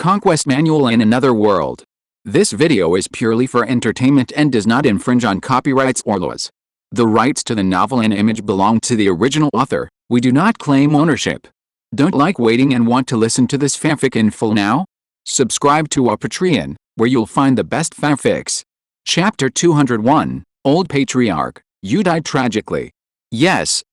Conquest manual in another world. This video is purely for entertainment and does not infringe on copyrights or laws. The rights to the novel and image belong to the original author. We do not claim ownership. Don't like waiting and want to listen to this fanfic in full now? Subscribe to our Patreon, where you'll find the best fanfics. Chapter 201, Old Patriarch, you died tragically. Yes,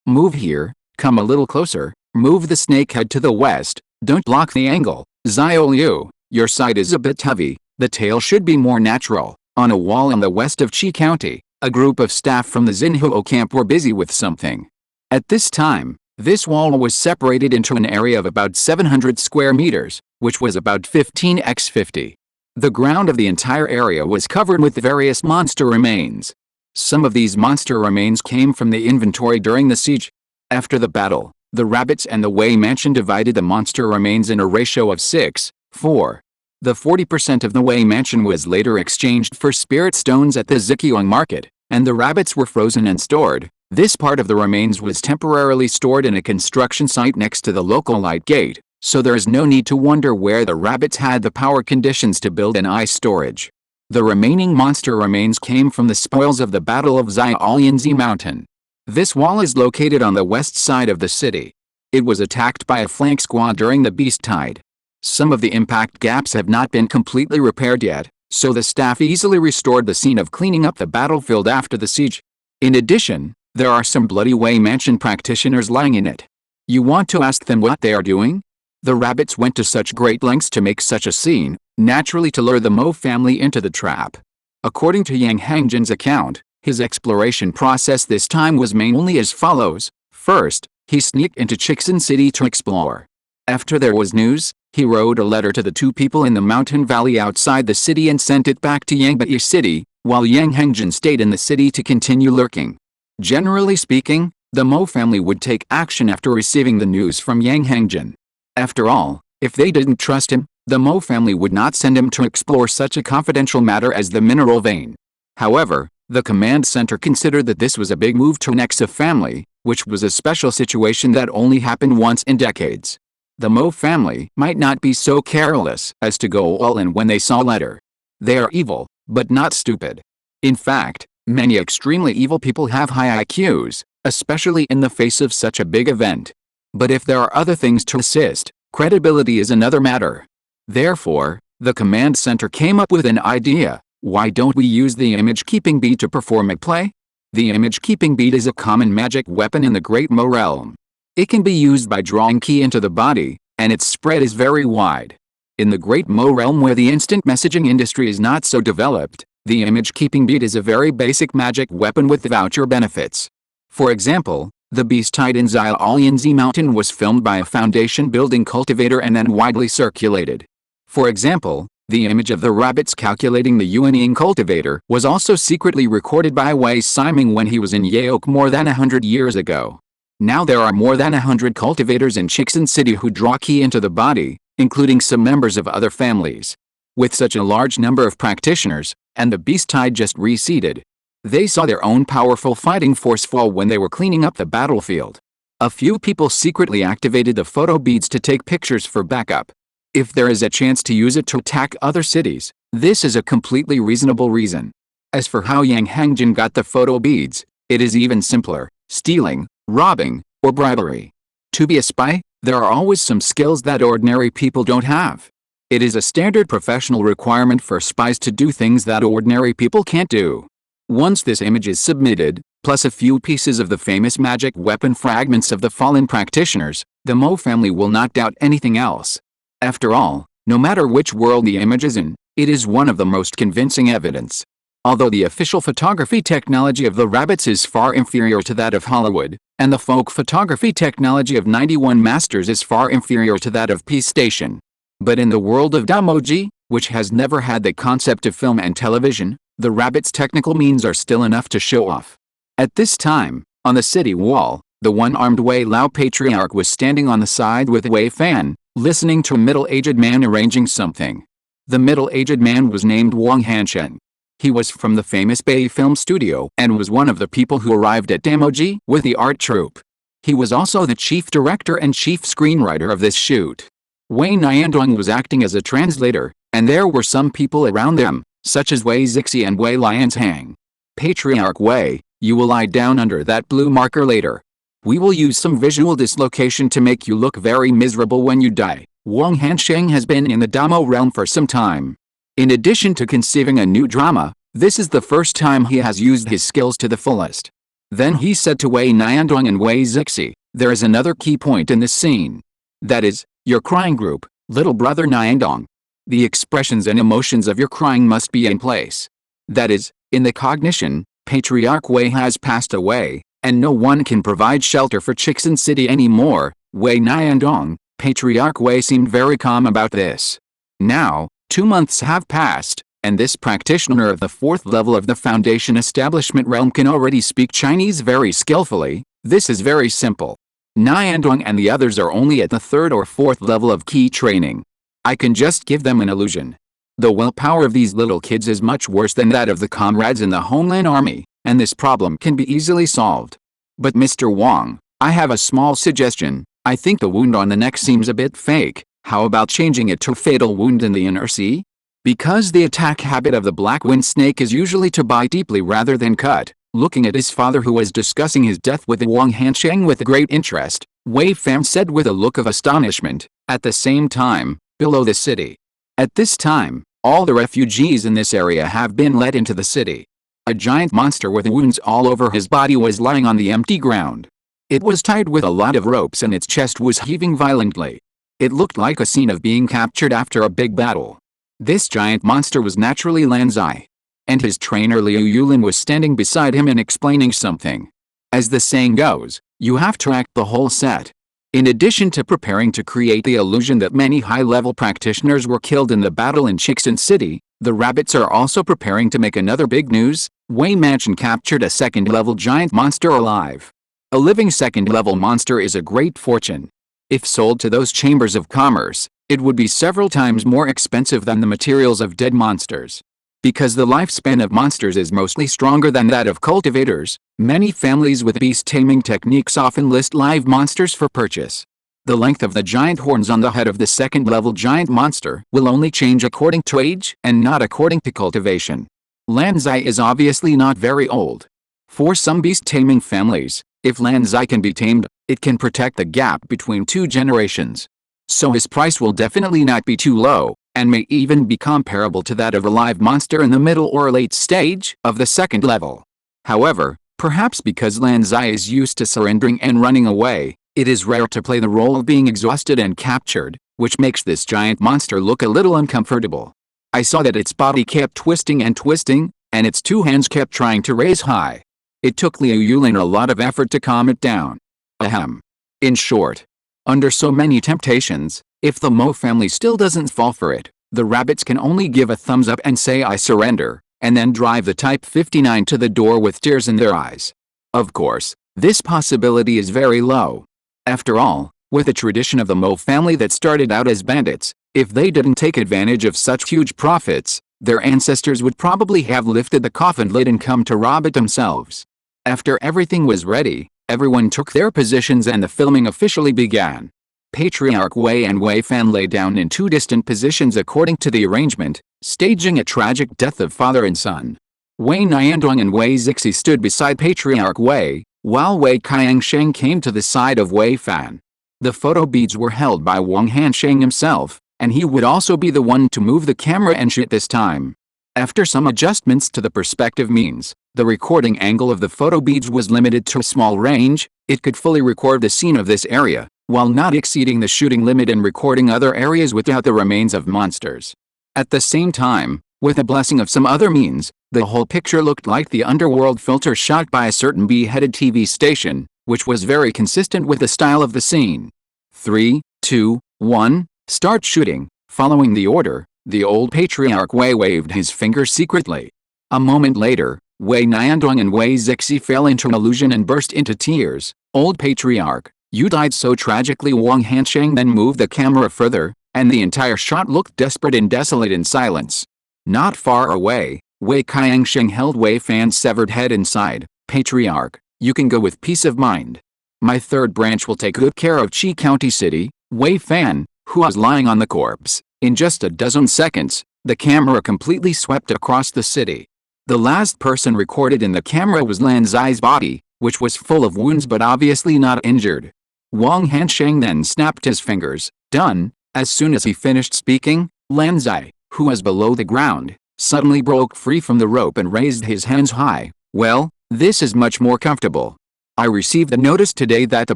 move here, come a little closer, move the snakehead to the west, don't block the angle, Xiaoliu, your side is a bit heavy, the tail should be more natural. On a wall in the west of Qi County, a group of staff from the Xinhuo camp were busy with something. At this time, this wall was separated into an area of about 700 square meters, which was about 15 x 50. The ground of the entire area was covered with various monster remains. Some of these monster remains came from the inventory during the siege. After the battle, the rabbits and the Wei mansion divided the monster remains in a ratio of 6:4. The 40% of the Wei mansion was later exchanged for spirit stones at the Ziqiang market, and the rabbits were frozen and stored. This part of the remains was temporarily stored in a construction site next to the local light gate, so there is no need to wonder where the rabbits had the power conditions to build an ice storage. The remaining monster remains came from the spoils of the Battle of Xiaolianzi Mountain. This wall is located on the west side of the city. It was attacked by a flank squad during the beast tide. Some of the impact gaps have not been completely repaired yet, so the staff easily restored the scene of cleaning up the battlefield after the siege. In addition, there are some bloody Wei mansion practitioners lying in it. You want to ask them what they are doing? The rabbits went to such great lengths to make such a scene, naturally to lure the Mo family into the trap. According to Yang Hangjin's account, his exploration process this time was mainly as follows. First, he sneaked into Chixin City to explore. After there was news, he wrote a letter to the two people in the mountain valley outside the city and sent it back to Yangbai City, while Yang Hangjin stayed in the city to continue lurking. Generally speaking, the Mo family would take action after receiving the news from Yang Hangjin. After all, if they didn't trust him, the Mo family would not send him to explore such a confidential matter as the mineral vein. However, the command center considered that this was a big move to annex a family, which was a special situation that only happened once in decades. The Mo family might not be so careless as to go all in when they saw a letter. They are evil, but not stupid. In fact, many extremely evil people have high IQs, especially in the face of such a big event. But if there are other things to assist, credibility is another matter. Therefore, the command center came up with an idea. Why don't we use the image-keeping bead to perform a play? The image-keeping bead is a common magic weapon in the Great Mo realm. It can be used by drawing ki into the body, and its spread is very wide. In the Great Mo realm where the instant messaging industry is not so developed, the image-keeping bead is a very basic magic weapon with voucher benefits. For example, the beast tide in Xiaolianzi Mountain was filmed by a foundation building cultivator and then widely circulated. For example, the image of the rabbits calculating the Yuanying cultivator was also secretly recorded by Wei Siming when he was in Yaok more than 100 years ago. Now there are more than 100 cultivators in Chixin City who draw ki into the body, including some members of other families. With such a large number of practitioners, and the beast tide just receded, they saw their own powerful fighting force fall when they were cleaning up the battlefield. A few people secretly activated the photo beads to take pictures for backup. If there is a chance to use it to attack other cities, this is a completely reasonable reason. As for how Yang Hangjin got the photo beads, it is even simpler: stealing, robbing, or bribery. To be a spy, there are always some skills that ordinary people don't have. It is a standard professional requirement for spies to do things that ordinary people can't do. Once this image is submitted, plus a few pieces of the famous magic weapon fragments of the fallen practitioners, the Mo family will not doubt anything else. After all, no matter which world the image is in, it is one of the most convincing evidence. Although the official photography technology of the rabbits is far inferior to that of Hollywood, and the folk photography technology of 91 Masters is far inferior to that of Peace Station. But in the world of Damoji, which has never had the concept of film and television, the rabbits' technical means are still enough to show off. At this time, on the city wall, the one-armed Wei Lao patriarch was standing on the side with Wei Fan, listening to a middle-aged man arranging something. The middle-aged man was named Wang Hanshen. He was from the famous Bay Film Studio and was one of the people who arrived at Damoji with the art troupe. He was also the chief director and chief screenwriter of this shoot. Wei Niandong was acting as a translator, and there were some people around them, such as Wei Zixi and Wei Lianshang. Patriarch Wei, you will lie down under that blue marker later. We will use some visual dislocation to make you look very miserable when you die. Wang Hansheng has been in the Damo realm for some time. In addition to conceiving a new drama, this is the first time he has used his skills to the fullest. Then he said to Wei Niandong and Wei Zixi, there is another key point in this scene. That is, your crying group, little brother Niandong. The expressions and emotions of your crying must be in place. That is, in the cognition, Patriarch Wei has passed away, and no one can provide shelter for Chixin City anymore. Wei Niandong, Patriarch Wei seemed very calm about this. Now, 2 months have passed, and this practitioner of the 4th level of the Foundation Establishment realm can already speak Chinese very skillfully. This is very simple. Niandong and the others are only at the 3rd or 4th level of key training. I can just give them an illusion. The willpower of these little kids is much worse than that of the comrades in the Homeland Army, and this problem can be easily solved. But Mr. Wang, I have a small suggestion. I think the wound on the neck seems a bit fake. How about changing it to a fatal wound in the inner sea? Because the attack habit of the black wind snake is usually to bite deeply rather than cut. Looking at his father who was discussing his death with Wang Hansheng with great interest, Wei Fan said with a look of astonishment. At the same time, below the city. At this time, all the refugees in this area have been led into the city. A giant monster with wounds all over his body was lying on the empty ground. It was tied with a lot of ropes and its chest was heaving violently. It looked like a scene of being captured after a big battle. This giant monster was naturally Lan Zai. And his trainer Liu Yulin was standing beside him and explaining something. As the saying goes, you have to act the whole set. In addition to preparing to create the illusion that many high-level practitioners were killed in the battle in Chixin City, the rabbits are also preparing to make another big news. Wei Mansion captured a 2nd-level giant monster alive. A living 2nd-level monster is a great fortune. If sold to those chambers of commerce, it would be several times more expensive than the materials of dead monsters. Because the lifespan of monsters is mostly stronger than that of cultivators, many families with beast taming techniques often list live monsters for purchase. The length of the giant horns on the head of the 2nd-level giant monster will only change according to age and not according to cultivation. Lan Zai is obviously not very old. For some beast taming families, if Lan Zai can be tamed, it can protect the gap between 2 generations. So his price will definitely not be too low, and may even be comparable to that of a live monster in the middle or late stage of the 2nd level. However, perhaps because Lan Zai is used to surrendering and running away, it is rare to play the role of being exhausted and captured, which makes this giant monster look a little uncomfortable. I saw that its body kept twisting and twisting, and its 2 hands kept trying to raise high. It took Liu Yulin a lot of effort to calm it down. Ahem. In short, under so many temptations, if the Mo family still doesn't fall for it, the rabbits can only give a thumbs up and say I surrender, and then drive the Type 59 to the door with tears in their eyes. Of course, this possibility is very low. After all, with the tradition of the Mo family that started out as bandits, if they didn't take advantage of such huge profits, their ancestors would probably have lifted the coffin lid and come to rob it themselves. After everything was ready, everyone took their positions and the filming officially began. Patriarch Wei and Wei Fan lay down in 2 distant positions according to the arrangement, staging a tragic death of father and son. Wei Niandong and Wei Zixi stood beside Patriarch Wei, while Wei Qiangsheng came to the side of Wei Fan. The photo beads were held by Wang Hansheng himself, and he would also be the one to move the camera and shoot this time. After some adjustments to the perspective means, the recording angle of the photo beads was limited to a small range. It could fully record the scene of this area, while not exceeding the shooting limit and recording other areas without the remains of monsters. At the same time, with the blessing of some other means, the whole picture looked like the underworld filter shot by a certain beheaded TV station, which was very consistent with the style of the scene. 3, 2, 1, start shooting. Following the order, the old Patriarch Wei waved his finger secretly. A moment later, Wei Niandong and Wei Zixi fell into an illusion and burst into tears. Old Patriarch, you died so tragically. Wang Hansheng then moved the camera further, and the entire shot looked desperate and desolate in silence. Not far away, Wei Qiangsheng held Wei Fan's severed head inside. Patriarch, you can go with peace of mind. My 3rd branch will take good care of Qi County City. Wei Fan, who was lying on the corpse. In just a dozen seconds, the camera completely swept across the city. The last person recorded in the camera was Lan Zai's body, which was full of wounds but obviously not injured. Wang Hansheng then snapped his fingers. Done. As soon as he finished speaking, Lan Zai, who was below the ground, suddenly broke free from the rope and raised his hands high. Well, this is much more comfortable. I received a notice today that the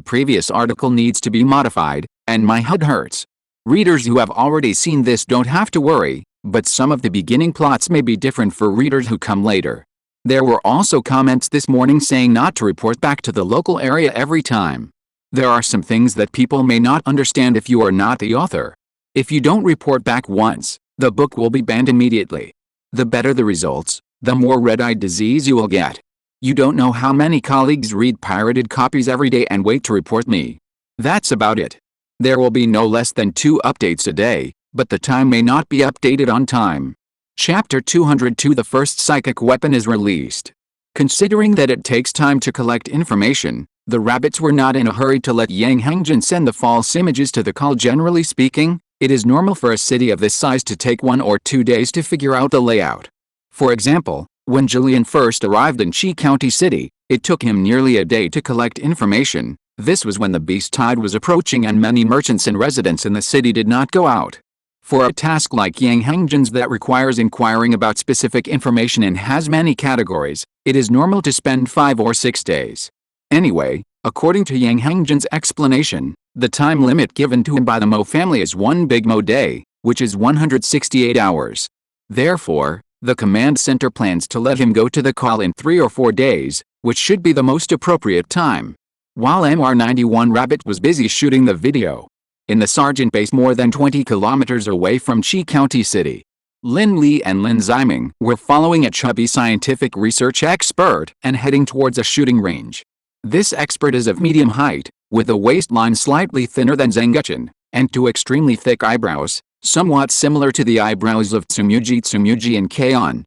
previous article needs to be modified, and my head hurts. Readers who have already seen this don't have to worry, but some of the beginning plots may be different for readers who come later. There were also comments this morning saying not to report back to the local area every time. There are some things that people may not understand if you are not the author. If you don't report back once, the book will be banned immediately. The better the results, the more red-eye disease you will get. You don't know how many colleagues read pirated copies every day and wait to report me. That's about it. There will be no less than 2 updates a day, but the time may not be updated on time. Chapter 202 The first psychic weapon is released. Considering that it takes time to collect information, the rabbits were not in a hurry to let Yang Hangjin send the false images to the call. Generally speaking, it is normal for a city of this size to take 1 or 2 days to figure out the layout. For example, when Julian first arrived in Qi County City, it took him nearly a day to collect information. This was when the beast tide was approaching and many merchants and residents in the city did not go out. For a task like Yang Hangjin's that requires inquiring about specific information and has many categories, it is normal to spend 5 or 6 days. Anyway, according to Yang Hangjin's explanation, the time limit given to him by the Mo family is 1 big Mo day, which is 168 hours. Therefore, the command center plans to let him go to the call in 3 or 4 days, which should be the most appropriate time. While MR91 Rabbit was busy shooting the video in the sergeant base more than 20 kilometers away from Qi County City, Lin Li and Lin Ziming were following a chubby scientific research expert and heading towards a shooting range. This expert is of medium height, with a waistline slightly thinner than Zheng Guchen, and 2 extremely thick eyebrows, somewhat similar to the eyebrows of Tsumugi and Kaon.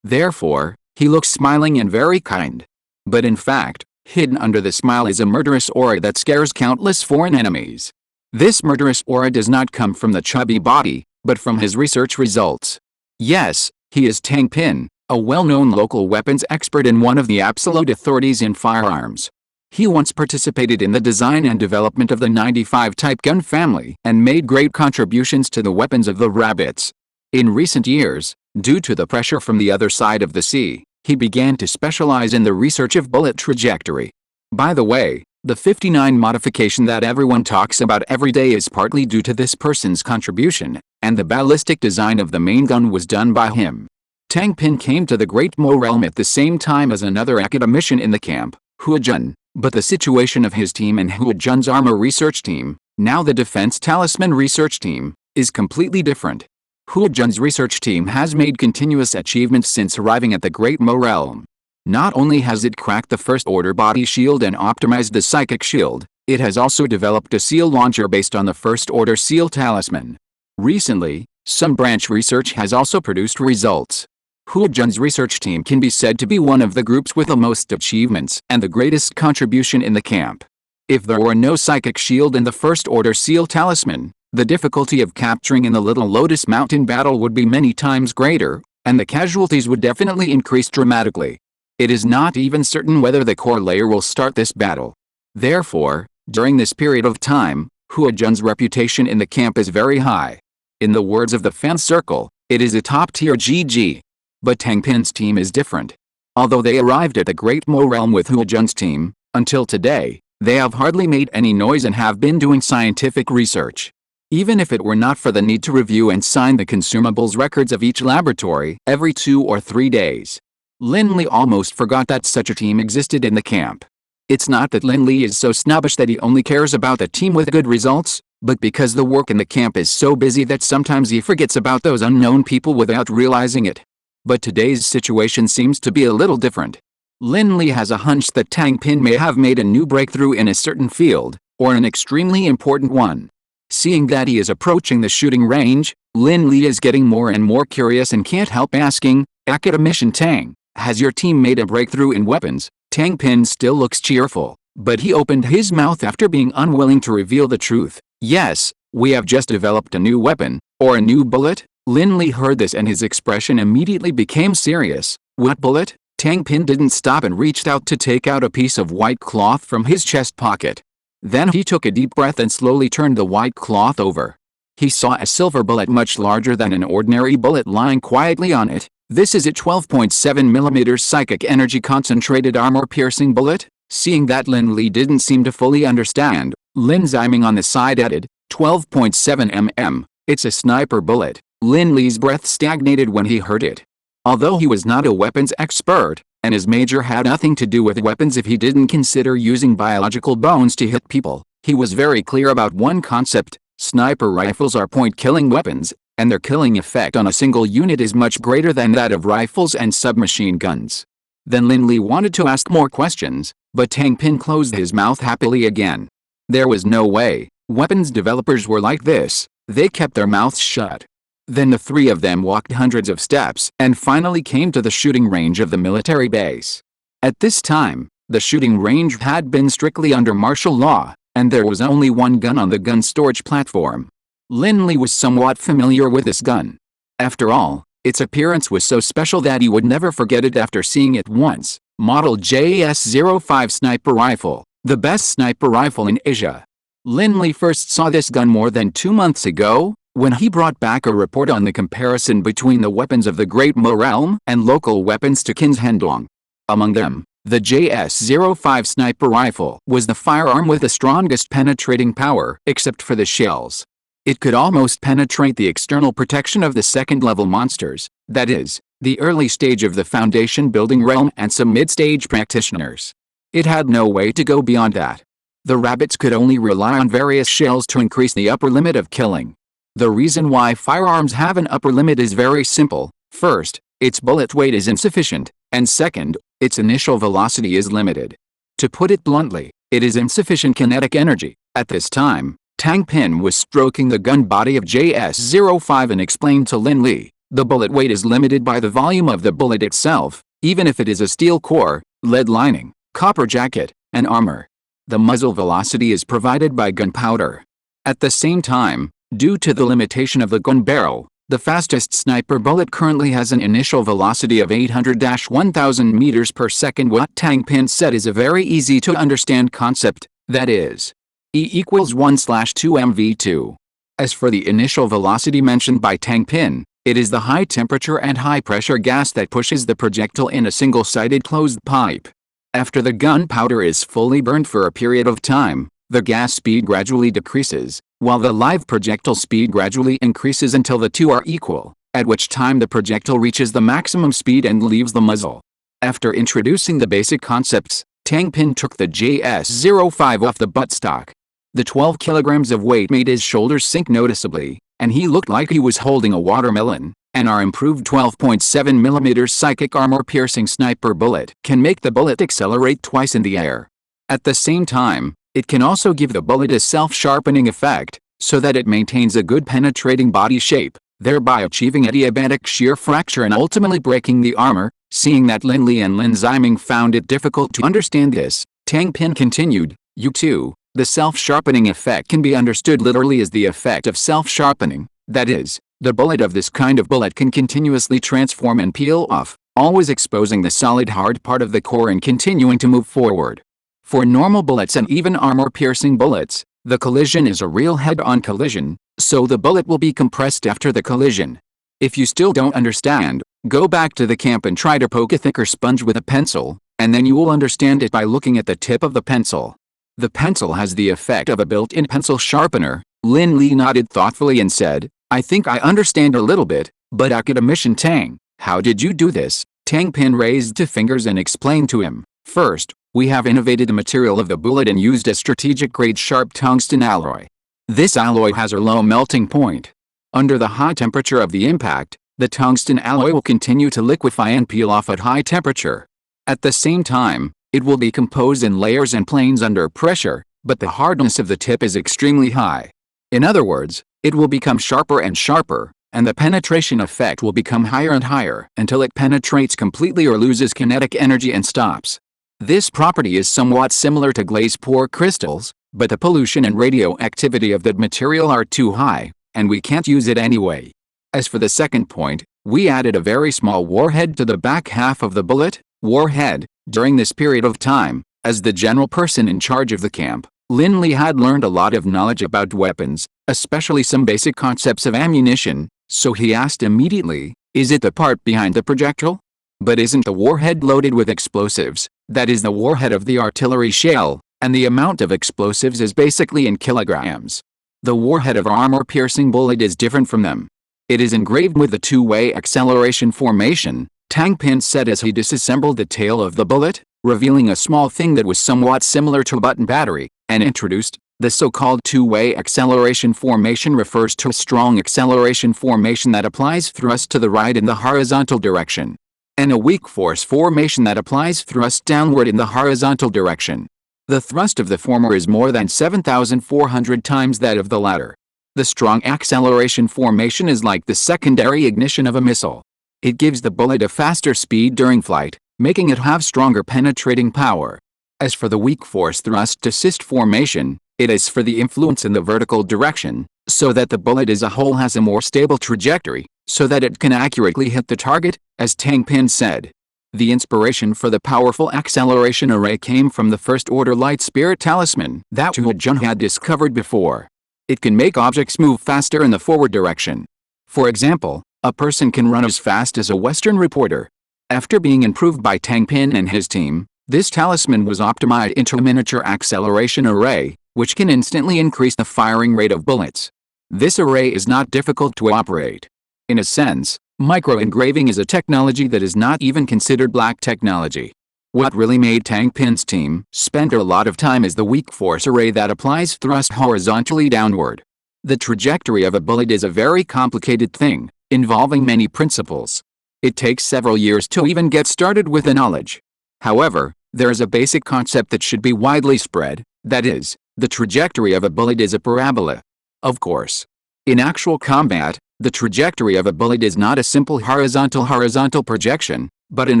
Therefore, he looks smiling and very kind. But in fact, hidden under the smile is a murderous aura that scares countless foreign enemies. This murderous aura does not come from the chubby body, but from his research results. Yes, he is Tang Pin, a well-known local weapons expert and one of the absolute authorities in firearms. He once participated in the design and development of the 95 type gun family and made great contributions to the weapons of the rabbits. In recent years, due to the pressure from the other side of the sea, he began to specialize in the research of bullet trajectory. By the way, the 59 modification that everyone talks about every day is partly due to this person's contribution, and the ballistic design of the main gun was done by him. Tang Pin came to the Great Mo realm at the same time as another academician in the camp, Hua Jun, but the situation of his team and Hua Jun's armor research team, now the Defense Talisman research team, is completely different. Hua Jun's research team has made continuous achievements since arriving at the Great Mo realm. Not only has it cracked the First Order body shield and optimized the psychic shield, it has also developed a seal launcher based on the First Order seal talisman. Recently, some branch research has also produced results. Hua Jun's research team can be said to be one of the groups with the most achievements and the greatest contribution in the camp. If there were no psychic shield in the First Order seal talisman, the difficulty of capturing in the Little Lotus Mountain battle would be many times greater, and the casualties would definitely increase dramatically. It is not even certain whether the core layer will start this battle. Therefore, during this period of time, Hua Jun's reputation in the camp is very high. In the words of the fan circle, it is a top-tier GG. But Tang Pin's team is different. Although they arrived at the Great Mo realm with Hua Jun's team, until today, they have hardly made any noise and have been doing scientific research. Even if it were not for the need to review and sign the consumables records of each laboratory every 2 or 3 days, Lin Li almost forgot that such a team existed in the camp. It's not that Lin Li is so snobbish that he only cares about the team with good results, but because the work in the camp is so busy that sometimes he forgets about those unknown people without realizing it. But today's situation seems to be a little different. Lin Li has a hunch that Tang Pin may have made a new breakthrough in a certain field, or an extremely important one. Seeing that he is approaching the shooting range, Lin Li is getting more and more curious and can't help asking, "Academician Tang, has your team made a breakthrough in weapons?" Tang Pin still looks cheerful, but he opened his mouth after being unwilling to reveal the truth. "Yes, We have just developed a new weapon, or a new bullet? Lin Li heard this and his expression immediately became serious. What bullet? Tang Pin didn't stop and reached out to take out a piece of white cloth from his chest pocket. Then he took a deep breath and slowly turned the white cloth over. He saw a silver bullet much larger than an ordinary bullet lying quietly on it. This is a 12.7 mm psychic energy concentrated armor-piercing bullet? Seeing that Lin Li didn't seem to fully understand, Lin Ziming on the side added, 12.7 mm. It's a sniper bullet. Lin Li's breath stagnated when he heard it. Although he was not a weapons expert, and his major had nothing to do with weapons if he didn't consider using biological bones to hit people, he was very clear about one concept: sniper rifles are point-killing weapons, and their killing effect on a single unit is much greater than that of rifles and submachine guns. Then Lin Li wanted to ask more questions, but Tang Pin closed his mouth happily again. There was no way weapons developers were like this. They kept their mouths shut. Then the three of them walked hundreds of steps and finally came to the shooting range of the military base. At this time, the shooting range had been strictly under martial law, and there was only one gun on the gun storage platform. Lin Li was somewhat familiar with this gun. After all, its appearance was so special that he would never forget it after seeing it once. Model JS-05 sniper rifle, the best sniper rifle in Asia. Lin Li first saw this gun more than 2 months ago, when he brought back a report on the comparison between the weapons of the Great Mo realm and local weapons to Qin's Hendong. Among them, the JS-05 sniper rifle was the firearm with the strongest penetrating power, except for the shells. It could almost penetrate the external protection of the second-level monsters, that is, the early stage of the foundation building realm and some mid-stage practitioners. It had no way to go beyond that. The rabbits could only rely on various shells to increase the upper limit of killing. The reason why firearms have an upper limit is very simple. First, its bullet weight is insufficient, and second, its initial velocity is limited. To put it bluntly, it is insufficient kinetic energy. At this time, Tang Pin was stroking the gun body of JS-05 and explained to Lin Li, the bullet weight is limited by the volume of the bullet itself, even if it is a steel core, lead lining, copper jacket, and armor. The muzzle velocity is provided by gunpowder. At the same time, due to the limitation of the gun barrel, the fastest sniper bullet currently has an initial velocity of 800-1000 meters per second. What Tang Pin said is a very easy to understand concept, that is, E equals 1/2 mv2. As for the initial velocity mentioned by Tang Pin, it is the high temperature and high pressure gas that pushes the projectile in a single-sided closed pipe. After the gunpowder is fully burned for a period of time, the gas speed gradually decreases, while the live projectile speed gradually increases until the two are equal, at which time the projectile reaches the maximum speed and leaves the muzzle. After introducing the basic concepts, Tang Pin took the JS-05 off the buttstock. The 12 kilograms of weight made his shoulders sink noticeably, and he looked like he was holding a watermelon. And our improved 12.7 mm psychic armor-piercing sniper bullet can make the bullet accelerate twice in the air. At the same time, it can also give the bullet a self-sharpening effect, so that it maintains a good penetrating body shape, thereby achieving adiabatic shear fracture and ultimately breaking the armor. Seeing that Lin Li and Lin Ziming found it difficult to understand this, Tang Pin continued, "You too, the self-sharpening effect can be understood literally as the effect of self-sharpening, that is, the bullet of this kind of bullet can continuously transform and peel off, always exposing the solid hard part of the core and continuing to move forward. For normal bullets and even armor-piercing bullets, the collision is a real head-on collision, so the bullet will be compressed after the collision. If you still don't understand, go back to the camp and try to poke a thicker sponge with a pencil, and then you will understand it by looking at the tip of the pencil. The pencil has the effect of a built-in pencil sharpener." Lin Li nodded thoughtfully and said, "I think I understand a little bit, but academician Tang, how did you do this?" Tang Pin raised two fingers and explained to him, "First, we have innovated the material of the bullet and used a strategic-grade sharp tungsten alloy. This alloy has a low melting point. Under the high temperature of the impact, the tungsten alloy will continue to liquefy and peel off at high temperature. At the same time, it will decompose in layers and planes under pressure, but the hardness of the tip is extremely high. In other words, it will become sharper and sharper, and the penetration effect will become higher and higher until it penetrates completely or loses kinetic energy and stops. This property is somewhat similar to glaze pour crystals, but the pollution and radioactivity of that material are too high, and we can't use it anyway. As for the second point, we added a very small warhead to the back half of the bullet. Warhead. During this period of time, as the general person in charge of the camp, Linley had learned a lot of knowledge about weapons, especially some basic concepts of ammunition, so he asked immediately, "Is it the part behind the projectile? But isn't the warhead loaded with explosives? That is the warhead of the artillery shell, and the amount of explosives is basically in kilograms. The warhead of our armor-piercing bullet is different from them. It is engraved with the two-way acceleration formation," Tang Pin said as he disassembled the tail of the bullet, revealing a small thing that was somewhat similar to a button battery, and introduced, "The so-called two-way acceleration formation refers to a strong acceleration formation that applies thrust to the right in the horizontal direction, and a weak force formation that applies thrust downward in the horizontal direction. The thrust of the former is more than 7,400 times that of the latter. The strong acceleration formation is like the secondary ignition of a missile. It gives the bullet a faster speed during flight, making it have stronger penetrating power. As for the weak force thrust assist formation, it is for the influence in the vertical direction, so that the bullet as a whole has a more stable trajectory, so that it can accurately hit the target," as Tang Pin said. The inspiration for the powerful acceleration array came from the first-order light spirit talisman that Hu Jun had discovered before. It can make objects move faster in the forward direction. For example, a person can run as fast as a Western reporter. After being improved by Tang Pin and his team, this talisman was optimized into a miniature acceleration array, which can instantly increase the firing rate of bullets. This array is not difficult to operate. In a sense, micro-engraving is a technology that is not even considered black technology. What really made Tang Pin's team spend a lot of time is the weak force array that applies thrust horizontally downward. The trajectory of a bullet is a very complicated thing, involving many principles. It takes several years to even get started with the knowledge. However, there is a basic concept that should be widely spread, that is, the trajectory of a bullet is a parabola. Of course, in actual combat, the trajectory of a bullet is not a simple horizontal projection, but an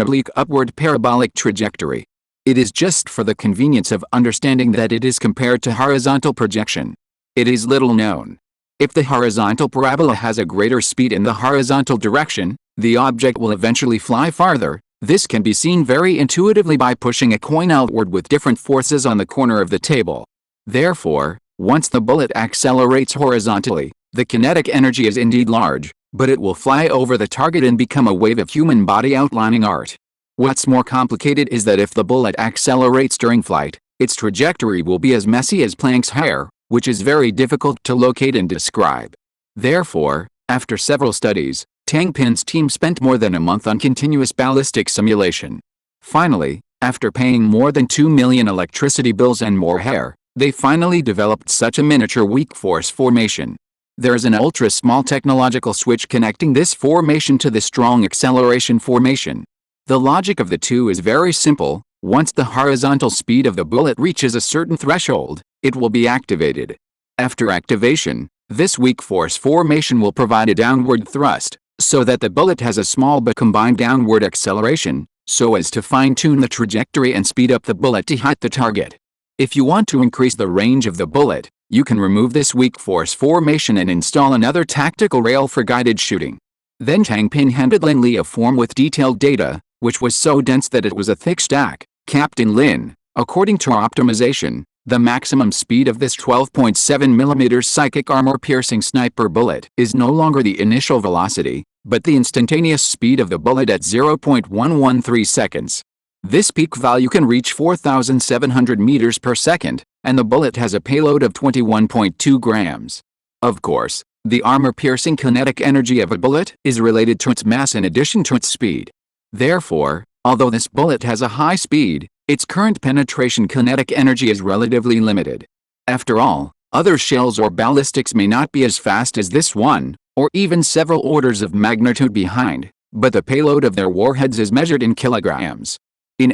oblique upward parabolic trajectory. It is just for the convenience of understanding that it is compared to horizontal projection. It is little known. If the horizontal parabola has a greater speed in the horizontal direction, the object will eventually fly farther. This can be seen very intuitively by pushing a coin outward with different forces on the corner of the table. Therefore, once the bullet accelerates horizontally, the kinetic energy is indeed large, but it will fly over the target and become a wave of human body outlining art. What's more complicated is that if the bullet accelerates during flight, its trajectory will be as messy as Planck's hair, which is very difficult to locate and describe. Therefore, after several studies, Tang Pin's team spent more than a month on continuous ballistic simulation. Finally, after paying more than 2 million electricity bills and more hair, they finally developed such a miniature weak force formation. There is an ultra-small technological switch connecting this formation to the strong acceleration formation. The logic of the two is very simple. Once the horizontal speed of the bullet reaches a certain threshold, it will be activated. After activation, this weak force formation will provide a downward thrust, so that the bullet has a small but combined downward acceleration, so as to fine-tune the trajectory and speed up the bullet to hit the target. If you want to increase the range of the bullet, you can remove this weak force formation and install another tactical rail for guided shooting. Then Tang Pin handed Lin Li a form with detailed data, which was so dense that it was a thick stack. Captain Lin, according to our optimization, the maximum speed of this 12.7 mm psychic armor-piercing sniper bullet is no longer the initial velocity, but the instantaneous speed of the bullet at 0.113 seconds. This peak value can reach 4,700 meters per second, and the bullet has a payload of 21.2 grams. Of course, the armor-piercing kinetic energy of a bullet is related to its mass in addition to its speed. Therefore, although this bullet has a high speed, its current penetration kinetic energy is relatively limited. After all, other shells or ballistics may not be as fast as this one, or even several orders of magnitude behind, but the payload of their warheads is measured in kilograms.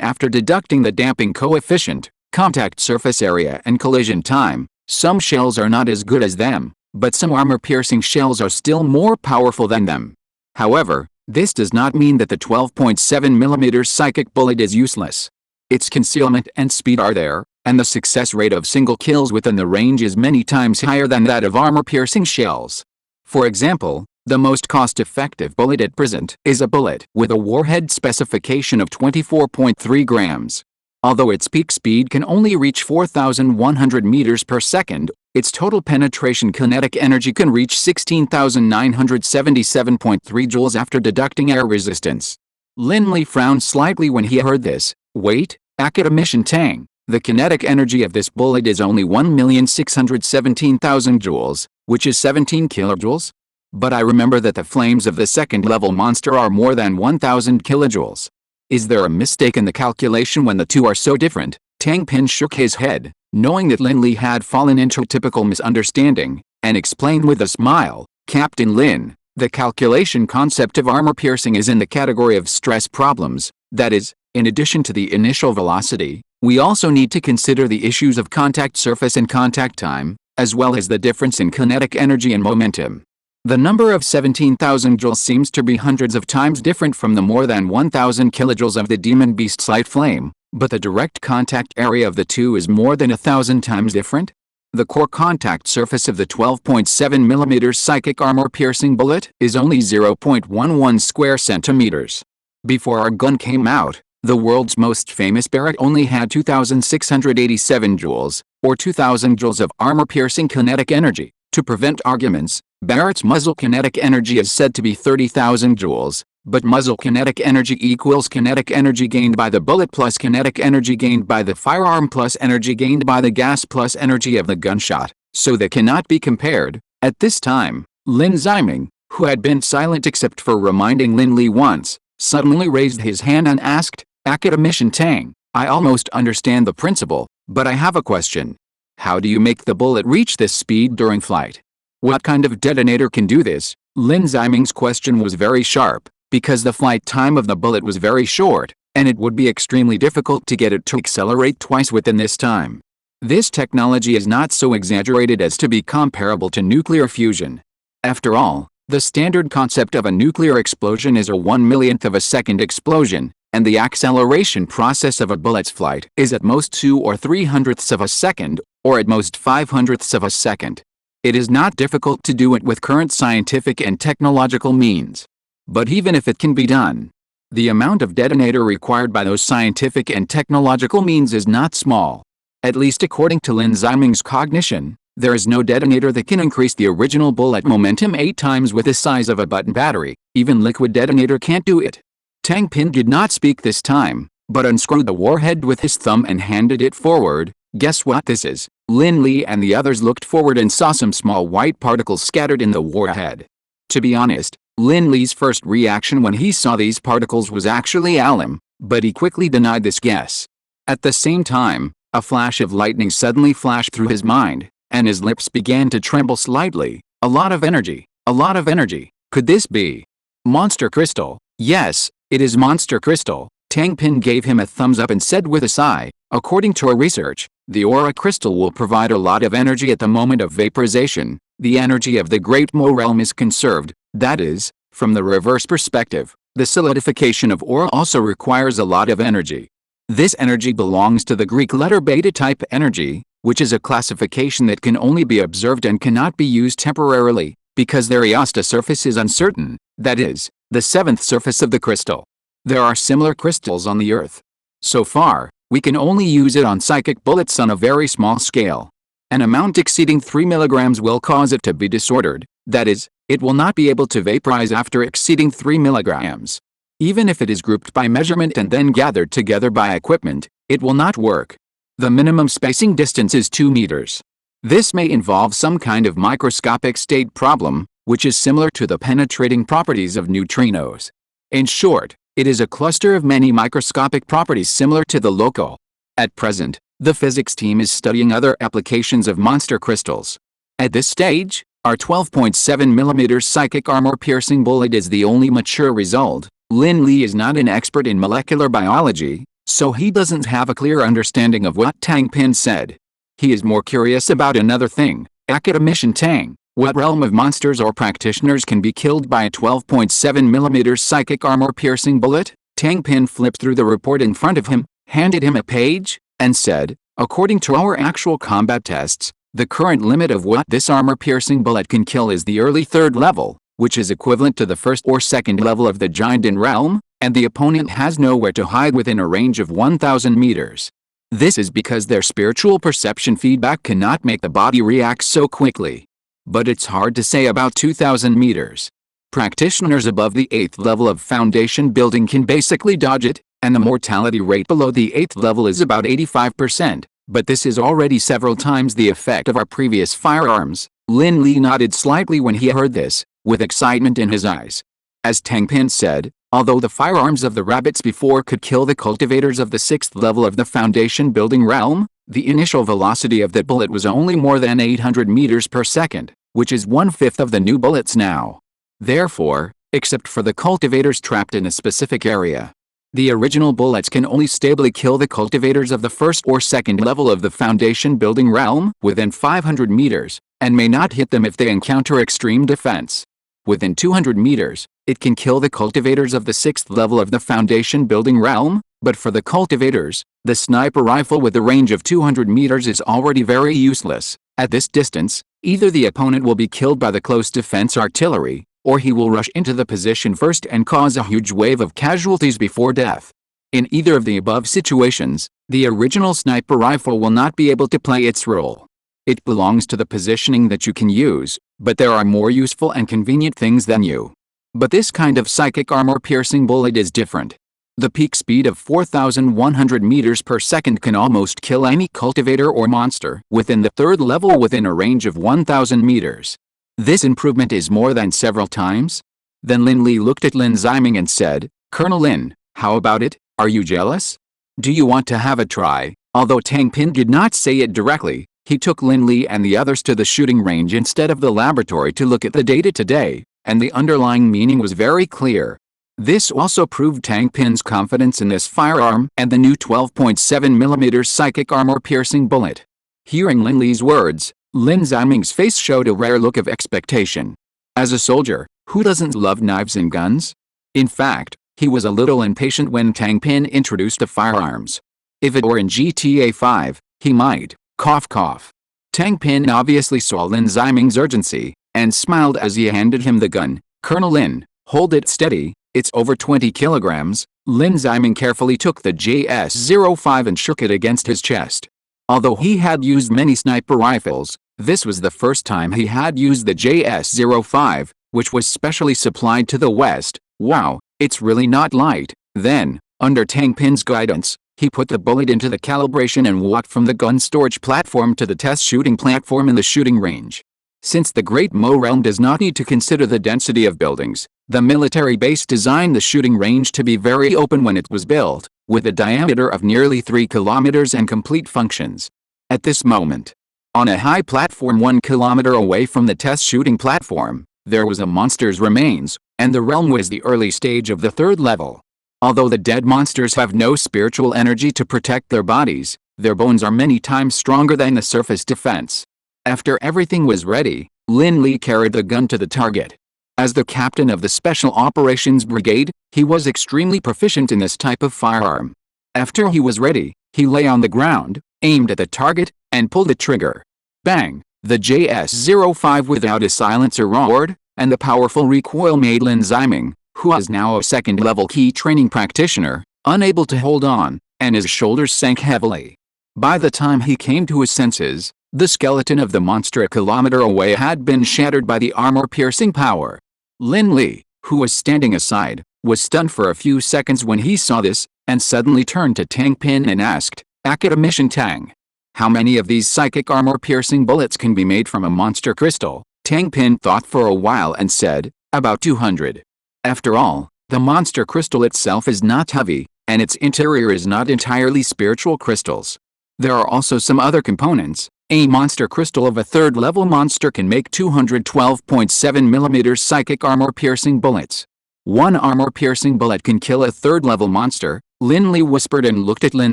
After deducting the damping coefficient, contact surface area and collision time, some shells are not as good as them, but some armor-piercing shells are still more powerful than them. However, this does not mean that the 12.7 mm psychic bullet is useless. Its concealment and speed are there, and the success rate of single kills within the range is many times higher than that of armor-piercing shells. For example, the most cost-effective bullet at present is a bullet with a warhead specification of 24.3 grams. Although its peak speed can only reach 4,100 meters per second, its total penetration kinetic energy can reach 16,977.3 joules after deducting air resistance. Lin frowned slightly when he heard this. Wait, academician Tang, the kinetic energy of this bullet is only 1,617,000 joules, which is 17 kilojoules? But I remember that the flames of the second-level monster are more than 1,000 kilojoules. Is there a mistake in the calculation when the two are so different? Tang Pin shook his head, knowing that Lin Li had fallen into a typical misunderstanding, and explained with a smile, Captain Lin, the calculation concept of armor piercing is in the category of stress problems. That is, in addition to the initial velocity, we also need to consider the issues of contact surface and contact time, as well as the difference in kinetic energy and momentum. The number of 17,000 joules seems to be hundreds of times different from the more than 1,000 kilojoules of the demon beast's light flame, but the direct contact area of the two is more than 1,000 times different. The core contact surface of the 12.7 mm psychic armor-piercing bullet is only 0.11 square centimeters. Before our gun came out, the world's most famous Barrett only had 2,687 joules, or 2,000 joules of armor-piercing kinetic energy. To prevent arguments, Barrett's muzzle kinetic energy is said to be 30,000 joules, but muzzle kinetic energy equals kinetic energy gained by the bullet plus kinetic energy gained by the firearm plus energy gained by the gas plus energy of the gunshot, so they cannot be compared. At this time, Lin Ziming, who had been silent except for reminding Lin Li once, suddenly raised his hand and asked, Academician Tang, I almost understand the principle, but I have a question. How do you make the bullet reach this speed during flight? What kind of detonator can do this? Lin Ziming's question was very sharp, because the flight time of the bullet was very short, and it would be extremely difficult to get it to accelerate twice within this time. This technology is not so exaggerated as to be comparable to nuclear fusion. After all, the standard concept of a nuclear explosion is a 1/millionth of a second explosion, and the acceleration process of a bullet's flight is at most 2 or 300ths of a second, or at most 500ths of a second. It is not difficult to do it with current scientific and technological means. But even if it can be done, the amount of detonator required by those scientific and technological means is not small. At least according to Lin Ziming's cognition, there is no detonator that can increase the original bullet momentum 8 times with the size of a button battery. Even liquid detonator can't do it. Tang Pin did not speak this time, but unscrewed the warhead with his thumb and handed it forward. Guess what this is? Lin Li and the others looked forward and saw some small white particles scattered in the warhead. To be honest, Lin Li's first reaction when he saw these particles was actually alarm, but he quickly denied this guess. At the same time, a flash of lightning suddenly flashed through his mind, and his lips began to tremble slightly. A lot of energy, a lot of energy. Could this be monster crystal? Yes, it is monster crystal. Tang Pin gave him a thumbs up and said with a sigh, according to our research, the aura crystal will provide a lot of energy at the moment of vaporization. The energy of the Great Mo realm is conserved. That is, from the reverse perspective, the solidification of aura also requires a lot of energy. This energy belongs to the Greek letter beta type energy, which is a classification that can only be observed and cannot be used temporarily, because their Eosta surface is uncertain, that is, the 7th surface of the crystal. There are similar crystals on the Earth. So far, we can only use it on psychic bullets on a very small scale. An amount exceeding 3 milligrams will cause it to be disordered, that is, it will not be able to vaporize after exceeding 3 milligrams. Even if it is grouped by measurement and then gathered together by equipment, it will not work. The minimum spacing distance is 2 meters. This may involve some kind of microscopic state problem, which is similar to the penetrating properties of neutrinos. In short, it is a cluster of many microscopic properties similar to the local. At present, the physics team is studying other applications of monster crystals. At this stage, our 12.7 mm psychic armor-piercing bullet is the only mature result. Lin Li is not an expert in molecular biology, so he doesn't have a clear understanding of what Tang Pin said. He is more curious about another thing. Academician Tang, what realm of monsters or practitioners can be killed by a 12.7 mm psychic armor-piercing bullet? Tang Pin flipped through the report in front of him, handed him a page, and said, According to our actual combat tests, the current limit of what this armor-piercing bullet can kill is the early 3rd level, which is equivalent to the 1st or 2nd level of the giant in realm, and the opponent has nowhere to hide within a range of 1,000 meters. This is because their spiritual perception feedback cannot make the body react so quickly. But it's hard to say about 2,000 meters. Practitioners above the 8th level of foundation building can basically dodge it, and the mortality rate below the 8th level is about 85%, but this is already several times the effect of our previous firearms. Lin Li nodded slightly when he heard this, with excitement in his eyes. As Tang Pin said, although the firearms of the rabbits before could kill the cultivators of the 6th level of the foundation building realm, the initial velocity of that bullet was only more than 800 meters per second, which is 1/5 of the new bullets now. Therefore, except for the cultivators trapped in a specific area, the original bullets can only stably kill the cultivators of the 1st or 2nd level of the foundation building realm within 500 meters, and may not hit them if they encounter extreme defense. Within 200 meters, it can kill the cultivators of the 6th level of the foundation building realm, but for the cultivators, the sniper rifle with a range of 200 meters is already very useless. At this distance, either the opponent will be killed by the close defense artillery, or he will rush into the position first and cause a huge wave of casualties before death. In either of the above situations, the original sniper rifle will not be able to play its role. It belongs to the positioning that you can use, but there are more useful and convenient things than you. But this kind of psychic armor-piercing bullet is different. The peak speed of 4,100 meters per second can almost kill any cultivator or monster within the 3rd level within a range of 1,000 meters. This improvement is more than several times. Then Lin Li looked at Lin Ziming and said, "Colonel Lin, how about it? Are you jealous? Do you want to have a try?" Although Tang Pin did not say it directly, he took Lin Li and the others to the shooting range instead of the laboratory to look at the data today, and the underlying meaning was very clear. This also proved Tang Pin's confidence in this firearm and the new 12.7mm psychic armor-piercing bullet. Hearing Lin Li's words, Lin Ziming's face showed a rare look of expectation. As a soldier, who doesn't love knives and guns? In fact, he was a little impatient when Tang Pin introduced the firearms. If it were in GTA 5, he might, cough cough. Tang Pin obviously saw Lin Ziming's urgency, and smiled as he handed him the gun. "Colonel Lin, hold it steady, it's over 20 kilograms. Lin Ziming carefully took the JS-05 and shook it against his chest. Although he had used many sniper rifles, this was the first time he had used the JS-05, which was specially supplied to the West. Wow, it's really not light. Then, under Tang Pin's guidance, he put the bullet into the calibration and walked from the gun storage platform to the test shooting platform in the shooting range. Since the Great Mo realm does not need to consider the density of buildings, the military base designed the shooting range to be very open when it was built, with a diameter of nearly 3 kilometers and complete functions. At this moment, on a high platform 1 kilometer away from the test shooting platform, there was a monster's remains, and the realm was the early stage of the 3rd level. Although the dead monsters have no spiritual energy to protect their bodies, their bones are many times stronger than the surface defense. After everything was ready, Lin Li carried the gun to the target. As the captain of the Special Operations Brigade, he was extremely proficient in this type of firearm. After he was ready, he lay on the ground, aimed at the target, and pulled the trigger. Bang! The JS-05 without a silencer roared, and the powerful recoil made Lin Ziming, who is now a 2nd-level key training practitioner, unable to hold on, and his shoulders sank heavily. By the time he came to his senses, the skeleton of the monster a kilometer away had been shattered by the armor-piercing power. Lin Li, who was standing aside, was stunned for a few seconds when he saw this, and suddenly turned to Tang Pin and asked, "Academician Tang, how many of these psychic armor-piercing bullets can be made from a monster crystal?" Tang Pin thought for a while and said, "About 200. After all, the monster crystal itself is not heavy, and its interior is not entirely spiritual crystals. There are also some other components. A monster crystal of a 3rd-level monster can make 212.7mm psychic armor-piercing bullets. One armor-piercing bullet can kill a 3rd-level monster," Lin Li whispered and looked at Lin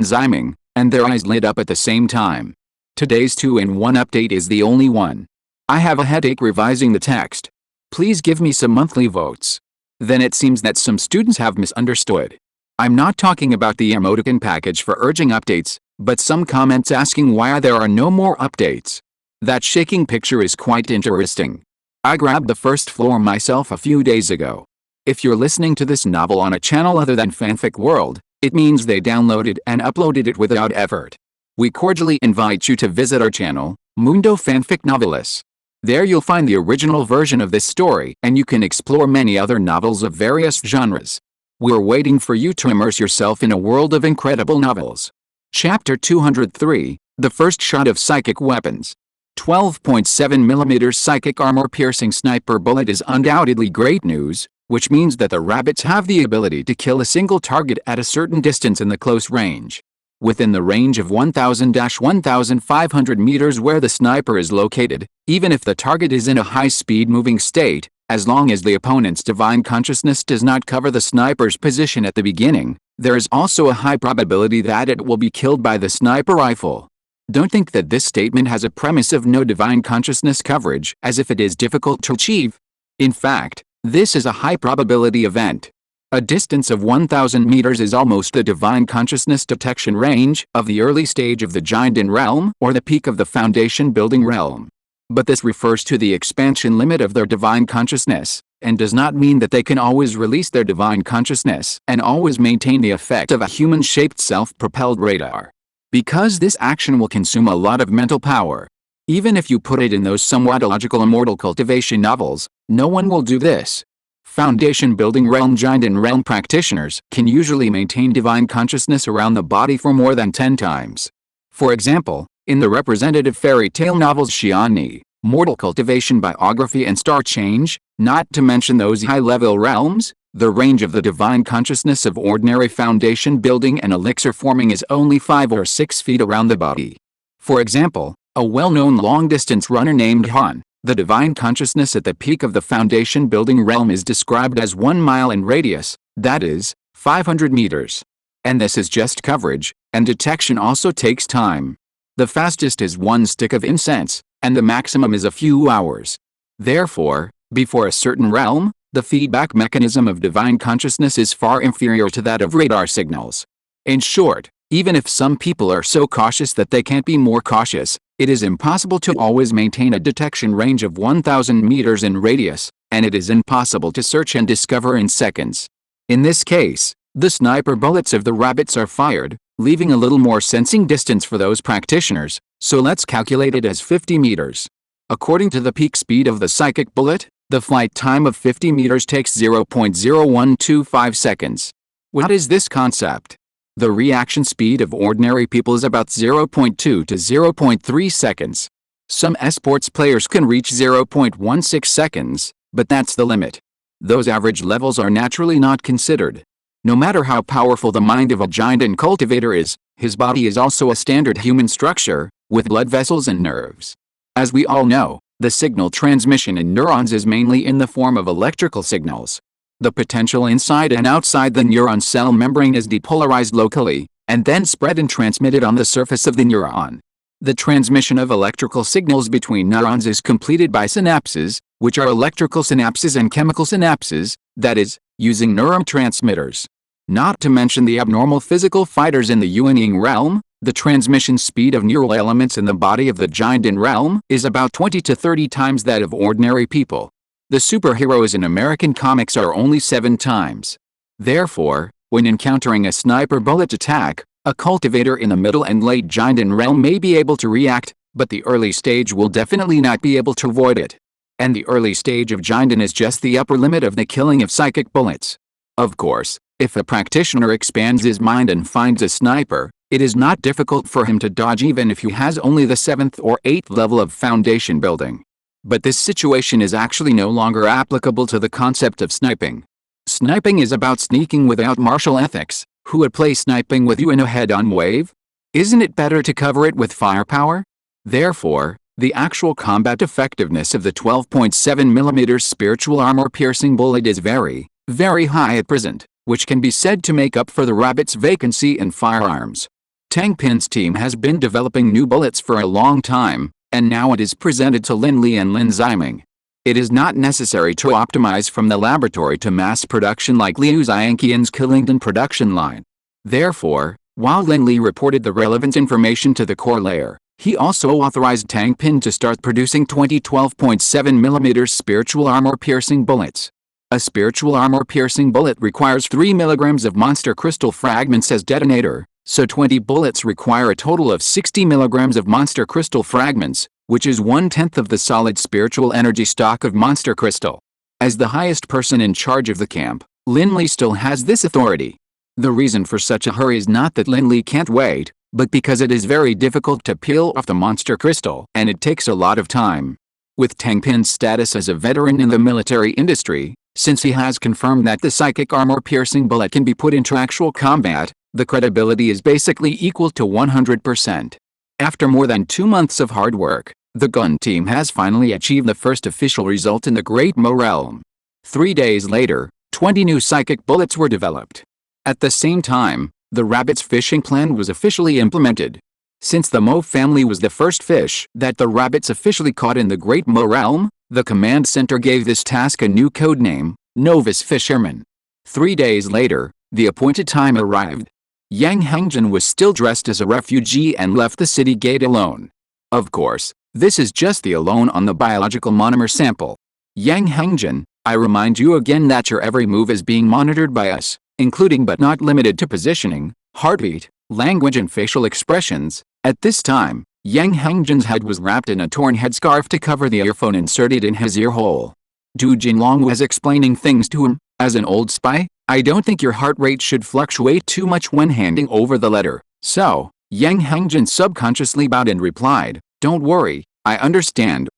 Ziming, and their eyes lit up at the same time. Today's 2-in-1 update is the only one. I have a headache revising the text. Please give me some monthly votes. Then it seems that some students have misunderstood. I'm not talking about the emoticon package for urging updates, but some comments asking why there are no more updates. That shaking picture is quite interesting. I grabbed the first floor myself a few days ago. If you're listening to this novel on a channel other than Fanfic World, it means they downloaded and uploaded it without effort. We cordially invite you to visit our channel, Mundo Fanfic Novelis. There you'll find the original version of this story, and you can explore many other novels of various genres. We're waiting for you to immerse yourself in a world of incredible novels. Chapter 203, The First Shot of Psychic Weapons. 12.7mm psychic armor-piercing sniper bullet is undoubtedly great news, which means that the rabbits have the ability to kill a single target at a certain distance in the close range. Within the range of 1,000–1,500 meters where the sniper is located, even if the target is in a high-speed moving state, as long as the opponent's divine consciousness does not cover the sniper's position at the beginning, there is also a high probability that it will be killed by the sniper rifle. Don't think that this statement has a premise of no divine consciousness coverage, as if it is difficult to achieve. In fact, this is a high probability event. A distance of 1,000 meters is almost the divine consciousness detection range of the early stage of the Jinden realm or the peak of the foundation building realm. But this refers to the expansion limit of their divine consciousness, and does not mean that they can always release their divine consciousness and always maintain the effect of a human-shaped self-propelled radar. Because this action will consume a lot of mental power. Even if you put it in those somewhat illogical immortal cultivation novels, no one will do this. Foundation building realm Jinden realm practitioners can usually maintain divine consciousness around the body for more than 10 times. For example, in the representative fairy tale novels Xianni, Mortal Cultivation Biography and Star Change, not to mention those high-level realms, the range of the divine consciousness of ordinary foundation building and elixir forming is only 5 or 6 feet around the body. For example, a well-known long-distance runner named Han, the divine consciousness at the peak of the foundation building realm is described as 1 mile in radius, that is, 500 meters. And this is just coverage, and detection also takes time. The fastest is 1 stick of incense, and the maximum is a few hours. Therefore, before a certain realm, the feedback mechanism of divine consciousness is far inferior to that of radar signals. In short, even if some people are so cautious that they can't be more cautious, it is impossible to always maintain a detection range of 1,000 meters in radius, and it is impossible to search and discover in seconds. In this case, the sniper bullets of the rabbits are fired, leaving a little more sensing distance for those practitioners, so let's calculate it as 50 meters. According to the peak speed of the psychic bullet, the flight time of 50 meters takes 0.0125 seconds. What is this concept? The reaction speed of ordinary people is about 0.2 to 0.3 seconds. Some esports players can reach 0.16 seconds, but that's the limit. Those average levels are naturally not considered. No matter how powerful the mind of a Jinden cultivator is, his body is also a standard human structure, with blood vessels and nerves. As we all know, the signal transmission in neurons is mainly in the form of electrical signals. The potential inside and outside the neuron cell membrane is depolarized locally, and then spread and transmitted on the surface of the neuron. The transmission of electrical signals between neurons is completed by synapses, which are electrical synapses and chemical synapses, that is, using neurotransmitters. Not to mention the abnormal physical fighters in the Yuanying realm, the transmission speed of neural elements in the body of the Jinden realm is about 20 to 30 times that of ordinary people. The superheroes in American comics are only 7 times. Therefore, when encountering a sniper bullet attack, a cultivator in the middle and late Jinden realm may be able to react, but the early stage will definitely not be able to avoid it. And the early stage of Jinden is just the upper limit of the killing of psychic bullets. Of course, if a practitioner expands his mind and finds a sniper, it is not difficult for him to dodge even if he has only the 7th or 8th level of foundation building. But this situation is actually no longer applicable to the concept of sniping. Sniping is about sneaking without martial ethics. Who would play sniping with you in a head-on wave? Isn't it better to cover it with firepower? Therefore, the actual combat effectiveness of the 12.7mm spiritual armor-piercing bullet is very, very high at present, which can be said to make up for the rabbit's vacancy in firearms. Tang Pin's team has been developing new bullets for a long time, and now it is presented to Lin Li and Lin Ziming. It is not necessary to optimize from the laboratory to mass production like Liu Xianqian's Killington production line. Therefore, While Lin Li reported the relevant information to the core layer, he also authorized Tang Pin to start producing 20 12.7mm spiritual armor-piercing bullets. A spiritual armor-piercing bullet requires 3 mg of monster crystal fragments as detonator, so 20 bullets require a total of 60 mg of monster crystal fragments, which is 1/10 of the solid spiritual energy stock of monster crystal. As the highest person in charge of the camp, Lin Li still has this authority. The reason for such a hurry is not that Lin Li can't wait, but because it is very difficult to peel off the monster crystal and it takes a lot of time. With Tang Pin's status as a veteran in the military industry, since he has confirmed that the psychic armor-piercing bullet can be put into actual combat, the credibility is basically equal to 100%. After more than 2 months of hard work, the gun team has finally achieved the first official result in the Great Mo realm. 3 days later, 20 new psychic bullets were developed. At the same time, the rabbit's fishing plan was officially implemented. Since the Mo family was the first fish that the rabbits officially caught in the Great Mo realm, the command center gave this task a new code name, Novice Fisherman. 3 days later, the appointed time arrived. Yang Hangjin was still dressed as a refugee and left the city gate alone. Of course, this is just the alone on the biological monomer sample. Yang Hangjin, I remind you again that your every move is being monitored by us, including but not limited to positioning, heartbeat, language and facial expressions. At this time, Yang Hangjin's head was wrapped in a torn headscarf to cover the earphone inserted in his ear hole. Du Jinlong was explaining things to him. As an old spy, I don't think your heart rate should fluctuate too much when handing over the letter. So, Yang Hangjin subconsciously bowed and replied, don't worry, I understand,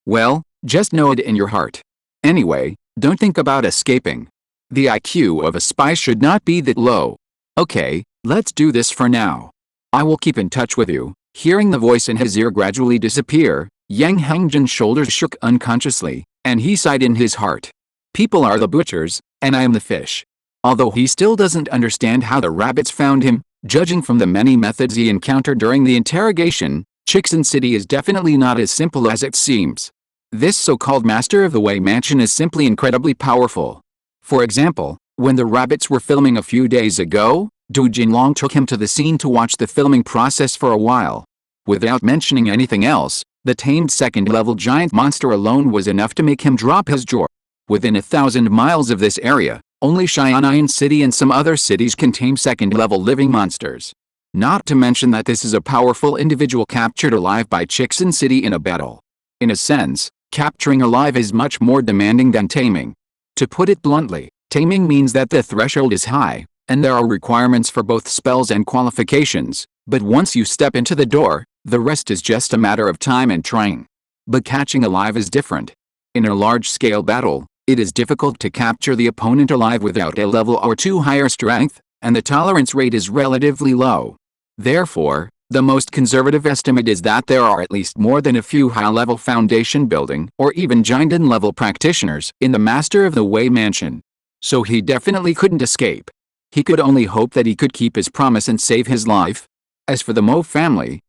well, just know it in your heart. Anyway, don't think about escaping. The IQ of a spy should not be that low. Okay, let's do this for now. I will keep in touch with you. Hearing the voice in his ear gradually disappear, Yang Hangjin's shoulders shook unconsciously, and he sighed in his heart. People are the butchers, and I am the fish. Although he still doesn't understand how the rabbits found him, judging from the many methods he encountered during the interrogation, Chixin City is definitely not as simple as it seems. This so-called master of the Wei Mansion is simply incredibly powerful. For example, when the rabbits were filming a few days ago, Du Jinlong took him to the scene to watch the filming process for a while. Without mentioning anything else, the tamed second-level giant monster alone was enough to make him drop his jaw. Within 1,000 miles of this area, only Shanghai City and some other cities can tame second-level living monsters. Not to mention that this is a powerful individual captured alive by Chixin City in a battle. In a sense, capturing alive is much more demanding than taming. To put it bluntly, taming means that the threshold is high, and there are requirements for both spells and qualifications, but once you step into the door, the rest is just a matter of time and trying. But catching alive is different. In a large-scale battle, it is difficult to capture the opponent alive without a level or 2 higher strength, and the tolerance rate is relatively low. Therefore, the most conservative estimate is that there are at least more than a few high-level foundation building or even giant-level practitioners in the Master of the Wei Mansion. So he definitely couldn't escape. He could only hope that he could keep his promise and save his life. As for the Mo family,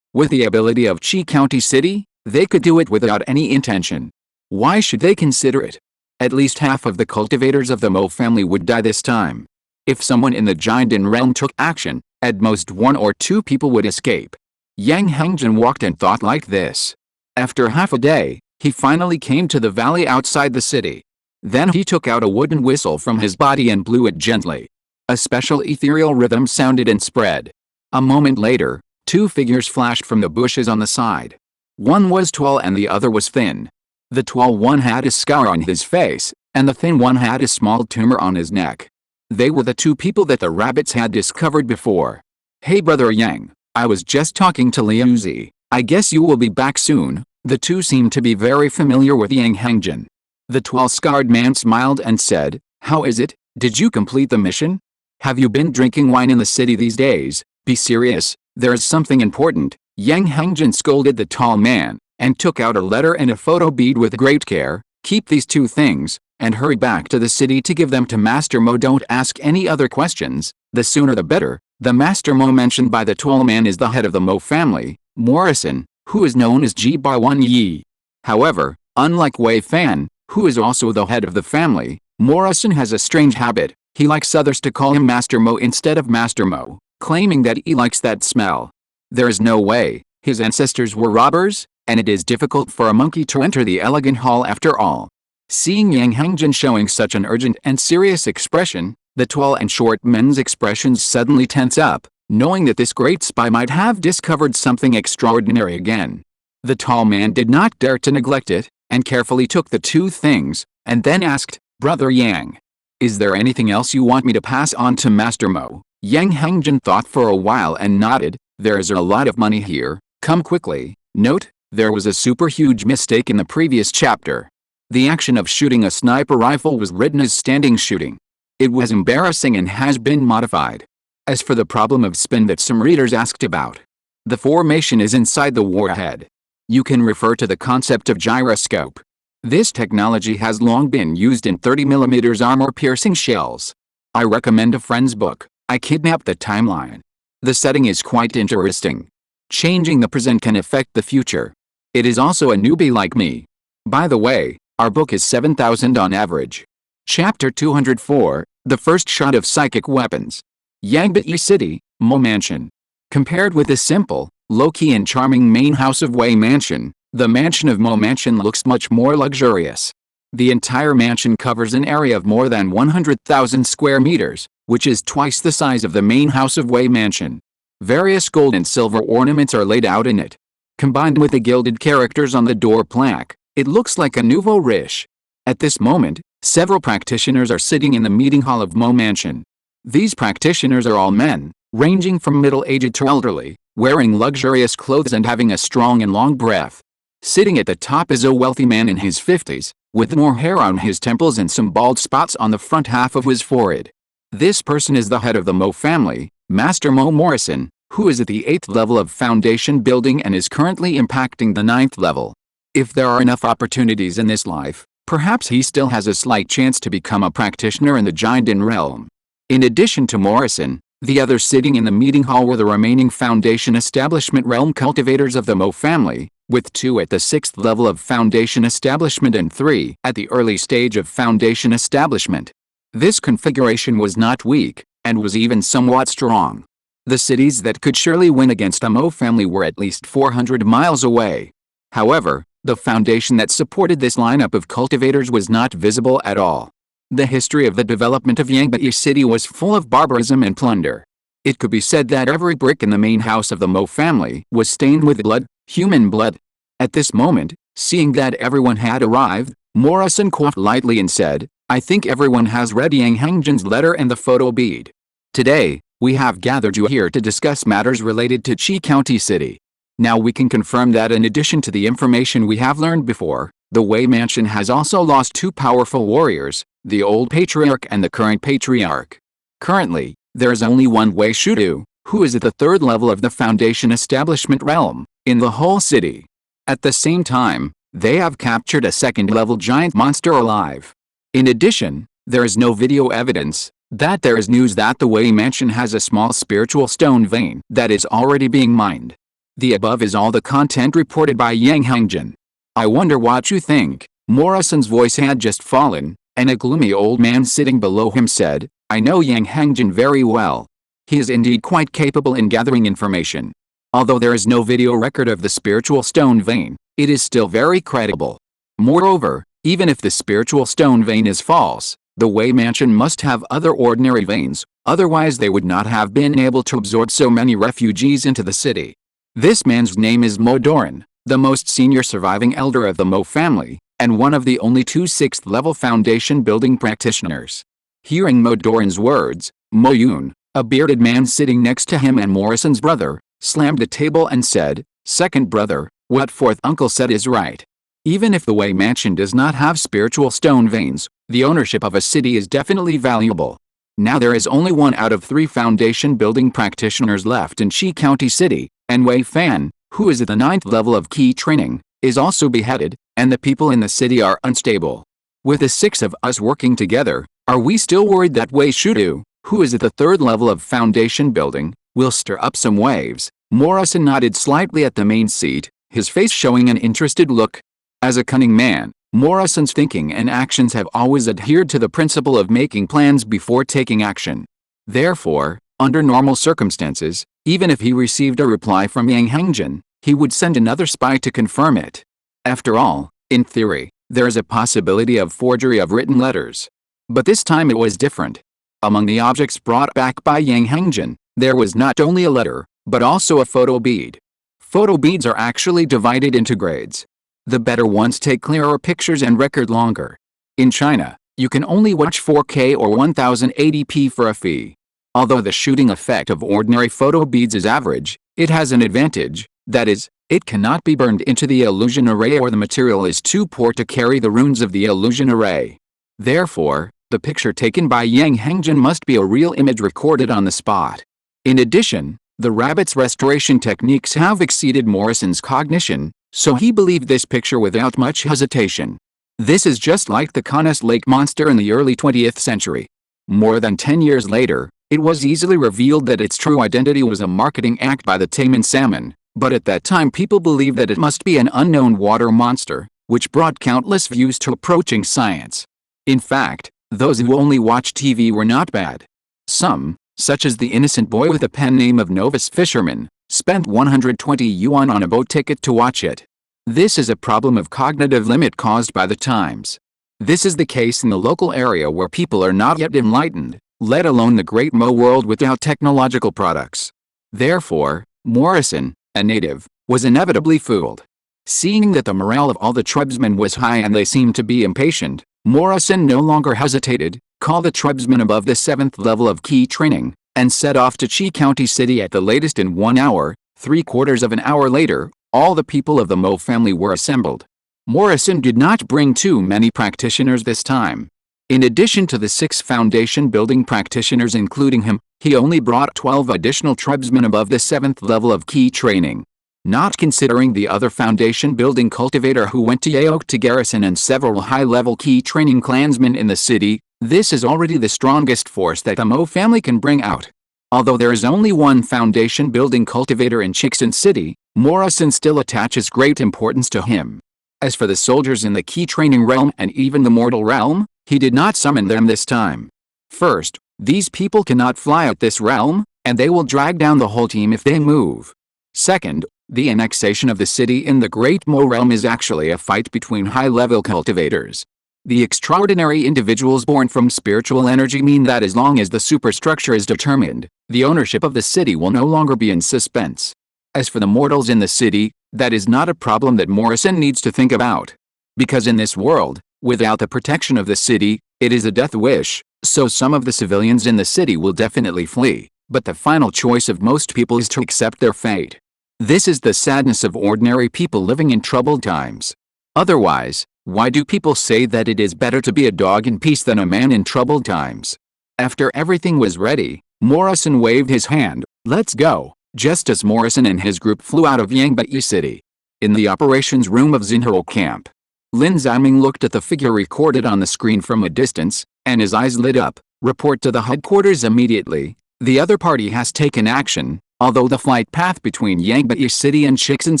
with the ability of Qi County City, they could do it without any intention. Why should they consider it? At least half of the cultivators of the Mo family would die this time. If someone in the Jiandan realm took action, at most 1 or 2 people would escape. Yang Hangjin walked and thought like this. After half a day, he finally came to the valley outside the city. Then he took out a wooden whistle from his body and blew it gently. A special ethereal rhythm sounded and spread. A moment later, 2 figures flashed from the bushes on the side. One was tall and the other was thin. The tall one had a scar on his face, and the thin one had a small tumor on his neck. They were the 2 people that the rabbits had discovered before. Hey brother Yang, I was just talking to Liu Zi. I guess you will be back soon. The 2 seemed to be very familiar with Yang Hangjin. The tall scarred man smiled and said, how is it? Did you complete the mission? Have you been drinking wine in the city these days? Be serious, there is something important. Yang Hangjin scolded the tall man, and took out a letter and a photo bead with great care. Keep these 2 things, and hurry back to the city to give them to Master Mo. Don't ask any other questions, the sooner the better. The Master Mo mentioned by the tall man is the head of the Mo family, Morrison, who is known as Ji Bai Wan Yi. However, unlike Wei Fan, who is also the head of the family, Morrison has a strange habit. He likes others to call him Master Mo instead of Master Mo, claiming that he likes that smell. There is no way. His ancestors were robbers, and it is difficult for a monkey to enter the elegant hall after all. Seeing Yang Hengjin showing such an urgent and serious expression, the tall and short men's expressions suddenly tense up, knowing that this great spy might have discovered something extraordinary again. The tall man did not dare to neglect it, and carefully took the two things, and then asked, "Brother Yang, is there anything else you want me to pass on to Master Mo?" Yang Hengjin thought for a while and nodded, "There is a lot of money here, come quickly." Note, there was a super huge mistake in the previous chapter. The action of shooting a sniper rifle was written as standing shooting. It was embarrassing and has been modified. As for the problem of spin that some readers asked about, the formation is inside the warhead. You can refer to the concept of gyroscope. This technology has long been used in 30mm armor-piercing shells. I recommend a friend's book, I Kidnapped the Timeline. The setting is quite interesting. Changing the present can affect the future. It is also a newbie like me. By the way, our book is 7,000 on average. Chapter 204, The First Shot of Psychic Weapons. Yangbi City, Mo Mansion. Compared with the simple, low-key and charming main house of Wei Mansion, the mansion of Mo Mansion looks much more luxurious. The entire mansion covers an area of more than 100,000 square meters, which is twice the size of the main house of Wei Mansion. Various gold and silver ornaments are laid out in it. Combined with the gilded characters on the door plaque, it looks like a nouveau riche. At this moment, several practitioners are sitting in the meeting hall of Mo Mansion. These practitioners are all men, ranging from middle-aged to elderly, wearing luxurious clothes and having a strong and long breath. Sitting at the top is a wealthy man in his 50s, with more hair on his temples and some bald spots on the front half of his forehead. This person is the head of the Mo family, Master Mo Morrison, who is at the 8th level of foundation building and is currently impacting the 9th level. If there are enough opportunities in this life, perhaps he still has a slight chance to become a practitioner in the Jinden realm. In addition to Morrison, the others sitting in the meeting hall were the remaining foundation establishment realm cultivators of the Mo family, with 2 at the 6th level of foundation establishment and 3 at the early stage of foundation establishment. This configuration was not weak, and was even somewhat strong. The cities that could surely win against the Mo family were at least 400 miles away. However, the foundation that supported this lineup of cultivators was not visible at all. The history of the development of Yangbi City was full of barbarism and plunder. It could be said that every brick in the main house of the Mo family was stained with blood, human blood. At this moment, seeing that everyone had arrived, Morrison coughed lightly and said, "I think everyone has read Yang Hengjin's letter and the photo bead. Today, we have gathered you here to discuss matters related to Qi County City. Now we can confirm that in addition to the information we have learned before, the Wei Mansion has also lost 2 powerful warriors, the old patriarch and the current patriarch. Currently, there is only one Wei Shudu, who is at the 3rd level of the foundation establishment realm, in the whole city. At the same time, they have captured a 2nd-level giant monster alive. In addition, there is no video evidence that there is news that the Wei Mansion has a small spiritual stone vein that is already being mined. The above is all the content reported by Yang Hengjin. I wonder what you think." Morrison's voice had just fallen, and a gloomy old man sitting below him said, "I know Yang Hengjin very well. He is indeed quite capable in gathering information. Although there is no video record of the spiritual stone vein, it is still very credible. Moreover, even if the spiritual stone vein is false, the Wei Mansion must have other ordinary veins, otherwise they would not have been able to absorb so many refugees into the city." This man's name is Mo Doran, the most senior surviving elder of the Mo family, and one of the only 2 6th-level foundation building practitioners. Hearing Mo Doran's words, Mo Yun, a bearded man sitting next to him and Morrison's brother, slammed the table and said, "Second brother, what fourth uncle said is right. Even if the Wei Mansion does not have spiritual stone veins, the ownership of a city is definitely valuable. Now there is only 1 out of 3 foundation building practitioners left in Qi County City, and Wei Fan, who is at the 9th level of key training, is also beheaded, and the people in the city are unstable. With the 6 of us working together, are we still worried that Wei Shudu, who is at the 3rd level of foundation building, will stir up some waves?" Morrison nodded slightly at the main seat, his face showing an interested look. As a cunning man, Morrison's thinking and actions have always adhered to the principle of making plans before taking action. Therefore, under normal circumstances, even if he received a reply from Yang Hengjin, he would send another spy to confirm it. After all, in theory, there is a possibility of forgery of written letters. But this time it was different. Among the objects brought back by Yang Hengjin, there was not only a letter, but also a photo bead. Photo beads are actually divided into grades. The better ones take clearer pictures and record longer. In China, you can only watch 4K or 1080p for a fee. Although the shooting effect of ordinary photo beads is average, it has an advantage, that is, it cannot be burned into the illusion array or the material is too poor to carry the runes of the illusion array. Therefore, the picture taken by Yang Hengjin must be a real image recorded on the spot. In addition, the rabbit's restoration techniques have exceeded Morrison's cognition, so he believed this picture without much hesitation. This is just like the Conquest lake monster in the early 20th century. More than 10 years later, it was easily revealed that its true identity was a marketing act by the Taman Salmon, but at that time people believed that it must be an unknown water monster, which brought countless views to approaching science. In fact, those who only watched TV were not bad. Some, such as the innocent boy with the pen name of Novice Fisherman, spent 120 yuan on a boat ticket to watch it. This is a problem of cognitive limit caused by the times. This is the case in the local area where people are not yet enlightened, let alone the great Mo world without technological products. Therefore, Morrison, a native, was inevitably fooled. Seeing that the morale of all the tribesmen was high and they seemed to be impatient, Morrison no longer hesitated, called the tribesmen above the 7th level of key training, and set off to Qi County City at the latest in 1 hour. 3/4 of an hour later, all the people of the Mo family were assembled. Morrison did not bring too many practitioners this time. In addition to the 6 foundation building practitioners including him, he only brought 12 additional tribesmen above the 7th level of key training. Not considering the other foundation building cultivator who went to Yaok to garrison and several high-level key training clansmen in the city, this is already the strongest force that the Mo family can bring out. Although there is only one foundation building cultivator in Chixin City, Morrison still attaches great importance to him. As for the soldiers in the key training realm and even the mortal realm, he did not summon them this time. First, these people cannot fly at this realm, and they will drag down the whole team if they move. Second, the annexation of the city in the Great Mo realm is actually a fight between high-level cultivators. The extraordinary individuals born from spiritual energy mean that as long as the superstructure is determined, the ownership of the city will no longer be in suspense. As for the mortals in the city, that is not a problem that Morrison needs to think about. Because in this world, without the protection of the city, it is a death wish, so some of the civilians in the city will definitely flee, but the final choice of most people is to accept their fate. This is the sadness of ordinary people living in troubled times. Otherwise, why do people say that it is better to be a dog in peace than a man in troubled times? After everything was ready, Morrison waved his hand, "Let's go," just as Morrison and his group flew out of Yangbai City. In the operations room of Xinhou camp, Lin Ziming looked at the figure recorded on the screen from a distance, and his eyes lit up. "Report to the headquarters immediately. The other party has taken action. Although the flight path between Yangbai City and Chixin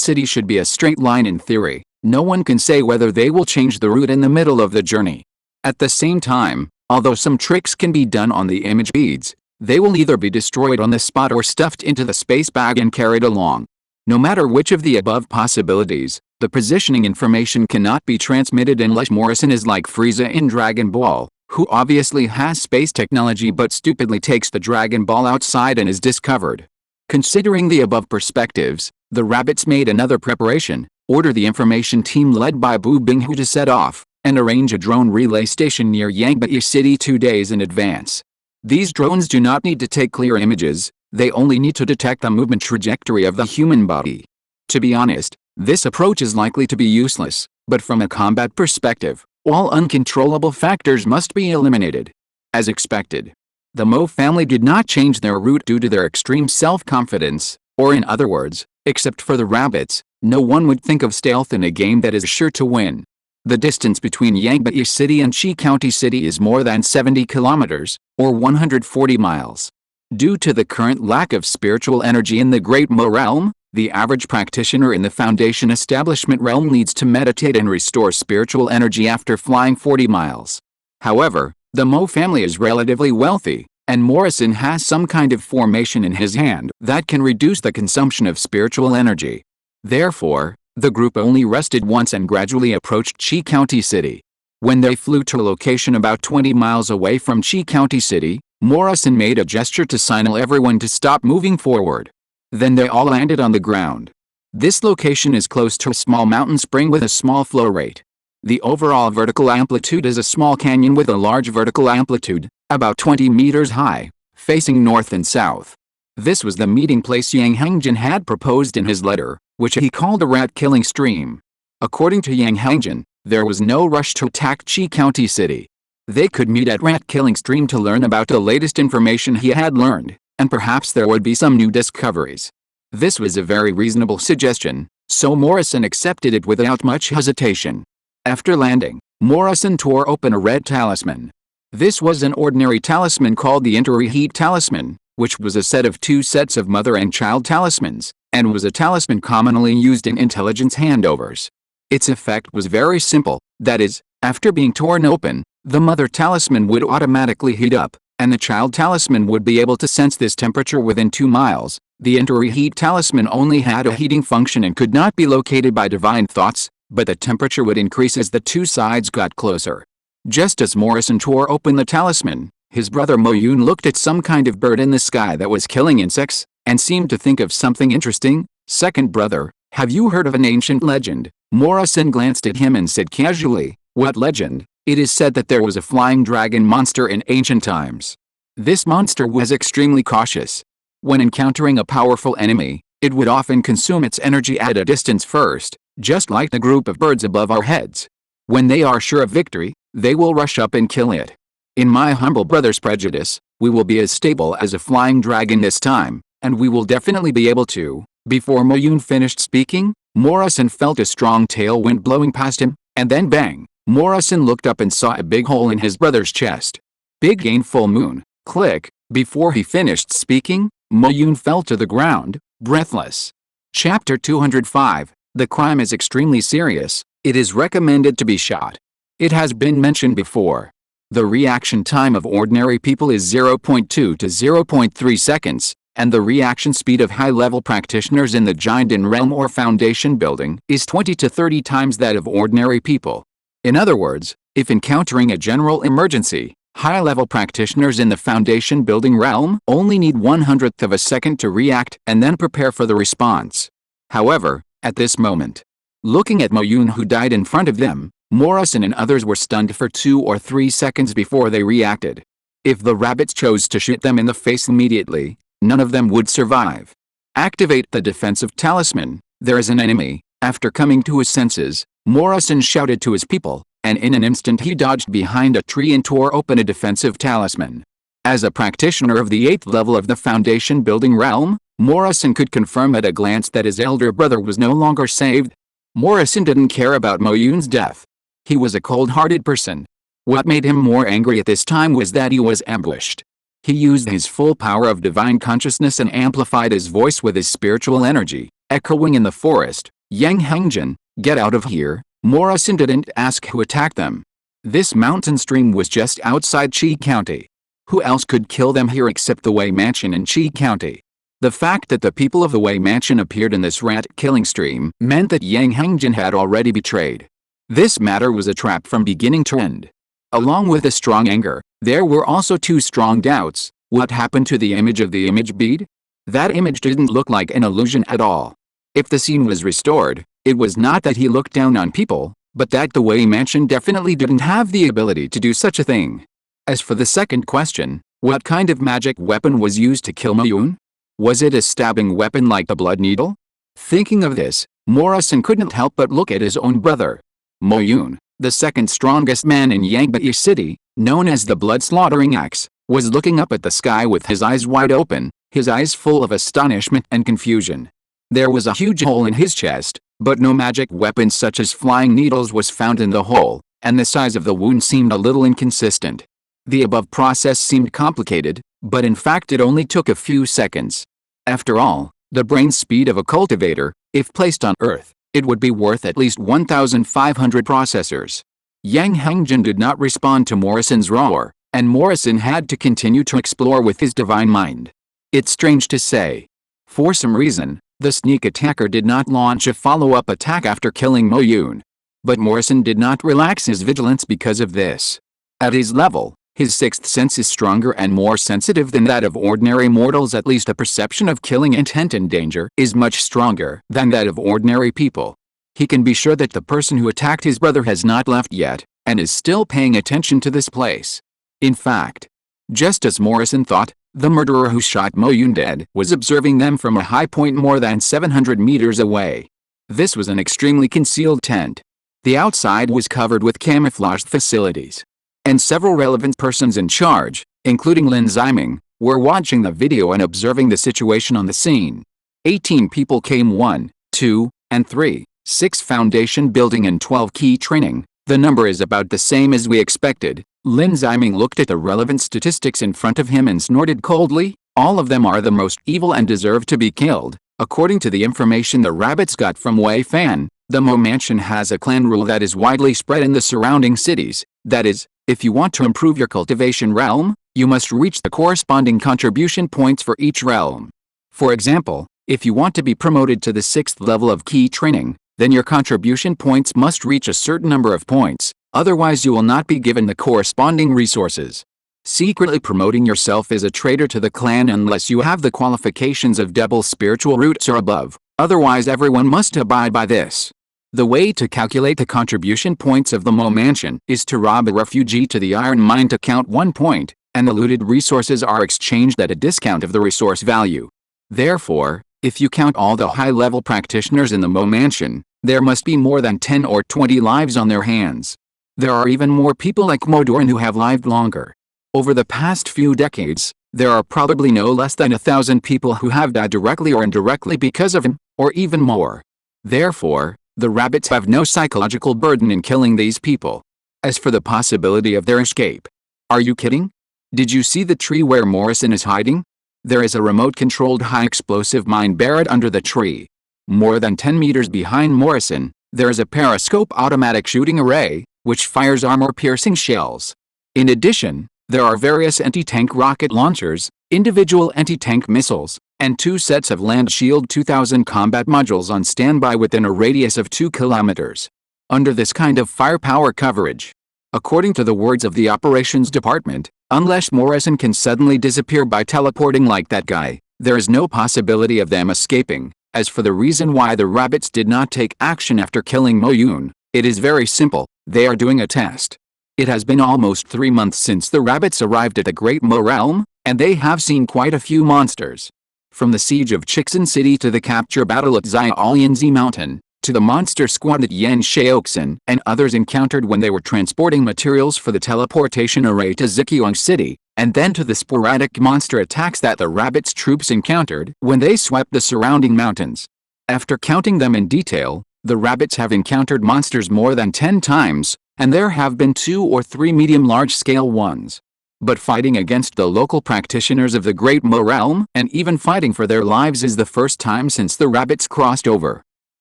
City should be a straight line in theory, no one can say whether they will change the route in the middle of the journey. At the same time, although some tricks can be done on the image beads, they will either be destroyed on the spot or stuffed into the space bag and carried along. No matter which of the above possibilities, the positioning information cannot be transmitted unless Morrison is like Frieza in Dragon Ball, who obviously has space technology but stupidly takes the Dragon Ball outside and is discovered." Considering the above perspectives, the rabbits made another preparation, order the information team led by Bu Binghu to set off, and arrange a drone relay station near Yangbai City 2 days in advance. These drones do not need to take clear images, they only need to detect the movement trajectory of the human body. To be honest, this approach is likely to be useless, but from a combat perspective, all uncontrollable factors must be eliminated. As expected, the Mo family did not change their route due to their extreme self-confidence, or in other words, except for the rabbits, no one would think of stealth in a game that is sure to win. The distance between Yangbai City and Qi County City is more than 70 kilometers, or 140 miles. Due to the current lack of spiritual energy in the Great Mo realm, The average practitioner in the Foundation establishment realm needs to meditate and restore spiritual energy after flying 40 miles. However, the Mo family is relatively wealthy, and Morrison has some kind of formation in his hand that can reduce the consumption of spiritual energy. Therefore, the group only rested once and gradually approached Chi County City. When they flew to a location about 20 miles away from Chi County City, Morrison made a gesture to signal everyone to stop moving forward. Then they all landed on the ground. This location is close to a small mountain spring with a small flow rate. The overall vertical amplitude is a small canyon with a large vertical amplitude, about 20 meters high, facing north and south. This was the meeting place Yang Hangjin had proposed in his letter, which he called a rat-killing stream. According to Yang Hangjin, there was no rush to attack Chi County City. They could meet at rat-killing stream to learn about the latest information he had learned, and perhaps there would be some new discoveries. This was a very reasonable suggestion, so Morrison accepted it without much hesitation. After landing, Morrison tore open a red talisman. This was an ordinary talisman called the Interreheat Talisman, which was a set of 2 sets of mother and child talismans, and was a talisman commonly used in intelligence handovers. Its effect was very simple, that is, after being torn open, the mother talisman would automatically heat up, and the child talisman would be able to sense this temperature within 2 miles. The Interreheat Talisman only had a heating function and could not be located by divine thoughts, but the temperature would increase as the 2 sides got closer. Just as Morrison tore open the talisman, his brother Mo Yun looked at some kind of bird in the sky that was killing insects, and seemed to think of something interesting. Second brother, have you heard of an ancient legend? Morrison glanced at him and said casually, what legend? It is said that there was a flying dragon monster in ancient times. This monster was extremely cautious. When encountering a powerful enemy, it would often consume its energy at a distance first, just like the group of birds above our heads. When they are sure of victory, they will rush up and kill it. In my humble brother's prejudice, we will be as stable as a flying dragon this time, and we will definitely be able to. Before Mo Yun finished speaking, Morrison felt a strong tailwind blowing past him, and then bang! Morrison looked up and saw a big hole in his brother's chest. Big gain full moon, click. Before he finished speaking, Mo Yun fell to the ground, breathless. Chapter 205, the crime is extremely serious, it is recommended to be shot. It has been mentioned before. The reaction time of ordinary people is 0.2 to 0.3 seconds, and the reaction speed of high-level practitioners in the Jinden realm or Foundation building is 20 to 30 times that of ordinary people. In other words, if encountering a general emergency, high-level practitioners in the Foundation building realm only need 1/100th of a second to react and then prepare for the response. However, at this moment, looking at Mo Yun who died in front of them, Morrison and others were stunned for 2 or 3 seconds before they reacted. If the rabbits chose to shoot them in the face immediately, none of them would survive. Activate the defensive talisman, there is an enemy. After coming to his senses, Morrison shouted to his people, and in an instant he dodged behind a tree and tore open a defensive talisman. As a practitioner of the 8th level of the Foundation building realm, Morrison could confirm at a glance that his elder brother was no longer saved. Morrison didn't care about Mo Yun's death. He was a cold-hearted person. What made him more angry at this time was that he was ambushed. He used his full power of divine consciousness and amplified his voice with his spiritual energy, echoing in the forest, Yang Hangjin, get out of here. Morrison didn't ask who attacked them. This mountain stream was just outside Chi County. Who else could kill them here except the Wei Mansion in Chi County? The fact that the people of the Wei Mansion appeared in this rat-killing stream meant that Yang Hangjin had already betrayed. This matter was a trap from beginning to end. Along with a strong anger, there were also 2 strong doubts. What happened to the image of the image bead? That image didn't look like an illusion at all. If the scene was restored, it was not that he looked down on people, but that the Wei Mansion definitely didn't have the ability to do such a thing. As for the second question, what kind of magic weapon was used to kill Mo Yun? Was it a stabbing weapon like the blood needle? Thinking of this, Morrison couldn't help but look at his own brother. Mo Yun, the second strongest man in Yangbai City, known as the blood-slaughtering axe, was looking up at the sky with his eyes wide open, his eyes full of astonishment and confusion. There was a huge hole in his chest, but no magic weapon such as flying needles was found in the hole, and the size of the wound seemed a little inconsistent. The above process seemed complicated, but in fact it only took a few seconds. After all, The brain speed of a cultivator, if placed on Earth, it would be worth at least 1,500 processors. Yang Hengjin did not respond to Morrison's roar, and Morrison had to continue to explore with his divine mind. It's strange to say. For some reason, the sneak attacker did not launch a follow-up attack after killing Mo Yun. But Morrison did not relax his vigilance because of this. At his level, his sixth sense is stronger and more sensitive than that of ordinary mortals. At least a perception of killing intent and danger is much stronger than that of ordinary people. He can be sure that the person who attacked his brother has not left yet, and is still paying attention to this place. In fact, just as Morrison thought, the murderer who shot Mo Yun dead was observing them from a high point more than 700 meters away. This was an extremely concealed tent. The outside was covered with camouflaged facilities. And several relevant persons in charge, including Lin Ziming, were watching the video and observing the situation on the scene. 18 people came 1, 2, and 3, 6 foundation building and 12 key training. The number is about the same as we expected. Lin Ziming looked at the relevant statistics in front of him and snorted coldly. All of them are the most evil and deserve to be killed. According to the information the rabbits got from Wei Fan, the Mo Mansion has a clan rule that is widely spread in the surrounding cities. That is, if you want to improve your cultivation realm, you must reach the corresponding contribution points for each realm. For example, if you want to be promoted to the 6th level of key training, then your contribution points must reach a certain number of points, otherwise you will not be given the corresponding resources. Secretly promoting yourself is a traitor to the clan unless you have the qualifications of double spiritual roots or above, otherwise everyone must abide by this. The way to calculate the contribution points of the Mo Mansion is to rob a refugee to the iron mine to count 1 point, and the looted resources are exchanged at a discount of the resource value. Therefore, if you count all the high-level practitioners in the Mo Mansion, there must be more than 10 or 20 lives on their hands. There are even more people like Modoran who have lived longer. Over the past few decades, there are probably no less than 1,000 people who have died directly or indirectly because of him, or even more. Therefore, the rabbits have no psychological burden in killing these people. As for the possibility of their escape, are you kidding? Did you see the tree where Morrison is hiding? There is a remote-controlled high-explosive mine buried under the tree. More than 10 meters behind Morrison, there is a periscope automatic shooting array, which fires armor-piercing shells. In addition, there are various anti-tank rocket launchers, individual anti-tank missiles, and 2 sets of Land Shield 2000 combat modules on standby within a radius of 2 kilometers. Under this kind of firepower coverage, according to the words of the operations department, unless Morrison can suddenly disappear by teleporting like that guy, there is no possibility of them escaping. As for the reason why the rabbits did not take action after killing Mo Yun, it is very simple. They are doing a test. It has been almost 3 months since the rabbits arrived at the Great Mo Realm, and they have seen quite a few monsters. From the siege of Chixin City to the capture battle at Xiaolianzi Mountain, to the monster squad at Yen Shaoxin and others encountered when they were transporting materials for the teleportation array to Ziqiang City, and then to the sporadic monster attacks that the rabbits' troops encountered when they swept the surrounding mountains. After counting them in detail, the rabbits have encountered monsters more than 10 times, and there have been 2 or 3 medium-large-scale ones. But fighting against the local practitioners of the Great Mo Realm and even fighting for their lives is the first time since the rabbits crossed over.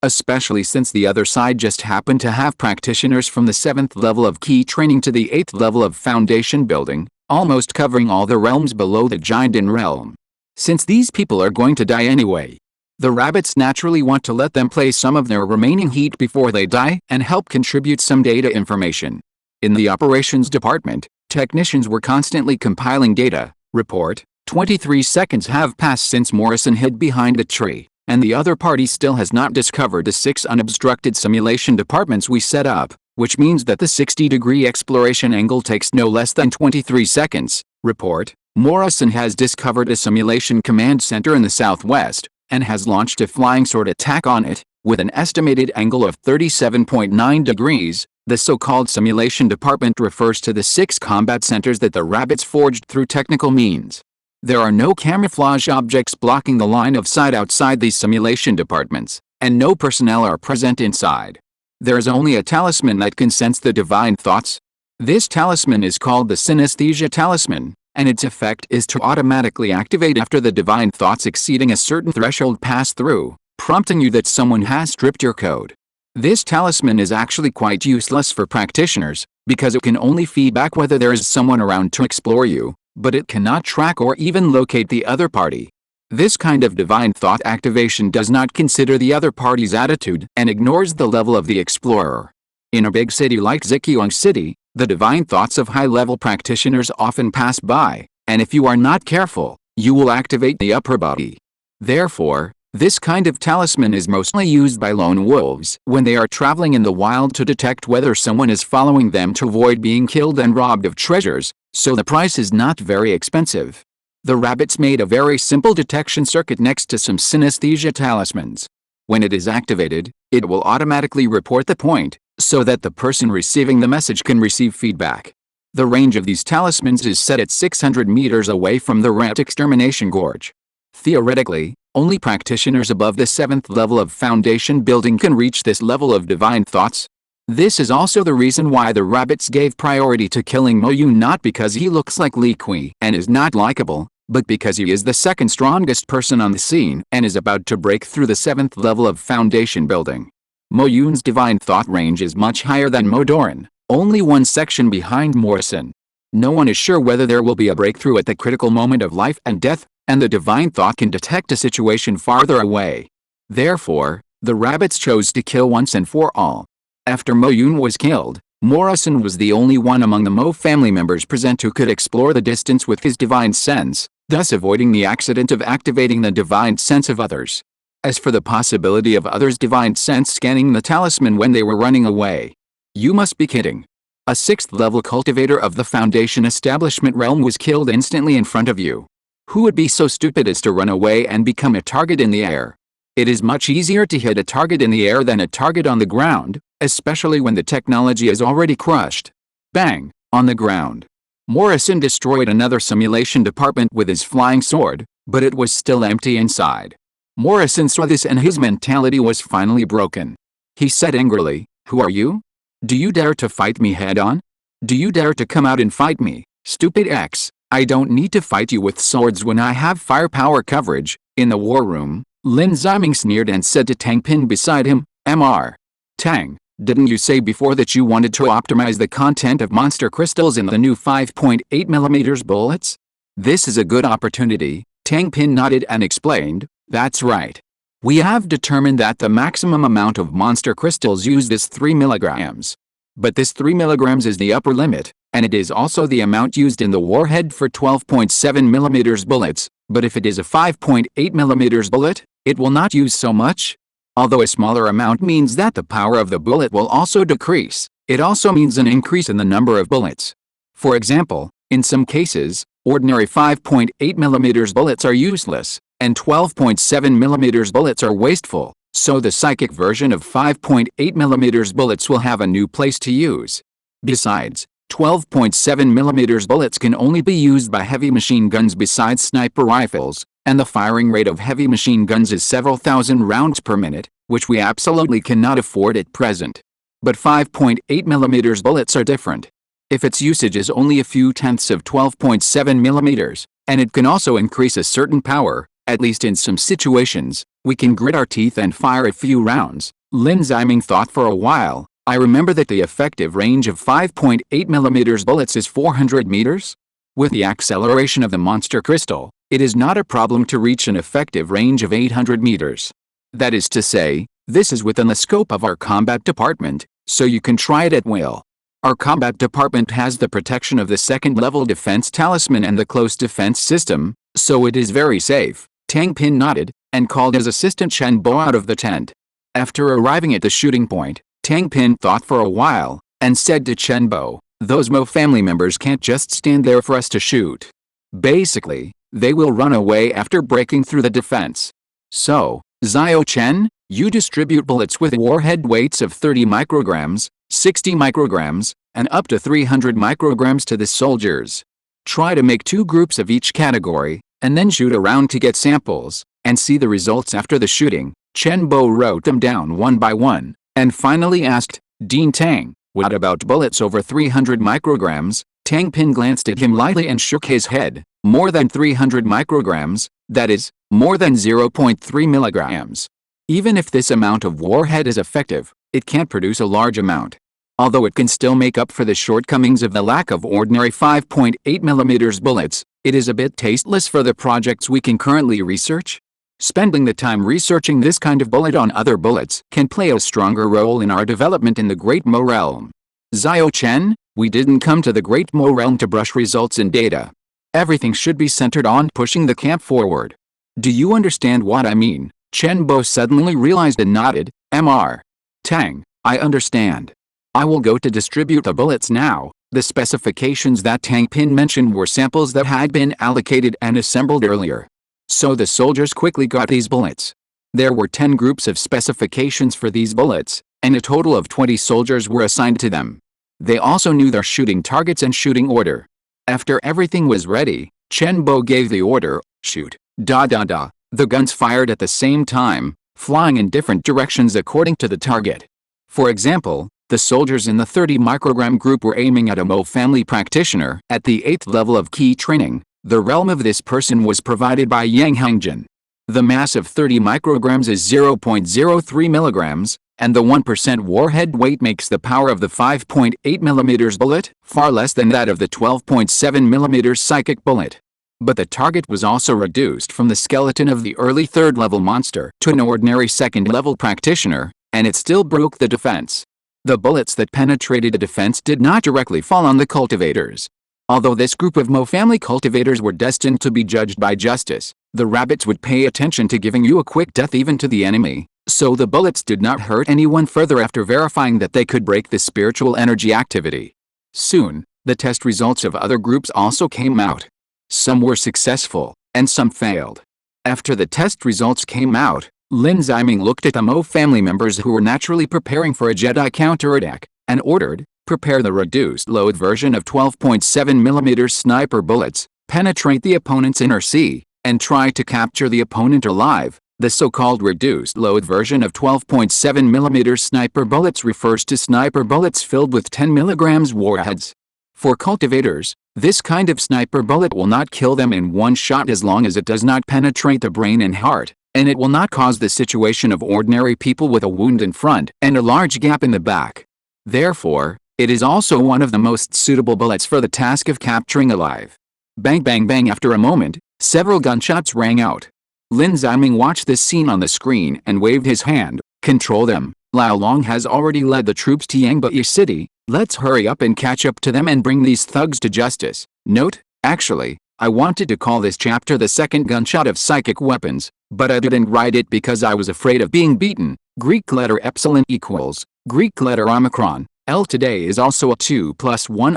Especially since the other side just happened to have practitioners from the 7th level of key training to the 8th level of foundation building, almost covering all the realms below the Jinden realm. Since these people are going to die anyway, the rabbits naturally want to let them play some of their remaining heat before they die and help contribute some data information. In the operations department, technicians were constantly compiling data. Report, 23 seconds have passed since Morrison hid behind a tree, and the other party still has not discovered the 6 unobstructed simulation departments we set up, which means that the 60-degree exploration angle takes no less than 23 seconds. Report, Morrison has discovered a simulation command center in the southwest, and has launched a flying sword attack on it, with an estimated angle of 37.9 degrees. The so-called simulation department refers to the 6 combat centers that the rabbits forged through technical means. There are no camouflage objects blocking the line of sight outside these simulation departments, and no personnel are present inside. There is only a talisman that can sense the divine thoughts. This talisman is called the synesthesia talisman, and its effect is to automatically activate after the divine thoughts exceeding a certain threshold pass through, prompting you that someone has stripped your code. This talisman is actually quite useless for practitioners, because it can only feedback whether there is someone around to explore you, but it cannot track or even locate the other party. This kind of divine thought activation does not consider the other party's attitude and ignores the level of the explorer. In a big city like Zhejiang City, the divine thoughts of high-level practitioners often pass by, and if you are not careful, you will activate the upper body. Therefore, this kind of talisman is mostly used by lone wolves when they are traveling in the wild to detect whether someone is following them to avoid being killed and robbed of treasures, so the price is not very expensive. The rabbits made a very simple detection circuit next to some synesthesia talismans. When it is activated, it will automatically report the point, so that the person receiving the message can receive feedback. The range of these talismans is set at 600 meters away from the rat extermination gorge. Theoretically, only practitioners above the 7th level of foundation building can reach this level of divine thoughts. This is also the reason why the rabbits gave priority to killing Mo Yun, not because he looks like Li Kui and is not likable, but because he is the second strongest person on the scene and is about to break through the 7th level of foundation building. Mo Yun's divine thought range is much higher than Mo Doran, only one section behind Morrison. No one is sure whether there will be a breakthrough at the critical moment of life and death, and the divine thought can detect a situation farther away. Therefore, the rabbits chose to kill once and for all. After Mo Yun was killed, Morrison was the only one among the Mo family members present who could explore the distance with his divine sense, thus avoiding the accident of activating the divine sense of others. As for the possibility of others' divine sense scanning the talisman when they were running away, you must be kidding. A 6th level cultivator of the Foundation establishment realm was killed instantly in front of you. Who would be so stupid as to run away and become a target in the air? It is much easier to hit a target in the air than a target on the ground, especially when the technology is already crushed. Bang! On the ground. Morrison destroyed another simulation department with his flying sword, but it was still empty inside. Morrison saw this and his mentality was finally broken. He said angrily, "Who are you? Do you dare to fight me head-on? Do you dare to come out and fight me, stupid X? I don't need to fight you with swords when I have firepower coverage." In the war room, Lin Ziming sneered and said to Tang Pin beside him, "Mr. Tang, didn't you say before that you wanted to optimize the content of monster crystals in the new 5.8mm bullets? This is a good opportunity." Tang Pin nodded and explained, "That's right. We have determined that the maximum amount of monster crystals used is 3 milligrams. But this 3 milligrams is the upper limit, and it is also the amount used in the warhead for 12.7mm bullets, but if it is a 5.8mm bullet, it will not use so much. Although a smaller amount means that the power of the bullet will also decrease, it also means an increase in the number of bullets. For example, in some cases, ordinary 5.8mm bullets are useless, and 12.7mm bullets are wasteful, so the psychic version of 5.8mm bullets will have a new place to use. Besides, 12.7mm bullets can only be used by heavy machine guns besides sniper rifles, and the firing rate of heavy machine guns is several thousand rounds per minute, which we absolutely cannot afford at present. But 5.8mm bullets are different. If its usage is only a few tenths of 12.7mm, and it can also increase a certain power, at least in some situations, we can grit our teeth and fire a few rounds. Lin Ziming thought for a while. I remember that the effective range of 5.8mm bullets is 400 meters? With the acceleration of the monster crystal, it is not a problem to reach an effective range of 800 meters. That is to say, this is within the scope of our combat department, so you can try it at will. Our combat department has the protection of the 2nd level defense talisman and the close defense system, so it is very safe. Tang Pin nodded, and called his assistant Chen Bo out of the tent. After arriving at the shooting point, Tang Pin thought for a while, and said to Chen Bo, "Those Mo family members can't just stand there for us to shoot. Basically, they will run away after breaking through the defense. So, Xiao Chen, you distribute bullets with warhead weights of 30 micrograms, 60 micrograms, and up to 300 micrograms to the soldiers. Try to make 2 groups of each category, and then shoot around to get samples, and see the results after the shooting." Chen Bo wrote them down one by one, and finally asked, "Dean Tang, what about bullets over 300 micrograms?" Tang Pin glanced at him lightly and shook his head. More than 300 micrograms, that is, more than 0.3 milligrams. Even if this amount of warhead is effective, it can't produce a large amount. Although it can still make up for the shortcomings of the lack of ordinary 5.8 mm bullets, it is a bit tasteless for the projects we can currently research. Spending the time researching this kind of bullet on other bullets can play a stronger role in our development in the Great Mo realm. Xiao Chen, we didn't come to the Great Mo realm to brush results and data. Everything should be centered on pushing the camp forward. Do you understand what I mean? Chen Bo suddenly realized and nodded. Mr. Tang, I understand. I will go to distribute the bullets now. The specifications that Tang Pin mentioned were samples that had been allocated and assembled earlier. So the soldiers quickly got these bullets. There were 10 groups of specifications for these bullets, and a total of 20 soldiers were assigned to them. They also knew their shooting targets and shooting order. After everything was ready, Chen Bo gave the order, shoot. The guns fired at the same time, flying in different directions according to the target. For example, the soldiers in the 30 microgram group were aiming at a Mo family practitioner at the 8th level of key training. The realm of this person was provided by Yang Hangjin. The mass of 30 micrograms is 0.03 milligrams, and the 1% warhead weight makes the power of the 5.8 mm bullet far less than that of the 12.7 mm psychic bullet. But the target was also reduced from the skeleton of the early 3rd level monster to an ordinary 2nd level practitioner, and it still broke the defense. The bullets that penetrated the defense did not directly fall on the cultivators. Although this group of Mo family cultivators were destined to be judged by justice, the rabbits would pay attention to giving you a quick death even to the enemy, so the bullets did not hurt anyone further after verifying that they could break the spiritual energy activity. Soon, the test results of other groups also came out. Some were successful, and some failed. After the test results came out, Lin Ziming looked at the Mo family members who were naturally preparing for a Jedi counterattack, and ordered, prepare the reduced load version of 12.7 mm sniper bullets, penetrate the opponent's inner C, and try to capture the opponent alive. The so-called reduced load version of 12.7 mm sniper bullets refers to sniper bullets filled with 10 mg warheads. For cultivators, this kind of sniper bullet will not kill them in one shot as long as it does not penetrate the brain and heart, and it will not cause the situation of ordinary people with a wound in front and a large gap in the back. Therefore, it is also one of the most suitable bullets for the task of capturing alive. Bang bang bang. After a moment, several gunshots rang out. Lin Ziming watched this scene on the screen and waved his hand. Control them. Lao Long has already led the troops to Yangbai City. Let's hurry up and catch up to them and bring these thugs to justice. Note, actually, I wanted to call this chapter the second gunshot of psychic weapons, but I didn't write it because I was afraid of being beaten. Greek letter epsilon equals Greek letter omicron. L. Today is also a 2+1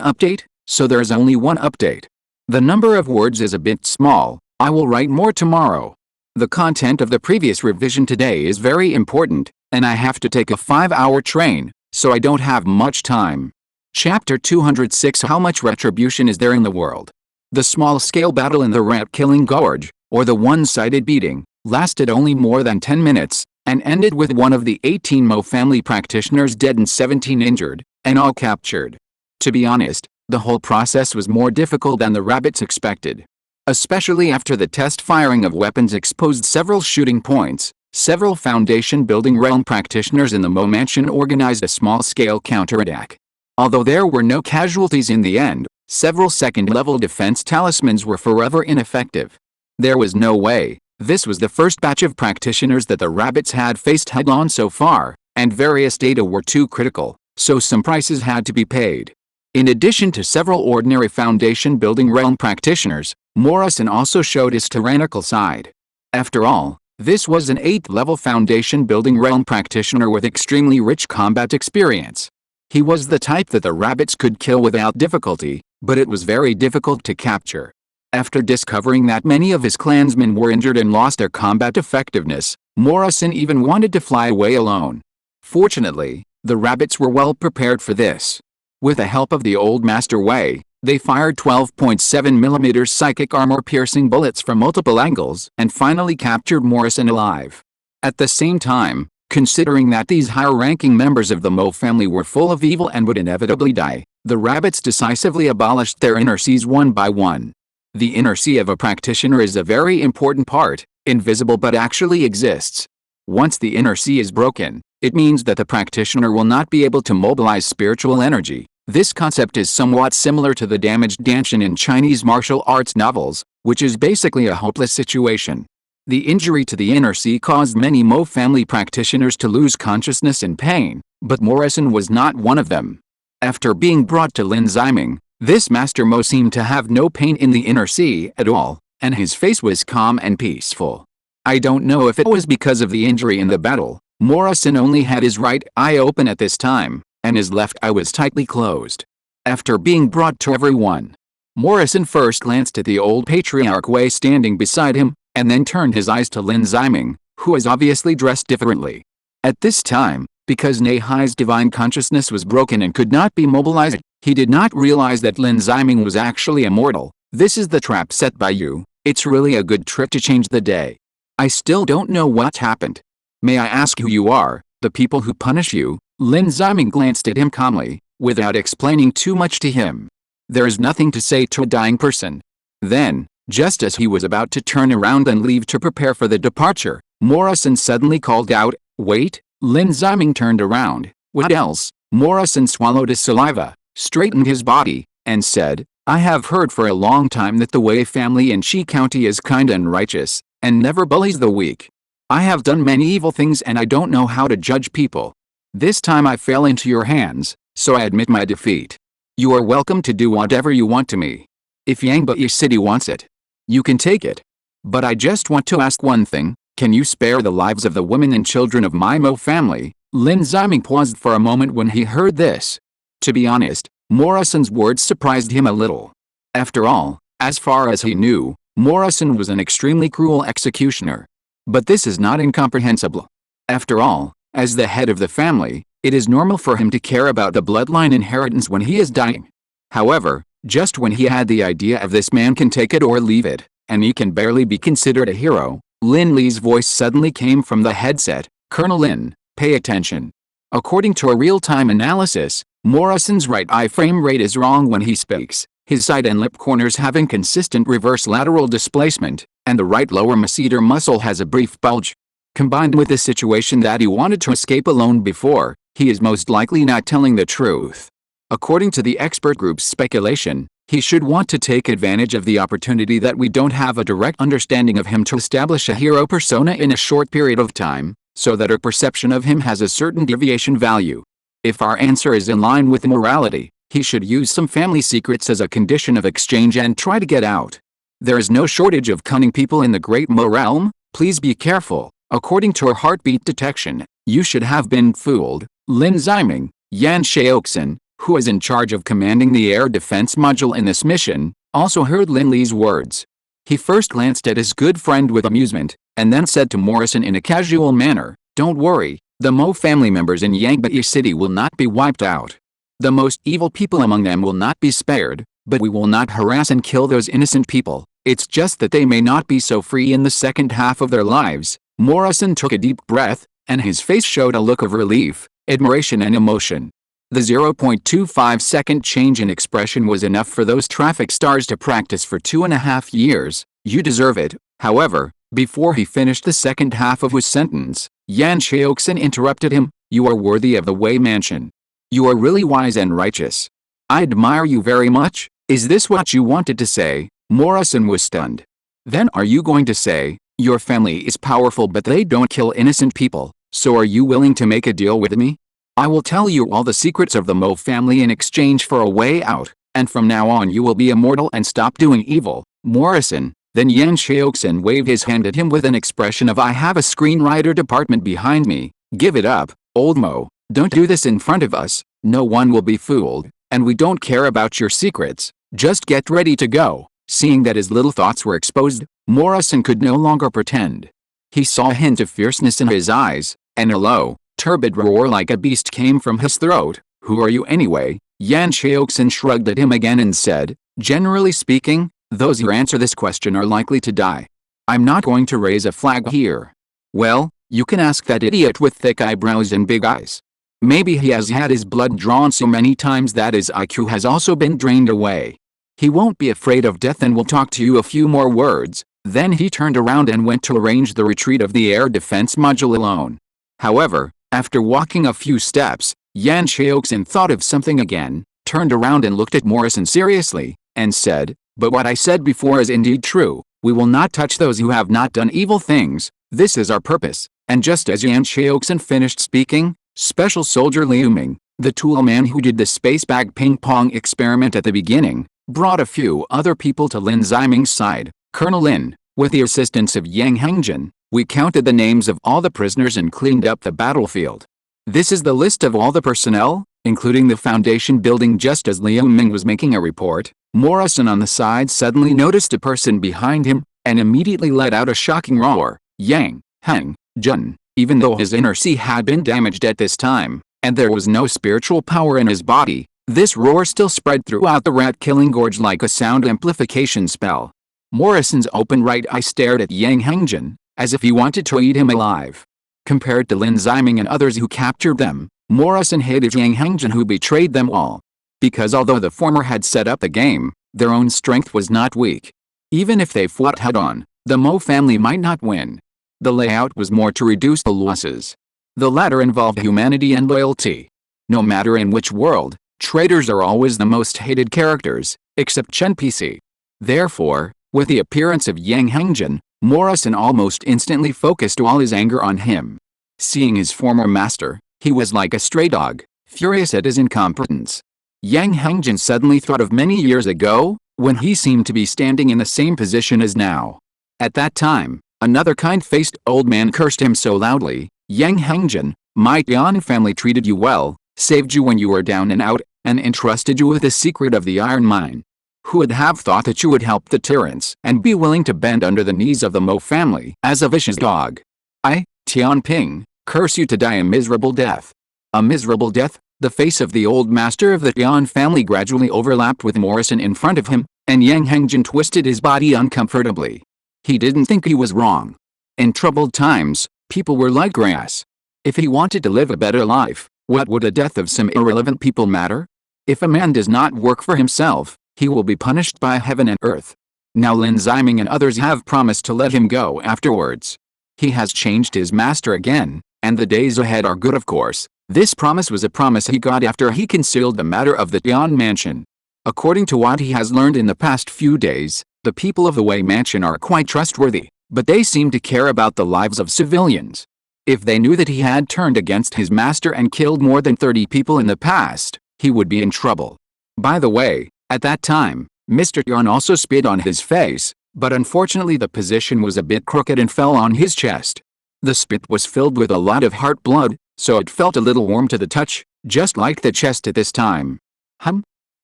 update, so there's only one update. The number of words is a bit small. I will write more tomorrow. The content of the previous revision today is very important, and I have to take a 5-hour train, so I don't have much time. Chapter 206. How much retribution is there in the world? The small-scale battle in the rat-killing gorge, or the one-sided beating, lasted only more than 10 minutes, and ended with one of the 18 Mo family practitioners dead and 17 injured, and all captured. To be honest, the whole process was more difficult than the rabbits expected. Especially after the test firing of weapons exposed several shooting points, several Foundation Building realm practitioners in the Mo Mansion organized a small-scale counterattack. Although there were no casualties in the end, several second-level defense talismans were forever ineffective. There was no way. This was the first batch of practitioners that the rabbits had faced head-on so far, and various data were too critical, so some prices had to be paid. In addition to several ordinary Foundation Building realm practitioners, Morrison also showed his tyrannical side. After all, this was an 8th-level Foundation Building realm practitioner with extremely rich combat experience. He was the type that the rabbits could kill without difficulty, but it was very difficult to capture. After discovering that many of his clansmen were injured and lost their combat effectiveness, Morrison even wanted to fly away alone. Fortunately, the rabbits were well prepared for this. With the help of the old Master Wei, they fired 12.7 mm psychic armor-piercing bullets from multiple angles and finally captured Morrison alive. At the same time, considering that these higher-ranking members of the Mo family were full of evil and would inevitably die, The rabbits decisively abolished their inner Cs one by one. The inner C of a practitioner is a very important part, invisible but actually exists. Once the inner C is broken, it means that the practitioner will not be able to mobilize spiritual energy. This concept is somewhat similar to the damaged danshin in Chinese martial arts novels, which is basically a hopeless situation. The injury to the inner C caused many Mo family practitioners to lose consciousness in pain, but Morrison was not one of them. After being brought to Lin Ziming, this Master Mo seemed to have no pain in the inner C at all, and his face was calm and peaceful. I don't know if it was because of the injury in the battle. Morrison only had his right eye open at this time, and his left eye was tightly closed. After being brought to everyone, Morrison first glanced at the old patriarch Wei standing beside him, and then turned his eyes to Lin Ziming, who was obviously dressed differently. At this time, because Nehai's divine consciousness was broken and could not be mobilized, he did not realize that Lin Ziming was actually immortal. This is the trap set by you. It's really a good trick to change the day. I still don't know what happened. May I ask who you are, the people who punish you? Lin Ziming glanced at him calmly, without explaining too much to him. There is nothing to say to a dying person. Then, just as he was about to turn around and leave to prepare for the departure, Morrison suddenly called out, "Wait!" Lin Ziming turned around. What else? Morrison swallowed his saliva, straightened his body, and said, I have heard for a long time that the Wei family in Qi County is kind and righteous, and never bullies the weak. I have done many evil things and I don't know how to judge people. This time I fell into your hands, so I admit my defeat. You are welcome to do whatever you want to me. If Yangbai City wants it, you can take it. But I just want to ask one thing, can you spare the lives of the women and children of my Mo family? Lin Ziming paused for a moment when he heard this. To be honest, Morrison's words surprised him a little. After all, as far as he knew, Morrison was an extremely cruel executioner. But this is not incomprehensible. After all, as the head of the family, it is normal for him to care about the bloodline inheritance when he is dying. However, just when he had the idea of this man can take it or leave it, and he can barely be considered a hero, Lin Li's voice suddenly came from the headset. Colonel Lin, pay attention. According to a real-time analysis, Morrison's right eye frame rate is wrong when he speaks, his side and lip corners have inconsistent reverse lateral displacement, and the right lower masseter muscle has a brief bulge. Combined with the situation that he wanted to escape alone before, he is most likely not telling the truth. According to the expert group's speculation, he should want to take advantage of the opportunity that we don't have a direct understanding of him to establish a hero persona in a short period of time, so that our perception of him has a certain deviation value. If our answer is in line with morality, he should use some family secrets as a condition of exchange and try to get out. There is no shortage of cunning people in the Great Mo realm, please be careful. According to our heartbeat detection, you should have been fooled. Lin Ziming, Yan Shaoxin, who is in charge of commanding the air defense module in this mission, also heard Lin Li's words. He first glanced at his good friend with amusement, and then said to Morrison in a casual manner, don't worry, the Mo family members in Yangbai City will not be wiped out. The most evil people among them will not be spared, but we will not harass and kill those innocent people. It's just that they may not be so free in the second half of their lives. Morrison took a deep breath, and his face showed a look of relief, admiration and emotion. The 0.25-second change in expression was enough for those traffic stars to practice for 2.5 years. You deserve it. However, before he finished the second half of his sentence, Yan Shaoxin interrupted him. You are worthy of the Wei mansion. You are really wise and righteous. I admire you very much. Is this what you wanted to say? Morrison was stunned. Then are you going to say, your family is powerful but they don't kill innocent people, so are you willing to make a deal with me? I will tell you all the secrets of the Mo family in exchange for a way out, and from now on you will be immortal and stop doing evil. Morrison, then Yan Shaoxin waved his hand at him with an expression of I have a screenwriter department behind me. Give it up, old Mo. Don't do this in front of us. No one will be fooled, and we don't care about your secrets. Just get ready to go. Seeing that his little thoughts were exposed, Morrison could no longer pretend. He saw a hint of fierceness in his eyes, and a low, turbid roar like a beast came from his throat. Who are you anyway? Yan Shaoxin shrugged at him again and said, generally speaking, those who answer this question are likely to die. I'm not going to raise a flag here. Well, you can ask that idiot with thick eyebrows and big eyes. Maybe he has had his blood drawn so many times that his IQ has also been drained away. He won't be afraid of death and will talk to you a few more words." Then he turned around and went to arrange the retreat of the air defense module alone. However, after walking a few steps, Yan Xiaoxin thought of something again, turned around and looked at Morrison seriously, and said, "But what I said before is indeed true. We will not touch those who have not done evil things. This is our purpose." And just as Yan Xiaoxin finished speaking, Special Soldier Liu Ming, the tool man who did the space bag ping pong experiment at the beginning, brought a few other people to Lin Ziming's side. "Colonel Lin, with the assistance of Yang Hengjin, we counted the names of all the prisoners and cleaned up the battlefield. This is the list of all the personnel, including the Foundation building." Just as Liu Ming was making a report, Morrison on the side suddenly noticed a person behind him, and immediately let out a shocking roar. Yang Hengjin, even though his inner sea had been damaged at this time, and there was no spiritual power in his body, this roar still spread throughout the rat-killing gorge like a sound amplification spell. Morrison's open right eye stared at Yang Hengjin, as if he wanted to eat him alive. Compared to Lin Ziming and others who captured them, Morrison hated Yang Hengjin who betrayed them all. Because although the former had set up the game, their own strength was not weak. Even if they fought head-on, the Mo family might not win. The layout was more to reduce the losses. The latter involved humanity and loyalty. No matter in which world, traitors are always the most hated characters, except Chen PC. Therefore, with the appearance of Yang Hengjin, Morrison almost instantly focused all his anger on him. Seeing his former master, he was like a stray dog, furious at his incompetence. Yang Hengjin suddenly thought of many years ago, when he seemed to be standing in the same position as now. At that time, another kind-faced old man cursed him so loudly, "Yang Hengjin, my Tian family treated you well, saved you when you were down and out, and entrusted you with the secret of the iron mine. Who would have thought that you would help the tyrants and be willing to bend under the knees of the Mo family as a vicious dog? I, Tian Ping, curse you to die a miserable death." A miserable death? The face of the old master of the Tian family gradually overlapped with Morrison in front of him, and Yang Hengjin twisted his body uncomfortably. He didn't think he was wrong. In troubled times, people were like grass. If he wanted to live a better life, what would the death of some irrelevant people matter? If a man does not work for himself, he will be punished by heaven and earth. Now Lin Ziming and others have promised to let him go afterwards. He has changed his master again, and the days ahead are good of course. This promise was a promise he got after he concealed the matter of the Tian mansion. According to what he has learned in the past few days, the people of the Wei mansion are quite trustworthy, but they seem to care about the lives of civilians. If they knew that he had turned against his master and killed more than 30 people in the past, he would be in trouble. By the way, at that time, Mr. Tian also spit on his face, but unfortunately the position was a bit crooked and fell on his chest. The spit was filled with a lot of heart blood, so it felt a little warm to the touch, just like the chest at this time.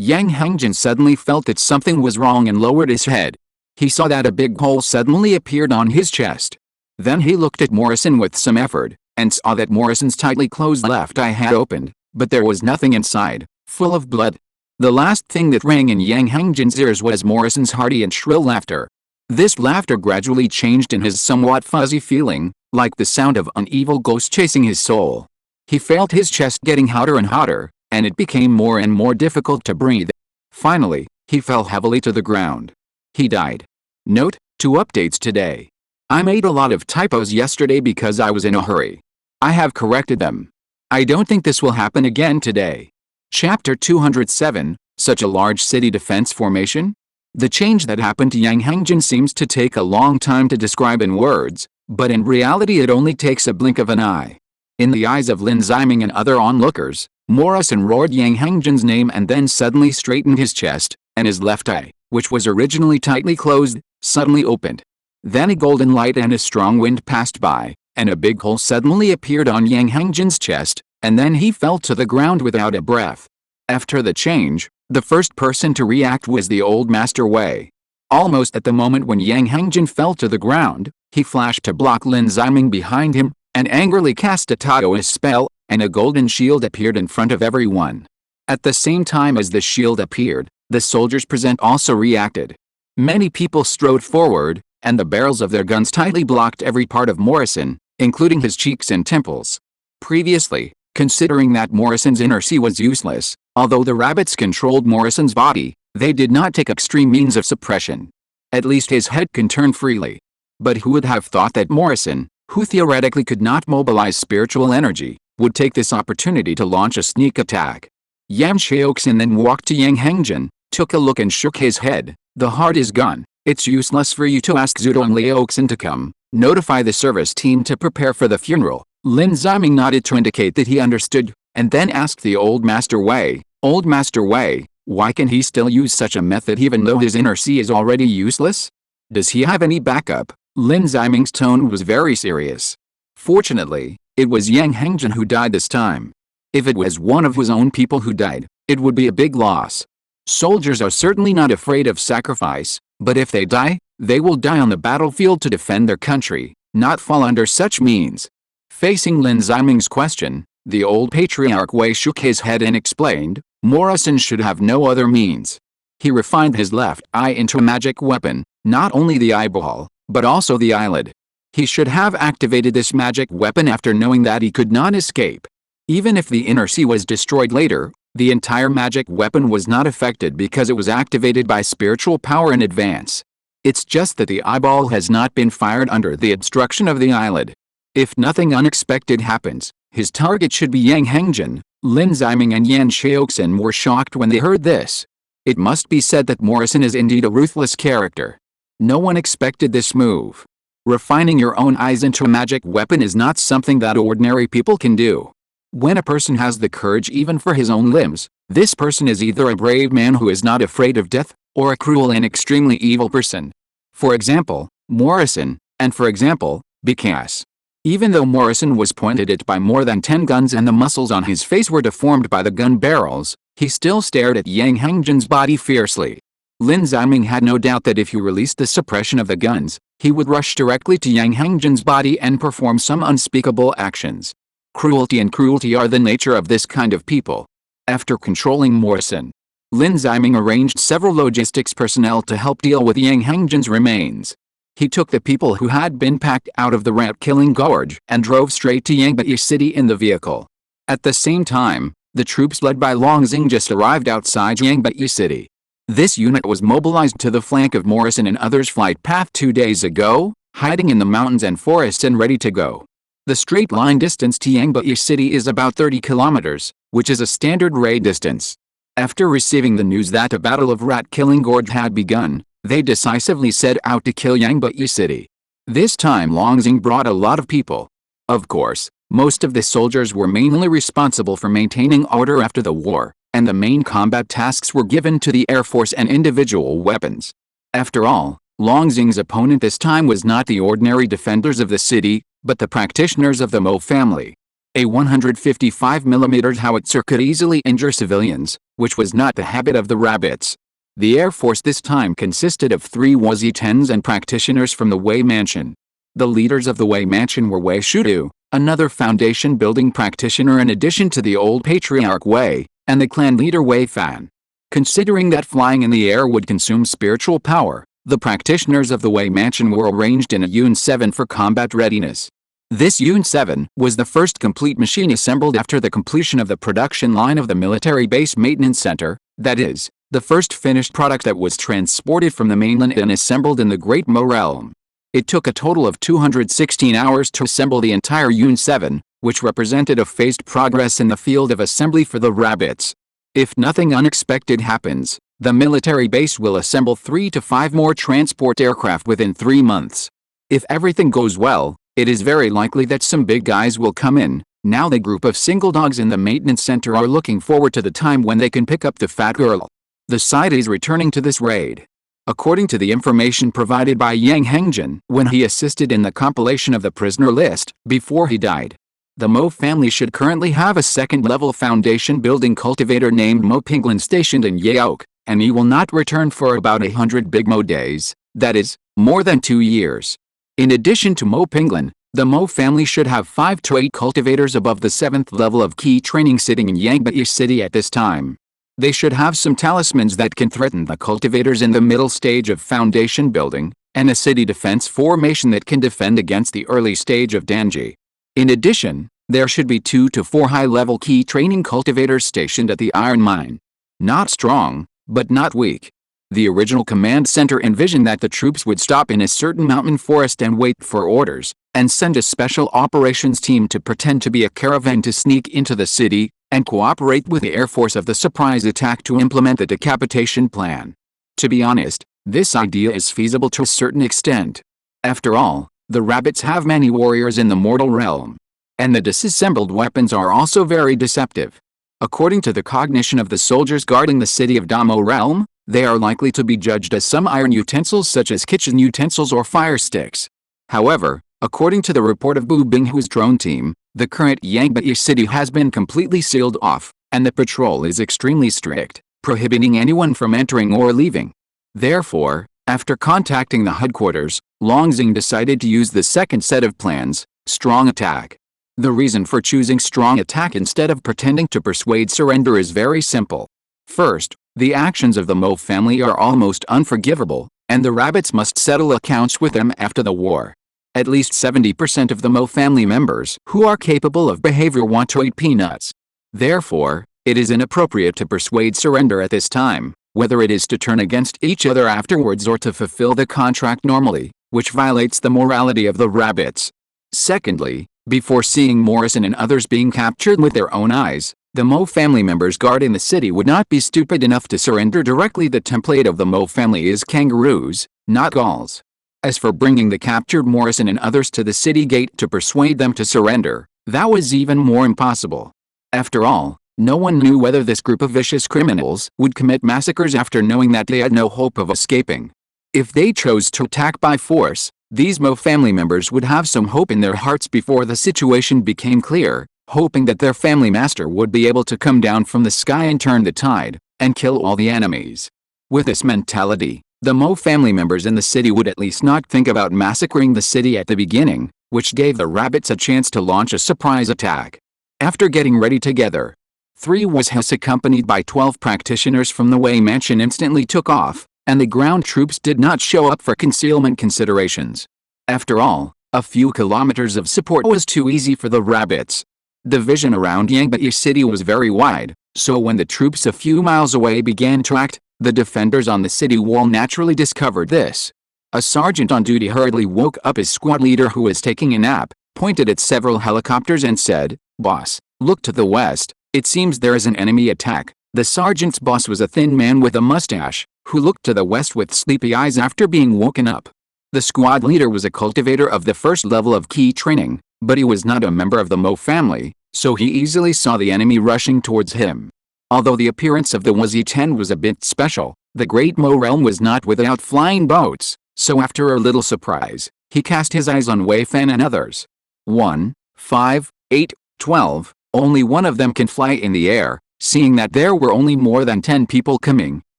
Yang Hengjin suddenly felt that something was wrong and lowered his head. He saw that a big hole suddenly appeared on his chest. Then he looked at Morrison with some effort, and saw that Morrison's tightly closed left eye had opened, but there was nothing inside, full of blood. The last thing that rang in Yang Hengjin's ears was Morrison's hearty and shrill laughter. This laughter gradually changed in his somewhat fuzzy feeling, like the sound of an evil ghost chasing his soul. He felt his chest getting hotter and hotter, and it became more and more difficult to breathe. Finally, he fell heavily to the ground. He died. Note: 2 updates today. I made a lot of typos yesterday because I was in a hurry. I have corrected them. I don't think this will happen again today. Chapter 207, Such a Large City Defense Formation? The change that happened to Yang Hengjin seems to take a long time to describe in words, but in reality it only takes a blink of an eye. In the eyes of Lin Ziming and other onlookers, Morrison roared Yang Hengjin's name and then suddenly straightened his chest, and his left eye, which was originally tightly closed, suddenly opened. Then a golden light and a strong wind passed by, and a big hole suddenly appeared on Yang Hengjin's chest, and then he fell to the ground without a breath. After the change, the first person to react was the old Master Wei. Almost at the moment when Yang Hengjin fell to the ground, he flashed to block Lin Ziming behind him, and angrily cast a Taoist spell, and a golden shield appeared in front of everyone. At the same time as the shield appeared, the soldiers present also reacted. Many people strode forward, and the barrels of their guns tightly blocked every part of Morrison, including his cheeks and temples. Previously, Considering that Morrison's inner sea was useless, although the rabbits controlled Morrison's body, they did not take extreme means of suppression. At least his head can turn freely. But who would have thought that Morrison, who theoretically could not mobilize spiritual energy, would take this opportunity to launch a sneak attack? Yan Xiaoxin then walked to Yang Hengjun, took a look and shook his head. The heart is gone. It's useless for you to ask Zudong Liaoxin to come. Notify the service team to prepare for the funeral. Lin Ziming nodded to indicate that he understood, and then asked the Old Master Wei, Old Master Wei, why can he still use such a method even though his inner sea is already useless? Does he have any backup? Lin Ziming's tone was very serious. Fortunately, it was Yang Hengjun who died this time. If it was one of his own people who died, it would be a big loss. Soldiers are certainly not afraid of sacrifice, but if they die, they will die on the battlefield to defend their country, not fall under such means. Facing Lin Ziming's question, the old patriarch Wei shook his head and explained, Morrison should have no other means. He refined his left eye into a magic weapon, not only the eyeball, but also the eyelid. He should have activated this magic weapon after knowing that he could not escape. Even if the inner sea was destroyed later, the entire magic weapon was not affected because it was activated by spiritual power in advance. It's just that the eyeball has not been fired under the obstruction of the eyelid. If nothing unexpected happens, his target should be Yang Hengjun. Lin Ziming and Yan Xiaoxin were shocked when they heard this. It must be said that Morrison is indeed a ruthless character. No one expected this move. Refining your own eyes into a magic weapon is not something that ordinary people can do. When a person has the courage even for his own limbs, this person is either a brave man who is not afraid of death, or a cruel and extremely evil person. For example, Morrison, and for example, Bikas. Even though Morrison was pointed at by more than 10 guns and the muscles on his face were deformed by the gun barrels, he still stared at Yang Hengjun's body fiercely. Lin Ziming had no doubt that if he released the suppression of the guns, he would rush directly to Yang Hengjun's body and perform some unspeakable actions. Cruelty and cruelty are the nature of this kind of people. After controlling Morrison, Lin Ziming arranged several logistics personnel to help deal with Yang Hengjun's remains. He took the people who had been packed out of the rat-killing gorge and drove straight to Yangbai City in the vehicle. At the same time, the troops led by Longxing just arrived outside Yangbai City. This unit was mobilized to the flank of Morrison and others' flight path 2 days ago, hiding in the mountains and forests and ready to go. The straight line distance to Yangbai City is about 30 kilometers, which is a standard raid distance. After receiving the news that a battle of rat-killing gorge had begun, they decisively set out to kill Yangbai City. This time Longxing brought a lot of people. Of course, most of the soldiers were mainly responsible for maintaining order after the war, and the main combat tasks were given to the Air Force and individual weapons. After all, Longxing's opponent this time was not the ordinary defenders of the city, but the practitioners of the Mo family. A 155mm howitzer could easily injure civilians, which was not the habit of the rabbits. The Air Force this time consisted of 3 Wazi-10s and practitioners from the Wei Mansion. The leaders of the Wei Mansion were Wei Shudu, another foundation-building practitioner in addition to the old patriarch Wei, and the clan leader Wei Fan. Considering that flying in the air would consume spiritual power, the practitioners of the Wei Mansion were arranged in a Yun-7 for combat readiness. This Yun-7 was the first complete machine assembled after the completion of the production line of the military base maintenance center, that is, the first finished product that was transported from the mainland and assembled in the Great Mo realm. It took a total of 216 hours to assemble the entire Yun-7, which represented a phased progress in the field of assembly for the rabbits. If nothing unexpected happens, the military base will assemble 3 to 5 more transport aircraft within 3 months. If everything goes well, it is very likely that some big guys will come in. Now the group of single dogs in the maintenance center are looking forward to the time when they can pick up the fat girl. The side is returning to this raid. According to the information provided by Yang Hengjun when he assisted in the compilation of the prisoner list before he died, the Mo family should currently have a second-level foundation building cultivator named Mo Pinglin stationed in Yaok, and he will not return for about 100 Big Mo days, that is, more than 2 years. In addition to Mo Pinglin, the Mo family should have 5 to 8 cultivators above the 7th level of key training sitting in Yangbai City at this time. They should have some talismans that can threaten the cultivators in the middle stage of foundation building, and a city defense formation that can defend against the early stage of Danji. In addition, There should be 2 to 4 high-level key training cultivators stationed at the iron mine. Not strong, but not weak. The original command center envisioned that the troops would stop in a certain mountain forest and wait for orders, and send a special operations team to pretend to be a caravan to sneak into the city, and cooperate with the Air Force of the surprise attack to implement the decapitation plan. To be honest, this idea is feasible to a certain extent. After all, the rabbits have many warriors in the mortal realm. And the disassembled weapons are also very deceptive. According to the cognition of the soldiers guarding the city of Damo realm, they are likely to be judged as some iron utensils such as kitchen utensils or fire sticks. However, according to the report of Bu Binghu's drone team, the current Yangbai city has been completely sealed off, and the patrol is extremely strict, prohibiting anyone from entering or leaving. Therefore, after contacting the headquarters, Longxing decided to use the second set of plans, strong attack. The reason for choosing strong attack instead of pretending to persuade surrender is very simple. First, the actions of the Mo family are almost unforgivable, and the rabbits must settle accounts with them after the war. At least 70% of the Mo family members who are capable of behavior want to eat peanuts. Therefore, it is inappropriate to persuade surrender at this time, whether it is to turn against each other afterwards or to fulfill the contract normally, which violates the morality of the rabbits. Secondly, before seeing Morrison and others being captured with their own eyes, the Mo family members guarding the city would not be stupid enough to surrender directly. The template of the Mo family is kangaroos, not Gauls. As for bringing the captured Morrison and others to the city gate to persuade them to surrender, that was even more impossible. After all, no one knew whether this group of vicious criminals would commit massacres after knowing that they had no hope of escaping. If they chose to attack by force, these Mo family members would have some hope in their hearts before the situation became clear, hoping that their family master would be able to come down from the sky and turn the tide, and kill all the enemies. With this mentality, the Mo family members in the city would at least not think about massacring the city at the beginning, which gave the rabbits a chance to launch a surprise attack. After getting ready together, 3 was accompanied by 12 practitioners from the Wei mansion instantly took off, and the ground troops did not show up for concealment considerations. After all, a few kilometers of support was too easy for the rabbits. The vision around Yangbai city was very wide, so when the troops a few miles away began to act, the defenders on the city wall naturally discovered this. A sergeant on duty hurriedly woke up his squad leader who was taking a nap, pointed at several helicopters and said, "Boss, look to the west, it seems there is an enemy attack." The sergeant's boss was a thin man with a mustache, who looked to the west with sleepy eyes after being woken up. The squad leader was a cultivator of the first level of key training, but he was not a member of the Mo family, so he easily saw the enemy rushing towards him. Although the appearance of the Wazi-10 was a bit special, the Great Mo realm was not without flying boats, so after a little surprise, he cast his eyes on Wei Fan and others. 1, 5, 8, 12, only one of them can fly in the air. Seeing that there were only more than 10 people coming,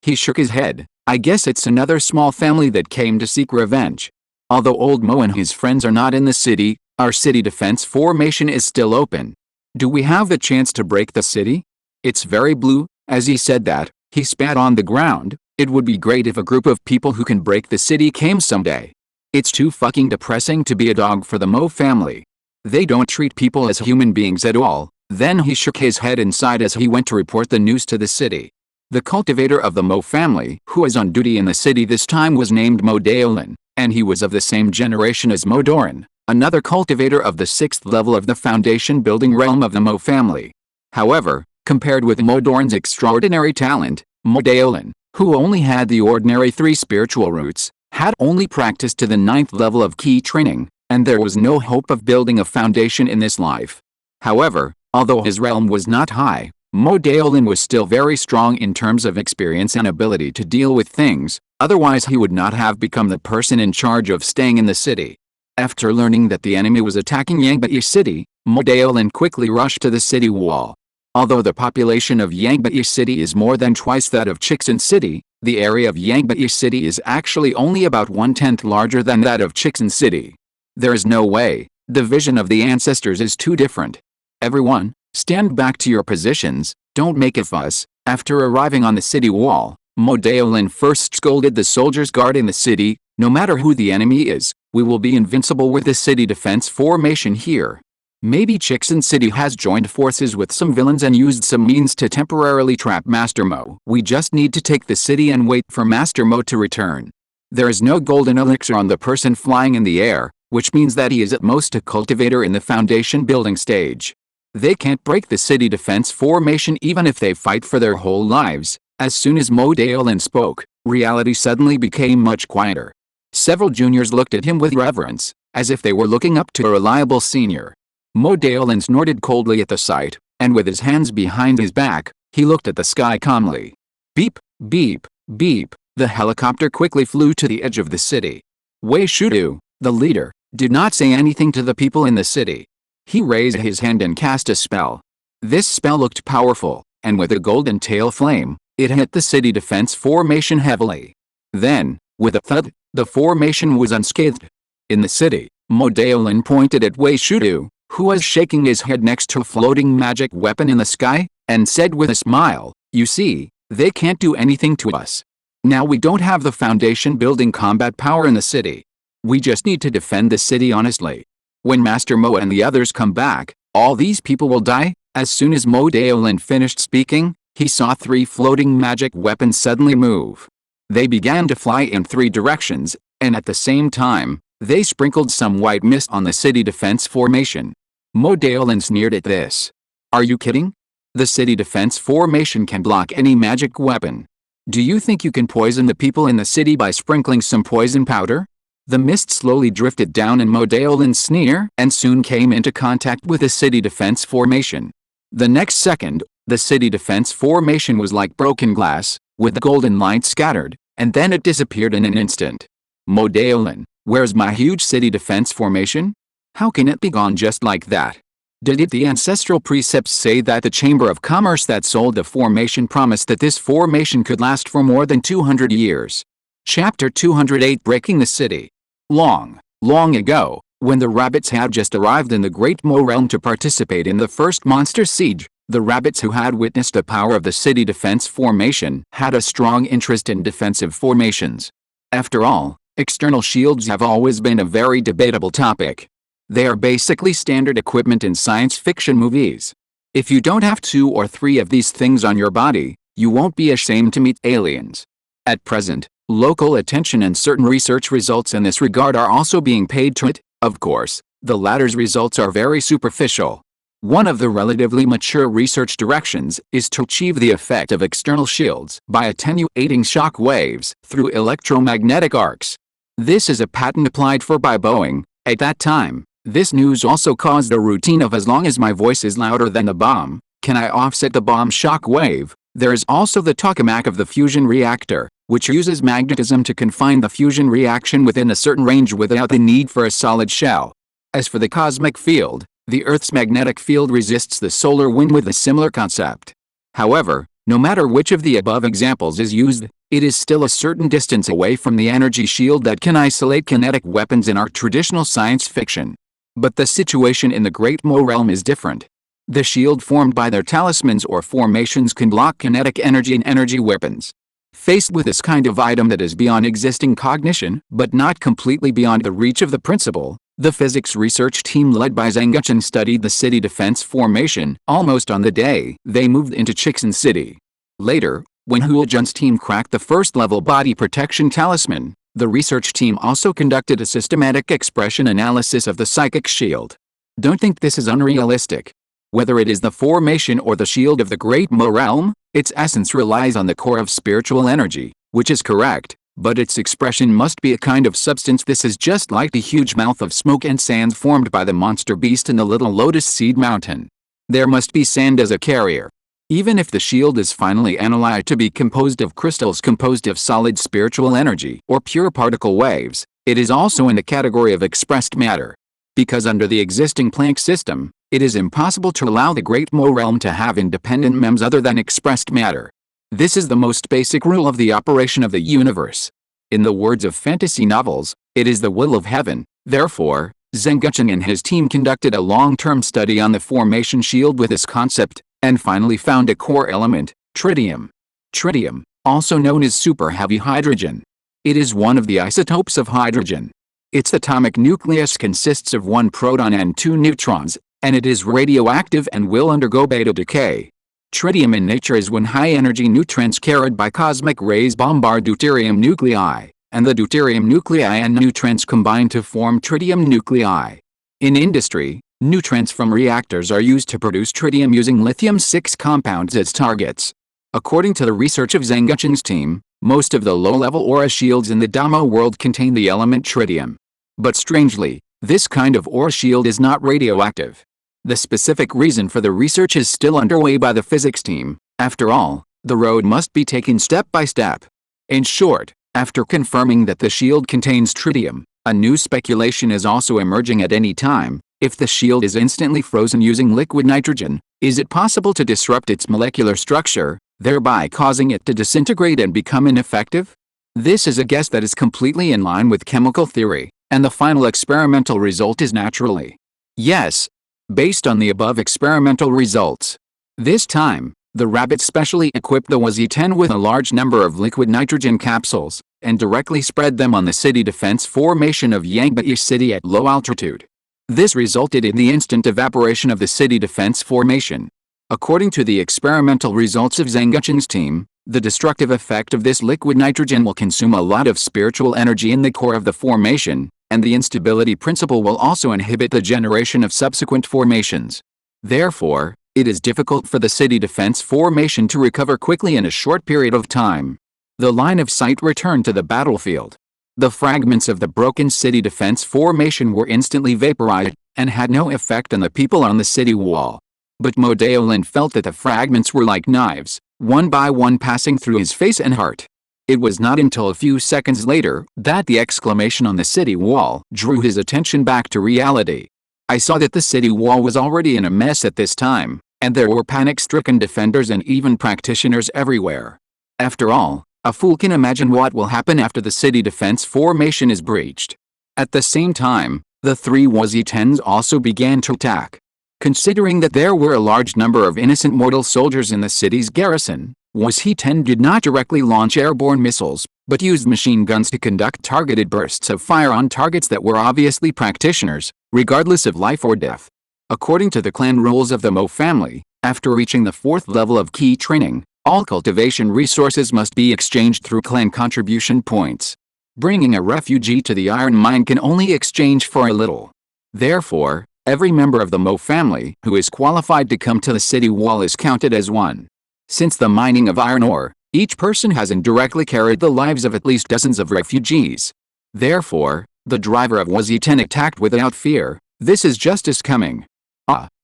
he shook his head. I guess it's another small family that came to seek revenge. Although Old Mo and his friends are not in the city, our city defense formation is still open. Do we have the chance to break the city? It's very blue. As he said that, he spat on the ground. It would be great if a group of people who can break the city came someday. It's too fucking depressing to be a dog for the Mo family. They don't treat people as human beings at all. Then he shook his head and sighed as he went to report the news to the city. The cultivator of the Mo family, who was on duty in the city this time, was named Mo Daolin, and he was of the same generation as Mo Doran, another cultivator of the 6th level of the foundation building realm of the Mo family. However, compared with Mo Doran's extraordinary talent, Mo Daolin, who only had the ordinary 3 spiritual roots, had only practiced to the 9th level of key training, and there was no hope of building a foundation in this life. However, although his realm was not high, Mo Daolin was still very strong in terms of experience and ability to deal with things, otherwise he would not have become the person in charge of staying in the city. After learning that the enemy was attacking Yangbai city, Mo Daolin quickly rushed to the city wall. Although the population of Yangbai city is more than twice that of Chixin city, the area of Yangbai city is actually only about 1/10 larger than that of Chixin city. There is no way. The vision of the ancestors is too different. Everyone, stand back to your positions, don't make a fuss. After arriving on the city wall, Mo Daolin first scolded the soldiers guarding the city. No matter who the enemy is, we will be invincible with the city defense formation here. Maybe Chixin City has joined forces with some villains and used some means to temporarily trap Master Mo. We just need to take the city and wait for Master Mo to return. There is no golden elixir on the person flying in the air, which means that he is at most a cultivator in the foundation building stage. They can't break the city defense formation even if they fight for their whole lives. As soon as Mo Daolin spoke, reality suddenly became much quieter. Several juniors looked at him with reverence, as if they were looking up to a reliable senior. Mo Daolin snorted coldly at the sight, and with his hands behind his back, he looked at the sky calmly. Beep, beep, beep, the helicopter quickly flew to the edge of the city. Wei Shudu, the leader, did not say anything to the people in the city. He raised his hand and cast a spell. This spell looked powerful, and with a golden tail flame, it hit the city defense formation heavily. Then, with a thud, the formation was unscathed. In the city, Mo Daolin pointed at Wei Shudu, who was shaking his head next to a floating magic weapon in the sky, and said with a smile, "You see, they can't do anything to us. Now we don't have the foundation building combat power in the city. We just need to defend the city honestly. When Master Mo and the others come back, all these people will die." As soon as Mo Daolin finished speaking, he saw 3 floating magic weapons suddenly move. They began to fly in 3 directions, and at the same time, they sprinkled some white mist on the city defense formation. Mo Daolin sneered at this. "Are you kidding? The city defense formation can block any magic weapon. Do you think you can poison the people in the city by sprinkling some poison powder?" The mist slowly drifted down in Mo Daolin's sneer and soon came into contact with the city defense formation. The next second, the city defense formation was like broken glass, with the golden light scattered, and then it disappeared in an instant. "Mo Daolin, where's my huge city defense formation? How can it be gone just like that? Did the ancestral precepts say that the Chamber of Commerce that sold the formation promised that this formation could last for more than 200 years? Chapter 208 Breaking the City. Long, long ago, when the rabbits had just arrived in the Great Mo realm to participate in the first monster siege, the rabbits who had witnessed the power of the city defense formation had a strong interest in defensive formations. After all, external shields have always been a very debatable topic. They are basically standard equipment in science fiction movies. If you don't have 2 or 3 of these things on your body, you won't be ashamed to meet aliens. At present, local attention and certain research results in this regard are also being paid to it. Of course, the latter's results are very superficial. One of the relatively mature research directions is to achieve the effect of external shields by attenuating shock waves through electromagnetic arcs. This is a patent applied for by Boeing. At that time, this news also caused a routine of "as long as my voice is louder than the bomb, can I offset the bomb shock wave?" There is also the tokamak of the fusion reactor, which uses magnetism to confine the fusion reaction within a certain range without the need for a solid shell. As for the cosmic field, the Earth's magnetic field resists the solar wind with a similar concept. However, no matter which of the above examples is used, it is still a certain distance away from the energy shield that can isolate kinetic weapons in our traditional science fiction. But the situation in the Great Mo realm is different. The shield formed by their talismans or formations can block kinetic energy and energy weapons. Faced with this kind of item that is beyond existing cognition, but not completely beyond the reach of the principal, the physics research team led by Zhang Guchen studied the city defense formation almost on the day they moved into Chixin City. Later, when Huojun's team cracked the first-level body protection talisman, the research team also conducted a systematic expression analysis of the psychic shield. Don't think this is unrealistic. Whether it is the formation or the shield of the Great Mo realm, its essence relies on the core of spiritual energy, which is correct, but its expression must be a kind of substance. This is just like the huge mouth of smoke and sand formed by the monster beast in the Little Lotus Seed Mountain. There must be sand as a carrier. Even if the shield is finally analyzed to be composed of crystals composed of solid spiritual energy or pure particle waves, it is also in the category of expressed matter. Because under the existing Planck system, it is impossible to allow the Great Mo realm to have independent MEMS other than expressed matter. This is the most basic rule of the operation of the universe. In the words of fantasy novels, it is the will of heaven. Therefore, Zhang Guchen and his team conducted a long-term study on the formation shield with this concept, and finally found a core element, tritium. Tritium, also known as super-heavy hydrogen. It is one of the isotopes of hydrogen. Its atomic nucleus consists of 1 proton and 2 neutrons, and it is radioactive and will undergo beta decay. Tritium in nature is when high-energy neutrons carried by cosmic rays bombard deuterium nuclei, and the deuterium nuclei and neutrons combine to form tritium nuclei. In industry, neutrons from reactors are used to produce tritium using lithium-6 compounds as targets. According to the research of Zhang Guqin's team, most of the low-level aura shields in the Damo world contain the element tritium. But strangely, this kind of aura shield is not radioactive. The specific reason for the research is still underway by the physics team. After all, the road must be taken step by step. In short, after confirming that the shield contains tritium, a new speculation is also emerging at any time. If the shield is instantly frozen using liquid nitrogen, is it possible to disrupt its molecular structure, thereby causing it to disintegrate and become ineffective? This is a guess that is completely in line with chemical theory, and the final experimental result is naturally yes, based on the above experimental results. This time, the rabbits specially equipped the WZ-10 with a large number of liquid nitrogen capsules, and directly spread them on the city defense formation of Yangbai City at low altitude. This resulted in the instant evaporation of the city defense formation. According to the experimental results of Zhang Guqin's team, the destructive effect of this liquid nitrogen will consume a lot of spiritual energy in the core of the formation, and the instability principle will also inhibit the generation of subsequent formations. Therefore, it is difficult for the city defense formation to recover quickly in a short period of time. The line of sight returned to the battlefield. The fragments of the broken city defense formation were instantly vaporized, and had no effect on the people on the city wall. But Modeolin felt that the fragments were like knives, one by one passing through his face and heart. It was not until a few seconds later that the exclamation on the city wall drew his attention back to reality. I saw that the city wall was already in a mess at this time, and there were panic-stricken defenders and even practitioners everywhere. After all, a fool can imagine what will happen after the city defense formation is breached. At the same time, the three WZ-10s also began to attack. Considering that there were a large number of innocent mortal soldiers in the city's garrison, WZ-10 did not directly launch airborne missiles, but used machine guns to conduct targeted bursts of fire on targets that were obviously practitioners, regardless of life or death. According to the clan rules of the Mo family, after reaching the 4th level of key training, all cultivation resources must be exchanged through clan contribution points. Bringing a refugee to the iron mine can only exchange for a little. Therefore, every member of the Mo family who is qualified to come to the city wall is counted as one. Since the mining of iron ore, each person has indirectly carried the lives of at least dozens of refugees. Therefore, the driver of WZ-10 attacked without fear. This is justice coming.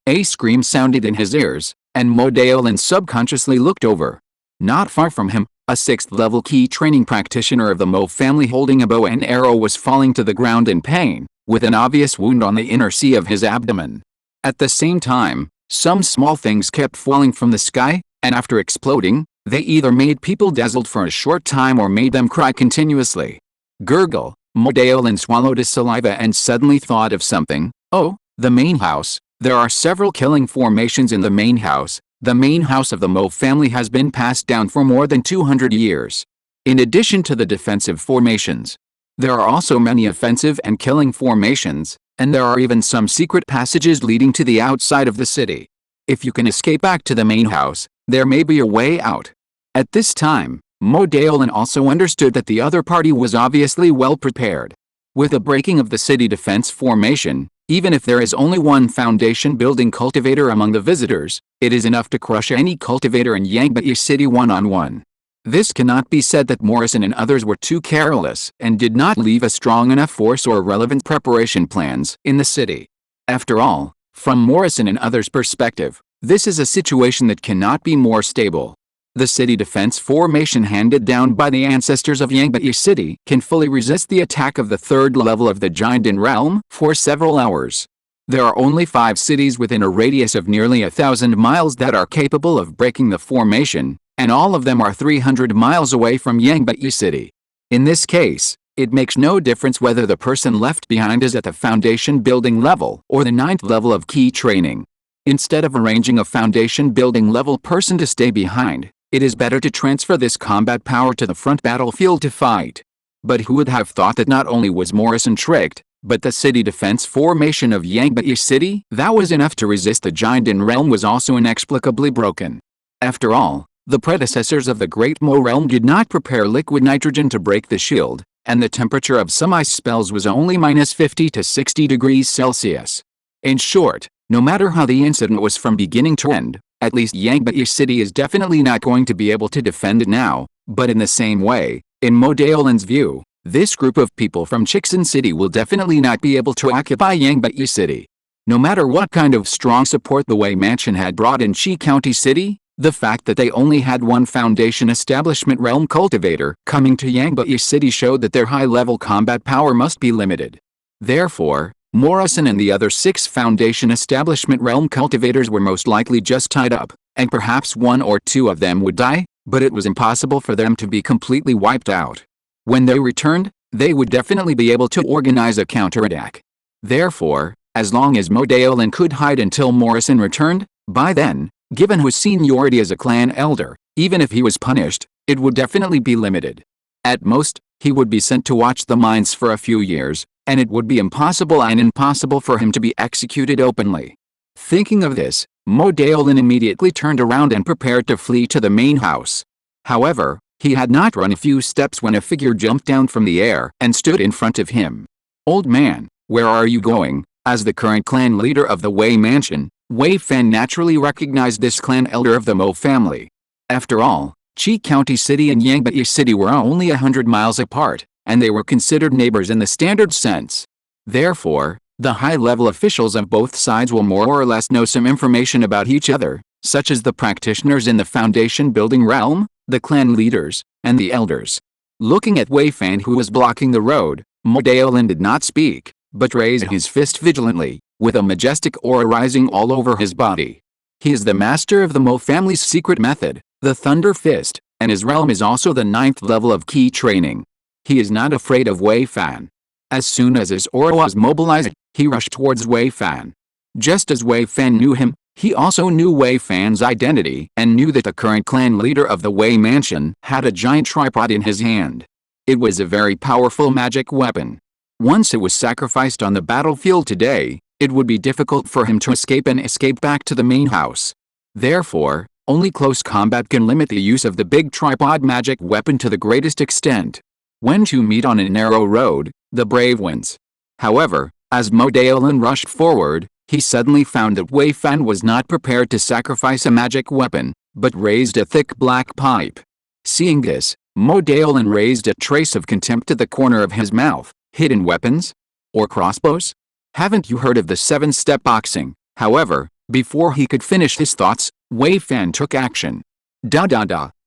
A scream sounded in his ears, and Modeolin subconsciously looked over. Not far from him, a 6th-level key training practitioner of the Mo family holding a bow and arrow was falling to the ground in pain, with an obvious wound on the inner C of his abdomen. At the same time, some small things kept falling from the sky, and after exploding, they either made people dazzled for a short time or made them cry continuously. Gurgle, Modeolin swallowed his saliva and suddenly thought of something. Oh, the main house. There are several killing formations in the main house. The main house of the Mo family has been passed down for more than 200 years. In addition to the defensive formations, there are also many offensive and killing formations, and there are even some secret passages leading to the outside of the city. If you can escape back to the main house, there may be a way out. At this time, Modeolin also understood that the other party was obviously well prepared. With the breaking of the city defense formation, even if there is only one foundation building cultivator among the visitors, it is enough to crush any cultivator in Yangbai City one-on-one. This cannot be said that Morrison and others were too careless and did not leave a strong enough force or relevant preparation plans in the city. After all, from Morrison and others' perspective, this is a situation that cannot be more stable. The city defense formation handed down by the ancestors of Yangbai City can fully resist the attack of the 3rd level of the Jinden realm for several hours. There are only 5 cities within a radius of nearly 1,000 miles that are capable of breaking the formation, and all of them are 300 miles away from Yangbai City. In this case, it makes no difference whether the person left behind is at the foundation building level or the 9th level of key training. Instead of arranging a foundation building level person to stay behind, it is better to transfer this combat power to the front battlefield to fight. But who would have thought that not only was Morrison tricked, But the city defense formation of Yangbai City, that was enough to resist the giant in realm, was also inexplicably broken. After all, the predecessors of the Great Mo realm did not prepare liquid nitrogen to break the shield, and the temperature of some ice spells was only -50 to 60 degrees Celsius. In short, no matter how the incident was from beginning to end, at least Yangbai City is definitely not going to be able to defend it now. But in the same way, in Mo Daolin's view, this group of people from Chixin City will definitely not be able to occupy Yangbai City. No matter what kind of strong support the Wei Mansion had brought in Qi County City, the fact that they only had one Foundation Establishment Realm cultivator coming to Yangbai City showed that their high-level combat power must be limited. Therefore, Morrison and the other 6 Foundation Establishment Realm cultivators were most likely just tied up, and perhaps 1 or 2 of them would die, but it was impossible for them to be completely wiped out. When they returned, they would definitely be able to organize a counterattack. Therefore, as long as Mo Daolin could hide until Morrison returned, by then, given his seniority as a clan elder, even if he was punished, it would definitely be limited. At most, he would be sent to watch the mines for a few years, and it would be impossible for him to be executed openly. Thinking of this, Mo Daolin immediately turned around and prepared to flee to the main house. However, he had not run a few steps when a figure jumped down from the air and stood in front of him. "Old man, where are you going?" As the current clan leader of the Wei Mansion, Wei Fan naturally recognized this clan elder of the Mo family. After all, Qi County City and Yangbai City were only 100 miles apart, and they were considered neighbors in the standard sense. Therefore, the high-level officials of both sides will more or less know some information about each other, such as the practitioners in the Foundation building realm, the clan leaders, and the elders. Looking at Wei Fan, who was blocking the road, Mo Daolin did not speak, but raised his fist vigilantly, with a majestic aura rising all over his body. He is the master of the Mo family's secret method, the Thunder Fist, and his realm is also the 9th level of key training. He is not afraid of Wei Fan. As soon as his aura was mobilized, he rushed towards Wei Fan. Just as Wei Fan knew him, he also knew Wei Fan's identity and knew that the current clan leader of the Wei Mansion had a giant tripod in his hand. It was a very powerful magic weapon. Once it was sacrificed on the battlefield today, it would be difficult for him to escape back to the main house. Therefore, only close combat can limit the use of the big tripod magic weapon to the greatest extent. When two meet on a narrow road, the brave wins. However, as Mo Daolin rushed forward, he suddenly found that Wei Fan was not prepared to sacrifice a magic weapon, but raised a thick black pipe. Seeing this, Mo Daolin raised a trace of contempt to the corner of his mouth. Hidden weapons? Or crossbows? Haven't you heard of the 7-step boxing? However, before he could finish his thoughts, Wei Fan took action. Da.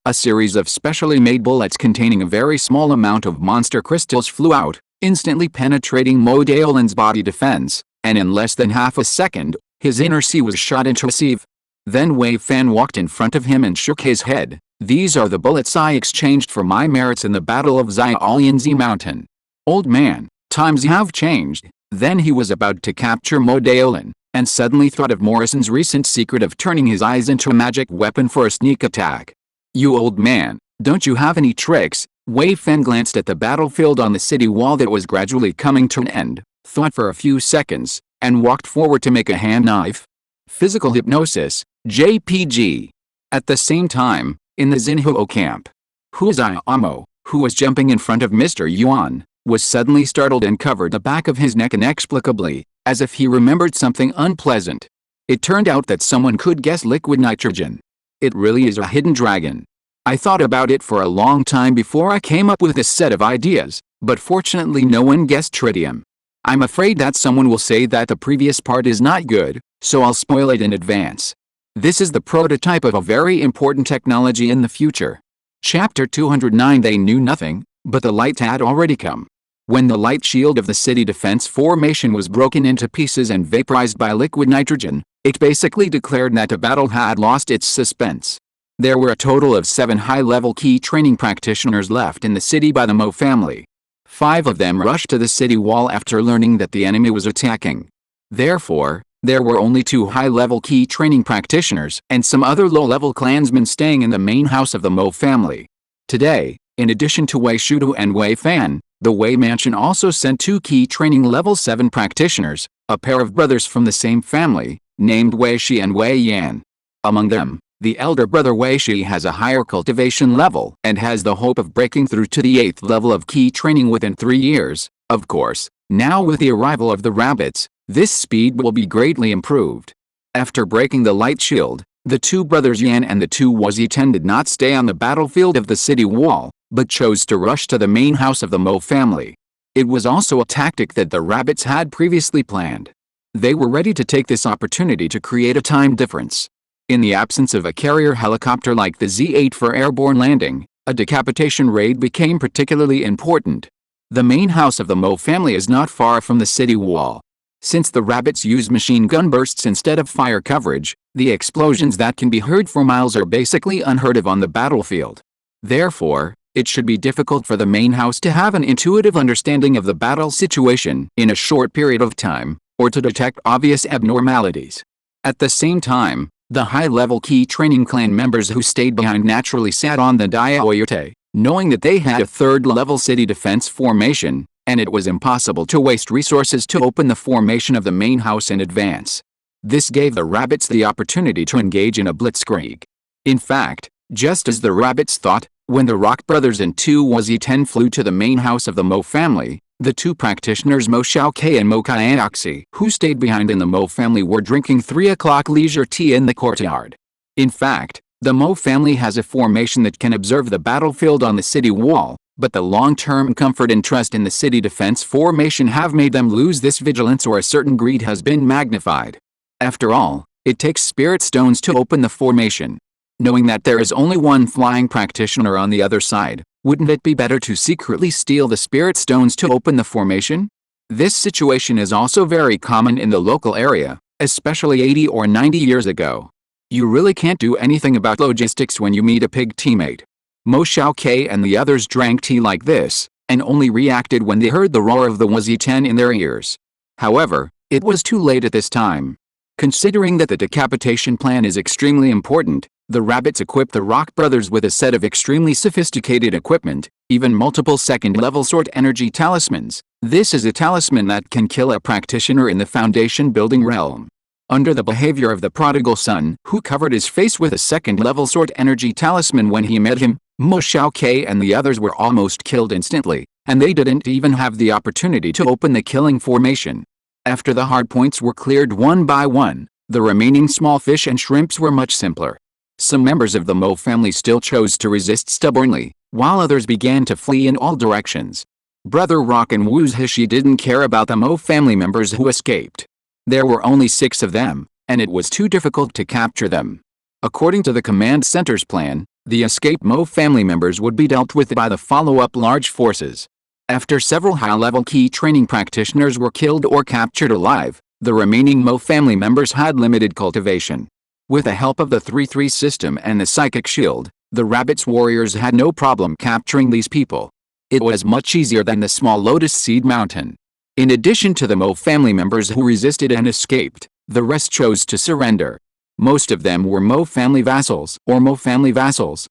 A series of specially made bullets containing a very small amount of monster crystals flew out, instantly penetrating Mo Daolin's body defense, and in less than half a second, his inner sea was shot into a sieve. Then Wei Fan walked in front of him and shook his head. "These are the bullets I exchanged for my merits in the Battle of Xiaolianzi Mountain. Old man, times have changed." Then he was about to capture Mo Daolin, and suddenly thought of Morrison's recent secret of turning his eyes into a magic weapon for a sneak attack. "You old man, don't you have any tricks?" Wei Fan glanced at the battlefield on the city wall that was gradually coming to an end, thought for a few seconds, and walked forward to make a hand knife. Physical hypnosis, JPG. At the same time, in the Xinhuo camp, Huazai Amo, who was jumping in front of Mr. Yuan, was suddenly startled and covered the back of his neck inexplicably, as if he remembered something unpleasant. It turned out that someone could guess liquid nitrogen. It really is a hidden dragon. I thought about it for a long time before I came up with this set of ideas, but fortunately no one guessed tritium. I'm afraid that someone will say that the previous part is not good, so I'll spoil it in advance. This is the prototype of a very important technology in the future. Chapter 209. They knew nothing, but the light had already come. When the light shield of the city defense formation was broken into pieces and vaporized by liquid nitrogen, it basically declared that the battle had lost its suspense. There were a total of 7 high-level key training practitioners left in the city by the Mo family. 5 of them rushed to the city wall after learning that the enemy was attacking. Therefore, there were only 2 high-level key training practitioners and some other low-level clansmen staying in the main house of the Mo family. Today, In addition to Wei Shudu and Wei Fan, the Wei Mansion also sent 2 key training level 7 practitioners, a pair of brothers from the same family, named Wei Shi and Wei Yan. Among them, the elder brother Wei Shi has a higher cultivation level and has the hope of breaking through to the 8th level of key training within 3 years. Of course, now with the arrival of the rabbits, this speed will be greatly improved. After breaking the light shield, the 2 brothers Yan and the 2 Waziten did not stay on the battlefield of the city wall, but chose to rush to the main house of the Mo family. It was also a tactic that the rabbits had previously planned. They were ready to take this opportunity to create a time difference. In the absence of a carrier helicopter like the Z-8 for airborne landing, a decapitation raid became particularly important. The main house of the Mo family is not far from the city wall. Since the rabbits use machine gun bursts instead of fire coverage, the explosions that can be heard for miles are basically unheard of on the battlefield. Therefore, it should be difficult for the main house to have an intuitive understanding of the battle situation in a short period of time, or to detect obvious abnormalities. At the same time, the high-level key training clan members who stayed behind naturally sat on the Daioyote, knowing that they had a 3rd-level city defense formation, and it was impossible to waste resources to open the formation of the main house in advance. This gave the rabbits the opportunity to engage in a blitzkrieg. In fact, just as the rabbits thought, when the Rock brothers and 2 Waziten flew to the main house of the Mo family, the 2 practitioners Mo Xiaokei and Mo Kaianoxi, who stayed behind in the Mo family, were drinking 3 o'clock leisure tea in the courtyard. In fact, the Mo family has a formation that can observe the battlefield on the city wall, but the long-term comfort and trust in the city defense formation have made them lose this vigilance, or a certain greed has been magnified. After all, it takes spirit stones to open the formation. Knowing that there is only 1 flying practitioner on the other side, wouldn't it be better to secretly steal the spirit stones to open the formation? This situation is also very common in the local area, especially 80 or 90 years ago. You really can't do anything about logistics when you meet a pig teammate. Mo Xiaokei and the others drank tea like this, and only reacted when they heard the roar of the Waziten in their ears. However, it was too late at this time. Considering that the decapitation plan is extremely important, the rabbits equipped the Rock brothers with a set of extremely sophisticated equipment, even multiple 2nd-level sword energy talismans. This is a talisman that can kill a practitioner in the foundation building realm. Under the behavior of the prodigal son, who covered his face with a 2nd-level sword energy talisman when he met him, Mo Xiaokei and the others were almost killed instantly, and they didn't even have the opportunity to open the killing formation. After the hardpoints were cleared one by one, the remaining small fish and shrimps were much simpler. Some members of the Mo family still chose to resist stubbornly, while others began to flee in all directions. Brother Rock and Wu's Hishi didn't care about the Mo family members who escaped. There were only 6 of them, and it was too difficult to capture them. According to the command center's plan, the escaped Mo family members would be dealt with by the follow-up large forces. After several high-level key training practitioners were killed or captured alive, the remaining Mo family members had limited cultivation. With the help of the 3-3 system and the psychic shield, the rabbits warriors had no problem capturing these people. It was much easier than the small Lotus Seed Mountain. In addition to the Mo family members who resisted and escaped, the rest chose to surrender. Most of them were Mo family vassals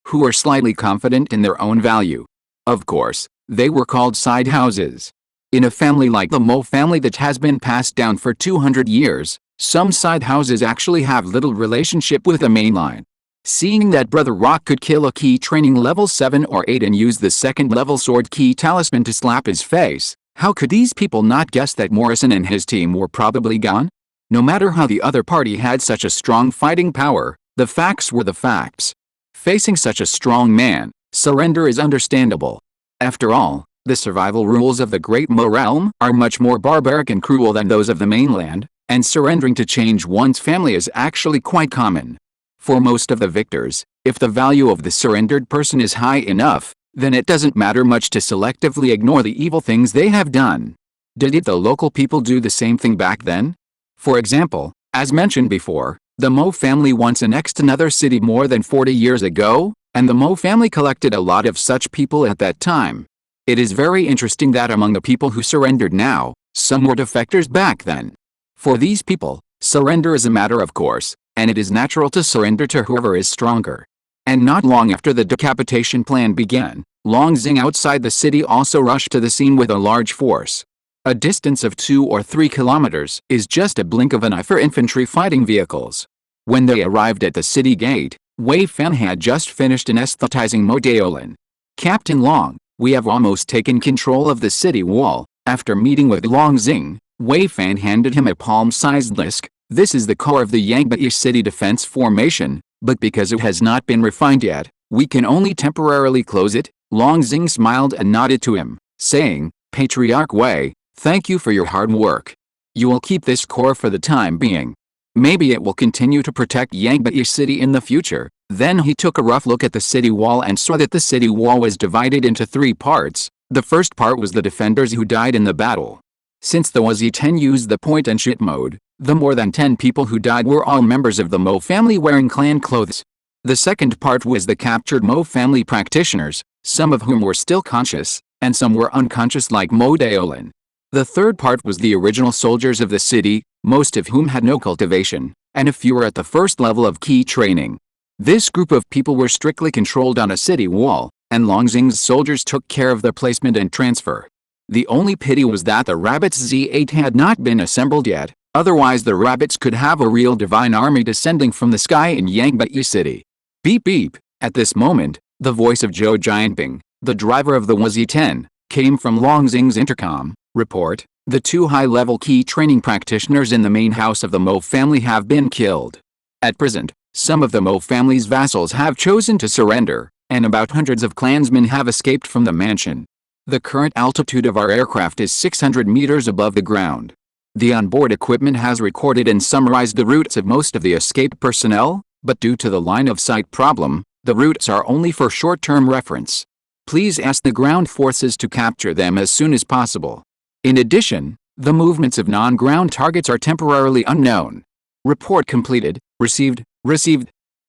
who were slightly confident in their own value. Of course, they were called side houses. In a family like the Mo family that has been passed down for 200 years, some side houses actually have little relationship with the main line. Seeing that Brother Rock could kill a key training level 7 or 8 and use the 2nd-level sword key talisman to slap his face, how could these people not guess that Morrison and his team were probably gone? No matter how the other party had such a strong fighting power, the facts were the facts. Facing such a strong man, surrender is understandable. After all, the survival rules of the Great Mo realm are much more barbaric and cruel than those of the mainland, and surrendering to change one's family is actually quite common. For most of the victors, if the value of the surrendered person is high enough, then it doesn't matter much to selectively ignore the evil things they have done. Did the local people do the same thing back then? For example, as mentioned before, the Mo family once annexed another city more than 40 years ago, and the Mo family collected a lot of such people at that time. It is very interesting that among the people who surrendered now, some were defectors back then. For these people, surrender is a matter of course, and it is natural to surrender to whoever is stronger. And not long after the decapitation plan began, Longxing outside the city also rushed to the scene with a large force. A distance of 2 or 3 kilometers is just a blink of an eye for infantry fighting vehicles. When they arrived at the city gate, Wei Fan had just finished anesthetizing Mo Daolin. "Captain Long, we have almost taken control of the city wall." After meeting with Longxing, Wei Fan handed him a palm-sized disc. "This is the core of the Yangbai city defense formation, but because it has not been refined yet, we can only temporarily close it." Longxing smiled and nodded to him, saying, "Patriarch Wei, thank you for your hard work. You will keep this core for the time being. Maybe it will continue to protect Yangbai city in the future." Then he took a rough look at the city wall and saw that the city wall was divided into 3 parts. The first part was the defenders who died in the battle. Since the YZ-10 used the point-and-shoot mode, the more than 10 people who died were all members of the Mo family wearing clan clothes. The second part was the captured Mo family practitioners, some of whom were still conscious, and some were unconscious like Mo Daolin. The third part was the original soldiers of the city, most of whom had no cultivation, and a few were at the first level of key training. This group of people were strictly controlled on a city wall, and Longxing's soldiers took care of their placement and transfer. The only pity was that the rabbits Z8 had not been assembled yet, otherwise the rabbits could have a real divine army descending from the sky in Yangbai city. Beep beep. At this moment, the voice of Zhou Jianping, the driver of the YZ-10, came from Longxing's intercom. "Report, the 2 high-level key training practitioners in the main house of the Mo family have been killed. At present, some of the Mo family's vassals have chosen to surrender, and about hundreds of clansmen have escaped from the mansion. The current altitude of our aircraft is 600 meters above the ground. The onboard equipment has recorded and summarized the routes of most of the escaped personnel, but due to the line-of-sight problem, the routes are only for short-term reference. Please ask the ground forces to capture them as soon as possible. In addition, the movements of non-ground targets are temporarily unknown. Report completed. Received.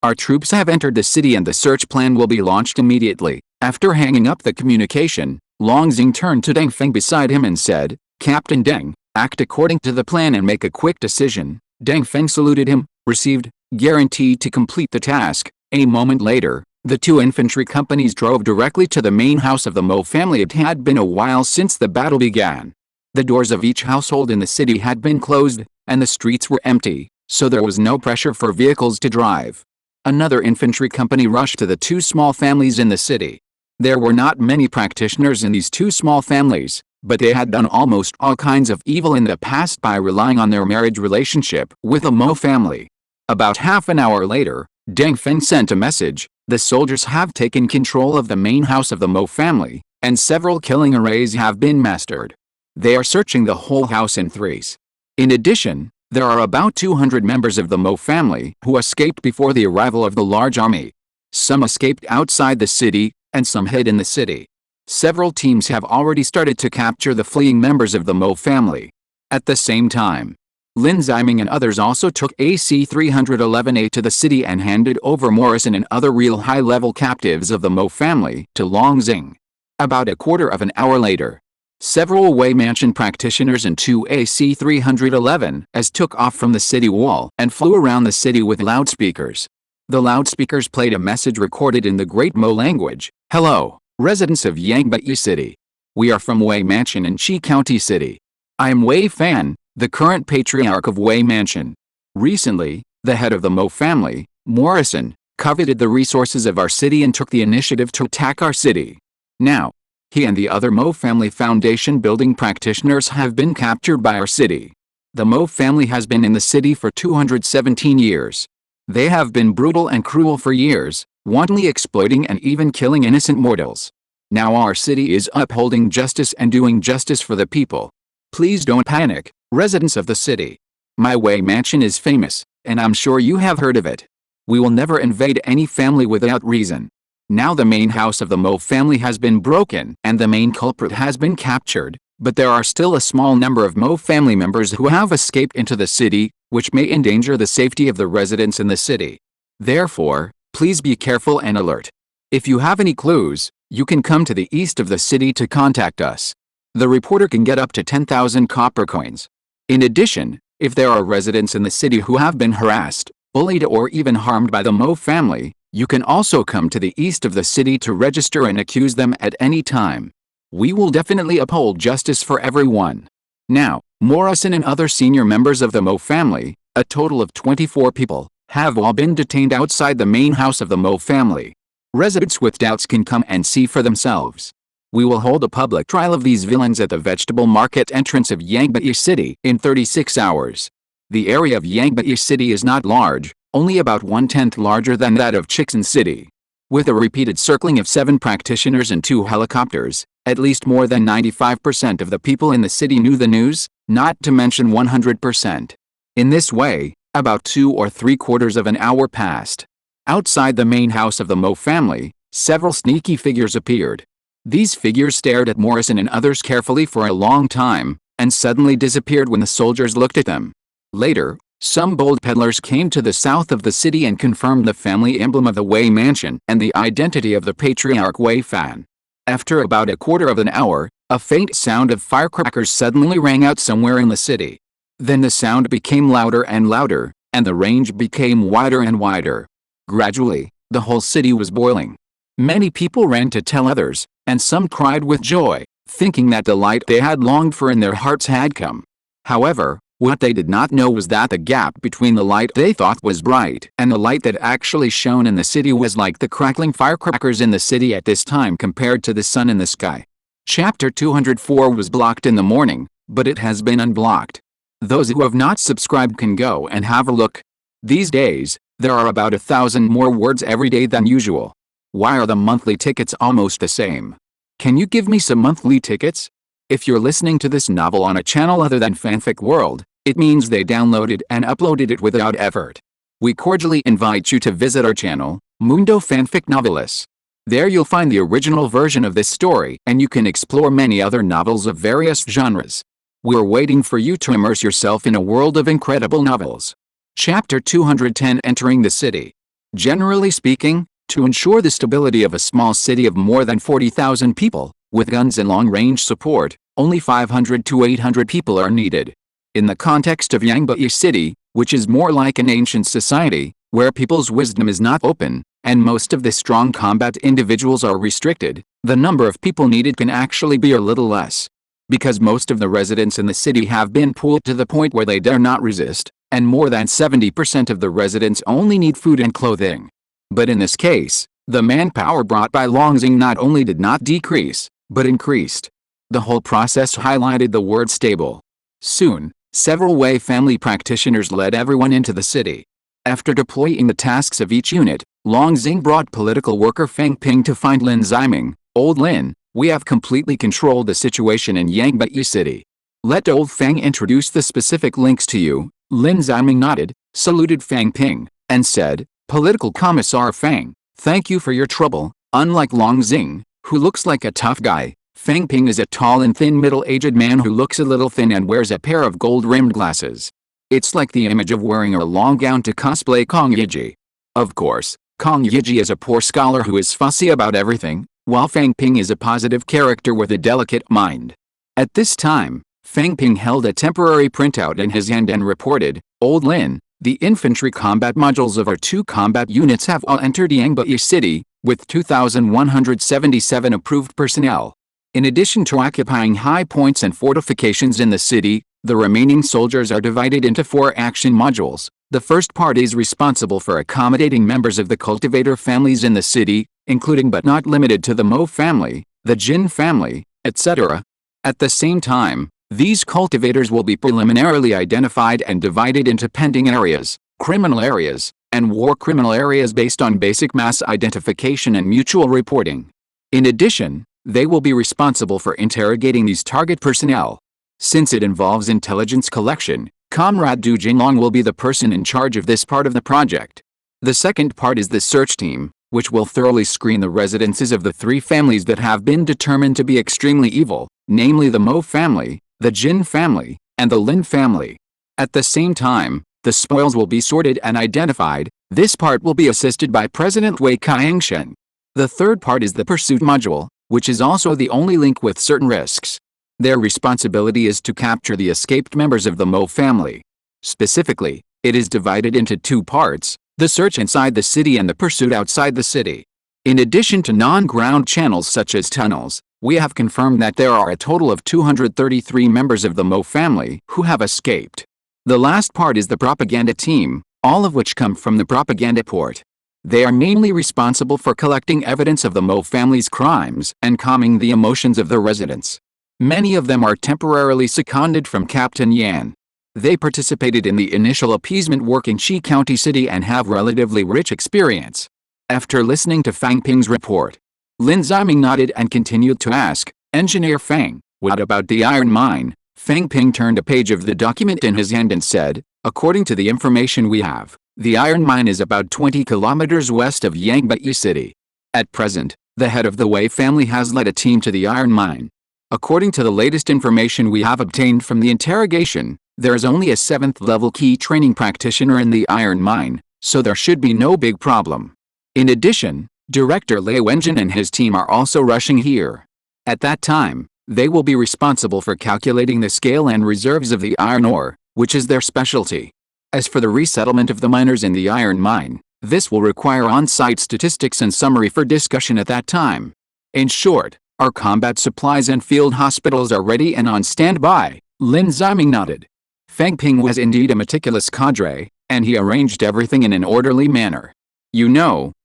Our troops have entered the city and the search plan will be launched immediately." After hanging up the communication, Longxing turned to Deng Feng beside him and said, "Captain Deng, act according to the plan and make a quick decision." Deng Feng saluted him. "Received. Guaranteed to complete the task." A moment later, the 2 infantry companies drove directly to the main house of the Mo family. It had been a while since the battle began. The doors of each household in the city had been closed, and the streets were empty, so there was no pressure for vehicles to drive. Another infantry company rushed to the 2 small families in the city. There were not many practitioners in these 2 small families, but they had done almost all kinds of evil in the past by relying on their marriage relationship with the Mo family. About half an hour later, Deng Feng sent a message. "The soldiers have taken control of the main house of the Mo family, and several killing arrays have been mastered. They are searching the whole house in threes. In addition, there are about 200 members of the Mo family who escaped before the arrival of the large army. Some escaped outside the city, and some hid in the city. Several teams have already started to capture the fleeing members of the Mo family." At the same time, Lin Ziming and others also took AC-311A to the city and handed over Morrison and other real high-level captives of the Mo family to Longxing. About a quarter of an hour later, several Wei Mansion practitioners and 2 AC-311s took off from the city wall and flew around the city with loudspeakers. The loudspeakers played a message recorded in the Great Mo language. "Hello, residents of Yangbai City. We are from Wei Mansion in Qi County City. I am Wei Fan, the current patriarch of Wei Mansion. Recently, the head of the Mo family, Morrison, coveted the resources of our city and took the initiative to attack our city. Now, he and the other Mo family foundation building practitioners have been captured by our city. The Mo family has been in the city for 217 years. They have been brutal and cruel for years, wantonly exploiting and even killing innocent mortals. Now our city is upholding justice and doing justice for the people. Please don't panic, residents of the city. My Wei Mansion is famous, and I'm sure you have heard of it. We will never invade any family without reason. Now the main house of the Mo family has been broken and the main culprit has been captured, but there are still a small number of Mo family members who have escaped into the city, which may endanger the safety of the residents in the city. Therefore, please be careful and alert. If you have any clues, you can come to the east of the city to contact us. The reporter can get up to 10,000 copper coins. In addition, if there are residents in the city who have been harassed, bullied or even harmed by the Mo family, You can also come to the east of the city to register and accuse them at any time. We will definitely uphold justice for everyone. Now, Morrison and other senior members of the Mo family, a total of 24 people, have all been detained outside the main house of the Mo family. Residents with doubts can come and see for themselves. We will hold a public trial of these villains at the vegetable market entrance of Yangbai City in 36 hours. The area of Yangbai City is not large, only about 1/10 larger than that of Chichen City. With a repeated circling of 7 practitioners and 2 helicopters, at least more than 95% of the people in the city knew the news, not to mention 100%. In this way, about 2 or 3/4 of an hour passed. Outside the main house of the Mo family, several sneaky figures appeared. These figures stared at Morrison and others carefully for a long time, and suddenly disappeared when the soldiers looked at them. Later, some bold peddlers came to the south of the city and confirmed the family emblem of the Wei mansion and the identity of the patriarch Wei Fan. After about 1/4 of an hour, a faint sound of firecrackers suddenly rang out somewhere in the city. Then the sound became louder and louder, and the range became wider and wider. Gradually, the whole city was boiling. Many people ran to tell others, and some cried with joy, thinking that the light they had longed for in their hearts had come. However, what they did not know was that the gap between the light they thought was bright and the light that actually shone in the city was like the crackling firecrackers in the city at this time compared to the sun in the sky. Chapter 204 was blocked in the morning, but it has been unblocked. Those who have not subscribed can go and have a look. These days, there are about 1,000 more words every day than usual. Why are the monthly tickets almost the same? Can you give me some monthly tickets? If you're listening to this novel on a channel other than Fanfic World, it means they downloaded and uploaded it without effort. We cordially invite you to visit our channel, Mundo Fanfic Novelis. There you'll find the original version of this story and you can explore many other novels of various genres. We're waiting for you to immerse yourself in a world of incredible novels. Chapter 210 Entering the City. Generally speaking, to ensure the stability of a small city of more than 40,000 people, with guns and long-range support, only 500 to 800 people are needed. In the context of Yangbai City, which is more like an ancient society, where people's wisdom is not open, and most of the strong combat individuals are restricted, the number of people needed can actually be a little less. Because most of the residents in the city have been pulled to the point where they dare not resist, and more than 70% of the residents only need food and clothing. But in this case, the manpower brought by Longxing not only did not decrease, but increased. The whole process highlighted the word stable. Soon, several Wei family practitioners led everyone into the city. After deploying the tasks of each unit, Longxing brought political worker Feng Ping to find Lin Ziming. Old Lin, we have completely controlled the situation in Yangbai City. Let old Feng introduce the specific links to you. Lin Ziming nodded, saluted Feng Ping, and said, Political Commissar Feng, thank you for your trouble. Unlike Longxing, who looks like a tough guy, Feng Ping is a tall and thin middle-aged man who looks a little thin and wears a pair of gold-rimmed glasses. It's like the image of wearing a long gown to cosplay Kong Yiji. Of course, Kong Yiji is a poor scholar who is fussy about everything, while Feng Ping is a positive character with a delicate mind. At this time, Feng Ping held a temporary printout in his hand and reported, Old Lin, the infantry combat modules of our 2 combat units have all entered Yangbai City, with 2,177 approved personnel. In addition to occupying high points and fortifications in the city, the remaining soldiers are divided into 4 action modules. The first part is responsible for accommodating members of the cultivator families in the city, including but not limited to the Mo family, the Jin family, etc. At the same time, these cultivators will be preliminarily identified and divided into pending areas, criminal areas, and war criminal areas based on basic mass identification and mutual reporting. In addition, they will be responsible for interrogating these target personnel. Since it involves intelligence collection, Comrade Du Jinglong will be the person in charge of this part of the project. The second part is the search team, which will thoroughly screen the residences of the 3 families that have been determined to be extremely evil, namely the Mo family, the Jin family, and the Lin family. At the same time, the spoils will be sorted and identified. This part will be assisted by President Wei Kaingshen. The third part is the pursuit module, which is also the only link with certain risks. Their responsibility is to capture the escaped members of the Mo family. Specifically, it is divided into 2 parts. the search inside the city and the pursuit outside the city. In addition to non-ground channels such as tunnels, we have confirmed that there are a total of 233 members of the Mo family who have escaped. The last part is the propaganda team, all of which come from the propaganda port. They are mainly responsible for collecting evidence of the Mo family's crimes and calming the emotions of the residents. Many of them are temporarily seconded from Captain Yan. They participated in the initial appeasement work in Xi County City and have relatively rich experience. After listening to Fang Ping's report, Lin Ziming nodded and continued to ask, "Engineer Fang, what about the iron mine?" Fang Ping turned a page of the document in his hand and said, "According to the information we have, the iron mine is about 20 kilometers west of Yangbai City. At present, the head of the Wei family has led a team to the iron mine. According to the latest information we have obtained from the interrogation, there is only a 7th-level key training practitioner in the iron mine, so there should be no big problem. In addition, Director Lei Wenjin and his team are also rushing here. At that time, they will be responsible for calculating the scale and reserves of the iron ore, which is their specialty. As for the resettlement of the miners in the iron mine, this will require on-site statistics and summary for discussion at that time. In short, our combat supplies and field hospitals are ready and on standby." Lin Ziming nodded. Fang Ping was indeed a meticulous cadre, and he arranged everything in an orderly manner.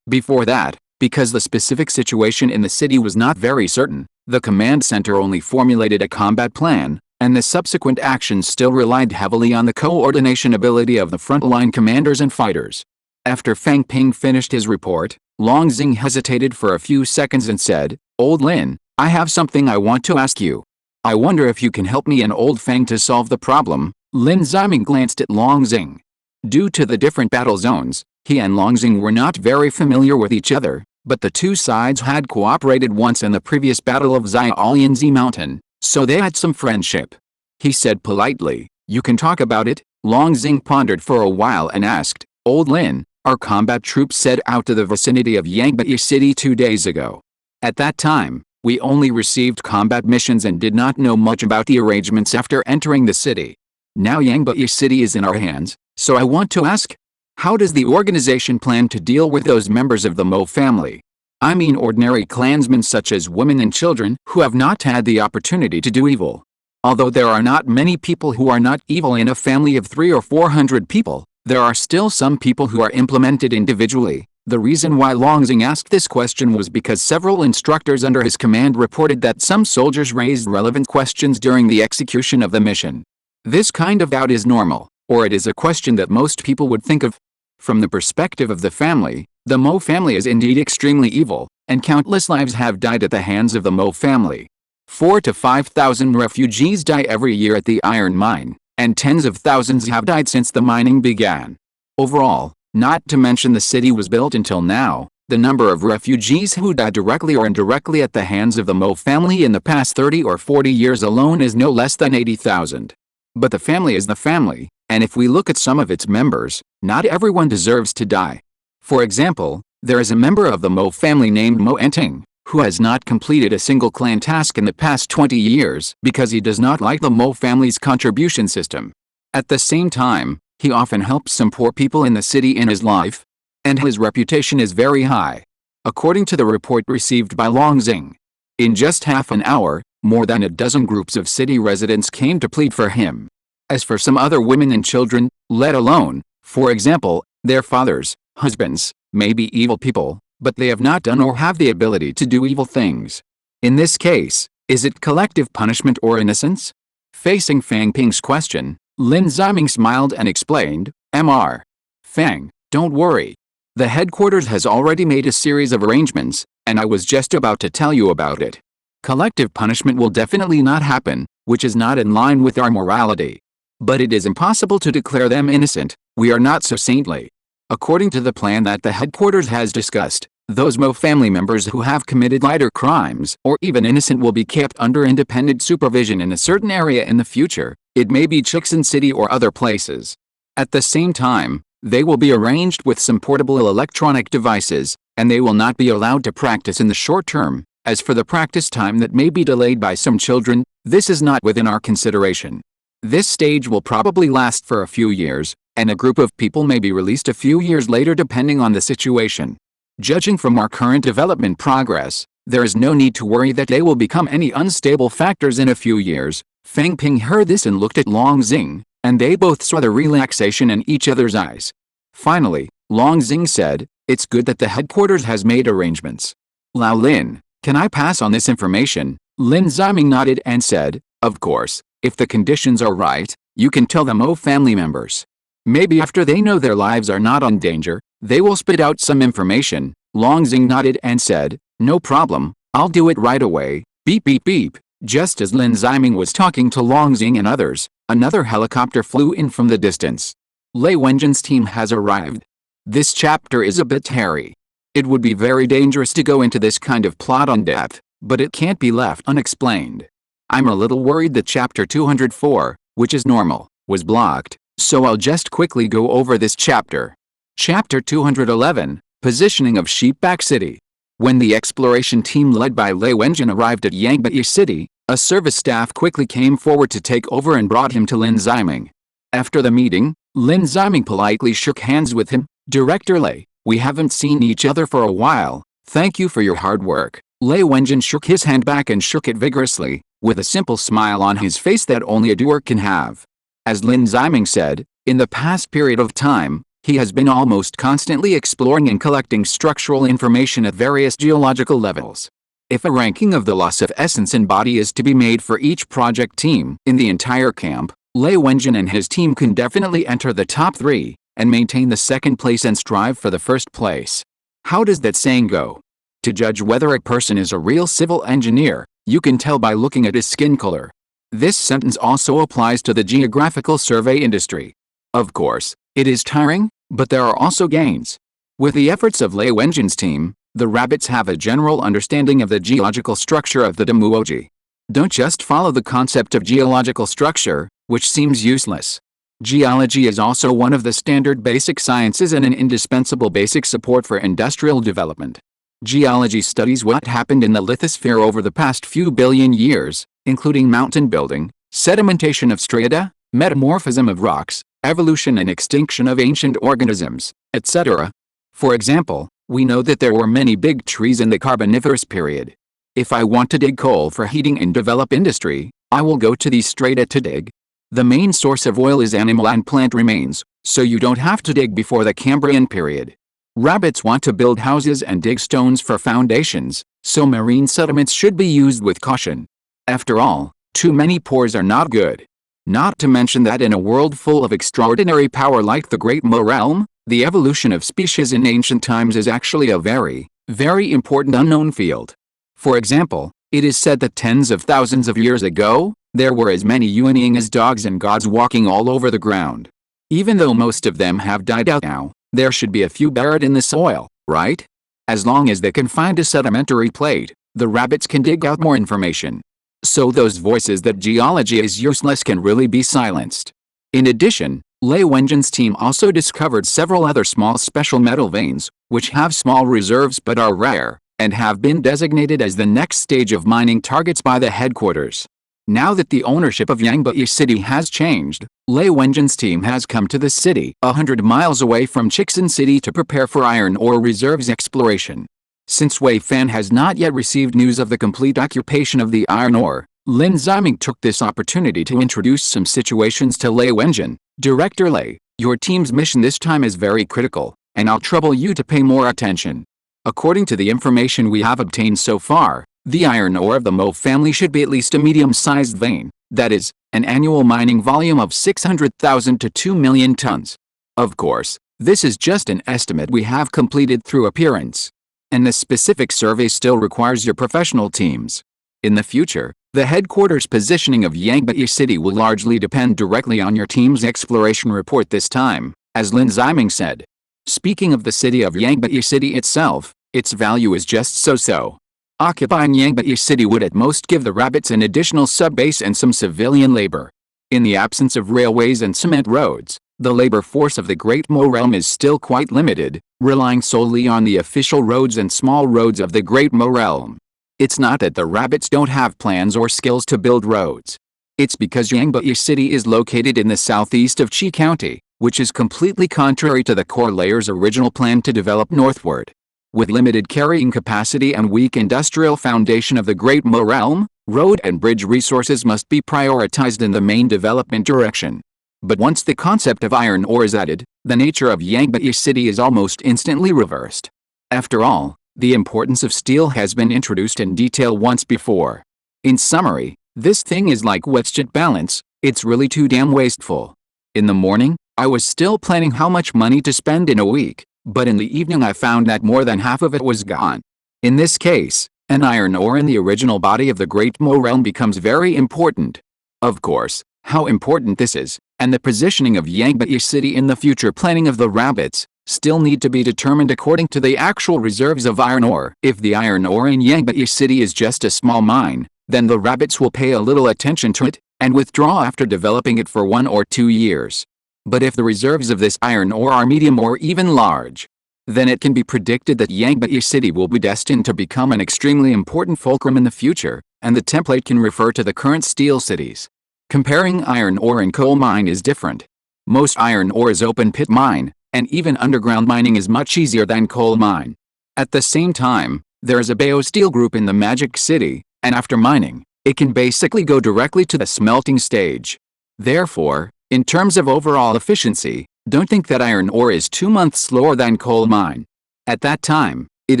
Before that, because the specific situation in the city was not very certain, the command center only formulated a combat plan, and the subsequent actions still relied heavily on the coordination ability of the frontline commanders and fighters. After Fang Ping finished his report, Long Xing hesitated for a few seconds and said, "Old Lin, I have something I want to ask you. I wonder if you can help me and Old Fang to solve the problem." Lin Ziming glanced at Long Xing. Due to the different battle zones, he and Long Xing were not very familiar with each other, but the two sides had cooperated once in the previous battle of Xiaolianzi Mountain, so they had some friendship. He said politely, "You can talk about it." Long Xing pondered for a while and asked, "Old Lin, our combat troops set out to the vicinity of Yangbai City 2 days ago. At that time, we only received combat missions and did not know much about the arrangements after entering the city. Now Yangbai City is in our hands, so I want to ask, how does the organization plan to deal with those members of the Mo family? I mean ordinary clansmen such as women and children who have not had the opportunity to do evil. Although there are not many people who are not evil in a family of 300 or 400 people, there are still some people who are implemented individually." The reason why Long Xing asked this question was because several instructors under his command reported that some soldiers raised relevant questions during the execution of the mission. This kind of doubt is normal, or it is a question that most people would think of. From the perspective of the family, the Mo family is indeed extremely evil, and countless lives have died at the hands of the Mo family. 4,000 to 5,000 refugees die every year at the iron mine, and tens of thousands have died since the mining began. Overall, not to mention the city was built until now, the number of refugees who died directly or indirectly at the hands of the Mo family in the past 30 or 40 years alone is no less than 80,000. But the family is the family, and if we look at some of its members, not everyone deserves to die. For example, there is a member of the Mo family named Mo Enting, who has not completed a single clan task in the past 20 years because he does not like the Mo family's contribution system. At the same time, he often helps some poor people in the city in his life, and his reputation is very high. According to the report received by Long Xing, in just half an hour, more than a dozen groups of city residents came to plead for him. As for some other women and children, let alone, for example, their fathers, husbands, may be evil people, but they have not done or have the ability to do evil things. In this case, is it collective punishment or innocence? Facing Fang Ping's question, Lin Ziming smiled and explained, "Mr. Fang, don't worry. The headquarters has already made a series of arrangements, and I was just about to tell you about it. Collective punishment will definitely not happen, which is not in line with our morality. But it is impossible to declare them innocent. We are not so saintly. According to the plan that the headquarters has discussed, those Mo family members who have committed lighter crimes or even innocent will be kept under independent supervision in a certain area in the future. It may be Chixin City or other places. At the same time, they will be arranged with some portable electronic devices, and they will not be allowed to practice in the short term. As for the practice time that may be delayed by some children, this is not within our consideration. This stage will probably last for a few years, and a group of people may be released a few years later depending on the situation. Judging from our current development progress, there is no need to worry that they will become any unstable factors in a few years. Feng Ping heard this and looked at Long Xing, and they both saw the relaxation in each other's eyes. Finally, Long Xing said, "It's good that the headquarters has made arrangements. Lao Lin, can I pass on this information?" Lin Ziming nodded and said, "Of course, if the conditions are right, you can tell the Mo family members. Maybe after they know their lives are not in danger, they will spit out some information." Long Xing nodded and said, "No problem, I'll do it right away." Beep beep beep. Just as Lin Ziming was talking to Long Xing and others, another helicopter flew in from the distance. Lei Wenjin's team has arrived. This chapter is a bit hairy. It would be very dangerous to go into this kind of plot in depth, but it can't be left unexplained. I'm a little worried that chapter 204, which is normal, was blocked, so I'll just quickly go over this chapter. Chapter 211, Positioning of Sheepback City. When the exploration team led by Lei Wenjin arrived at Yangbai City, a service staff quickly came forward to take over and brought him to Lin Ziming. After the meeting, Lin Ziming politely shook hands with him. "Director Lei, we haven't seen each other for a while. Thank you for your hard work." Lei Wenjin shook his hand back and shook it vigorously, with a simple smile on his face that only a doer can have. As Lin Ziming said, in the past period of time, he has been almost constantly exploring and collecting structural information at various geological levels. If a ranking of the loss of essence and body is to be made for each project team in the entire camp, Lei Wenjin and his team can definitely enter the top 3, and maintain the second place and strive for the first place. How does that saying go? To judge whether a person is a real civil engineer, you can tell by looking at his skin color. This sentence also applies to the geographical survey industry. Of course, it is tiring, but there are also gains. With the efforts of Lei Wenjin's team, the rabbits have a general understanding of the geological structure of the Damuoji. Don't just follow the concept of geological structure, which seems useless. Geology is also one of the standard basic sciences and an indispensable basic support for industrial development. Geology studies what happened in the lithosphere over the past few billion years, including mountain building, sedimentation of strata, metamorphism of rocks, evolution and extinction of ancient organisms, etc. For example, we know that there were many big trees in the Carboniferous period. If I want to dig coal for heating and develop industry, I will go to these strata to dig. The main source of oil is animal and plant remains, so you don't have to dig before the Cambrian period. Rabbits want to build houses and dig stones for foundations, so marine sediments should be used with caution. After all, too many pores are not good. Not to mention that in a world full of extraordinary power like the Great Mo realm, the evolution of species in ancient times is actually a very, very important unknown field. For example, it is said that tens of thousands of years ago, there were as many Yuanying as dogs and gods walking all over the ground. Even though most of them have died out now, there should be a few buried in the soil, right? As long as they can find a sedimentary plate, the rabbits can dig out more information. So those voices that geology is useless can really be silenced. In addition, Lei Wenjin's team also discovered several other small special metal veins, which have small reserves but are rare, and have been designated as the next stage of mining targets by the headquarters. Now that the ownership of Yangbai City has changed, Lei Wenjin's team has come to the city 100 miles away from Chixin City to prepare for iron ore reserves exploration. Since Wei Fan has not yet received news of the complete occupation of the iron ore, Lin Ziming took this opportunity to introduce some situations to Lei Wenjin. "Director Lei, your team's mission this time is very critical, and I'll trouble you to pay more attention. According to the information we have obtained so far, the iron ore of the Mo family should be at least a medium-sized vein, that is, an annual mining volume of 600,000 to 2 million tons. Of course, this is just an estimate we have completed through appearance, and the specific survey still requires your professional teams. In the future, the headquarters positioning of Yangbai City will largely depend directly on your team's exploration report this time," as Lin Ziming said. Speaking of the city of Yangbai City itself, its value is just so-so. Occupying Yangbai City would at most give the rabbits an additional sub-base and some civilian labor. In the absence of railways and cement roads, the labor force of the Great Mo realm is still quite limited, relying solely on the official roads and small roads of the Great Mo realm. It's not that the rabbits don't have plans or skills to build roads. It's because Yangbai City is located in the southeast of Qi County, which is completely contrary to the core layer's original plan to develop northward. With limited carrying capacity and weak industrial foundation of the Great Mo realm, road and bridge resources must be prioritized in the main development direction. But once the concept of iron ore is added, the nature of Yangbai City is almost instantly reversed. After all, the importance of steel has been introduced in detail once before. In summary, this thing is like wedge balance, it's really too damn wasteful. In the morning, I was still planning how much money to spend in a week, but in the evening I found that more than half of it was gone. In this case, an iron ore in the original body of the Great Mo realm becomes very important. Of course, how important this is, and the positioning of Yangbai City in the future planning of the rabbits, still need to be determined according to the actual reserves of iron ore. If the iron ore in Yangbai City is just a small mine, then the rabbits will pay a little attention to it, and withdraw after developing it for 1 or 2 years. But if the reserves of this iron ore are medium or even large, then it can be predicted that Yangbai City will be destined to become an extremely important fulcrum in the future, and the template can refer to the current steel cities. Comparing iron ore and coal mine is different. Most iron ore is open pit mine, and even underground mining is much easier than coal mine. At the same time, there is a biosteel group in the Magic City, and after mining, it can basically go directly to the smelting stage. Therefore, in terms of overall efficiency, don't think that iron ore is 2 months slower than coal mine. At that time, it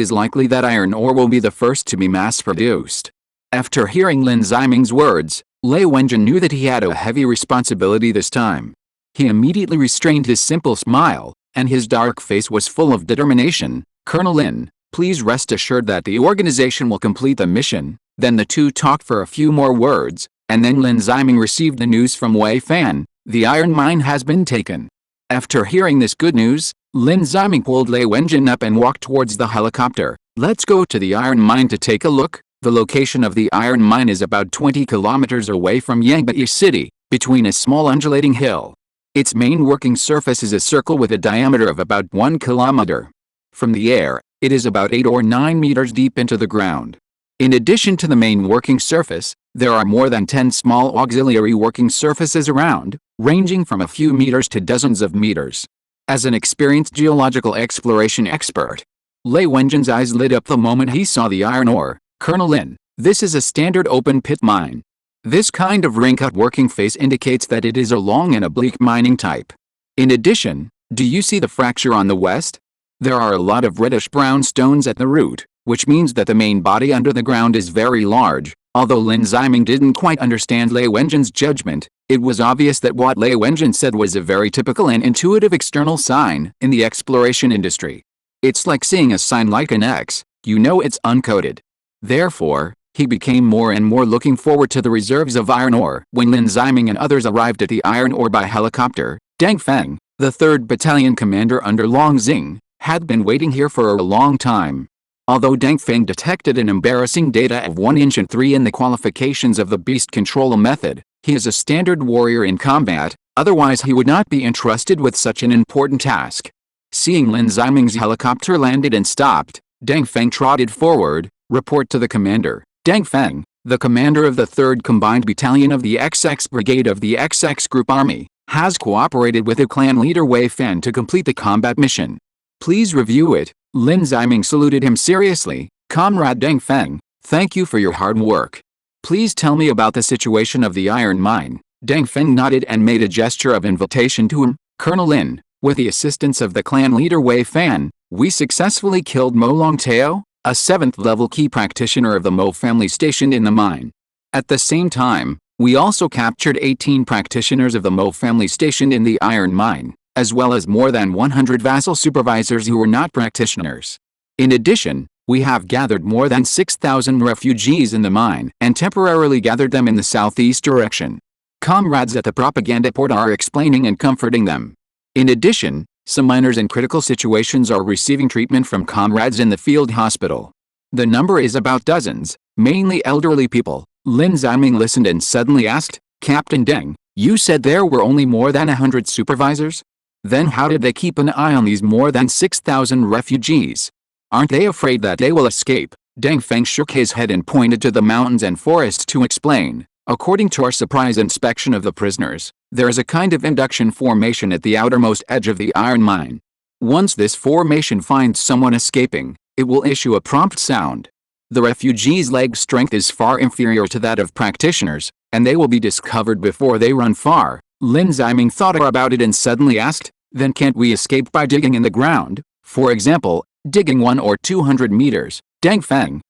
is likely that iron ore will be the first to be mass-produced. After hearing Lin Ziming's words, Lei Wenjin knew that he had a heavy responsibility this time. He immediately restrained his simple smile, and his dark face was full of determination. "Colonel Lin, please rest assured that the organization will complete the mission." Then the two talked for a few more words, and then Lin Ziming received the news from Wei Fan: the iron mine has been taken. After hearing this good news, Lin Ziming pulled Lei Wenjin up and walked towards the helicopter. "Let's go to the iron mine to take a look." The location of the iron mine is about 20 kilometers away from Yangbai City, between a small undulating hill. Its main working surface is a circle with a diameter of about 1 kilometer. From the air, it is about 8 or 9 meters deep into the ground. In addition to the main working surface, there are more than 10 small auxiliary working surfaces around, ranging from a few meters to dozens of meters. As an experienced geological exploration expert, Lei Wenjin's eyes lit up the moment he saw the iron ore. "Colonel Lin, this is a standard open-pit mine. This kind of ring-cut working face indicates that it is a long and oblique mining type. In addition, do you see the fracture on the west? There are a lot of reddish-brown stones at the root, which means that the main body under the ground is very large." Although Lin Ziming didn't quite understand Lei Wenjin's judgment, it was obvious that what Lei Wenjin said was a very typical and intuitive external sign in the exploration industry. It's like seeing a sign like an X, you know it's uncoded. Therefore, he became more and more looking forward to the reserves of iron ore. When Lin Ziming and others arrived at the iron ore by helicopter, Deng Feng, the 3rd Battalion commander under Long Xing, had been waiting here for a long time. Although Deng Feng detected an embarrassing data of 1 inch and 3 in the qualifications of the beast control method, he is a standard warrior in combat, otherwise he would not be entrusted with such an important task. Seeing Lin Ziming's helicopter landed and stopped, Deng Feng trotted forward. "Report to the commander." Deng Feng, the commander of the 3rd Combined Battalion of the XX Brigade of the XX Group Army, has cooperated with the clan leader Wei Fan to complete the combat mission. "Please review it." Lin Ziming saluted him seriously. "Comrade Deng Feng, thank you for your hard work. Please tell me about the situation of the iron mine." Deng Feng nodded and made a gesture of invitation to him. "Colonel Lin, with the assistance of the clan leader Wei Fan, we successfully killed Mo Longtao, a 7th-level key practitioner of the Mo family stationed in the mine. At the same time, we also captured 18 practitioners of the Mo family stationed in the iron mine, as well as more than 100 vassal supervisors who were not practitioners. In addition, we have gathered more than 6,000 refugees in the mine and temporarily gathered them in the southeast direction. Comrades at the propaganda port are explaining and comforting them. In addition, some miners in critical situations are receiving treatment from comrades in the field hospital. The number is about dozens, mainly elderly people." Lin Ziming listened and suddenly asked, "Captain Deng, you said there were only more than 100 supervisors? Then how did they keep an eye on these more than 6,000 refugees? Aren't they afraid that they will escape?" Deng Feng shook his head and pointed to the mountains and forests to explain. "According to our surprise inspection of the prisoners, There is a kind of induction formation at the outermost edge of the iron mine. Once this formation finds someone escaping, it will issue a prompt sound. The refugees' leg strength is far inferior to that of practitioners, and they will be discovered before they run far. Lin Ziming thought about it and suddenly asked, then can't we escape by digging in the ground? For example, digging 100 or 200 meters. Deng Feng.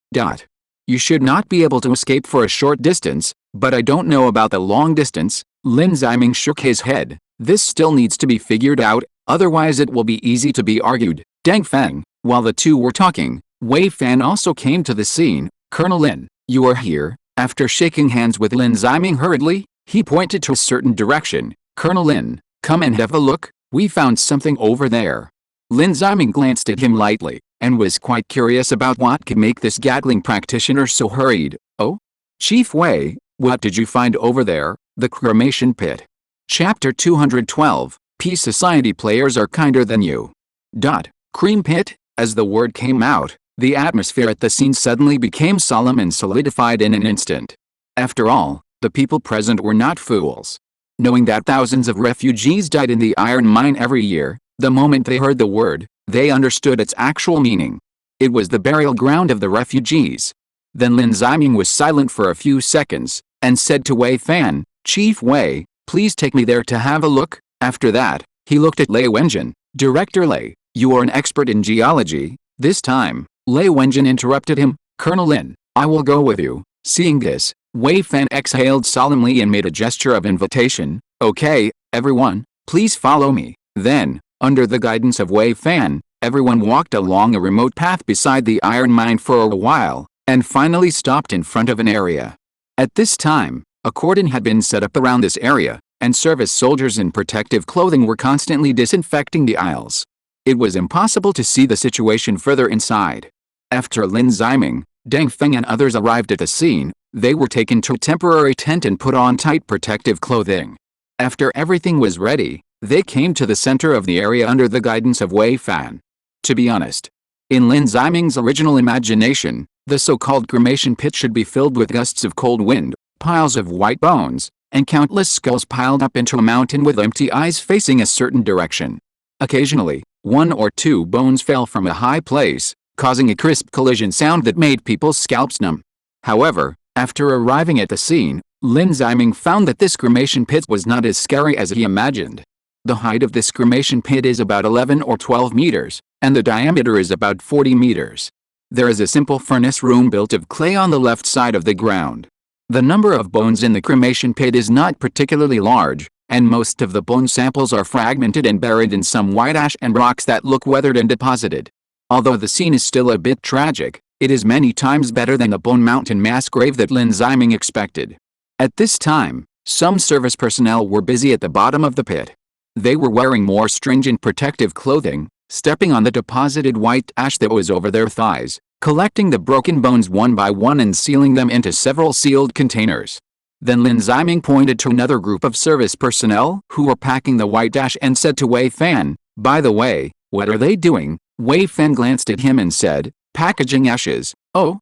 You should not be able to escape for a short distance, but I don't know about the long distance. Lin Ziming shook his head. This still needs to be figured out, otherwise it will be easy to be argued. Deng Feng. While the two were talking, Wei Fan also came to the scene. Colonel Lin, you are here. After shaking hands with Lin Ziming hurriedly, he pointed to a certain direction. Colonel Lin, come and have a look. We found something over there. Lin Ziming glanced at him lightly, and was quite curious about what could make this gaggling practitioner so hurried. Oh? Chief Wei, what did you find over there? The cremation pit. Chapter 212, Peace Society players are kinder than you. Cream pit? As the word came out, the atmosphere at the scene suddenly became solemn and solidified in an instant. After all, the people present were not fools. Knowing that thousands of refugees died in the iron mine every year, the moment they heard the word, they understood its actual meaning. It was the burial ground of the refugees. Then Lin Ziming was silent for a few seconds, and said to Wei Fan, Chief Wei, please take me there to have a look. After that, he looked at Lei Wenjin. Director Lei, you are an expert in geology. This time, Lei Wenjin interrupted him. Colonel Lin, I will go with you. Seeing this, Wei Fan exhaled solemnly and made a gesture of invitation. Okay, everyone, please follow me. Then, under the guidance of Wei Fan, everyone walked along a remote path beside the iron mine for a while, and finally stopped in front of an area. At this time, a cordon had been set up around this area, and service soldiers in protective clothing were constantly disinfecting the aisles. It was impossible to see the situation further inside. After Lin Ziming, Deng Feng and others arrived at the scene, they were taken to a temporary tent and put on tight protective clothing. After everything was ready, they came to the center of the area under the guidance of Wei Fan. To be honest, in Lin Ziming's original imagination, the so-called cremation pit should be filled with gusts of cold wind, piles of white bones, and countless skulls piled up into a mountain with empty eyes facing a certain direction. Occasionally, 1 or 2 bones fell from a high place, causing a crisp collision sound that made people's scalps numb. However, after arriving at the scene, Lin Ziming found that this cremation pit was not as scary as he imagined. The height of this cremation pit is about 11 or 12 meters, and the diameter is about 40 meters. There is a simple furnace room built of clay on the left side of the ground. The number of bones in the cremation pit is not particularly large, and most of the bone samples are fragmented and buried in some white ash and rocks that look weathered and deposited. Although the scene is still a bit tragic, it is many times better than the Bone Mountain mass grave that Lin Ziming expected. At this time, some service personnel were busy at the bottom of the pit. They were wearing more stringent protective clothing, stepping on the deposited white ash that was over their thighs, collecting the broken bones one by one and sealing them into several sealed containers. Then Lin Ziming pointed to another group of service personnel who were packing the white ash and said to Wei Fan, by the way, what are they doing? Wei Fan glanced at him and said, packaging ashes. Oh,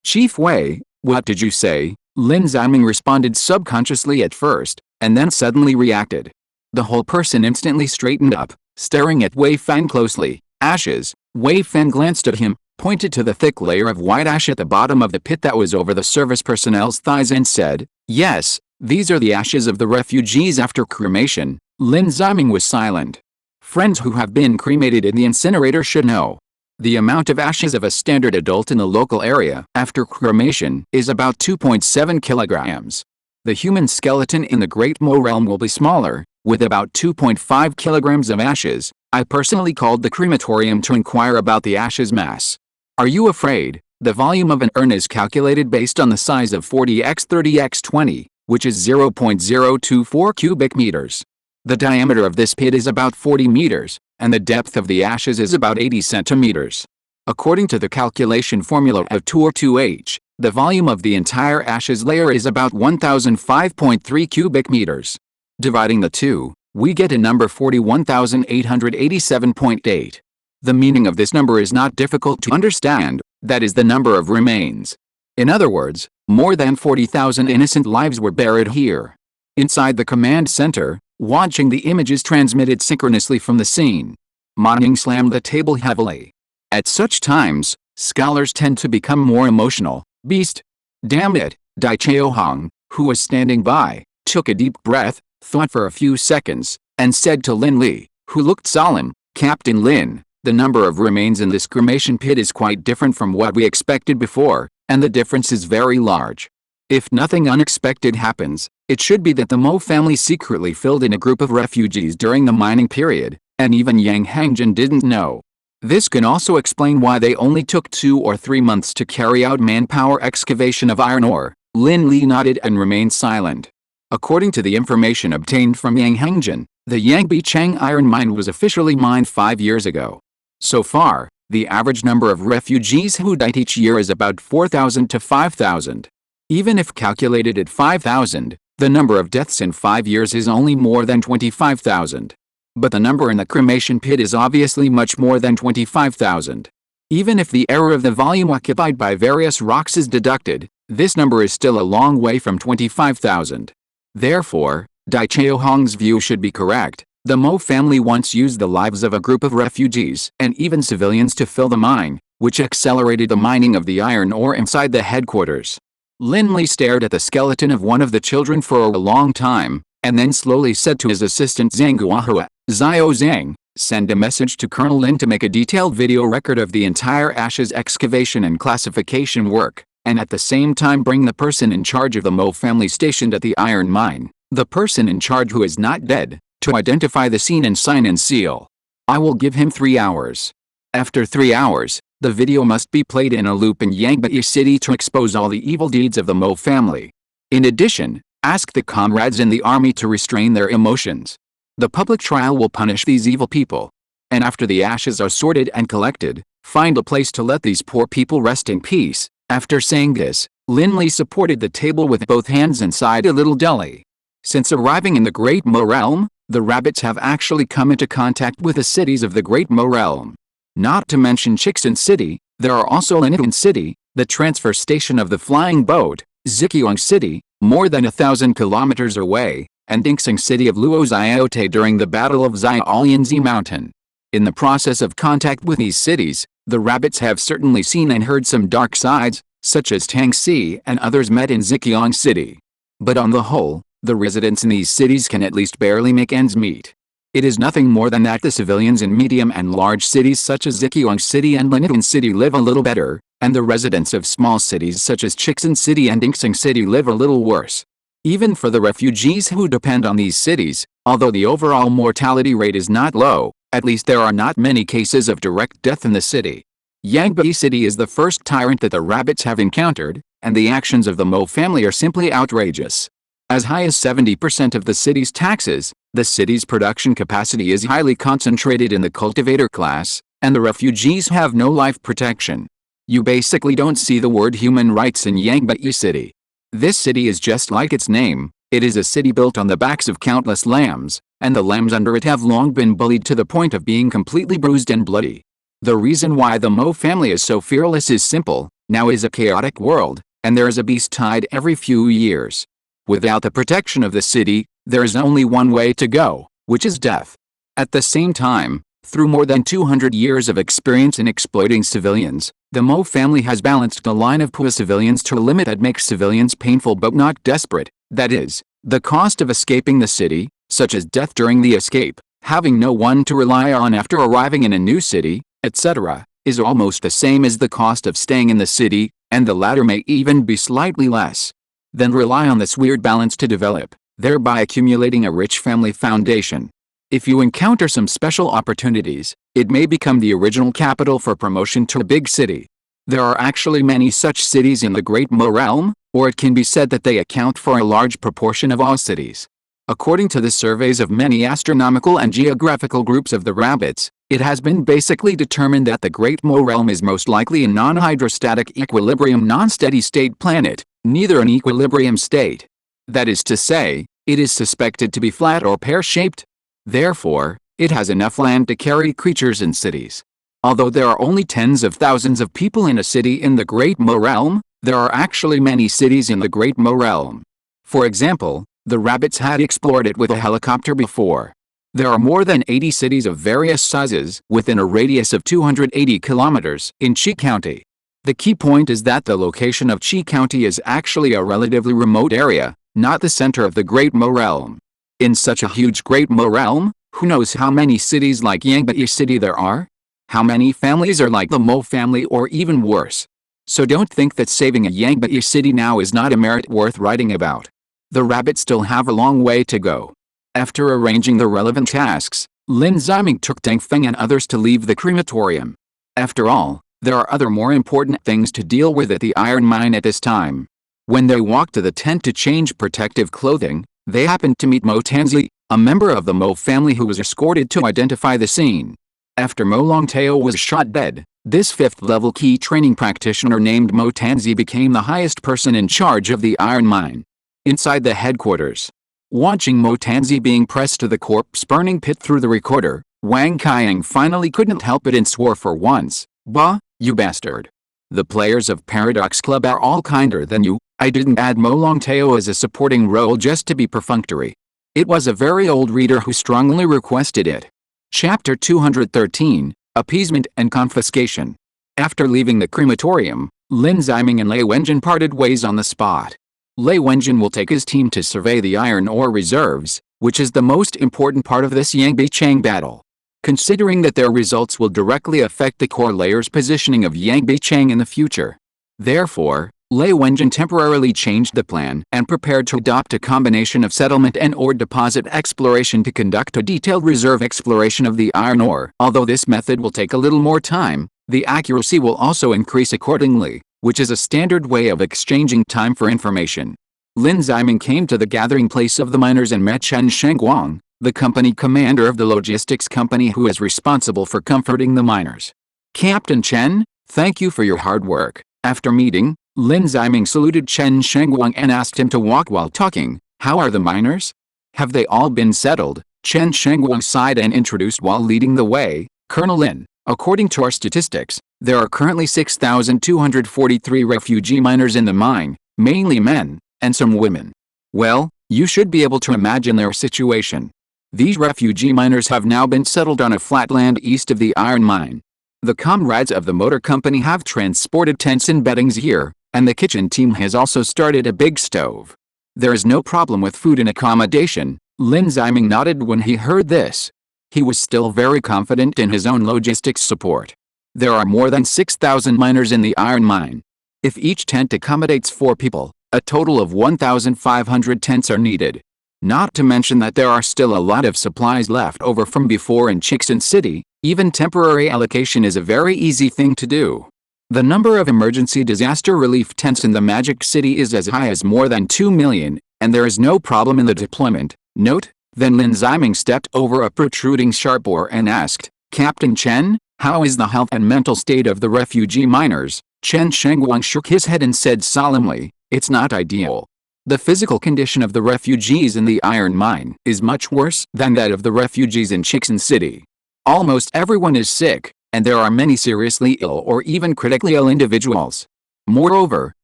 Chief Wei, what did you say? Lin Ziming responded subconsciously at first, and then suddenly reacted. The whole person instantly straightened up, staring at Wei Fan closely. Ashes. Wei Fan glanced at him, pointed to the thick layer of white ash at the bottom of the pit that was over the service personnel's thighs and said, yes, these are the ashes of the refugees after cremation. Lin Ziming was silent. Friends who have been cremated in the incinerator should know. The amount of ashes of a standard adult in the local area after cremation is about 2.7 kilograms. The human skeleton in the Great Mo realm will be smaller, with about 2.5 kilograms of ashes. I personally called the crematorium to inquire about the ashes mass. Are you afraid? The volume of an urn is calculated based on the size of 40 x 30 x 20, which is 0.024 cubic meters. The diameter of this pit is about 40 meters, and the depth of the ashes is about 80 centimeters. According to the calculation formula of TOR2H, the volume of the entire ashes layer is about 1005.3 cubic meters. Dividing the two, we get a number 41,887.8. The meaning of this number is not difficult to understand, that is the number of remains. In other words, more than 40,000 innocent lives were buried here. inside the command center, watching the images transmitted synchronously from the scene. Moning slammed the table heavily. At such times, scholars tend to become more emotional. Beast! Damn it! Dai Hong, who was standing by, took a deep breath, thought for a few seconds, and said to Lin Li, who looked solemn, Captain Lin, the number of remains in this cremation pit is quite different from what we expected before, and the difference is very large. If nothing unexpected happens, it should be that the Mo family secretly filled in a group of refugees during the mining period, and even Yang Hangjin didn't know. This can also explain why they only took 2 or 3 months to carry out manpower excavation of iron ore. Lin Li nodded and remained silent. According to the information obtained from Yang Hangjin, the Yangbi Chang iron mine was officially mined 5 years ago. So far, the average number of refugees who died each year is about 4,000 to 5,000. Even if calculated at 5,000, the number of deaths in 5 years is only more than 25,000. But the number in the cremation pit is obviously much more than 25,000. Even if the error of the volume occupied by various rocks is deducted, this number is still a long way from 25,000. Therefore, Dai Hong's view should be correct. The Mo family once used the lives of a group of refugees and even civilians to fill the mine, which accelerated the mining of the iron ore inside the headquarters. Lin Li stared at the skeleton of one of the children for a long time, and then slowly said to his assistant Zhang Guohua, Xiao Zhang, send a message to Colonel Lin to make a detailed video record of the entire ashes excavation and classification work, and at the same time bring the person in charge of the Mo family stationed at the iron mine, the person in charge who is not dead, to identify the scene and sign and seal. I will give him 3 hours. After 3 hours, the video must be played in a loop in Yangbi City to expose all the evil deeds of the Mo family. In addition, ask the comrades in the army to restrain their emotions. The public trial will punish these evil people. And after the ashes are sorted and collected, find a place to let these poor people rest in peace. After saying this, Lin Li supported the table with both hands and sighed a little dully. Since arriving in the Great Mo realm, the rabbits have actually come into contact with the cities of the Great Mo realm. Not to mention Chixin City, there are also Linton City, the transfer station of the flying boat, Ziqiang City, more than 1,000 kilometers away, and Dingsing City of Luo Ziote during the Battle of Xiaolianzi Mountain. In the process of contact with these cities, the rabbits have certainly seen and heard some dark sides, such as Tangxi and others met in Ziqiang City. But on the whole, the residents in these cities can at least barely make ends meet. It is nothing more than that the civilians in medium and large cities such as Ziqiang City and Linton City live a little better, and the residents of small cities such as Chixin City and Dingsing City live a little worse. Even for the refugees who depend on these cities, although the overall mortality rate is not low, at least there are not many cases of direct death in the city. Yangbi City is the first tyrant that the rabbits have encountered, and the actions of the Mo family are simply outrageous. As high as 70% of the city's taxes, the city's production capacity is highly concentrated in the cultivator class, and the refugees have no life protection. You basically don't see the word human rights in Yangbi City. This city is just like its name, it is a city built on the backs of countless lambs, and the lambs under it have long been bullied to the point of being completely bruised and bloody. The reason why the Mo family is so fearless is simple: now is a chaotic world, and there is a beast tide every few years. Without the protection of the city, there is only one way to go, which is death. At the same time, through more than 200 years of experience in exploiting civilians, the Mo family has balanced the line of poor civilians to a limit that makes civilians painful but not desperate. That is, the cost of escaping the city, such as death during the escape, having no one to rely on after arriving in a new city, etc., is almost the same as the cost of staying in the city, and the latter may even be slightly less. Then rely on this weird balance to develop, thereby accumulating a rich family foundation. If you encounter some special opportunities, it may become the original capital for promotion to a big city. There are actually many such cities in the Great Mo realm, or it can be said that they account for a large proportion of all cities. According to the surveys of many astronomical and geographical groups of the rabbits, it has been basically determined that the Great Mo realm is most likely a non-hydrostatic equilibrium non-steady state planet, neither an equilibrium state. That is to say, it is suspected to be flat or pear-shaped. Therefore, it has enough land to carry creatures and cities. Although there are only tens of thousands of people in a city in the Great Mo realm, there are actually many cities in the Great Mo realm. For example, The rabbits had explored it with a helicopter before. There are more than 80 cities of various sizes within a radius of 280 kilometers in Qi County. The key point is that the location of Qi County is actually a relatively remote area, not the center of the Great Mo Realm. In such a huge Great Mo Realm, who knows how many cities like Yangbai City there are? How many families are like the Mo family or even worse? So don't think that saving a Yangbai City now is not a merit worth writing about. The rabbits still have a long way to go. After arranging the relevant tasks, Lin Ziming took Deng Feng and others to leave the crematorium. After all, there are other more important things to deal with at the iron mine at this time. When they walked to the tent to change protective clothing, they happened to meet Mo Tanzi, a member of the Mo family who was escorted to identify the scene. After Mo Longtao was shot dead, this 5th-level key training practitioner named Mo Tanzi became the highest person in charge of the iron mine. Inside the headquarters, watching Mo Tanzi being pressed to the corpse-burning pit through the recorder, Wang Qiang finally couldn't help it and swore for once, "Bah, you bastard. The players of Paradox Club are all kinder than you. I didn't add Mo Longtao as a supporting role just to be perfunctory. It was a very old reader who strongly requested it." Chapter 213, Appeasement and Confiscation. After leaving the crematorium, Lin Ziming and Lei Wenjin parted ways on the spot. Lei Wenjin will take his team to survey the iron ore reserves, which is the most important part of this Yangbi Chang battle. Considering that their results will directly affect the core layer's positioning of Yangbi Chang in the future. Therefore, Lei Wenjin temporarily changed the plan and prepared to adopt a combination of settlement and ore deposit exploration to conduct a detailed reserve exploration of the iron ore. Although this method will take a little more time, the accuracy will also increase accordingly, which is a standard way of exchanging time for information. Lin Ziming came to the gathering place of the miners and met Chen Shengguang, the company commander of the logistics company who is responsible for comforting the miners. "Captain Chen, thank you for your hard work." After meeting, Lin Ziming saluted Chen Shengguang and asked him to walk while talking. "How are the miners? Have they all been settled?" Chen Shengguang sighed and introduced while leading the way, "Colonel Lin, according to our statistics, there are currently 6,243 refugee miners in the mine, mainly men, and some women. Well, you should be able to imagine their situation. These refugee miners have now been settled on a flat land east of the iron mine. The comrades of the motor company have transported tents and beddings here, and the kitchen team has also started a big stove. There is no problem with food and accommodation." Lin Ziming nodded when he heard this. He was still very confident in his own logistics support. There are more than 6,000 miners in the iron mine. If each tent accommodates 4 people, a total of 1,500 tents are needed. Not to mention that there are still a lot of supplies left over from before in Chixin City. Even temporary allocation is a very easy thing to do. The number of emergency disaster relief tents in the Magic City is as high as more than 2 million, and there is no problem in the deployment. Note, then Lin Ziming stepped over a protruding sharp oar and asked, "Captain Chen, how is the health and mental state of the refugee miners?" Chen Shengguang shook his head and said solemnly, "It's not ideal. The physical condition of the refugees in the iron mine is much worse than that of the refugees in Chixin City. Almost everyone is sick, and there are many seriously ill or even critically ill individuals. Moreover,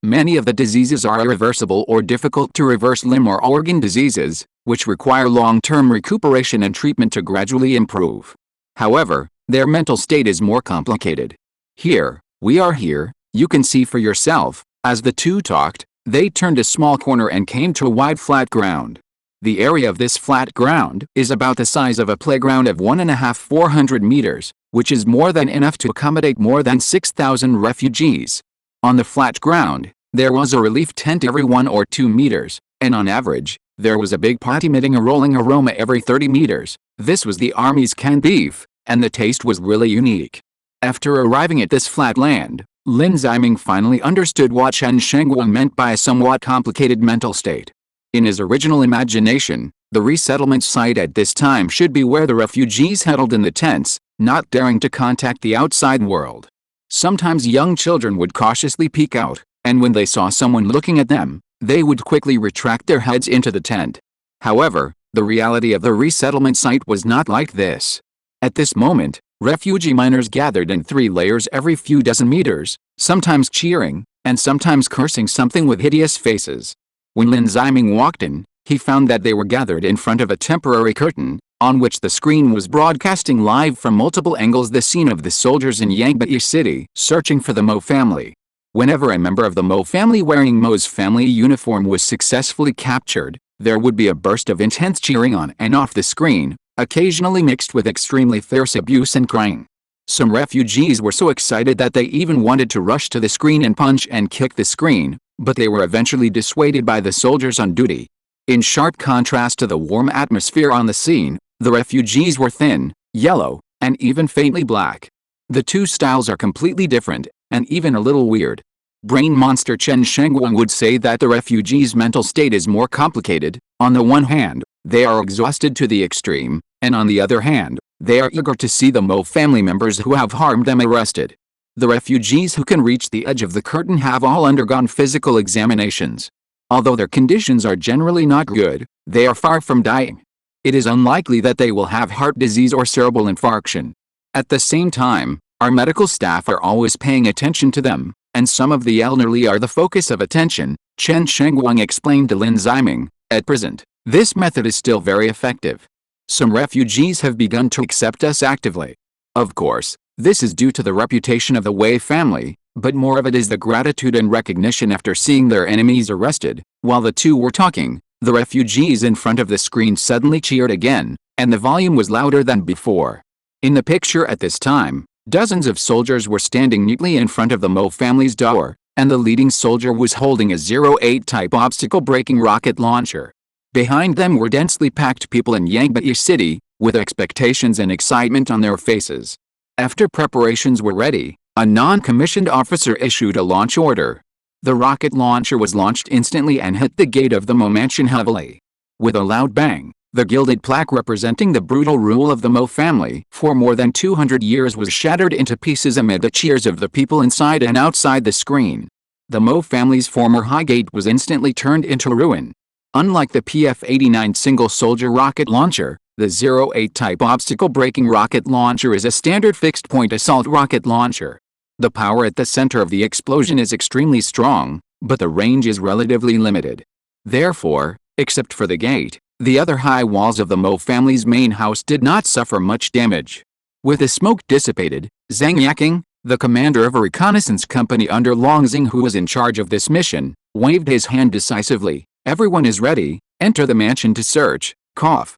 many of the diseases are irreversible or difficult to reverse limb or organ diseases, which require long-term recuperation and treatment to gradually improve. However, their mental state is more complicated. Here, we are here, you can see for yourself." As the two talked, they turned a small corner and came to a wide flat ground. The area of this flat ground is about the size of a playground of 1.5–400 meters, which is more than enough to accommodate more than 6,000 refugees. On the flat ground, there was a relief tent every 1 or 2 meters, and on average, there was a big pot emitting a rolling aroma every 30 meters. This was the army's canned beef, and the taste was really unique. After arriving at this flat land, Lin Ziming finally understood what Chen Shengguang meant by a somewhat complicated mental state. In his original imagination, the resettlement site at this time should be where the refugees huddled in the tents, not daring to contact the outside world. Sometimes young children would cautiously peek out, and when they saw someone looking at them, they would quickly retract their heads into the tent. However, the reality of the resettlement site was not like this. At this moment, refugee miners gathered in 3 layers every few dozen meters, sometimes cheering, and sometimes cursing something with hideous faces. When Lin Ziming walked in, He found that they were gathered in front of a temporary curtain, on which the screen was broadcasting live from multiple angles the scene of the soldiers in Yangbai City searching for the Mo family. Whenever a member of the Mo family wearing Mo's family uniform was successfully captured, there would be a burst of intense cheering on and off the screen, occasionally mixed with extremely fierce abuse and crying. Some refugees were so excited that they even wanted to rush to the screen and punch and kick the screen, but they were eventually dissuaded by the soldiers on duty. In sharp contrast to the warm atmosphere on the scene, the refugees were thin, yellow, and even faintly black. The two styles are completely different, and even a little weird. Brain monster Chen Shengguang would say that the refugees' mental state is more complicated. On the one hand, they are exhausted to the extreme, and on the other hand, they are eager to see the Mo family members who have harmed them arrested. The refugees who can reach the edge of the curtain have all undergone physical examinations. Although their conditions are generally not good, they are far from dying. It is unlikely that they will have heart disease or cerebral infarction. At the same time, our medical staff are always paying attention to them, and some of the elderly are the focus of attention, Chen Shengguang explained to Lin Ziming. At present, this method is still very effective. Some refugees have begun to accept us actively. Of course, this is due to the reputation of the Wei family, but more of it is the gratitude and recognition after seeing their enemies arrested. While the two were talking, the refugees in front of the screen suddenly cheered again, and the volume was louder than before. In the picture at this time, dozens of soldiers were standing neatly in front of the Mo family's door, and the leading soldier was holding a 08 type obstacle-breaking rocket launcher. Behind them were densely packed people in Yangbai City, with expectations and excitement on their faces. After preparations were ready, a non-commissioned officer issued a launch order. The rocket launcher was launched instantly and hit the gate of the Mo mansion heavily. With a loud bang, the gilded plaque representing the brutal rule of the Mo family for more than 200 years was shattered into pieces amid the cheers of the people inside and outside the screen. The Mo family's former high gate was instantly turned into ruin. Unlike the PF-89 single-soldier rocket launcher, the 08 type obstacle-breaking rocket launcher is a standard fixed-point assault rocket launcher. The power at the center of the explosion is extremely strong, but the range is relatively limited. Therefore, except for the gate, the other high walls of the Mo family's main house did not suffer much damage. With the smoke dissipated, Zhang Yaking, the commander of a reconnaissance company under Long Xing who was in charge of this mission, waved his hand decisively. Everyone is ready, enter the mansion to search, cough,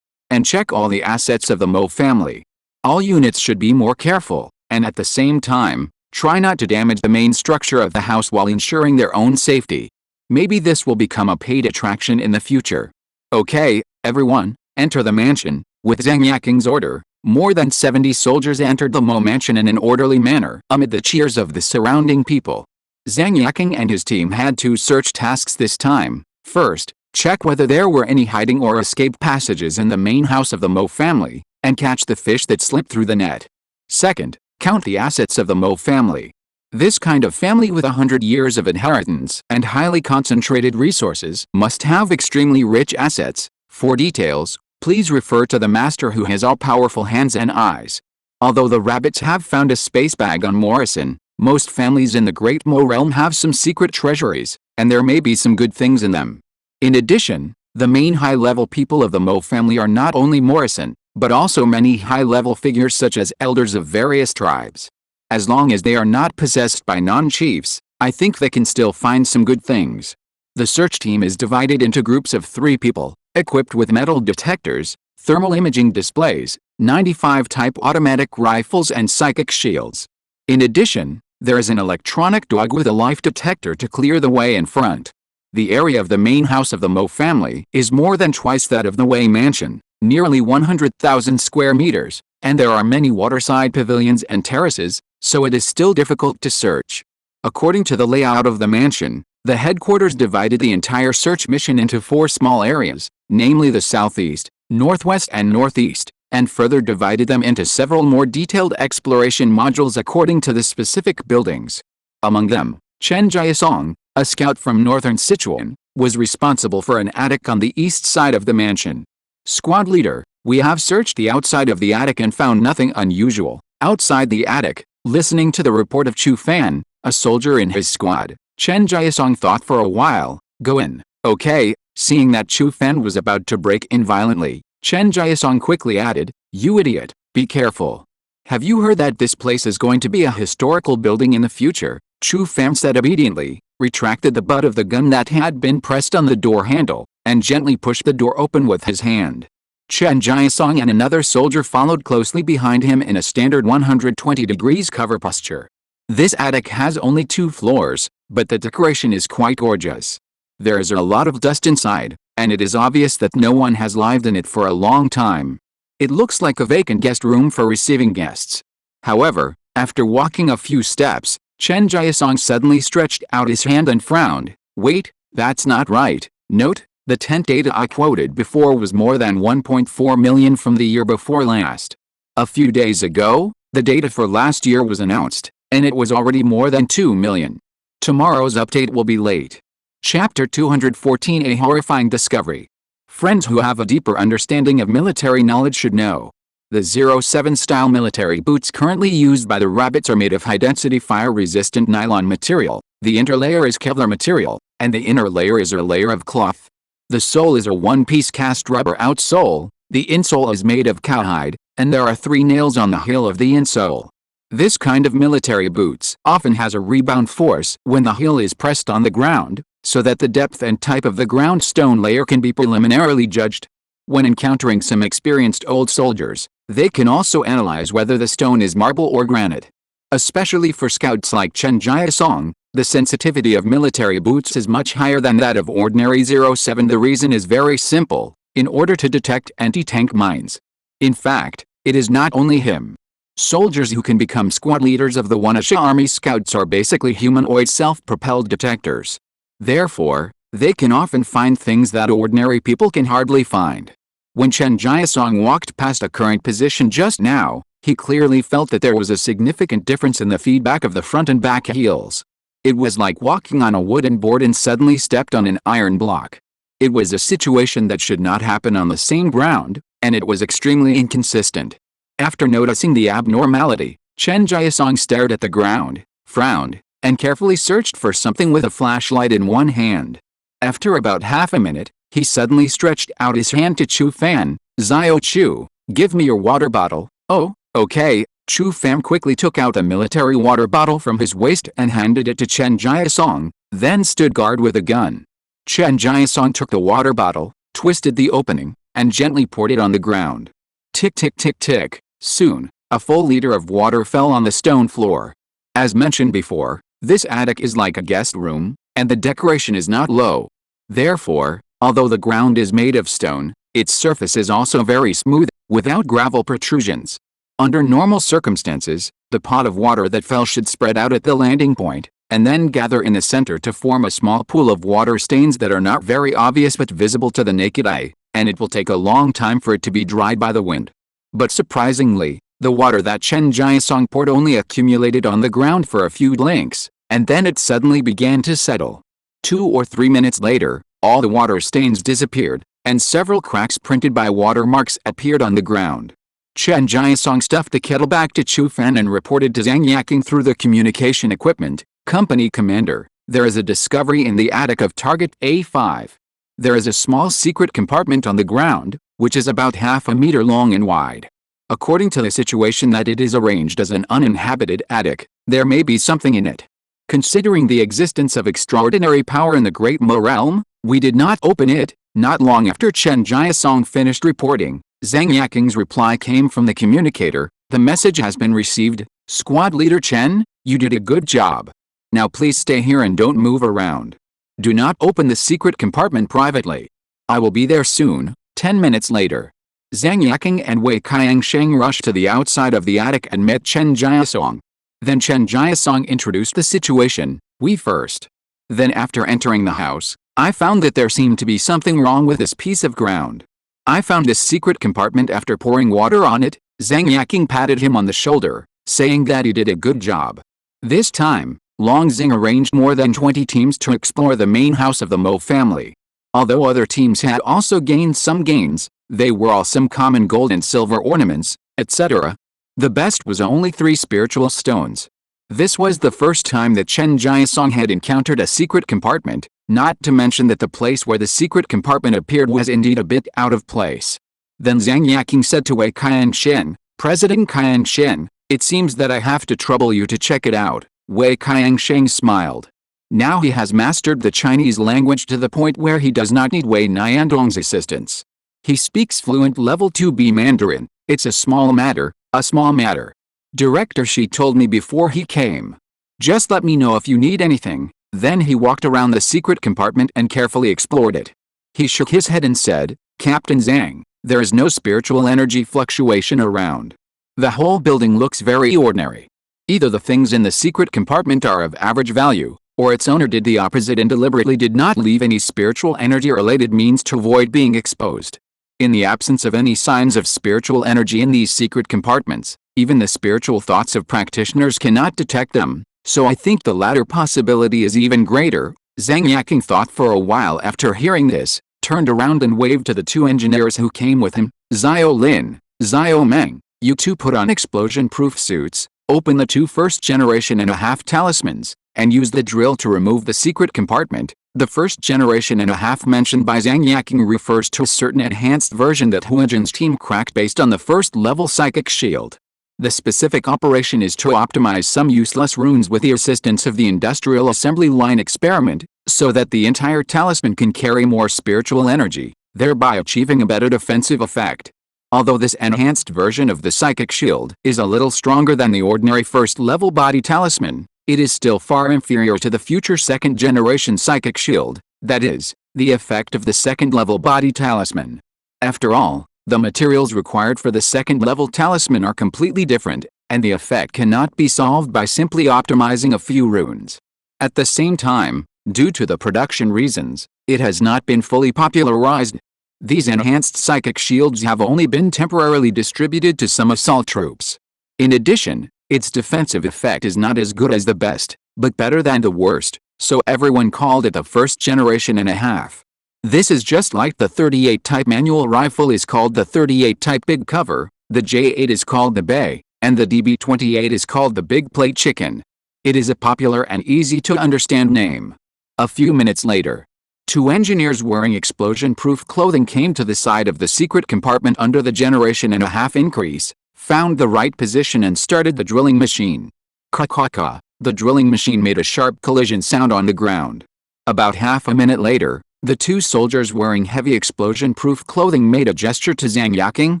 and check all the assets of the Mo family. All units should be more careful, and at the same time, try not to damage the main structure of the house while ensuring their own safety. Maybe this will become a paid attraction in the future. Okay, everyone, enter the mansion. With Zhang Yaking's order, more than 70 soldiers entered the Mo mansion in an orderly manner amid the cheers of the surrounding people. Zhang Yaking and his team had two search tasks this time. First, check whether there were any hiding or escape passages in the main house of the Mo family, and catch the fish that slipped through the net. Second, count the assets of the Mo family. This kind of family with 100 years of inheritance and highly concentrated resources must have extremely rich assets. For details, please refer to the master who has all-powerful hands and eyes. Although the rabbits have found a space bag on Morrison, most families in the Great Mo realm have some secret treasuries, and there may be some good things in them. In addition, the main high-level people of the Mo family are not only Morrison, but also many high-level figures such as elders of various tribes. As long as they are not possessed by non-chiefs, I think they can still find some good things. The search team is divided into groups of 3 people, equipped with metal detectors, thermal imaging displays, 95-type automatic rifles and psychic shields. In addition, there is an electronic dog with a life detector to clear the way in front. The area of the main house of the Mo family is more than twice that of the Wei mansion, nearly 100,000 square meters, and there are many waterside pavilions and terraces, so it is still difficult to search. According to the layout of the mansion, the headquarters divided the entire search mission into 4 small areas, namely the southeast, northwest and northeast, and further divided them into several more detailed exploration modules according to the specific buildings. Among them, Chen Jiasong, a scout from northern Sichuan, was responsible for an attic on the east side of the mansion. Squad leader, we have searched the outside of the attic and found nothing unusual. Outside the attic, listening to the report of Chu Fan, a soldier in his squad, Chen Jiasong thought for a while. Go in. Okay, Seeing that Chu Fan was about to break in violently, Chen Jiasong quickly added, "You idiot, be careful. Have you heard that this place is going to be a historical building in the future?" Chu Fan said obediently, retracted the butt of the gun that had been pressed on the door handle, and gently pushed the door open with his hand. Chen Jiasong and another soldier followed closely behind him in a standard 120 degrees cover posture. This attic has only 2 floors, but the decoration is quite gorgeous. There is a lot of dust inside, and it is obvious that no one has lived in it for a long time. It looks like a vacant guest room for receiving guests. However, after walking a few steps, Chen Jiasong suddenly stretched out his hand and frowned. "Wait, that's not right." Note, the tent data I quoted before was more than 1.4 million from the year before last. A few days ago, the data for last year was announced, and it was already more than 2 million. Tomorrow's update will be late. Chapter 214, A Horrifying Discovery. Friends who have a deeper understanding of military knowledge should know. The 07 style military boots currently used by the rabbits are made of high-density fire-resistant nylon material. The interlayer is Kevlar material, and the inner layer is a layer of cloth. The sole is a one-piece cast rubber outsole, the insole is made of cowhide, and there are 3 nails on the heel of the insole. This kind of military boots often has a rebound force when the heel is pressed on the ground, so that the depth and type of the ground stone layer can be preliminarily judged. When encountering some experienced old soldiers, they can also analyze whether the stone is marble or granite. Especially for scouts like Chen Jiasong, the sensitivity of military boots is much higher than that of ordinary 07. The reason is very simple: in order to detect anti-tank mines. In fact, it is not only him. Soldiers who can become squad leaders of the Wanasha Army Scouts are basically humanoid self-propelled detectors. Therefore, they can often find things that ordinary people can hardly find. When Chen Jiasong walked past a current position just now, he clearly felt that there was a significant difference in the feedback of the front and back heels. It was like walking on a wooden board and suddenly stepped on an iron block. It was a situation that should not happen on the same ground, and it was extremely inconsistent. After noticing the abnormality, Chen Jiasong stared at the ground, frowned, and carefully searched for something with a flashlight in one hand. After about half a minute, he suddenly stretched out his hand to Chu Fan. "Zio Chu, give me your water bottle." "Oh, okay." Chu Fan quickly took out a military water bottle from his waist and handed it to Chen Jiasong, then stood guard with a gun. Chen Jiasong took the water bottle, twisted the opening, and gently poured it on the ground. Tick tick tick tick. Soon, a full liter of water fell on the stone floor. As mentioned before, this attic is like a guest room, and the decoration is not low. Therefore, although the ground is made of stone, its surface is also very smooth, without gravel protrusions. Under normal circumstances, the pot of water that fell should spread out at the landing point, and then gather in the center to form a small pool of water stains that are not very obvious but visible to the naked eye, and it will take a long time for it to be dried by the wind. But surprisingly, the water that Chen Jiasong poured only accumulated on the ground for a few blinks, and then it suddenly began to settle. 2 or 3 minutes later, all the water stains disappeared, and several cracks printed by watermarks appeared on the ground. Chen Jiasong stuffed the kettle back to Chu Fan and reported to Zhang Yaking through the communication equipment, "Company Commander, there is a discovery in the attic of target A5. There is a small secret compartment on the ground, which is about half a meter long and wide. According to the situation that it is arranged as an uninhabited attic, there may be something in it. Considering the existence of extraordinary power in the Great Mo realm, we did not open it." Not long after Chen Jiasong finished reporting, Zhang Yaking's reply came from the communicator. "The message has been received. Squad Leader Chen, you did a good job. Now please stay here and don't move around. Do not open the secret compartment privately. I will be there soon." 10 minutes later, Zhang Yaking and Wei Qiangsheng rushed to the outside of the attic and met Chen Jiasong. Then Chen Jiasong introduced the situation. "We first. Then after entering the house, I found that there seemed to be something wrong with this piece of ground. I found this secret compartment after pouring water on it." Zhang Yaking patted him on the shoulder, saying that he did a good job. This time, Long Xing arranged more than 20 teams to explore the main house of the Mo family. Although other teams had also gained some gains, they were all some common gold and silver ornaments, etc. The best was only 3 spiritual stones. This was the first time that Chen Jiasong had encountered a secret compartment, Not to mention that the place where the secret compartment appeared was indeed a bit out of place. Then Zhang Yaking said to Wei Qiangshen, President Qiangshen, it seems that I have to trouble you to check it out. Wei Qiangshen smiled. Now he has mastered the Chinese language to the point where he does not need Wei Niandong's assistance. He speaks fluent level 2B Mandarin. It's a small matter, a small matter. Director Shi told me before he came. Just let me know if you need anything. Then he walked around the secret compartment and carefully explored it. He shook his head and said, Captain Zhang, there is no spiritual energy fluctuation around. The whole building looks very ordinary. Either the things in the secret compartment are of average value, or its owner did the opposite and deliberately did not leave any spiritual energy-related means to avoid being exposed. In the absence of any signs of spiritual energy in these secret compartments, even the spiritual thoughts of practitioners cannot detect them, so I think the latter possibility is even greater. Zhang Yaking thought for a while after hearing this, turned around and waved to the two engineers who came with him. Xiao Lin, Xiao Meng, you two put on explosion-proof suits, open the two first-generation-and-a-half talismans, and use the drill to remove the secret compartment. The first-generation-and-a-half mentioned by Zhang Yaking refers to a certain enhanced version that Huijin's team cracked based on the first-level psychic shield. The specific operation is to optimize some useless runes with the assistance of the industrial assembly line experiment, so that the entire talisman can carry more spiritual energy, thereby achieving a better defensive effect. Although this enhanced version of the psychic shield is a little stronger than the ordinary first-level body talisman, it is still far inferior to the future second-generation psychic shield, that is, the effect of the second-level body talisman. After all, the materials required for the second-level talisman are completely different, and the effect cannot be solved by simply optimizing a few runes. At the same time, due to the production reasons, it has not been fully popularized. These enhanced psychic shields have only been temporarily distributed to some assault troops. In addition, its defensive effect is not as good as the best, but better than the worst, so everyone called it the first generation and a half. This is just like the 38 type manual rifle is called the 38 type big cover, the J8 is called the Bay, and the DB28 is called the big plate chicken. It is a popular and easy to understand name. A few minutes later, two engineers wearing explosion-proof clothing came to the side of the secret compartment under the generation and a half increase, found the right position and started the drilling machine. Ka-ka-ka, the drilling machine made a sharp collision sound on the ground. About half a minute later, the two soldiers wearing heavy explosion-proof clothing made a gesture to Zhang Yaking,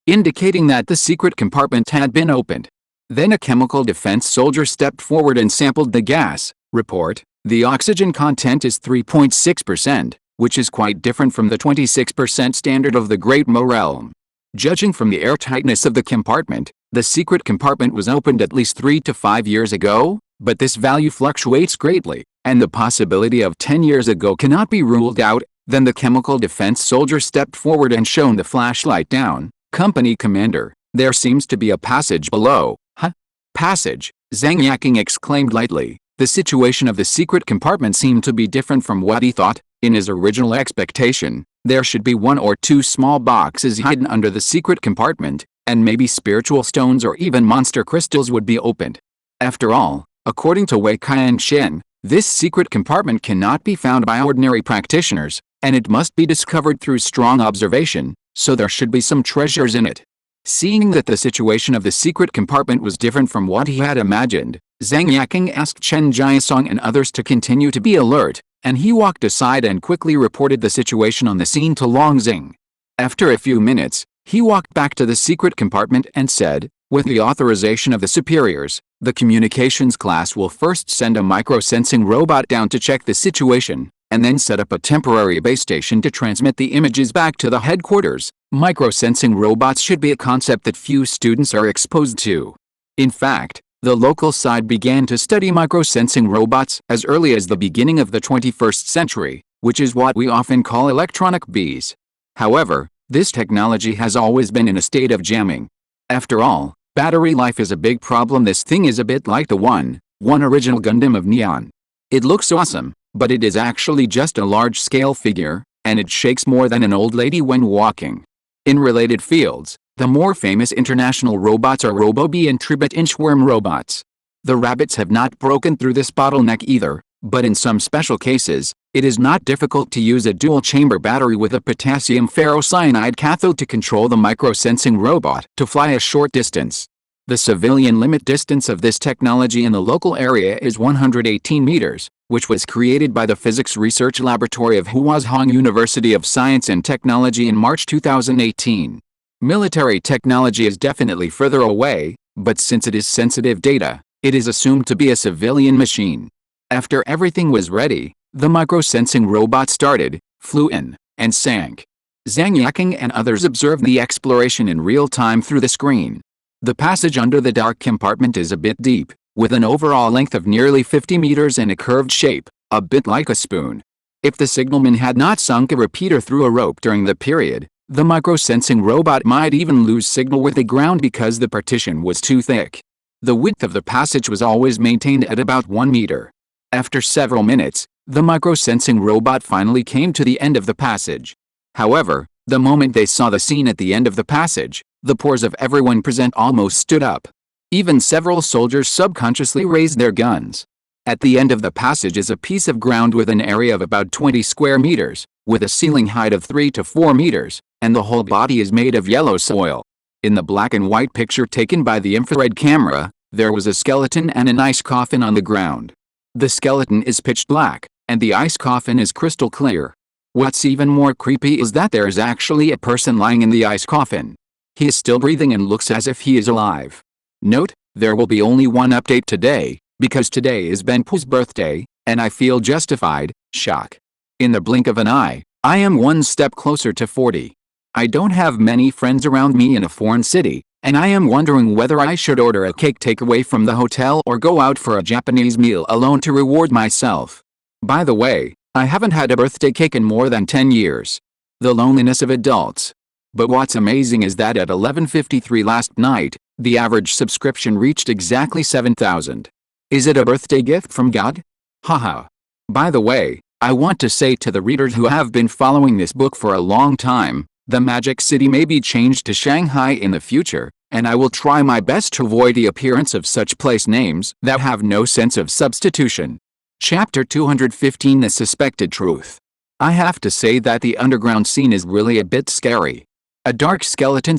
indicating that the secret compartment had been opened. Then a chemical defense soldier stepped forward and sampled the gas. Report, the oxygen content is 3.6%, which is quite different from the 26% standard of the Great Mo realm. Judging from the airtightness of the compartment, the secret compartment was opened at least 3 to 5 years ago, but this value fluctuates greatly, and the possibility of 10 years ago cannot be ruled out. Then the chemical defense soldier stepped forward and shone the flashlight down. Company commander, there seems to be a passage below. Huh? Passage? Zhang Yaking exclaimed lightly. The situation of the secret compartment seemed to be different from what he thought. In his original expectation, there should be 1 or 2 small boxes hidden under the secret compartment, and maybe spiritual stones or even monster crystals would be opened. After all, according to Wei Qiangshen, this secret compartment cannot be found by ordinary practitioners, and it must be discovered through strong observation, so there should be some treasures in it. Seeing that the situation of the secret compartment was different from what he had imagined, Zhang Yaking asked Chen Jiasong and others to continue to be alert, and he walked aside and quickly reported the situation on the scene to Long Xing. After a few minutes, he walked back to the secret compartment and said, with the authorization of the superiors, the communications class will first send a micro-sensing robot down to check the situation, and then set up a temporary base station to transmit the images back to the headquarters. Micro-sensing robots should be a concept that few students are exposed to. In fact, the local side began to study micro-sensing robots as early as the beginning of the 21st century, which is what we often call electronic bees. However, this technology has always been in a state of jamming. After all, battery life is a big problem. This thing is a bit like the one original Gundam of Neon. It looks awesome, but it is actually just a large-scale figure, and it shakes more than an old lady when walking. In related fields, the more famous international robots are RoboBee and Tribit Inchworm robots. The rabbits have not broken through this bottleneck either, But in some special cases, it is not difficult to use a dual-chamber battery with a potassium ferrocyanide cathode to control the microsensing robot to fly a short distance. The civilian limit distance of this technology in the local area is 118 meters, which was created by the Physics Research Laboratory of Huazhong University of Science and Technology in March 2018. Military technology is definitely further away, but since it is sensitive data, it is assumed to be a civilian machine. After everything was ready, the microsensing robot started, flew in, and sank. Zhang Yaking and others observed the exploration in real time through the screen. The passage under the dark compartment is a bit deep, with an overall length of nearly 50 meters and a curved shape, a bit like a spoon. If the signalman had not sunk a repeater through a rope during the period, the microsensing robot might even lose signal with the ground because the partition was too thick. The width of the passage was always maintained at about 1 meter. After several minutes, the microsensing robot finally came to the end of the passage. However, the moment they saw the scene at the end of the passage, the pores of everyone present almost stood up. Even several soldiers subconsciously raised their guns. At the end of the passage is a piece of ground with an area of about 20 square meters, with a ceiling height of 3 to 4 meters, and the whole body is made of yellow soil. In the black and white picture taken by the infrared camera, there was a skeleton and an ice coffin on the ground. The skeleton is pitch black, and the ice coffin is crystal clear. What's even more creepy is that there is actually a person lying in the ice coffin. He is still breathing and looks as if he is alive. Note, there will be only one update today, because today is Benpu's birthday, and I feel justified, shock. In the blink of an eye, I am one step closer to 40. I don't have many friends around me in a foreign city, and I am wondering whether I should order a cake takeaway from the hotel or go out for a Japanese meal alone to reward myself. By the way, I haven't had a birthday cake in more than 10 years. The loneliness of adults. But what's amazing is that at 11:53 last night, the average subscription reached exactly 7,000. Is it a birthday gift from God? Haha. By the way, I want to say to the readers who have been following this book for a long time, the Magic City may be changed to Shanghai in the future, and I will try my best to avoid the appearance of such place names that have no sense of substitution. Chapter 215: The Suspected Truth. I have to say that the underground scene is really a bit scary. A dark skeleton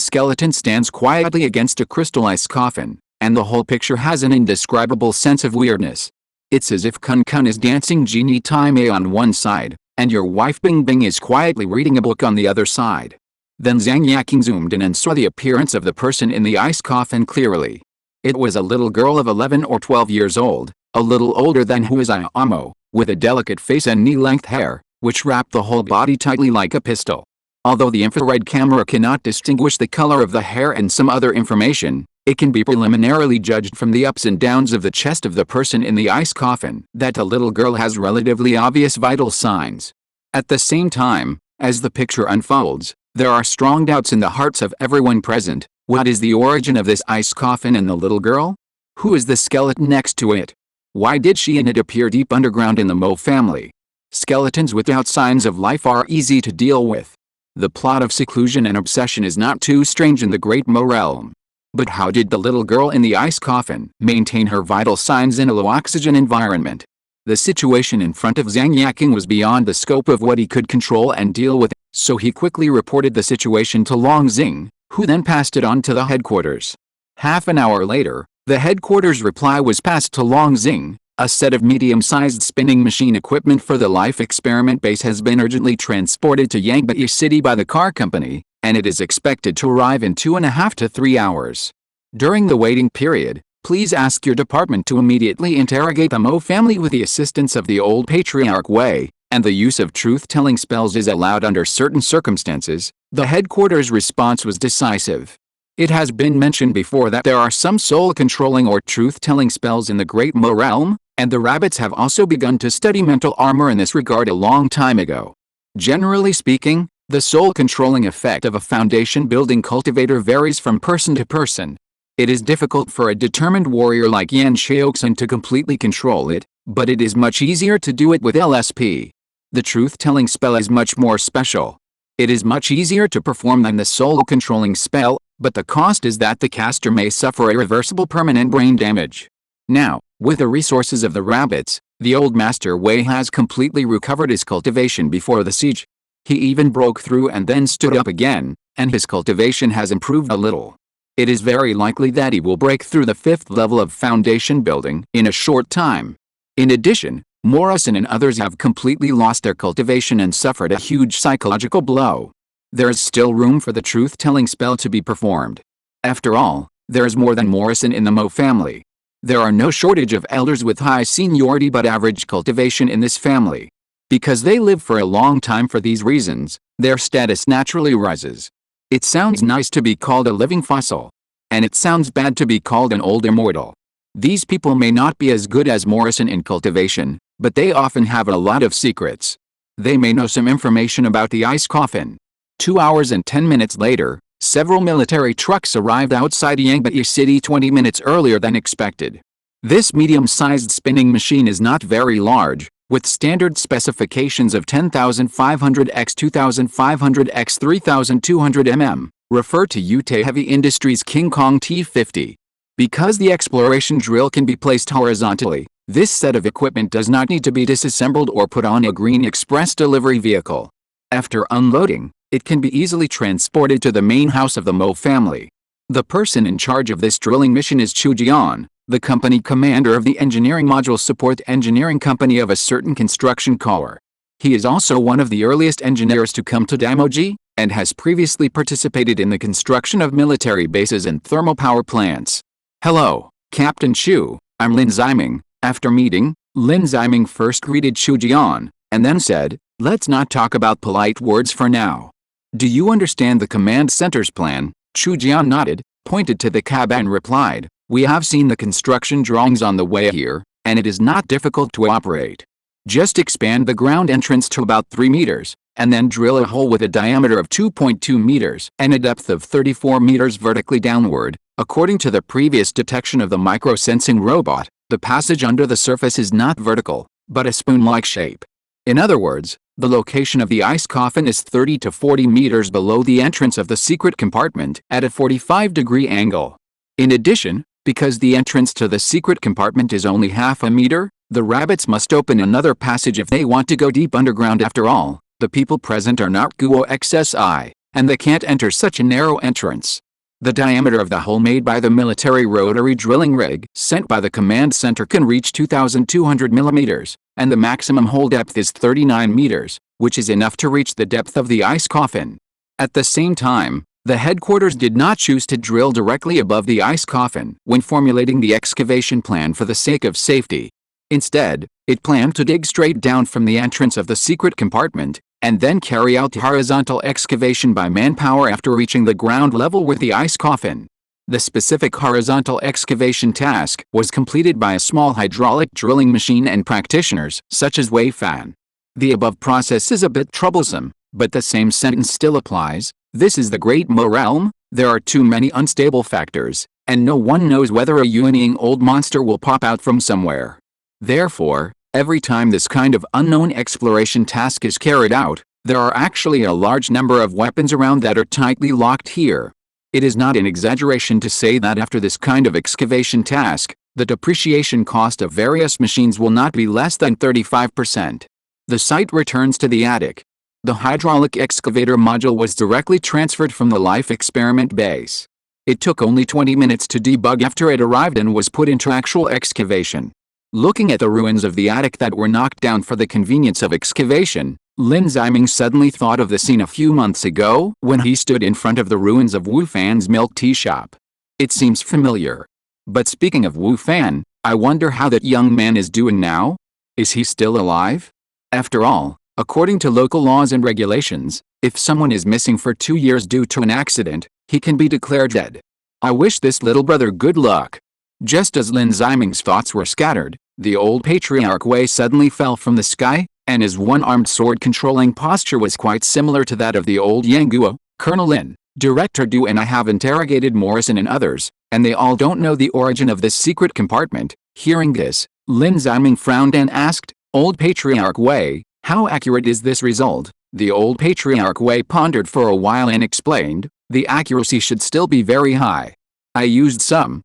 stands quietly against a crystal ice coffin, and the whole picture has an indescribable sense of weirdness. It's as if Kun Kun is dancing Genie Time on one side, and your wife Bing Bing is quietly reading a book on the other side. Then Zhang Yaking zoomed in and saw the appearance of the person in the ice coffin clearly. It was a little girl of 11 or 12 years old, a little older than Huizai Amo, with a delicate face and knee-length hair, which wrapped the whole body tightly like a pistol. Although the infrared camera cannot distinguish the color of the hair and some other information, it can be preliminarily judged from the ups and downs of the chest of the person in the ice coffin that the little girl has relatively obvious vital signs. At the same time, as the picture unfolds, there are strong doubts in the hearts of everyone present. What is the origin of this ice coffin and the little girl? Who is the skeleton next to it? Why did she and it appear deep underground in the Mo family? Skeletons without signs of life are easy to deal with. The plot of seclusion and obsession is not too strange in the Great Mo realm. But how did the little girl in the ice coffin maintain her vital signs in a low-oxygen environment? The situation in front of Zhang Yaking was beyond the scope of what he could control and deal with, so he quickly reported the situation to Long Xing, who then passed it on to the headquarters. Half an hour later, the headquarters reply was passed to Long Xing. A set of medium-sized spinning machine equipment for the life experiment base has been urgently transported to Yangbai City by the car company, and it is expected to arrive in 2.5 to 3 hours. During the waiting period, please ask your department to immediately interrogate the Mo family with the assistance of the old patriarch Wei, and the use of truth-telling spells is allowed under certain circumstances. The headquarters response was decisive. It has been mentioned before that there are some soul-controlling or truth-telling spells in the Great Mo realm, and the rabbits have also begun to study mental armor in this regard a long time ago. Generally speaking, the soul-controlling effect of a foundation-building cultivator varies from person to person. It is difficult for a determined warrior like Yan Xiaoxin to completely control it, but it is much easier to do it with LSP. The truth-telling spell is much more special. It is much easier to perform than the soul-controlling spell, but the cost is that the caster may suffer irreversible permanent brain damage. Now, with the resources of the rabbits, the old Master Wei has completely recovered his cultivation before the siege. He even broke through and then stood up again, and his cultivation has improved a little. It is very likely that he will break through the 5th level of foundation building in a short time. In addition, Morrison and others have completely lost their cultivation and suffered a huge psychological blow. There is still room for the truth-telling spell to be performed. After all, there is more than Morrison in the Mo family. There are no shortage of elders with high seniority but average cultivation in this family. Because they live for a long time for these reasons, their status naturally rises. It sounds nice to be called a living fossil. And it sounds bad to be called an old immortal. These people may not be as good as Morrison in cultivation, but they often have a lot of secrets. They may know some information about the ice coffin. 2 hours and 10 minutes later, several military trucks arrived outside Yangbai City 20 minutes earlier than expected. This medium-sized spinning machine is not very large, with standard specifications of 10,500 x 2,500 x 3,200 mm, refer to Yutei Heavy Industries King Kong T50. Because the exploration drill can be placed horizontally, this set of equipment does not need to be disassembled or put on a green express delivery vehicle. After unloading, it can be easily transported to the main house of the Mo family. The person in charge of this drilling mission is Chu Jian, the company commander of the engineering module support engineering company of a certain construction corps. He is also one of the earliest engineers to come to Daimoji, and has previously participated in the construction of military bases and thermal power plants. Hello, Captain Chu, I'm Lin Ziming. After meeting, Lin Ziming first greeted Chu Jian, and then said, "Let's not talk about polite words for now. Do you understand the command center's plan?" Chu Jian nodded, pointed to the cab and replied, "We have seen the construction drawings on the way here, and it is not difficult to operate. Just expand the ground entrance to about 3 meters, and then drill a hole with a diameter of 2.2 meters and a depth of 34 meters vertically downward. According to the previous detection of the micro-sensing robot, the passage under the surface is not vertical, but a spoon-like shape. In other words, the location of the ice coffin is 30 to 40 meters below the entrance of the secret compartment at a 45-degree angle. In addition, because the entrance to the secret compartment is only half a meter, the rabbits must open another passage if they want to go deep underground. After all, the people present are not Guo XSI, and they can't enter such a narrow entrance. The diameter of the hole made by the military rotary drilling rig sent by the command center can reach 2,200 millimeters, and the maximum hole depth is 39 meters, which is enough to reach the depth of the ice coffin. At the same time, the headquarters did not choose to drill directly above the ice coffin when formulating the excavation plan for the sake of safety. Instead, it planned to dig straight down from the entrance of the secret compartment, and then carry out the horizontal excavation by manpower after reaching the ground level with the ice coffin. The specific horizontal excavation task was completed by a small hydraulic drilling machine and practitioners, such as Wei Fan. The above process is a bit troublesome, but the same sentence still applies. This is the Great Mo realm, there are too many unstable factors, and no one knows whether a yuanying old monster will pop out from somewhere. Therefore, every time this kind of unknown exploration task is carried out, there are actually a large number of weapons around that are tightly locked here. It is not an exaggeration to say that after this kind of excavation task, the depreciation cost of various machines will not be less than 35%. The site returns to the attic. The hydraulic excavator module was directly transferred from the life experiment base. It took only 20 minutes to debug after it arrived and was put into actual excavation. Looking at the ruins of the attic that were knocked down for the convenience of excavation, Lin Ziming suddenly thought of the scene a few months ago when he stood in front of the ruins of Wu Fan's milk tea shop. It seems familiar. But speaking of Wu Fan, I wonder how that young man is doing now? Is he still alive? After all, according to local laws and regulations, if someone is missing for 2 years due to an accident, he can be declared dead. I wish this little brother good luck. Just as Lin Ziming's thoughts were scattered, the old patriarch Wei suddenly fell from the sky, and his one-armed sword-controlling posture was quite similar to that of the old Yang. Colonel Lin, Director Du and I have interrogated Morrison and others, and they all don't know the origin of this secret compartment. Hearing this, Lin Ziming frowned and asked, "Old Patriarch Wei, how accurate is this result?" The old Patriarch Wei pondered for a while and explained, "The accuracy should still be very high. I used some,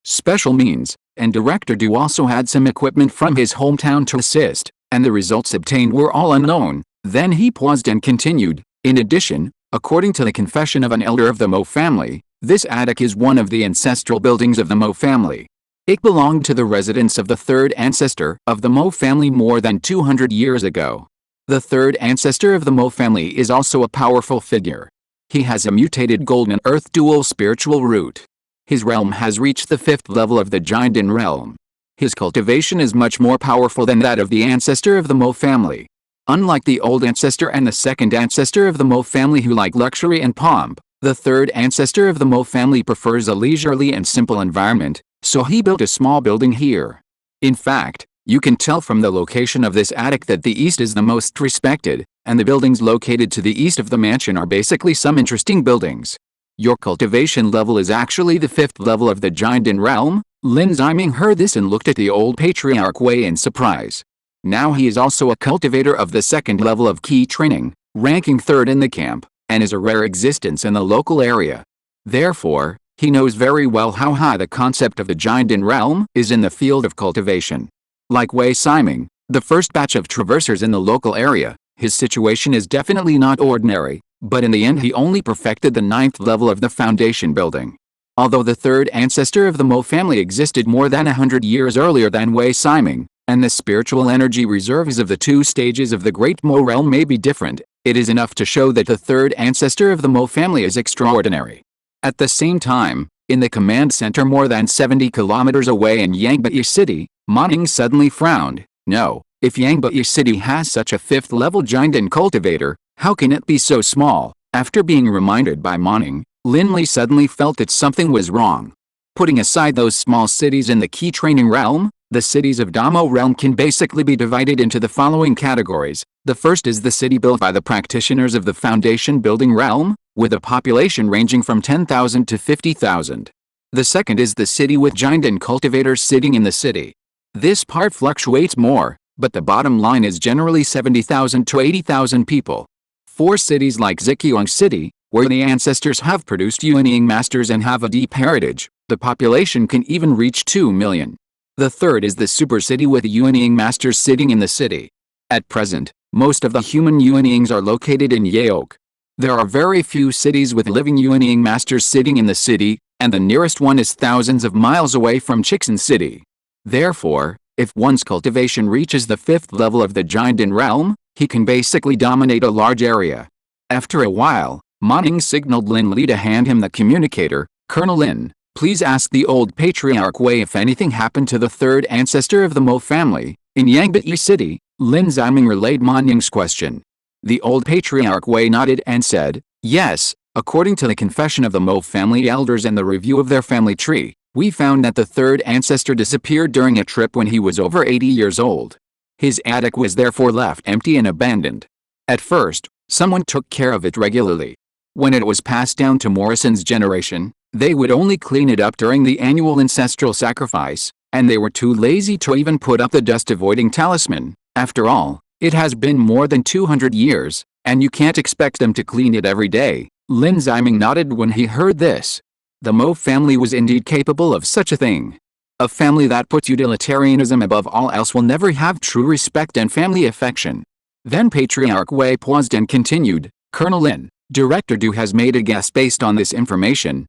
special means, and Director Du also had some equipment from his hometown to assist, and the results obtained were all unknown. Then he paused and continued, in addition, according to the confession of an elder of the Mo family, this attic is one of the ancestral buildings of the Mo family. It belonged to the residence of the third ancestor of the Mo family more than 200 years ago. The third ancestor of the Mo family is also a powerful figure. He has a mutated golden earth dual spiritual root. His realm has reached the 5th level of the Jinden realm. His cultivation is much more powerful than that of the ancestor of the Mo family. Unlike the old ancestor and the second ancestor of the Mo family who like luxury and pomp, the third ancestor of the Mo family prefers a leisurely and simple environment, so he built a small building here. In fact, you can tell from the location of this attic that the east is the most respected, and the buildings located to the east of the mansion are basically some interesting buildings. Your cultivation level is actually the 5th level of the Jinden realm. Lin Ziming heard this and looked at the old patriarch Wei in surprise. Now he is also a cultivator of the 2nd level of key training, ranking 3rd in the camp, and is a rare existence in the local area. Therefore, he knows very well how high the concept of the Jinden realm is in the field of cultivation. Like Wei Siming, the first batch of traversers in the local area, his situation is definitely not ordinary, but in the end he only perfected the 9th level of the foundation building. Although the third ancestor of the Mo family existed more than 100 years earlier than Wei Siming, and the spiritual energy reserves of the 2 stages of the Great Mo realm may be different, it is enough to show that the third ancestor of the Mo family is extraordinary. At the same time, in the command center more than 70 kilometers away in Yangbai City, Moning suddenly frowned. No, if Yangbai City has such a 5th level Jinden cultivator, how can it be so small? After being reminded by Moning, Lin Li suddenly felt that something was wrong. Putting aside those small cities in the key training realm, the cities of Damo realm can basically be divided into the following categories. The first is the city built by the practitioners of the foundation building realm, with a population ranging from 10,000 to 50,000. The second is the city with Jinden cultivators sitting in the city. This part fluctuates more, but the bottom line is generally 70,000 to 80,000 people. 4 cities like Zikyong City, where the ancestors have produced Yuanying masters and have a deep heritage, the population can even reach 2 million. The third is the super city with Yuanying masters sitting in the city. At present, most of the human Yuanyings are located in Yaok. There are very few cities with living Yuanying masters sitting in the city, and the nearest one is thousands of miles away from Chixin City. Therefore, if one's cultivation reaches the 5th level of the Jinden realm, he can basically dominate a large area. After a while, Moning signaled Lin Li to hand him the communicator. Colonel Lin, please ask the old patriarch Wei if anything happened to the third ancestor of the Mo family. In Yangbai City, Lin Ziming relayed Moning's question. The old patriarch Wei nodded and said, yes, according to the confession of the Mo family elders and the review of their family tree, we found that the third ancestor disappeared during a trip when he was over 80 years old. His attic was therefore left empty and abandoned. At first, someone took care of it regularly. When it was passed down to Morrison's generation, they would only clean it up during the annual ancestral sacrifice, and they were too lazy to even put up the dust-avoiding talisman. After all, it has been more than 200 years, and you can't expect them to clean it every day. Lin Ziming nodded when he heard this. The Mo family was indeed capable of such a thing. A family that puts utilitarianism above all else will never have true respect and family affection. Then Patriarch Wei paused and continued, Colonel Lin, Director Du has made a guess based on this information.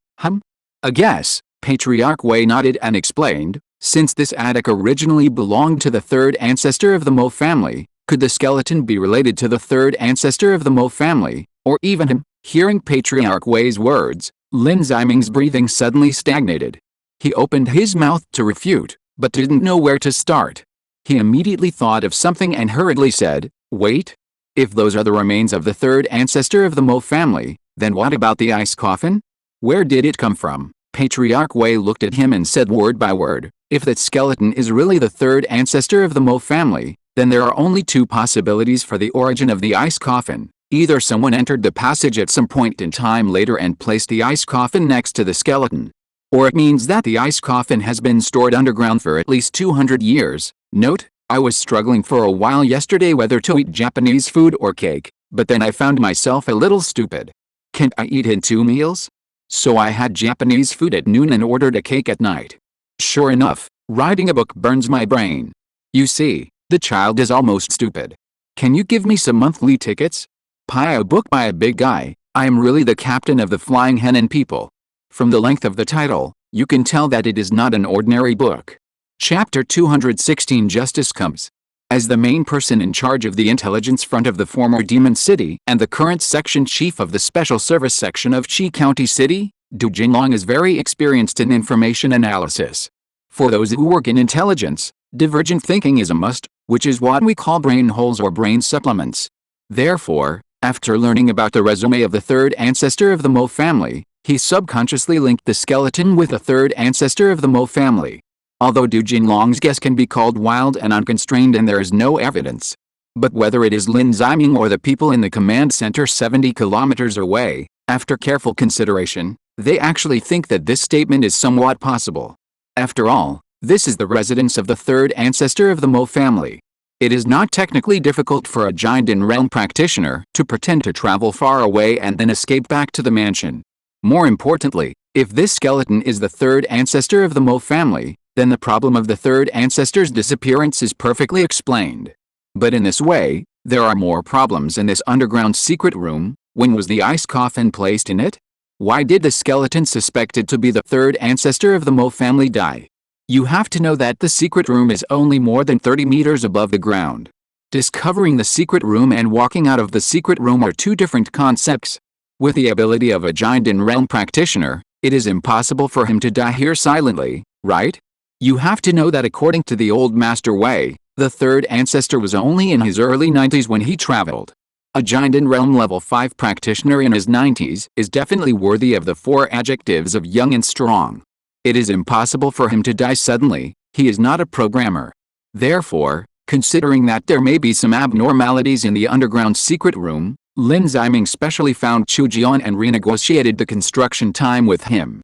A guess? Patriarch Wei nodded and explained, since this attic originally belonged to the third ancestor of the Mo family, could the skeleton be related to the third ancestor of the Mo family, or even him? Hearing Patriarch Wei's words, Lin Ziming's breathing suddenly stagnated. He opened his mouth to refute, but didn't know where to start. He immediately thought of something and hurriedly said, wait. If those are the remains of the third ancestor of the Mo family, then what about the ice coffin? Where did it come from? Patriarch Wei looked at him and said word by word, if that skeleton is really the third ancestor of the Mo family, then there are only 2 possibilities for the origin of the ice coffin. Either someone entered the passage at some point in time later and placed the ice coffin next to the skeleton. Or it means that the ice coffin has been stored underground for at least 200 years. Note, I was struggling for a while yesterday whether to eat Japanese food or cake, but then I found myself a little stupid. Can't I eat in 2 meals? So I had Japanese food at noon and ordered a cake at night. Sure enough, Writing a book burns my brain. You see, the child is almost stupid. Can you give me some monthly tickets? Pie a book by a big guy. I am really the captain of the Flying Hen and People. From the length of the title, you can tell that it is not an ordinary book. Chapter 216 Justice comes. As the main person in charge of the intelligence front of the former Demon City and the current section chief of the Special Service section of Qi County City, Du Jinlong is very experienced in information analysis. For those who work in intelligence, divergent thinking is a must, which is what we call brain holes or brain supplements. Therefore, after learning about the resume of the third ancestor of the Mo family, he subconsciously linked the skeleton with the third ancestor of the Mo family. Although Du Jinlong's guess can be called wild and unconstrained and there is no evidence. But whether it is Lin Ziming or the people in the command center 70 kilometers away, after careful consideration, they actually think that this statement is somewhat possible. After all, this is the residence of the third ancestor of the Mo family. It is not technically difficult for a giant in-realm practitioner to pretend to travel far away and then escape back to the mansion. More importantly, if this skeleton is the third ancestor of the Mo family, then the problem of the third ancestor's disappearance is perfectly explained. But in this way, there are more problems in this underground secret room. When was the ice coffin placed in it? Why did the skeleton suspected to be the third ancestor of the Mo family die? You have to know that the secret room is only more than 30 meters above the ground. Discovering the secret room and walking out of the secret room are two different concepts. With the ability of a giant in-realm practitioner, it is impossible for him to die here silently, right? You have to know that according to the old master way, the third ancestor was only in his early 90s when he traveled. A giant in-realm level 5 practitioner in his 90s is definitely worthy of the 4 adjectives of young and strong. It is impossible for him to die suddenly. He is not a programmer. Therefore, considering that there may be some abnormalities in the underground secret room, Lin Ziming specially found Chu Jian and renegotiated the construction time with him.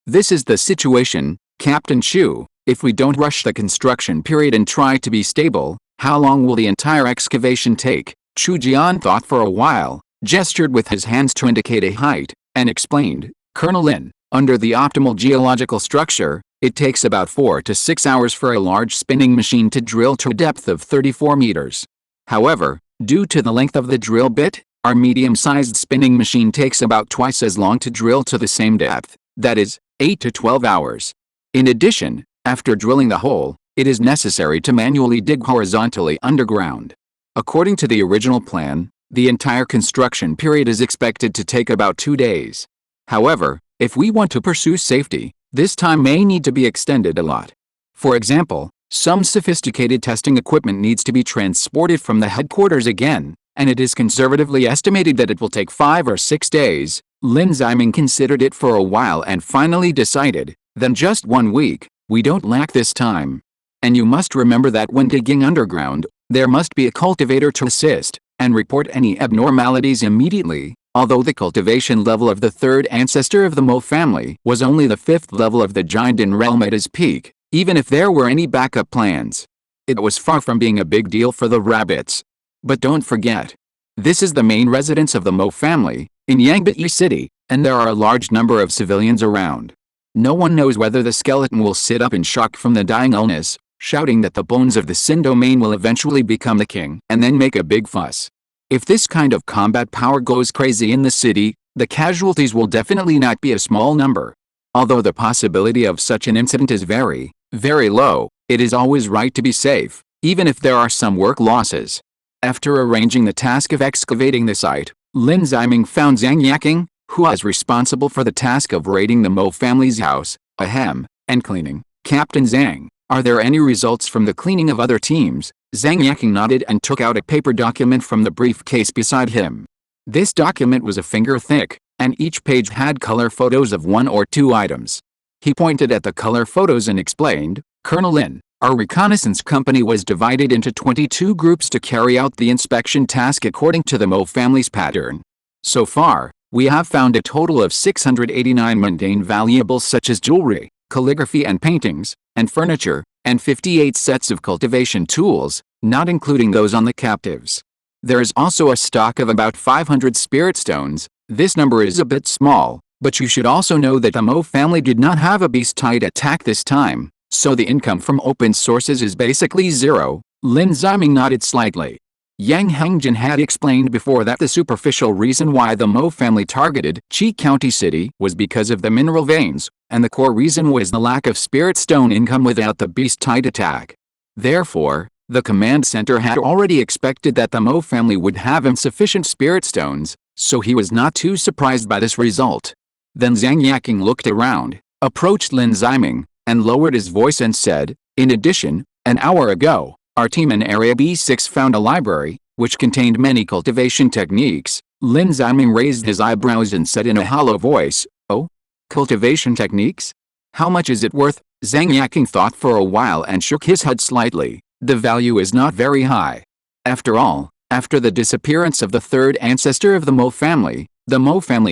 This is the situation, Captain Chu. If we don't rush the construction period and try to be stable, how long will the entire excavation take? Chu Jian thought for a while, gestured with his hands to indicate a height, and explained, Colonel Lin, under the optimal geological structure, it takes about 4 to 6 hours for a large spinning machine to drill to a depth of 34 meters. However, due to the length of the drill bit, our medium-sized spinning machine takes about twice as long to drill to the same depth, that is, 8 to 12 hours. In addition, after drilling the hole, it is necessary to manually dig horizontally underground. According to the original plan, the entire construction period is expected to take about 2 days. However, if we want to pursue safety, this time may need to be extended a lot. For example, some sophisticated testing equipment needs to be transported from the headquarters again, and it is conservatively estimated that it will take 5 or 6 days. Lin Ziming considered it for a while and finally decided, then just 1 week, we don't lack this time. And you must remember that when digging underground, there must be a cultivator to assist and report any abnormalities immediately. Although the cultivation level of the third ancestor of the Mo family was only the 5th level of the giant in realm at his peak, even if there were any backup plans, it was far from being a big deal for the rabbits. But don't forget, this is the main residence of the Mo family, in Yangbi City, and there are a large number of civilians around. No one knows whether the skeleton will sit up in shock from the dying illness, shouting that the bones of the Sin domain will eventually become the king, and then make a big fuss. If this kind of combat power goes crazy in the city, the casualties will definitely not be a small number. Although the possibility of such an incident is very, very low, it is always right to be safe, even if there are some work losses. After arranging the task of excavating the site, Lin Ziming found Zhang Yaking, who was responsible for the task of raiding the Mo family's house, ahem, and cleaning. Captain Zhang, are there any results from the cleaning of other teams? Zhang Yaking nodded and took out a paper document from the briefcase beside him. This document was a finger thick, and each page had color photos of 1 or 2 items. He pointed at the color photos and explained, Colonel Lin, our reconnaissance company was divided into 22 groups to carry out the inspection task according to the Mo family's pattern. So far, we have found a total of 689 mundane valuables such as jewelry, calligraphy and paintings, and furniture, and 58 sets of cultivation tools, not including those on the captives. There is also a stock of about 500 spirit stones. This number is a bit small, but you should also know that the Mo family did not have a beast-tide attack this time. So the income from open sources is basically zero. Lin Ziming nodded slightly. Yang Hengjin had explained before that the superficial reason why the Mo family targeted Qi County City was because of the mineral veins, and the core reason was the lack of spirit stone income without the beast-tide attack. Therefore, the command center had already expected that the Mo family would have insufficient spirit stones, so he was not too surprised by this result. Then Zhang Yaking looked around, approached Lin Ziming, and lowered his voice and said, "In addition, an hour ago, our team in Area B6 found a library, which contained many cultivation techniques." Lin Ziming raised his eyebrows and said in a hollow voice, "Oh? Cultivation techniques? How much is it worth?" Zhang Yaking thought for a while and shook his head slightly. The value is not very high. After all, after the disappearance of the third ancestor of the Mo family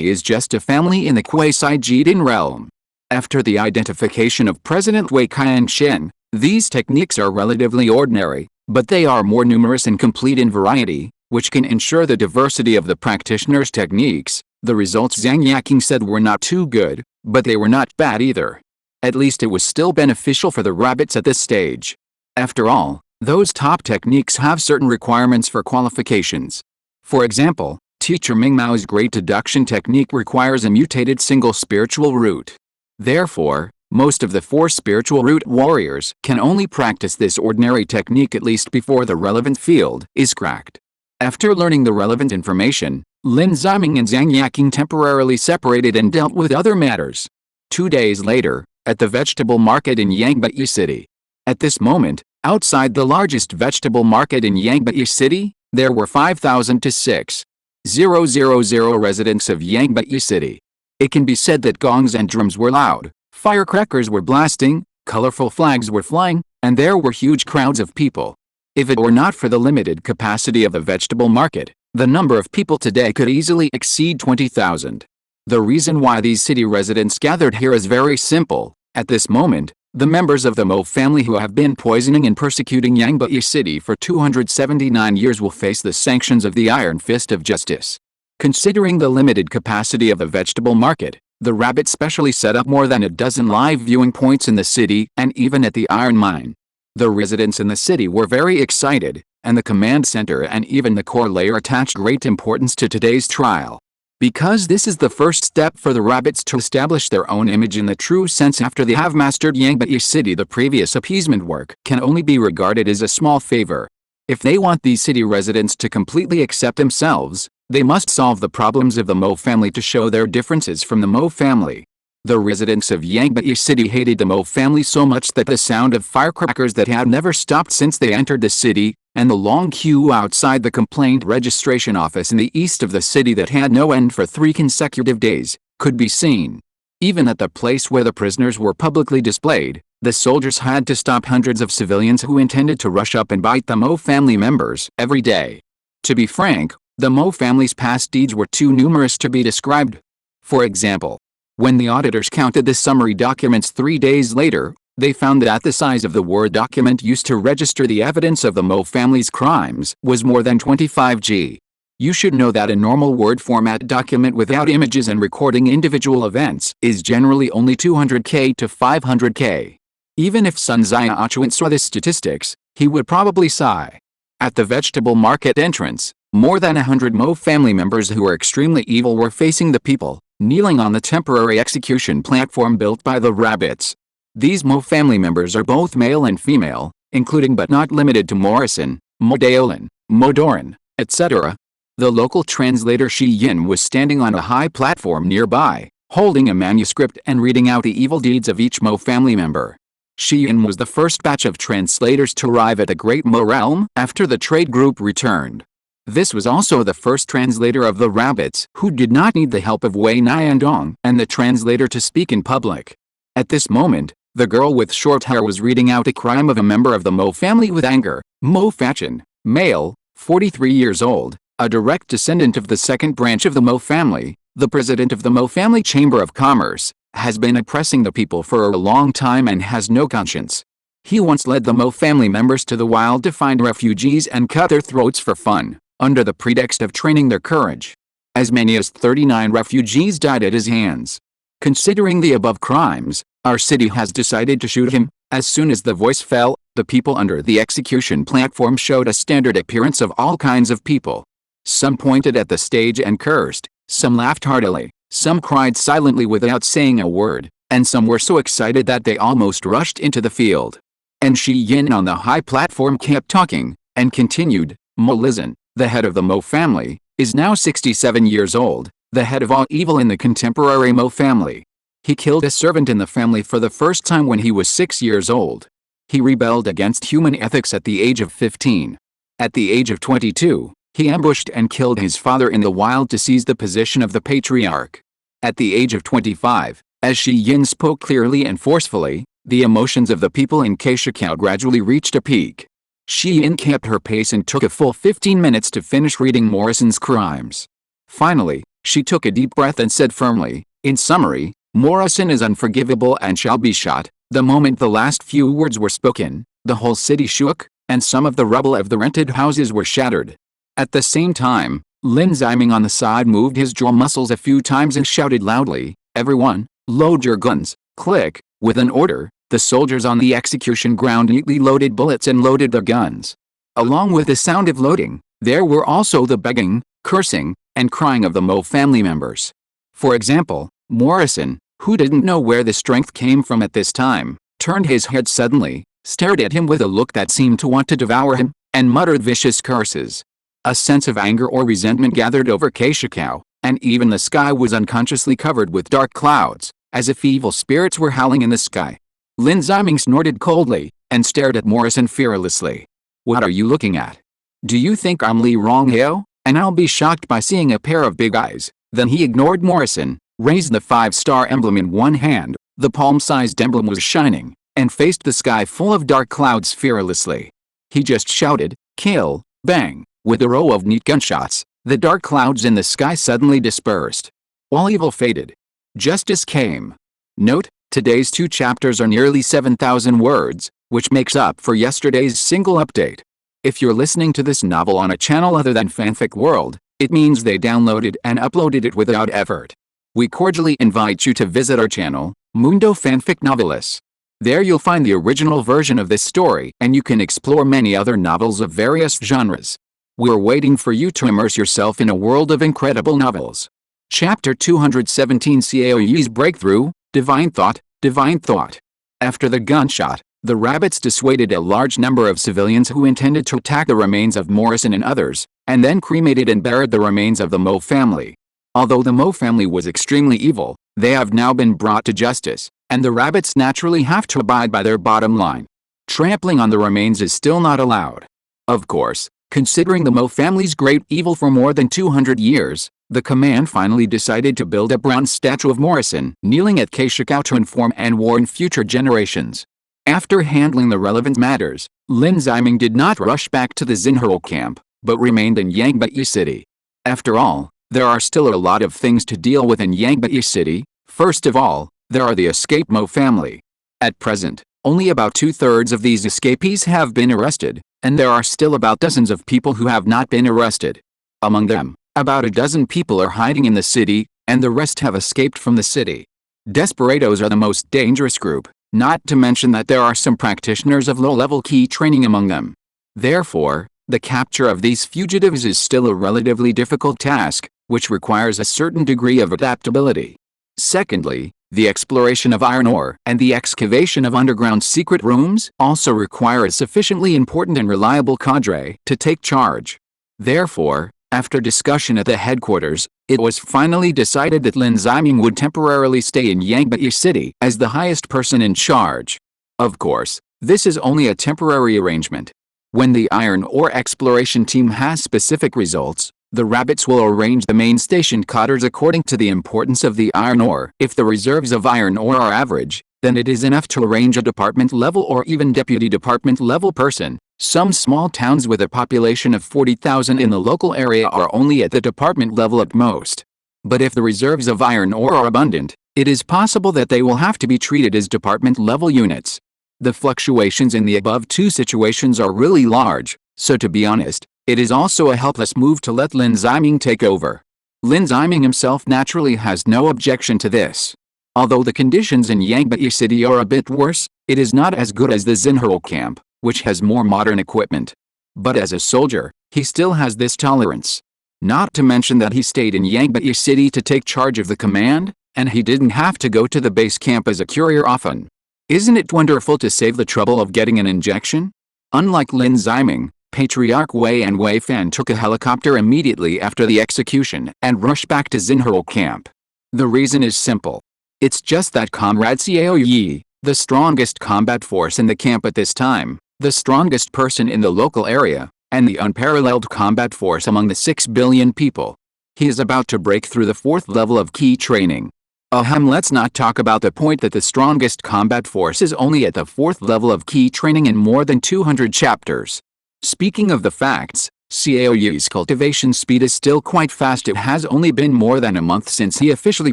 is just a family in the quasi-Jidin realm. After the identification of President Wei Qiangshen, these techniques are relatively ordinary, but they are more numerous and complete in variety, which can ensure the diversity of the practitioner's techniques. The results Zhang Yaking said were not too good, but they were not bad either. At least it was still beneficial for the rabbits at this stage. After all, those top techniques have certain requirements for qualifications. For example, Teacher Ming Mao's Great Deduction technique requires a mutated single spiritual root. Therefore, most of the 4 spiritual root warriors can only practice this ordinary technique at least before the relevant field is cracked. After learning the relevant information, Lin Ziming and Zhang Yaking temporarily separated and dealt with other matters. 2 days later, at the vegetable market in Yangbai City. At this moment, outside the largest vegetable market in Yangbai City, there were 5,000 to 6,000 residents of Yangbai City. It can be said that gongs and drums were loud, firecrackers were blasting, colorful flags were flying, and there were huge crowds of people. If it were not for the limited capacity of the vegetable market, the number of people today could easily exceed 20,000. The reason why these city residents gathered here is very simple. At this moment, the members of the Mo family who have been poisoning and persecuting Yangbai City for 279 years will face the sanctions of the Iron Fist of Justice. Considering the limited capacity of the vegetable market, the rabbit specially set up more than a dozen live viewing points in the city and even at the iron mine. The residents in the city were very excited, and the command center and even the core layer attached great importance to today's trial. Because this is the first step for the rabbits to establish their own image in the true sense after they have mastered Yangbai City, the previous appeasement work can only be regarded as a small favor. If they want these city residents to completely accept themselves, they must solve the problems of the Mo family to show their differences from the Mo family. The residents of Yangbai City hated the Mo family so much that the sound of firecrackers that had never stopped since they entered the city, and the long queue outside the complaint registration office in the east of the city that had no end for 3 consecutive days, could be seen. Even at the place where the prisoners were publicly displayed, the soldiers had to stop hundreds of civilians who intended to rush up and bite the Mo family members every day. To be frank, the Mo family's past deeds were too numerous to be described. For example, when the auditors counted the summary documents 3 days later, they found that the size of the Word document used to register the evidence of the Mo family's crimes was more than 25 GB. You should know that a normal Word format document without images and recording individual events is generally only 200K to 500K. Even if Sun Xiaochuan saw the statistics, he would probably sigh. At the vegetable market entrance, more than 100 Mo family members who were extremely evil were facing the people, kneeling on the temporary execution platform built by the rabbits. These Mo family members are both male and female, including but not limited to Morrison, Modaolin, Modoran, etc. The local translator Shi Yin was standing on a high platform nearby, holding a manuscript and reading out the evil deeds of each Mo family member. Shi Yin was the first batch of translators to arrive at the Great Mo realm after the trade group returned. This was also the first translator of the rabbits who did not need the help of Wei Niandong and the translator to speak in public. At this moment, the girl with short hair was reading out a crime of a member of the Mo family with anger. Mo Fachin, male, 43 years old, a direct descendant of the second branch of the Mo family, the president of the Mo family Chamber of Commerce, has been oppressing the people for a long time and has no conscience. He once led the Mo family members to the wild to find refugees and cut their throats for fun, under the pretext of training their courage. As many as 39 refugees died at his hands. Considering the above crimes, our city has decided to shoot him, As soon as the voice fell, the people under the execution platform showed a standard appearance of all kinds of people. Some pointed at the stage and cursed, some laughed heartily, some cried silently without saying a word, and some were so excited that they almost rushed into the field. And Shi Yin on the high platform kept talking, and continued, Mo Lizan, the head of the Mo family, is now 67 years old, the head of all evil in the contemporary Mo family. He killed a servant in the family for the first time when he was 6 years old. He rebelled against human ethics at the age of 15. At the age of 22, he ambushed and killed his father in the wild to seize the position of the patriarch. At the age of 25, as Shi Yin spoke clearly and forcefully, the emotions of the people in Keishikao gradually reached a peak. Shi Yin kept her pace and took a full 15 minutes to finish reading Morrison's crimes. Finally, she took a deep breath and said firmly, in summary, Morrison is unforgivable and shall be shot. The moment the last few words were spoken, the whole city shook, and some of the rubble of the rented houses were shattered. At the same time, Lin Ziming on the side moved his jaw muscles a few times and shouted loudly, everyone, load your guns. Click. With an order, the soldiers on the execution ground neatly loaded bullets and loaded their guns. Along with the sound of loading, there were also the begging, cursing, and crying of the Mo family members. For example, Morrison, who didn't know where the strength came from at this time, turned his head suddenly, stared at him with a look that seemed to want to devour him, and muttered vicious curses. A sense of anger or resentment gathered over Keishikao, and even the sky was unconsciously covered with dark clouds, as if evil spirits were howling in the sky. Lin Ziming snorted coldly, and stared at Morrison fearlessly. What are you looking at? Do you think I'm Li Ronghao, and I'll be shocked by seeing a pair of big eyes? Then he ignored Morrison, raised the 5-star emblem in one hand, the palm-sized emblem was shining, and faced the sky full of dark clouds fearlessly. He just shouted, kill, bang, with a row of neat gunshots, the dark clouds in the sky suddenly dispersed. All evil faded. Justice came. Note, today's 2 chapters are nearly 7,000 words, which makes up for yesterday's single update. If you're listening to this novel on a channel other than Fanfic World, it means they downloaded and uploaded it without effort. We cordially invite you to visit our channel, Mundo Fanfic Novelists. There you'll find the original version of this story and you can explore many other novels of various genres. We're waiting for you to immerse yourself in a world of incredible novels. Chapter 217 Xiao Yi's Breakthrough, Divine Thought, Divine Thought. After the gunshot, the rabbits dissuaded a large number of civilians who intended to attack the remains of Morrison and others, and then cremated and buried the remains of the Mo family. Although the Mo family was extremely evil, they have now been brought to justice, and the rabbits naturally have to abide by their bottom line. Trampling on the remains is still not allowed. Of course, considering the Mo family's great evil for more than 200 years, the command finally decided to build a bronze statue of Morrison kneeling at Keishikao to inform and warn future generations. After handling the relevant matters, Lin Ziming did not rush back to the Xinhao camp, but remained in Yangbai City. After all, there are still a lot of things to deal with in Yangbai City. First of all, there are the escaped Mo family. At present, only about 2/3 of these escapees have been arrested, and there are still about dozens of people who have not been arrested. Among them, about a dozen people are hiding in the city, and the rest have escaped from the city. Desperados are the most dangerous group, not to mention that there are some practitioners of low-level key training among them. Therefore, the capture of these fugitives is still a relatively difficult task, which requires a certain degree of adaptability. Secondly, the exploration of iron ore and the excavation of underground secret rooms also require a sufficiently important and reliable cadre to take charge. Therefore, after discussion at the headquarters, it was finally decided that Lin Ziming would temporarily stay in Yangbai City as the highest person in charge. Of course, this is only a temporary arrangement. When the iron ore exploration team has specific results, the rabbits will arrange the main station cadres according to the importance of the iron ore. If the reserves of iron ore are average, then it is enough to arrange a department level or even deputy department level person. Some small towns with a population of 40,000 in the local area are only at the department level at most. But if the reserves of iron ore are abundant, it is possible that they will have to be treated as department level units. The fluctuations in the above 2 situations are really large, so to be honest, it is also a helpless move to let Lin Ziming take over. Lin Ziming himself naturally has no objection to this. Although the conditions in Yangbai City are a bit worse, It is not as good as the Xinhurl camp, which has more modern equipment. But as a soldier, he still has this tolerance. Not to mention that he stayed in Yangbai City to take charge of the command, and he didn't have to go to the base camp as a courier often. Isn't it wonderful to save the trouble of getting an injection? Unlike Lin Ziming, Patriarch Wei and Wei Fan took a helicopter immediately after the execution and rushed back to Xinhurl camp. The reason is simple. It's just that Comrade Xiao Yi, the strongest combat force in the camp at this time, the strongest person in the local area, and the unparalleled combat force among the 6 billion people. He is about to break through the 4th level of key training. Let's not talk about the point that the strongest combat force is only at the 4th level of key training in more than 200 chapters. Speaking of the facts, Xiao Yi's cultivation speed is still quite fast. It has only been more than a month since he officially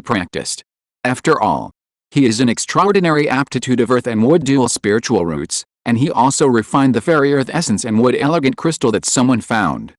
practiced. After all, he is an extraordinary aptitude of earth and wood dual spiritual roots, and he also refined the fairy earth essence and wood elegant crystal that someone found.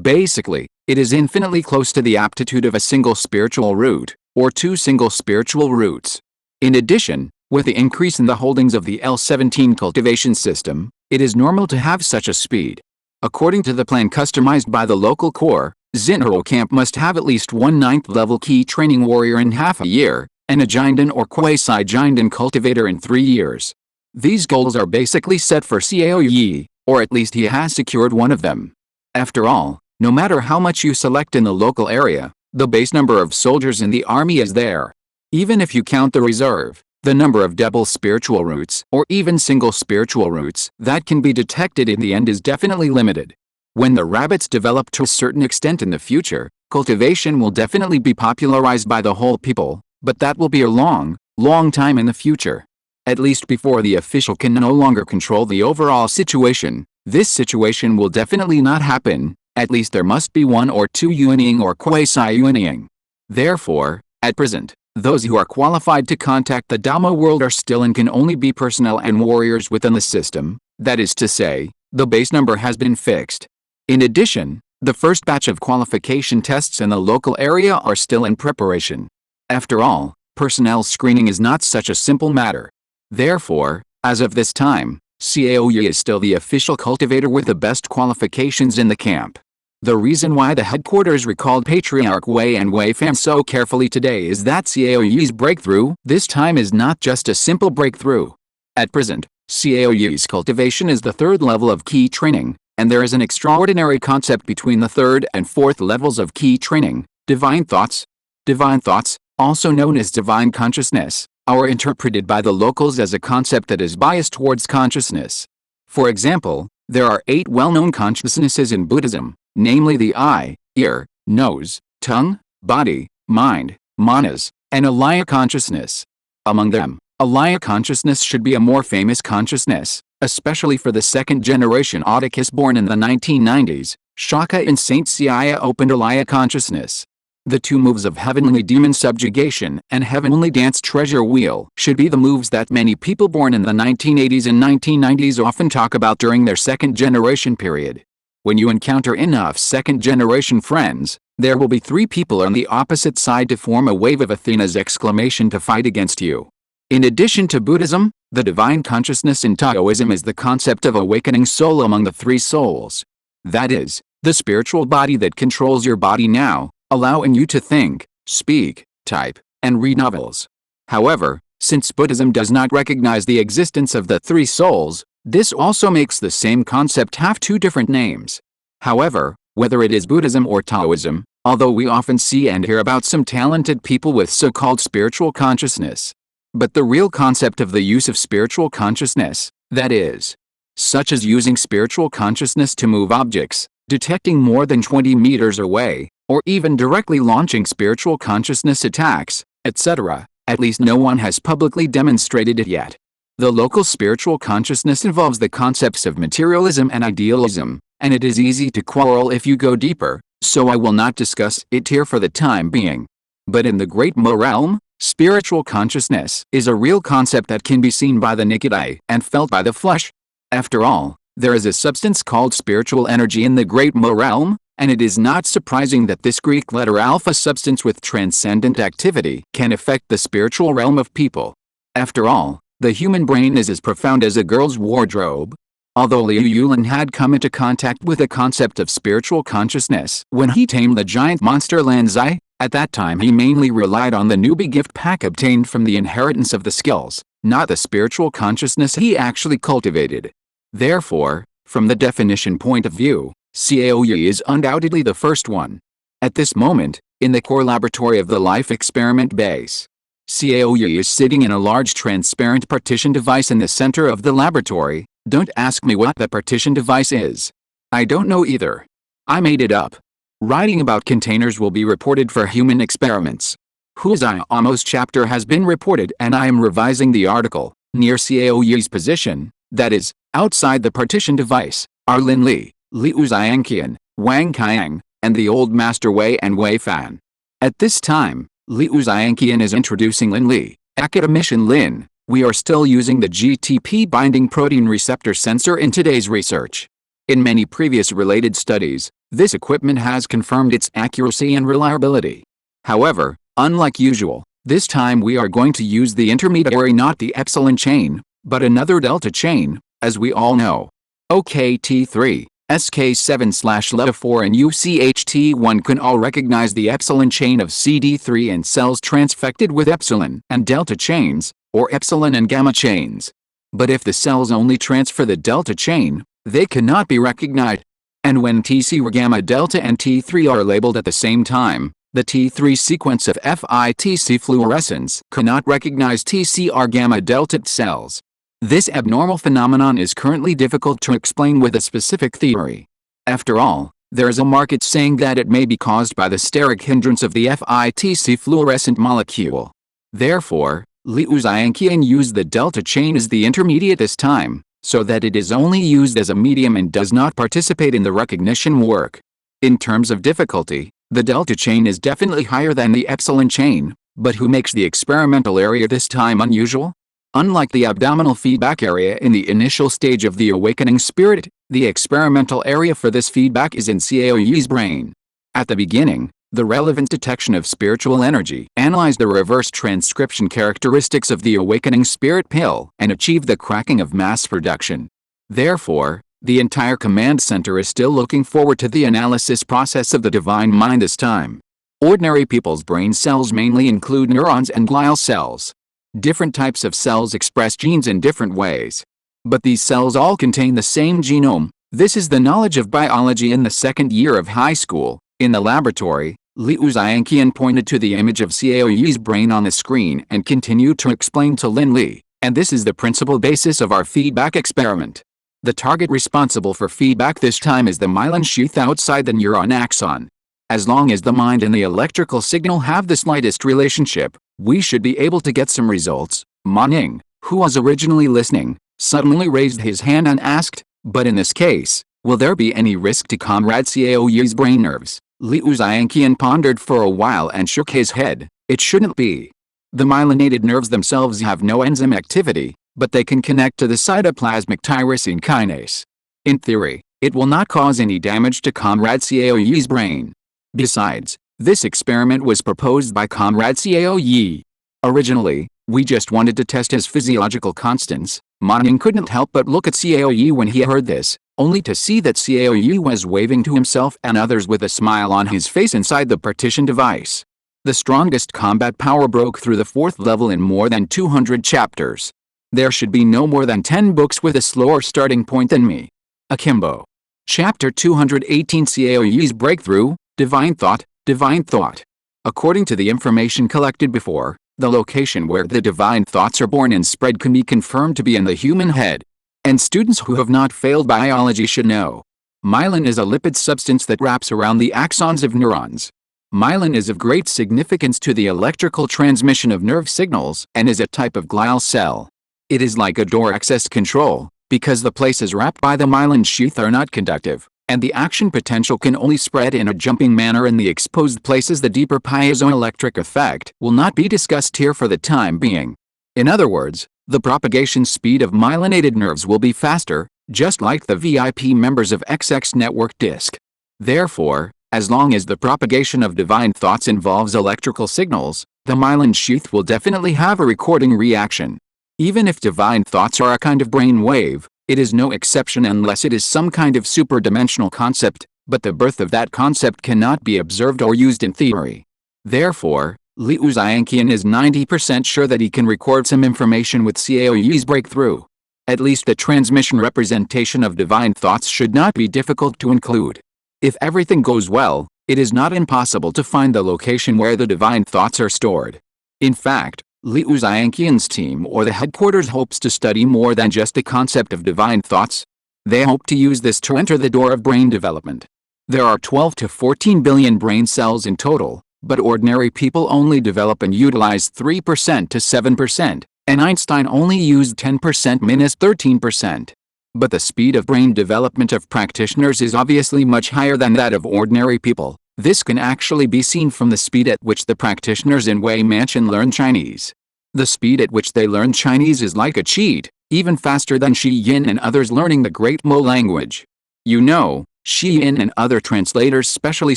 Basically, it is infinitely close to the aptitude of a single spiritual root, or 2 single spiritual roots. In addition, with the increase in the holdings of the L17 cultivation system, it is normal to have such a speed. According to the plan customized by the local corps, Xinhurl camp must have at least 1 9th level key training warrior in half a year, and a Jinden or quasi-Jinden cultivator in 3 years. These goals are basically set for Xiao Yi, or at least he has secured one of them. After all, no matter how much you select in the local area, the base number of soldiers in the army is there. Even if you count the reserve, the number of double spiritual roots, or even single spiritual roots, that can be detected in the end is definitely limited. When the rabbits develop to a certain extent in the future, cultivation will definitely be popularized by the whole people, but that will be a long, long time in the future. At least before the official can no longer control the overall situation, this situation will definitely not happen. At least there must be 1 or 2 Yuanying or quasi-Yuanying. Therefore, at present, those who are qualified to contact the Dama world are still and can only be personnel and warriors within the system. That is to say, the base number has been fixed. In addition, the first batch of qualification tests in the local area are still in preparation. After all, personnel screening is not such a simple matter. Therefore, as of this time, Xiao Yi is still the official cultivator with the best qualifications in the camp. The reason why the headquarters recalled Patriarch Wei and Wei Fan so carefully today is that Xiao Yi's breakthrough this time is not just a simple breakthrough. At present, Xiao Yi's cultivation is the 3rd level of key training, and there is an extraordinary concept between the 3rd and 4th levels of key training, divine thoughts. Divine thoughts, also known as divine consciousness, are interpreted by the locals as a concept that is biased towards consciousness. For example, there are 8 well-known consciousnesses in Buddhism, namely the eye, ear, nose, tongue, body, mind, manas, and alaya consciousness. Among them, alaya consciousness should be a more famous consciousness, especially for the 2nd generation Auticus born in the 1990s. Shaka and Saint Sia opened alaya consciousness. The 2 moves of Heavenly Demon Subjugation and Heavenly Dance Treasure Wheel should be the moves that many people born in the 1980s and 1990s often talk about during their 2nd generation period. When you encounter enough 2nd generation friends, there will be 3 people on the opposite side to form a wave of Athena's exclamation to fight against you. In addition to Buddhism, the divine consciousness in Taoism is the concept of awakening soul among the 3 souls. That is, the spiritual body that controls your body now, allowing you to think, speak, type, and read novels. However, since Buddhism does not recognize the existence of the 3 souls, this also makes the same concept have 2 different names. However, whether it is Buddhism or Taoism, although we often see and hear about some talented people with so-called spiritual consciousness, but the real concept of the use of spiritual consciousness, that is, such as using spiritual consciousness to move objects, detecting more than 20 meters away, or even directly launching spiritual consciousness attacks, etc., at least no one has publicly demonstrated it yet. The local spiritual consciousness involves the concepts of materialism and idealism, and it is easy to quarrel if you go deeper, so I will not discuss it here for the time being. But in the Great Mo realm, spiritual consciousness is a real concept that can be seen by the naked eye and felt by the flesh. After all, there is a substance called spiritual energy in the Great Mo realm, and it is not surprising that this Greek letter alpha substance with transcendent activity can affect the spiritual realm of people. After all, The human brain is as profound as a girl's wardrobe. Although Liu Yulin had come into contact with the concept of spiritual consciousness when he tamed the giant monster Lanzai, at that time he mainly relied on the newbie gift pack obtained from the inheritance of the skills, not the spiritual consciousness he actually cultivated. Therefore, from the definition point of view, Xiao Yi is undoubtedly the first one. At this moment, in the core laboratory of the life experiment base, Xiao Yi is sitting in a large transparent partition device in the center of the laboratory. Don't ask me what the partition device is. I don't know either. I made it up. Writing about containers will be reported for human experiments. Huizai almost chapter has been reported and I am revising the article. Near Xiao Yi's position, that is, outside the partition device, are Lin Li, Liu Xiangqian, Wang Qiang, and the old master Wei and Wei Fan. At this time, Liu Xiangqian is introducing Lin Li. Academician Lin, we are still using the GTP binding protein receptor sensor in today's research. In many previous related studies, this equipment has confirmed its accuracy and reliability. However, unlike usual, this time we are going to use the intermediary, not the epsilon chain, but another delta chain, as we all know. OKT3, SK7/LETA4 and UCHT1 can all recognize the epsilon chain of CD3 and cells transfected with epsilon and delta chains, or epsilon and gamma chains. But if the cells only transfer the delta chain, they cannot be recognized. And when TC or gamma delta and T3 are labeled at the same time, the T3 sequence of FITC fluorescence cannot recognize TCR gamma delta cells. This abnormal phenomenon is currently difficult to explain with a specific theory. After all, there is a market saying that it may be caused by the steric hindrance of the FITC fluorescent molecule. Therefore, Liu Xiangqian used the delta chain as the intermediate this time, so that it is only used as a medium and does not participate in the recognition work. In terms of difficulty, the delta chain is definitely higher than the epsilon chain, but who makes the experimental area this time unusual? Unlike the abdominal feedback area in the initial stage of the awakening spirit, the experimental area for this feedback is in Xiao Yi's brain. At the beginning, the relevant detection of spiritual energy analyzed the reverse transcription characteristics of the awakening spirit pill and achieved the cracking of mass production. Therefore, the entire command center is still looking forward to the analysis process of the divine mind this time. Ordinary people's brain cells mainly include neurons and glial cells. Different types of cells express genes in different ways. But these cells all contain the same genome. This is the knowledge of biology in the second year of high school. In the laboratory, Liu Xiangqian pointed to the image of Xiao Yi's brain on the screen and continued to explain to Lin Li, and this is the principal basis of our feedback experiment. The target responsible for feedback this time is the myelin sheath outside the neuron axon. As long as the mind and the electrical signal have the slightest relationship, we should be able to get some results. Ma Ning, who was originally listening, suddenly raised his hand and asked, but in this case, will there be any risk to Comrade Xiao Yi's brain nerves? Liu Xiangqian pondered for a while and shook his head. It shouldn't be. The myelinated nerves themselves have no enzyme activity, but they can connect to the cytoplasmic tyrosine kinase. In theory, it will not cause any damage to Comrade Xiao Yi's brain. Besides, this experiment was proposed by Comrade Xiao Yi. Originally, we just wanted to test his physiological constants. Ma Ning couldn't help but look at Xiao Yi when he heard this, only to see that Xiao Yi was waving to himself and others with a smile on his face inside the partition device. The strongest combat power broke through the 4th level in more than 200 chapters. There should be no more than 10 books with a slower starting point than me. Akimbo. Chapter 218 Xiao Yi's Breakthrough, Divine Thought, Divine Thought. According to the information collected before, the location where the divine thoughts are born and spread can be confirmed to be in the human head. And students who have not failed biology should know. Myelin is a lipid substance that wraps around the axons of neurons. Myelin is of great significance to the electrical transmission of nerve signals and is a type of glial cell. It is like a door access control, because the places wrapped by the myelin sheath are not conductive, and the action potential can only spread in a jumping manner in the exposed places. The deeper piezoelectric effect will not be discussed here for the time being. In other words, the propagation speed of myelinated nerves will be faster, just like the VIP members of XX network disk. Therefore, as long as the propagation of divine thoughts involves electrical signals, the myelin sheath will definitely have a recording reaction. Even if divine thoughts are a kind of brain wave, it is no exception unless it is some kind of superdimensional concept, but the birth of that concept cannot be observed or used in theory. Therefore, Liu Xianqian is 90% sure that he can record some information with Xiao Yi's breakthrough. At least the transmission representation of divine thoughts should not be difficult to include. If everything goes well, it is not impossible to find the location where the divine thoughts are stored. In fact, Liu Xianqian's team or the headquarters hopes to study more than just the concept of divine thoughts. They hope to use this to enter the door of brain development. There are 12 to 14 billion brain cells in total, but ordinary people only develop and utilize 3% to 7%, and Einstein only used 10% minus 13%. But the speed of brain development of practitioners is obviously much higher than that of ordinary people. This can actually be seen from the speed at which the practitioners in Wei Mansion learn Chinese. The speed at which they learn Chinese is like a cheat, even faster than Shi Yin and others learning the Great Mo language. You know, Shi Yin and other translators specially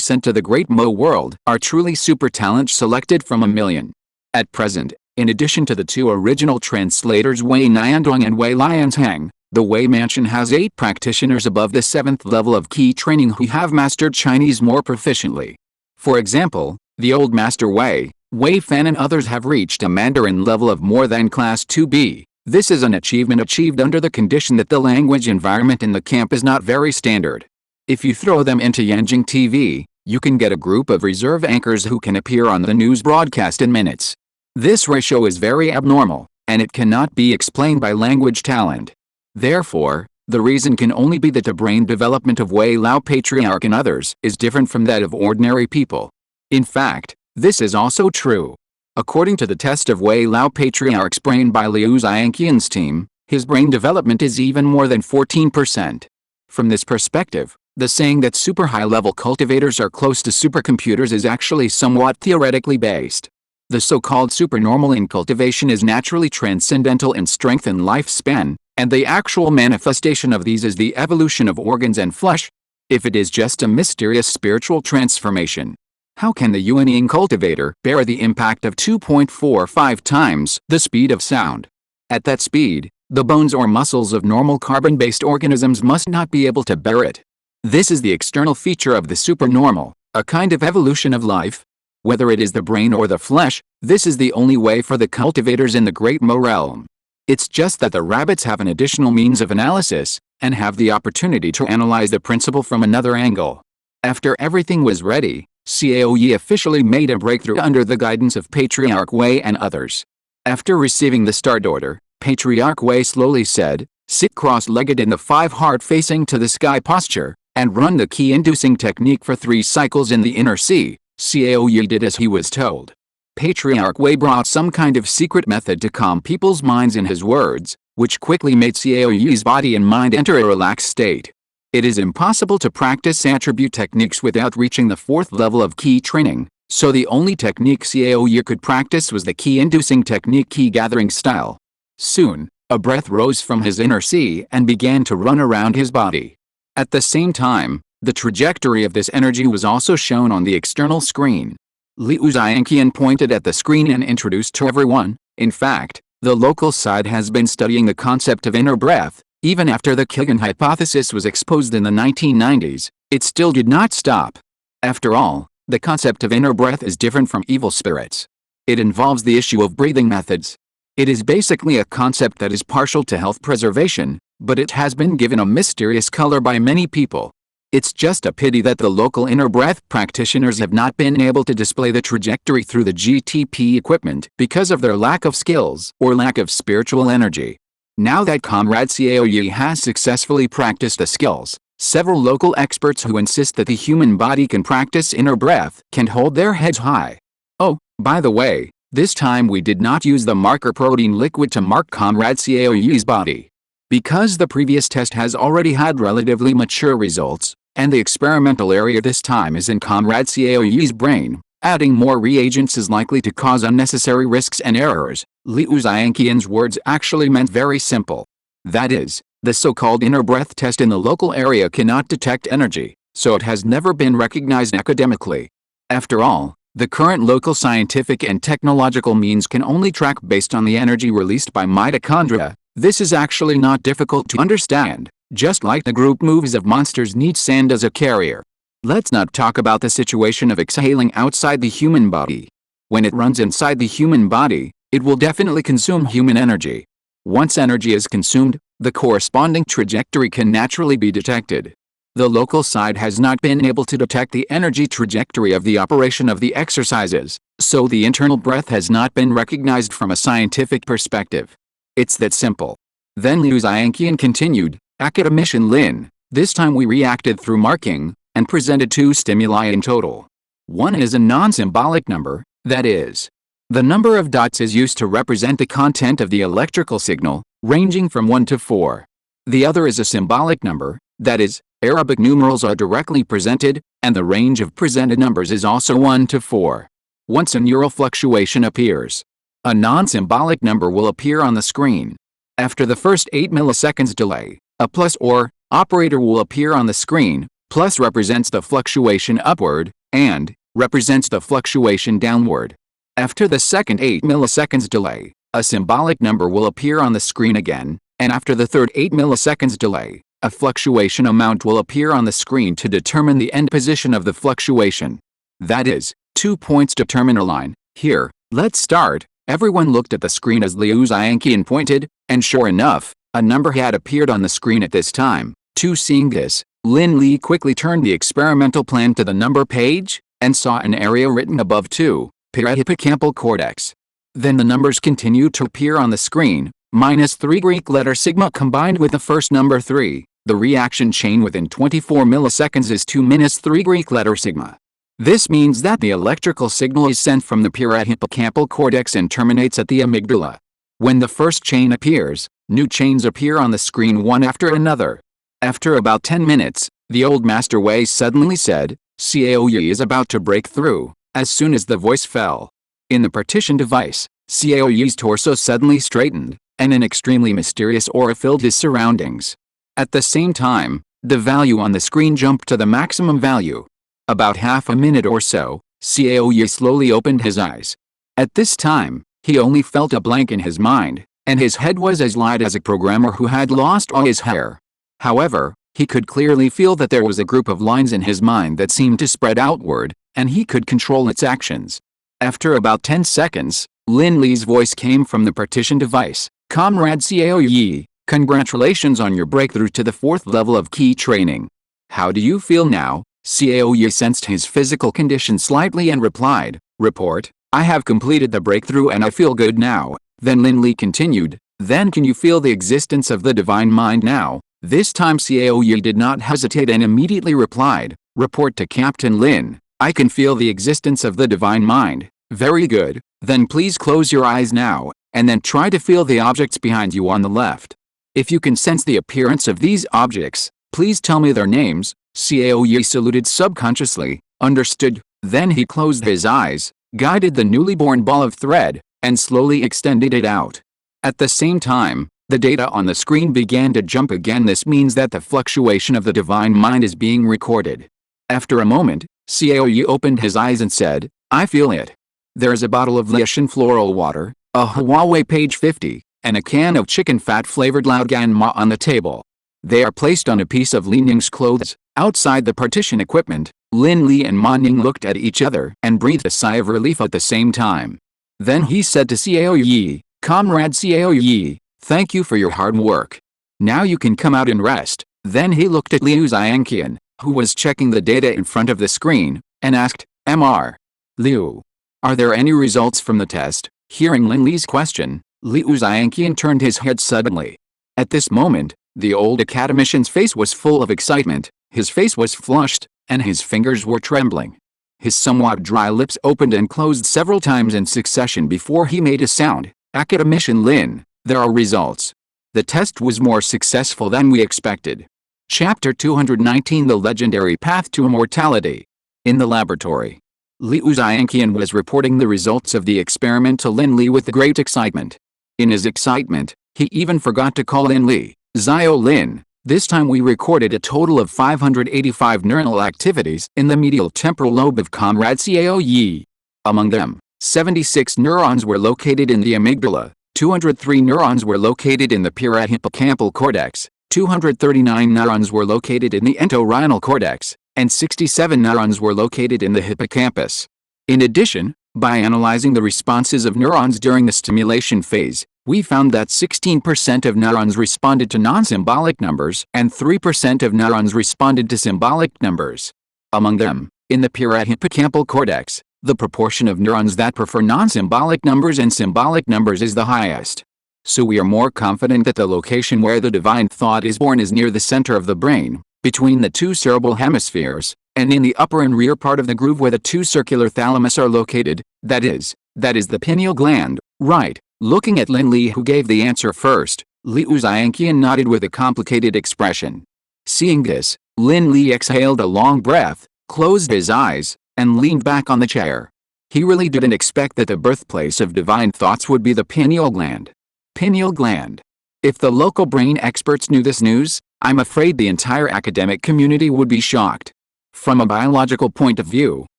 sent to the Great Mo world are truly super talent selected from a million. At present, in addition to the two original translators Wei Niandong and Wei Lianshang, the Wei Mansion has 8 practitioners above the 7th level of key training who have mastered Chinese more proficiently. For example, the old master Wei Fan and others have reached a Mandarin level of more than Class 2B. This is an achievement achieved under the condition that the language environment in the camp is not very standard. If you throw them into Yanjing TV, you can get a group of reserve anchors who can appear on the news broadcast in minutes. This ratio is very abnormal, and it cannot be explained by language talent. Therefore, the reason can only be that the brain development of Wei Lao Patriarch and others is different from that of ordinary people. In fact, this is also true. According to the test of Wei Lao Patriarch's brain by Liu Xianqian's team, his brain development is even more than 14%. From this perspective, the saying that super high-level cultivators are close to supercomputers is actually somewhat theoretically based. The so-called supernormal in cultivation is naturally transcendental in strength and lifespan, and the actual manifestation of these is the evolution of organs and flesh. If it is just a mysterious spiritual transformation, how can the Yuanying cultivator bear the impact of 2.45 times the speed of sound? At that speed, the bones or muscles of normal carbon-based organisms must not be able to bear it. This is the external feature of the supernormal, a kind of evolution of life. Whether it is the brain or the flesh, this is the only way for the cultivators in the Great Mo realm. It's just that the rabbits have an additional means of analysis, and have the opportunity to analyze the principle from another angle. After everything was ready, Xiao Yi officially made a breakthrough under the guidance of Patriarch Wei and others. After receiving the start order, Patriarch Wei slowly said, "Sit cross-legged in the 5 heart facing to the sky posture, and run the key-inducing technique for 3 cycles in the inner sea." Xiao Yi did as he was told. Patriarch Wei brought some kind of secret method to calm people's minds in his words, which quickly made Xiao Yi's body and mind enter a relaxed state. It is impossible to practice attribute techniques without reaching the 4th level of key training, so the only technique Xiao Yi could practice was the key-inducing technique key-gathering style. Soon, a breath rose from his inner sea and began to run around his body. At the same time, the trajectory of this energy was also shown on the external screen. Liu Xianqian pointed at the screen and introduced to everyone. In fact, the local side has been studying the concept of inner breath. Even after the Kigan hypothesis was exposed in the 1990s, it still did not stop. After all, the concept of inner breath is different from evil spirits. It involves the issue of breathing methods. It is basically a concept that is partial to health preservation, but it has been given a mysterious color by many people. It's just a pity that the local inner breath practitioners have not been able to display the trajectory through the GTP equipment because of their lack of skills or lack of spiritual energy. Now that Comrade Xiao Yi has successfully practiced the skills, several local experts who insist that the human body can practice inner breath can hold their heads high. Oh, by the way, this time we did not use the marker protein liquid to mark Comrade Xiao Yi's body. Because the previous test has already had relatively mature results, and the experimental area this time is in Comrade Xiao Yi's brain, adding more reagents is likely to cause unnecessary risks and errors. Liu Xianqian's words actually meant very simple. That is, the so-called inner breath test in the local area cannot detect energy, so it has never been recognized academically. After all, The current local scientific and technological means can only track based on the energy released by mitochondria. This is actually not difficult to understand, just like the group movies of monsters need sand as a carrier. Let's not talk about the situation of exhaling outside the human body. When it runs inside the human body, it will definitely consume human energy. Once energy is consumed, the corresponding trajectory can naturally be detected. The local side has not been able to detect the energy trajectory of the operation of the exercises, so the internal breath has not been recognized from a scientific perspective. It's that simple. Then Liu Xiangqian continued, Academician Lin, this time we reacted through marking, and presented 2 stimuli in total. One is a non-symbolic number, that is, the number of dots is used to represent the content of the electrical signal, ranging from 1 to 4. The other is a symbolic number, that is, Arabic numerals are directly presented, and the range of presented numbers is also 1 to 4. Once a neural fluctuation appears, a non-symbolic number will appear on the screen. After the first 8 milliseconds delay, a plus or operator will appear on the screen. Plus represents the fluctuation upward, and represents the fluctuation downward. After the second 8 milliseconds delay, a symbolic number will appear on the screen again, and after the third 8 milliseconds delay, a fluctuation amount will appear on the screen to determine the end position of the fluctuation. That is, 2 points determine a line. Here, let's start. Everyone looked at the screen as Liu Xiangqian pointed, and sure enough, a number had appeared on the screen at this time. Seeing this, Lin Li quickly turned the experimental plan to the number page, and saw an area written above 2, perihippocampal cortex. Then the numbers continued to appear on the screen, -3 Greek letter sigma combined with the first number 3. The reaction chain within 24 milliseconds is 2-3 Greek letter sigma. This means that the electrical signal is sent from the perihippocampal cortex and terminates at the amygdala. When the first chain appears, new chains appear on the screen one after another. After about 10 minutes, the old master Wei suddenly said, Cao Yi is about to break through. As soon as the voice fell in the partition device, Cao Yi's torso suddenly straightened, and an extremely mysterious aura filled his surroundings. At the same time, the value on the screen jumped to the maximum value. About half a minute or so, Cao Yi slowly opened his eyes. At this time, he only felt a blank in his mind, and his head was as light as a programmer who had lost all his hair. However, he could clearly feel that there was a group of lines in his mind that seemed to spread outward, and he could control its actions. After about 10 seconds, Lin Li's voice came from the partition device. Comrade Cao Yi, congratulations on your breakthrough to the 4th level of key training. How do you feel now? Cao Yi sensed his physical condition slightly and replied, Report, I have completed the breakthrough and I feel good now. Then Lin Li continued, Then can you feel the existence of the divine mind now? This time Cao Yi did not hesitate and immediately replied, Report to Captain Lin, I can feel the existence of the divine mind. Very good, then please close your eyes now, and then try to feel the objects behind you on the left. If you can sense the appearance of these objects, please tell me their names. Cao Yi saluted subconsciously, understood, then he closed his eyes, guided the newly born ball of thread, and slowly extended it out. At the same time, the data on the screen began to jump again. This means that the fluctuation of the divine mind is being recorded. After a moment, Cao Yi opened his eyes and said, I feel it. There is a bottle of Liaoshan floral water, a Huawei page 50, and a can of chicken fat flavored Laogan Ma on the table. They are placed on a piece of Li Ning's clothes. Outside the partition equipment, Lin Li and Ma Ning looked at each other and breathed a sigh of relief at the same time. Then he said to Cao Yi, Comrade Cao Yi, thank you for your hard work. Now you can come out and rest. Then he looked at Liu Xiangqian, who was checking the data in front of the screen, and asked, Mr. Liu, are there any results from the test? Hearing Lin Li's question, Liu Xiangqian turned his head suddenly. At this moment, the old academician's face was full of excitement, his face was flushed, and his fingers were trembling. His somewhat dry lips opened and closed several times in succession before he made a sound. Academician Lin, there are results. The test was more successful than we expected. Chapter 219 The Legendary Path to Immortality. In the laboratory, Liu Xiangqian was reporting the results of the experiment to Lin Li with great excitement. In his excitement, he even forgot to call Lin Li, Xiao Lin. This time we recorded a total of 585 neuronal activities in the medial temporal lobe of Comrade Cao Yi. Among them, 76 neurons were located in the amygdala, 203 neurons were located in the parahippocampal cortex, 239 neurons were located in the entorhinal cortex, and 67 neurons were located in the hippocampus. In addition, by analyzing the responses of neurons during the stimulation phase, we found that 16% of neurons responded to non-symbolic numbers and 3% of neurons responded to symbolic numbers. Among them, in the parahippocampal cortex, the proportion of neurons that prefer non-symbolic numbers and symbolic numbers is the highest. So we are more confident that the location where the divine thought is born is near the center of the brain, between the two cerebral hemispheres, and in the upper and rear part of the groove where the two circular thalamus are located, that is the pineal gland, right? Looking at Lin Li, who gave the answer first, Liu Xiangqian nodded with a complicated expression. Seeing this, Lin Li exhaled a long breath, closed his eyes, and leaned back on the chair. He really didn't expect that the birthplace of divine thoughts would be the pineal gland. Pineal gland. If the local brain experts knew this news, I'm afraid the entire academic community would be shocked. From a biological point of view,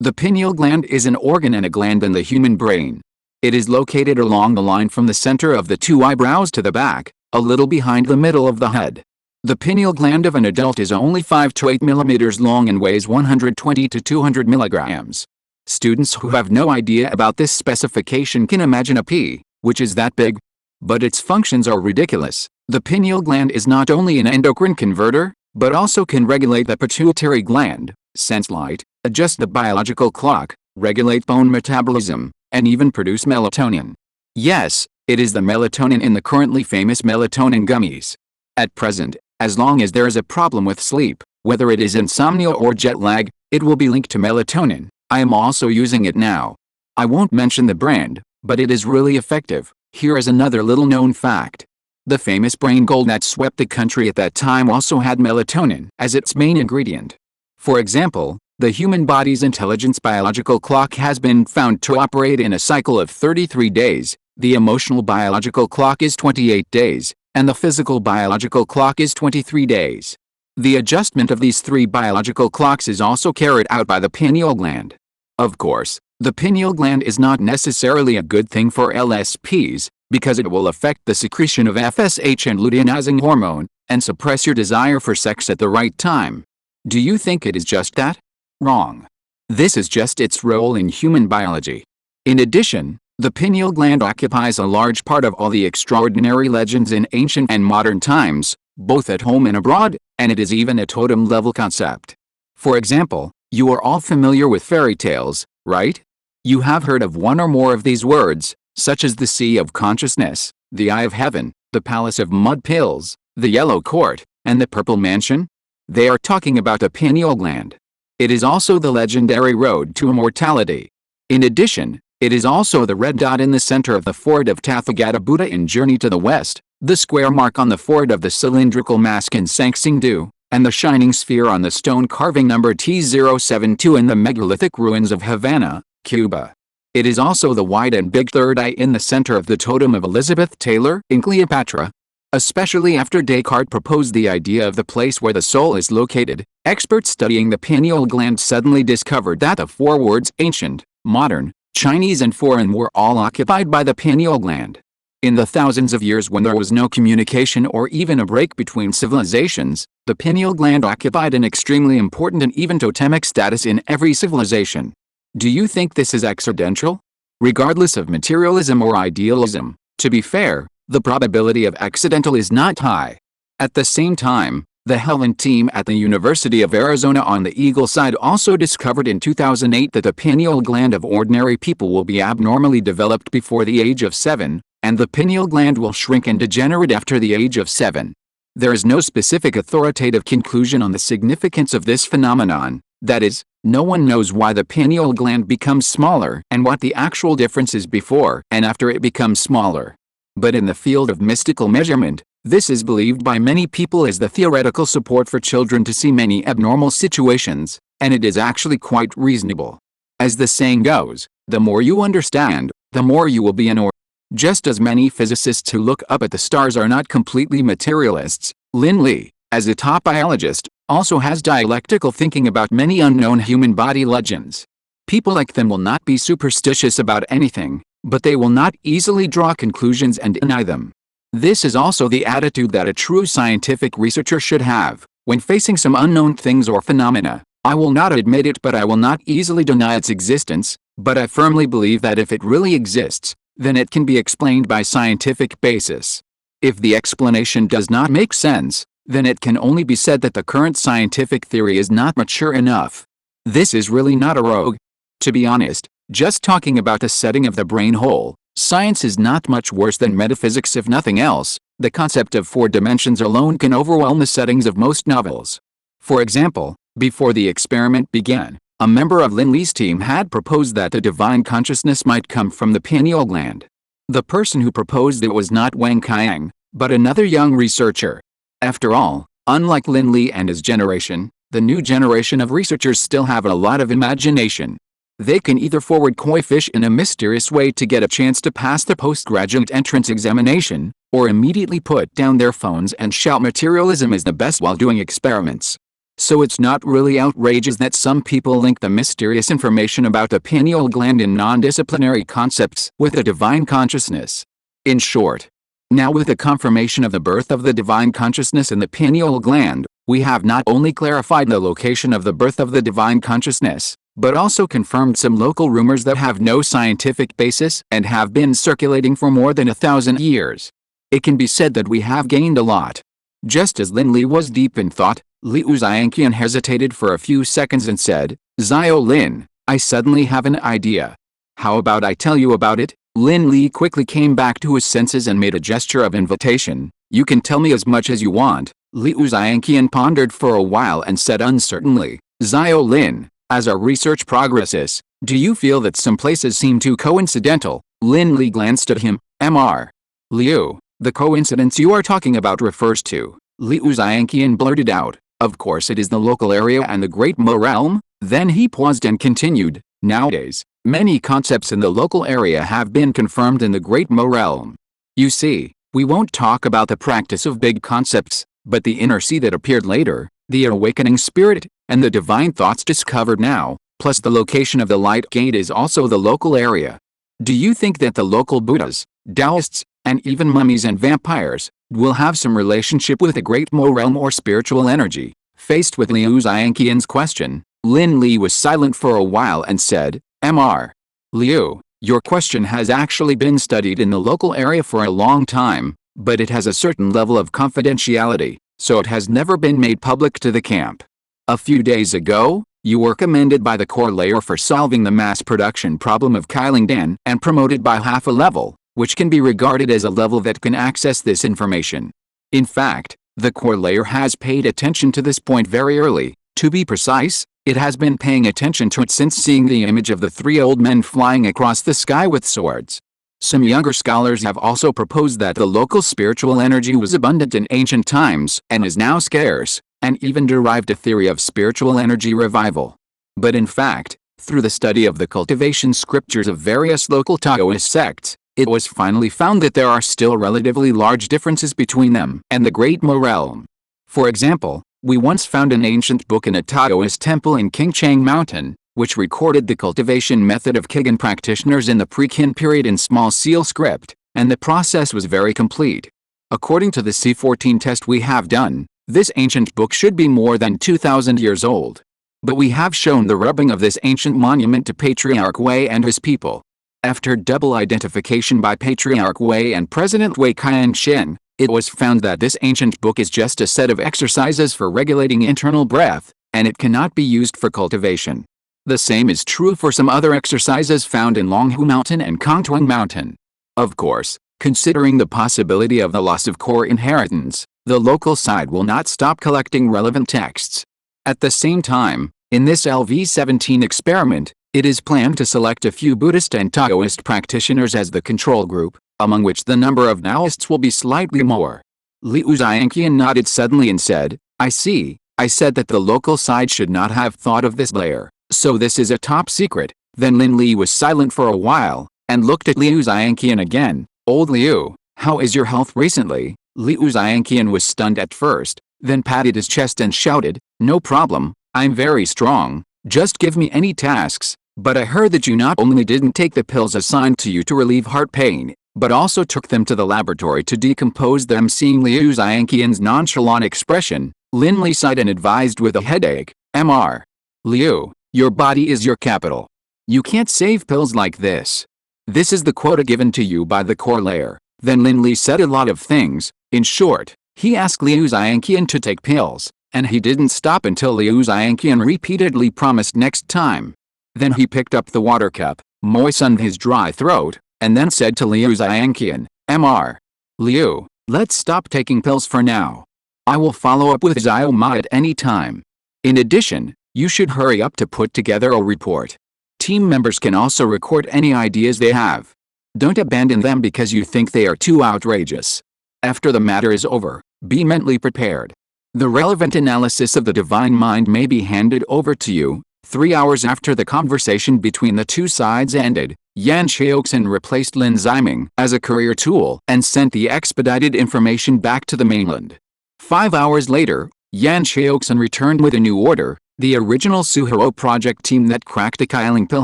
the pineal gland is an organ and a gland in the human brain. It is located along the line from the center of the two eyebrows to the back, a little behind the middle of the head. The pineal gland of an adult is only 5 to 8 millimeters long and weighs 120 to 200 milligrams. Students who have no idea about this specification can imagine a pea, which is that big. But its functions are ridiculous. The pineal gland is not only an endocrine converter, but also can regulate the pituitary gland, sense light, adjust the biological clock, regulate bone metabolism, and even produce melatonin. Yes, it is the melatonin in the currently famous melatonin gummies. At present, as long as there is a problem with sleep, whether it is insomnia or jet lag, it will be linked to melatonin. I am also using it now. I won't mention the brand, but it is really effective. Here is another little known fact. The famous brain gold that swept the country at that time also had melatonin as its main ingredient. For example, the human body's intelligence biological clock has been found to operate in a cycle of 33 days, the emotional biological clock is 28 days, and the physical biological clock is 23 days. The adjustment of these three biological clocks is also carried out by the pineal gland. Of course, the pineal gland is not necessarily a good thing for LSPs, because it will affect the secretion of FSH and luteinizing hormone, and suppress your desire for sex at the right time. Do you think it is just that? Wrong. This is just its role in human biology. In addition, the pineal gland occupies a large part of all the extraordinary legends in ancient and modern times, both at home and abroad, and it is even a totem-level concept. For example, you are all familiar with fairy tales, right? You have heard of one or more of these words, such as the Sea of Consciousness, the Eye of Heaven, the Palace of Mud Pills, the Yellow Court, and the Purple Mansion? They are talking about the pineal gland. It is also the legendary road to immortality. In addition, it is also the red dot in the center of the forehead of Tathagata Buddha in Journey to the West, the square mark on the forehead of the cylindrical mask in Sangsingdu, and the shining sphere on the stone carving number T072 in the megalithic ruins of Havana, Cuba. It is also the wide and big third eye in the center of the totem of Elizabeth Taylor in Cleopatra. Especially after Descartes proposed the idea of the place where the soul is located, experts studying the pineal gland suddenly discovered that the four words ancient, modern, Chinese and foreign were all occupied by the pineal gland. In the thousands of years when there was no communication or even a break between civilizations, the pineal gland occupied an extremely important and even totemic status in every civilization. Do you think this is accidental? Regardless of materialism or idealism, to be fair, the probability of accidental is not high. At the same time, the Helen team at the University of Arizona on the Eagle side also discovered in 2008 that the pineal gland of ordinary people will be abnormally developed before the age of 7, and the pineal gland will shrink and degenerate after the age of 7. There is no specific authoritative conclusion on the significance of this phenomenon, that is, no one knows why the pineal gland becomes smaller and what the actual difference is before and after it becomes smaller. But in the field of mystical measurement, this is believed by many people as the theoretical support for children to see many abnormal situations, and it is actually quite reasonable. As the saying goes, the more you understand, the more you will be in order. Just as many physicists who look up at the stars are not completely materialists, Lin Li, as a top biologist, also has dialectical thinking about many unknown human body legends. People like them will not be superstitious about anything, but they will not easily draw conclusions and deny them. This is also the attitude that a true scientific researcher should have when facing some unknown things or phenomena. I will not admit it, but I will not easily deny its existence, but I firmly believe that if it really exists, then it can be explained by scientific basis. If the explanation does not make sense, then it can only be said that the current scientific theory is not mature enough. This is really not a rogue. To be honest, just talking about the setting of the brain hole, science is not much worse than metaphysics if nothing else. The concept of 4 dimensions alone can overwhelm the settings of most novels. For example, before the experiment began, a member of Lin Li's team had proposed that the divine consciousness might come from the pineal gland. The person who proposed it was not Wang Qiang, but another young researcher. After all, unlike Lin Li and his generation, the new generation of researchers still have a lot of imagination. They can either forward koi fish in a mysterious way to get a chance to pass the postgraduate entrance examination, or immediately put down their phones and shout materialism is the best while doing experiments. So it's not really outrageous that some people link the mysterious information about the pineal gland in non-disciplinary concepts with the divine consciousness. In short, now with the confirmation of the birth of the divine consciousness in the pineal gland, we have not only clarified the location of the birth of the divine consciousness, but also confirmed some local rumors that have no scientific basis and have been circulating for more than 1,000 years. It can be said that we have gained a lot. Just as Lin Li was deep in thought, Liu Xiangqian hesitated for a few seconds and said, "Xiao Lin, I suddenly have an idea. How about I tell you about it?" Lin Li quickly came back to his senses and made a gesture of invitation. "You can tell me as much as you want." Liu Xiangqian pondered for a while and said uncertainly, "Xiao Lin, as our research progresses, do you feel that some places seem too coincidental?" Lin Li glanced at him. "Mr. Liu, the coincidence you are talking about refers to," Liu Xiangqian blurted out, "of course it is the local area and the Great Mo realm." Then he paused and continued, "Nowadays, many concepts in the local area have been confirmed in the Great Mo realm. You see, we won't talk about the practice of big concepts, but the inner sea that appeared later, the awakening spirit, and the divine thoughts discovered now, plus the location of the light gate is also the local area. Do you think that the local Buddhas, Taoists, and even mummies and vampires will have some relationship with the Great Mo realm or spiritual energy?" Faced with Liu Xiangqian's question, Lin Li was silent for a while and said, "Mr. Liu, your question has actually been studied in the local area for a long time, but it has a certain level of confidentiality, so it has never been made public to the camp. A few days ago, you were commended by the core layer for solving the mass production problem of Kailingdan and promoted by half a level, which can be regarded as a level that can access this information. In fact, the core layer has paid attention to this point very early. To be precise, it has been paying attention to it since seeing the image of the 3 old men flying across the sky with swords. Some younger scholars have also proposed that the local spiritual energy was abundant in ancient times and is now scarce, and even derived a theory of spiritual energy revival. But in fact, through the study of the cultivation scriptures of various local Taoist sects, it was finally found that there are still relatively large differences between them and the Great Mo realm. For example, we once found an ancient book in a Taoist temple in Qingchang Mountain, which recorded the cultivation method of Qigong practitioners in the pre-Qin period in small seal script, and the process was very complete. According to the C14 test we have done, this ancient book should be more than 2,000 years old. But we have shown the rubbing of this ancient monument to Patriarch Wei and his people. After double identification by Patriarch Wei and President Wei Qianxin, it was found that this ancient book is just a set of exercises for regulating internal breath, and it cannot be used for cultivation. The same is true for some other exercises found in Longhu Mountain and Kongtuang Mountain. Of course, considering the possibility of the loss of core inheritance, the local side will not stop collecting relevant texts. At the same time, in this LV-17 experiment, it is planned to select a few Buddhist and Taoist practitioners as the control group, among which the number of Taoists will be slightly more. Liu Xiangqian nodded suddenly and said, "I see. I said that the local side should not have thought of this layer, so this is a top secret." Then Lin Li was silent for a while, and looked at Liu Xiangqian again. "Old Liu, how is your health recently?" Liu Xiangqian was stunned at first, then patted his chest and shouted, "No problem, I'm very strong, just give me any tasks." But I heard that you not only didn't take the pills assigned to you to relieve heart pain, but also took them to the laboratory to decompose them." Seeing Liu Xiangqian's nonchalant expression, Lin Li sighed and advised with a headache, "Mr. Liu, your body is your capital. You can't save pills like this. This is the quota given to you by the core layer." Then Lin Li said a lot of things. In short, he asked Liu Xiangqian to take pills, and he didn't stop until Liu Xiangqian repeatedly promised next time. Then he picked up the water cup, moistened his dry throat, and then said to Liu Xiangqian, "Mr. Liu, let's stop taking pills for now. I will follow up with Xiao Ma at any time. In addition, you should hurry up to put together a report. Team members can also record any ideas they have. Don't abandon them because you think they are too outrageous. After the matter is over, be mentally prepared. The relevant analysis of the divine mind may be handed over to you." 3 hours after the conversation between the two sides ended, Yan Xiaoxin replaced Lin Ziming as a courier tool and sent the expedited information back to the mainland. 5 hours later, Yan Xiaoxin returned with a new order. The original Suhiro project team that cracked the killing pill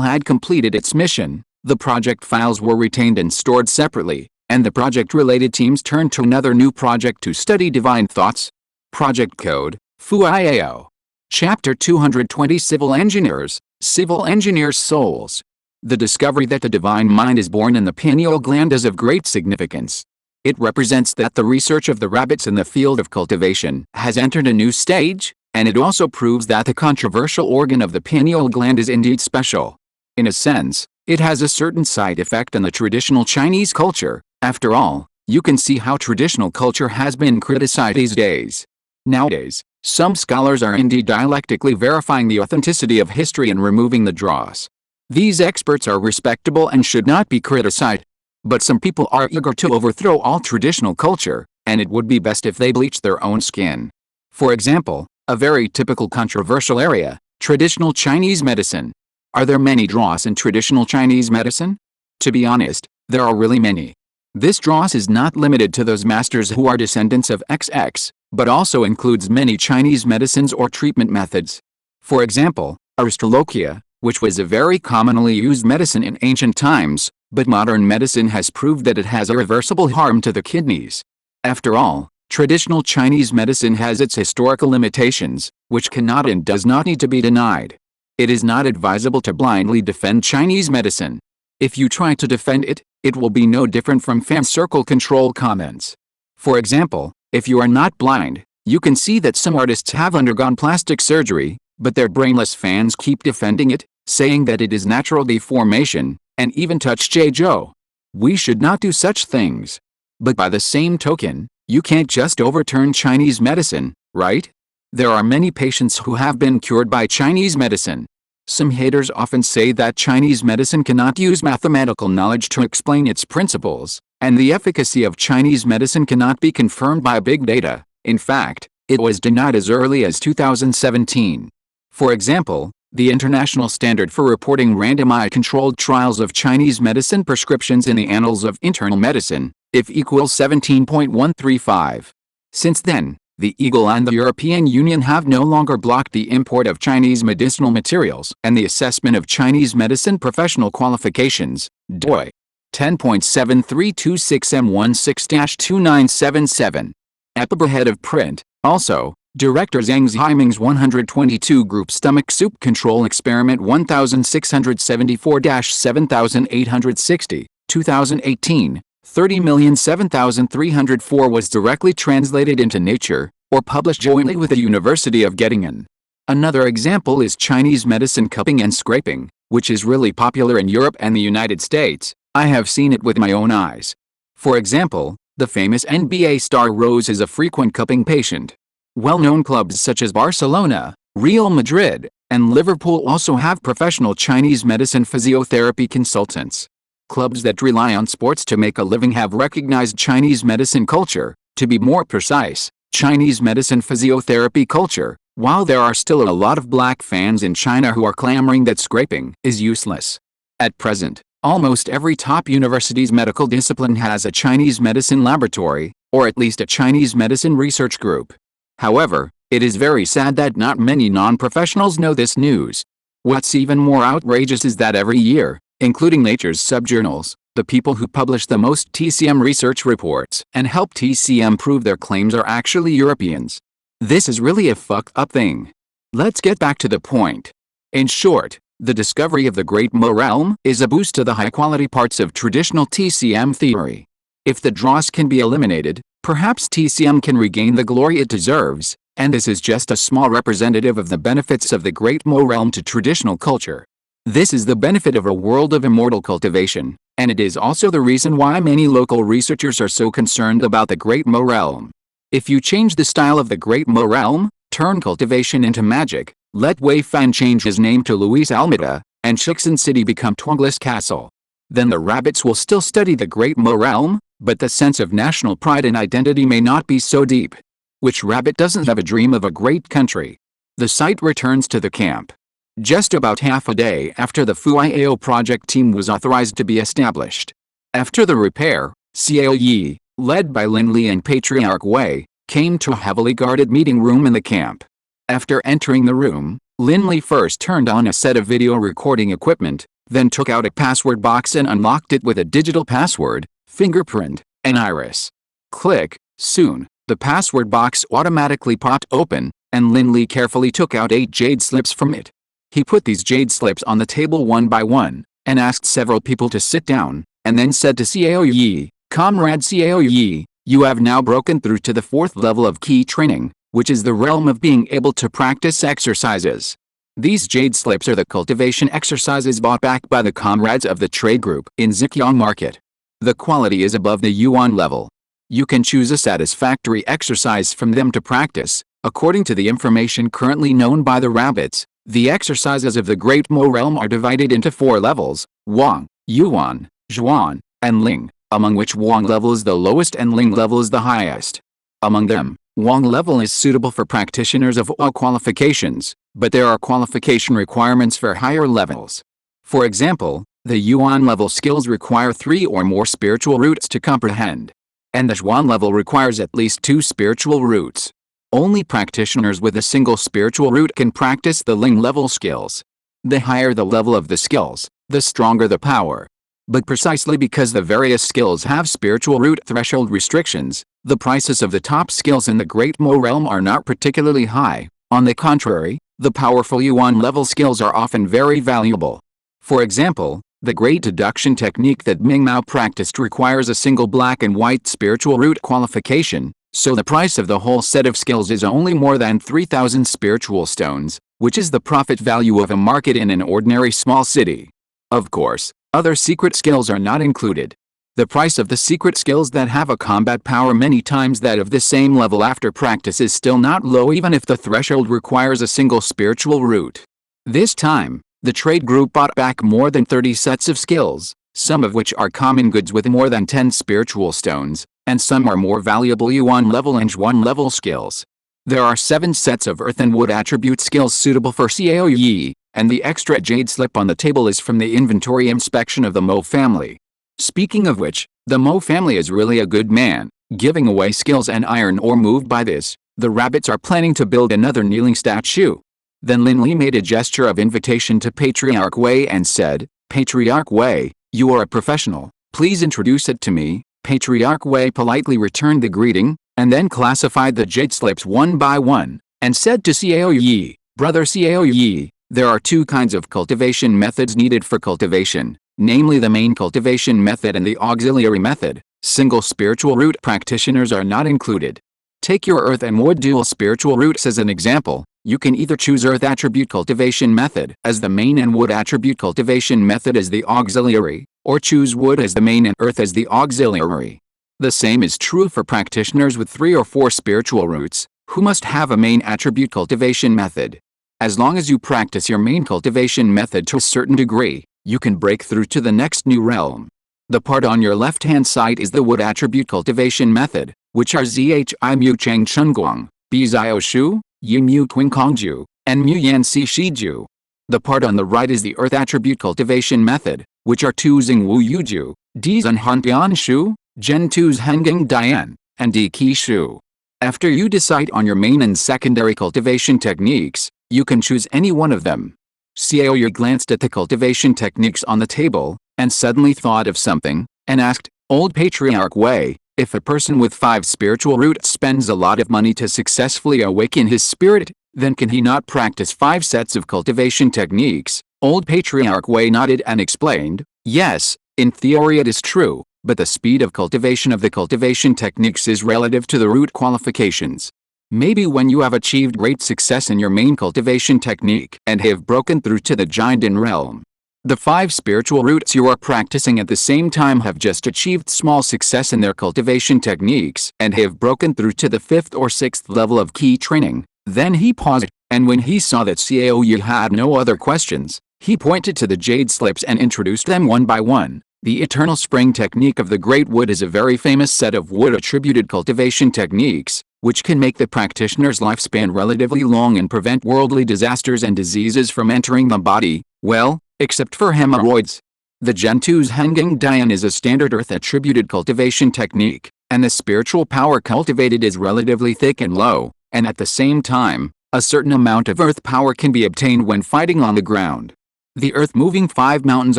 had completed its mission. The project files were retained and stored separately, and the project-related teams turned to another new project to study divine thoughts. Project Code, Fuiao. Chapter 220 Civil Engineers, Civil Engineers' Souls. The discovery that the divine mind is born in the pineal gland is of great significance. It represents that the research of the rabbits in the field of cultivation has entered a new stage, and it also proves that the controversial organ of the pineal gland is indeed special. In a sense, it has a certain side effect on the traditional Chinese culture. After all, you can see how traditional culture has been criticized these days. Nowadays, some scholars are indeed dialectically verifying the authenticity of history and removing the dross. These experts are respectable and should not be criticized. But some people are eager to overthrow all traditional culture, and it would be best if they bleached their own skin. For example, a very typical controversial area, traditional Chinese medicine. Are there many dross in traditional Chinese medicine? To be honest, there are really many. This dross is not limited to those masters who are descendants of XX, but also includes many Chinese medicines or treatment methods. For example, astrologia, which was a very commonly used medicine in ancient times, but modern medicine has proved that it has irreversible harm to the kidneys. After all, traditional Chinese medicine has its historical limitations, which cannot and does not need to be denied. It is not advisable to blindly defend Chinese medicine. If you try to defend it, it will be no different from fan circle control comments. For example, if you are not blind, you can see that some artists have undergone plastic surgery, but their brainless fans keep defending it, saying that it is natural deformation, and even touch Zhou. We should not do such things. But by the same token, you can't just overturn Chinese medicine, right? There are many patients who have been cured by Chinese medicine. Some haters often say that Chinese medicine cannot use mathematical knowledge to explain its principles, and the efficacy of Chinese medicine cannot be confirmed by big data. In fact, it was denied as early as 2017. For example, the international standard for reporting randomized controlled trials of Chinese medicine prescriptions in the Annals of Internal Medicine, if equals 17.135. Since then, the Eagle and the European Union have no longer blocked the import of Chinese medicinal materials and the assessment of Chinese medicine professional qualifications, DOI 10.7326M16-2977. EPIBA head of print, also, Director Zhang Ziming's 122 group stomach soup control experiment 1674-7860, 2018. 30,007,304 was directly translated into Nature, or published jointly with the University of Göttingen. Another example is Chinese medicine cupping and scraping, which is really popular in Europe and the United States. I have seen it with my own eyes. For example, the famous NBA star Rose is a frequent cupping patient. Well-known clubs such as Barcelona, Real Madrid, and Liverpool also have professional Chinese medicine physiotherapy consultants. Clubs that rely on sports to make a living have recognized Chinese medicine culture, to be more precise, Chinese medicine physiotherapy culture, while there are still a lot of black fans in China who are clamoring that scraping is useless. At present, almost every top university's medical discipline has a Chinese medicine laboratory, or at least a Chinese medicine research group. However, it is very sad that not many non-professionals know this news. What's even more outrageous is that every year, including Nature's subjournals, the people who publish the most TCM research reports and help TCM prove their claims are actually Europeans. This is really a fucked up thing. Let's get back to the point. In short, the discovery of the Great Mo realm is a boost to the high-quality parts of traditional TCM theory. If the dross can be eliminated, perhaps TCM can regain the glory it deserves, and this is just a small representative of the benefits of the Great Mo realm to traditional culture. This is the benefit of a world of immortal cultivation, and it is also the reason why many local researchers are so concerned about the Great Mo realm. If you change the style of the Great Mo realm, turn cultivation into magic, let Wei Fan change his name to Luis Almeida, and Shixin City become Twangless Castle, then the rabbits will still study the Great Mo realm, but the sense of national pride and identity may not be so deep. Which rabbit doesn't have a dream of a great country? The site returns to the camp. Just about half a day after the Fuiao project team was authorized to be established. After the repair, Xiao Yi, led by Lin Li and Patriarch Wei, came to a heavily guarded meeting room in the camp. After entering the room, Lin Li first turned on a set of video recording equipment, then took out a password box and unlocked it with a digital password, fingerprint, and iris. Click. Soon, the password box automatically popped open, and Lin Li carefully took out 8 jade slips from it. He put these jade slips on the table one by one, and asked several people to sit down, and then said to Xiao Yi, "Comrade Xiao Yi, you have now broken through to the 4th level of key training, which is the realm of being able to practice exercises. These jade slips are the cultivation exercises bought back by the comrades of the trade group in Zikyang Market. The quality is above the Yuan level. You can choose a satisfactory exercise from them to practice. According to the information currently known by the rabbits, the exercises of the Great Mo realm are divided into 4 levels: Wang, Yuan, Zhuan, and Ling, among which Wang level is the lowest and Ling level is the highest. Among them, Wang level is suitable for practitioners of all qualifications, but there are qualification requirements for higher levels. For example, the Yuan level skills require 3 or more spiritual roots to comprehend, and the Zhuan level requires at least 2 spiritual roots. Only practitioners with a single spiritual root can practice the Ling level skills. The higher the level of the skills, the stronger the power. But precisely because the various skills have spiritual root threshold restrictions, the prices of the top skills in the Great Mo realm are not particularly high. On the contrary, the powerful Yuan level skills are often very valuable. For example, the great deduction technique that Ming Mao practiced requires a single black and white spiritual root qualification, so the price of the whole set of skills is only more than 3,000 spiritual stones, which is the profit value of a market in an ordinary small city. Of course, other secret skills are not included. The price of the secret skills that have a combat power many times that of the same level after practice is still not low even if the threshold requires a single spiritual root. This time, the trade group bought back more than 30 sets of skills, some of which are common goods with more than 10 spiritual stones, and some are more valuable Yuan level and Zhuan level skills. There are 7 sets of earth and wood attribute skills suitable for Xiao Yi, and the extra jade slip on the table is from the inventory inspection of the Mo family. Speaking of which, the Mo family is really a good man, giving away skills and iron ore. Moved by this, the rabbits are planning to build another kneeling statue. Then Lin Li made a gesture of invitation to Patriarch Wei and said, "Patriarch Wei, you are a professional, please introduce it to me." Patriarch Wei politely returned the greeting, and then classified the jade slips one by one, and said to Xiao Yi, "Brother Xiao Yi, there are 2 kinds of cultivation methods needed for cultivation, namely the main cultivation method and the auxiliary method. Single spiritual root practitioners are not included. Take your earth and wood dual spiritual roots as an example. You can either choose earth attribute cultivation method as the main and wood attribute cultivation method as the auxiliary, or choose wood as the main and earth as the auxiliary. The same is true for practitioners with 3 or 4 spiritual roots, who must have a main attribute cultivation method. As long as you practice your main cultivation method to a certain degree, you can break through to the next new realm. The part on your left-hand side is the wood attribute cultivation method, which are Zhi Mu Cheng Chunguang, Bi Zio Shu, Yi Mu Qing Kongju, and Mu Yan Si Shiju. The part on the right is the earth attribute cultivation method, which are Tu Xing Wu Yuju, Di Zhen Han Bian Shu, Zhen Tu's Hanging Dian, and Di Qi Shu. After you decide on your main and secondary cultivation techniques, you can choose any one of them. Xiao Yu glanced at the cultivation techniques on the table, and suddenly thought of something, and asked, Old Patriarch Wei, if a person with 5 spiritual roots spends a lot of money to successfully awaken his spirit, then can he not practice 5 sets of cultivation techniques? Old Patriarch Wei nodded and explained, yes, in theory it is true, but the speed of cultivation of the cultivation techniques is relative to the root qualifications. Maybe when you have achieved great success in your main cultivation technique and have broken through to the Jinden realm, the 5 spiritual roots you are practicing at the same time have just achieved small success in their cultivation techniques and have broken through to the 5th or 6th level of key training. Then he paused, and when he saw that Xiao Yu had no other questions, he pointed to the jade slips and introduced them one by one. The Eternal Spring technique of the Great Wood is a very famous set of wood-attributed cultivation techniques, which can make the practitioner's lifespan relatively long and prevent worldly disasters and diseases from entering the body, well, except for hemorrhoids. The Gentu's Hanging Dian is a standard earth-attributed cultivation technique, and the spiritual power cultivated is relatively thick and low, and at the same time, a certain amount of earth power can be obtained when fighting on the ground. The earth-moving 5 mountains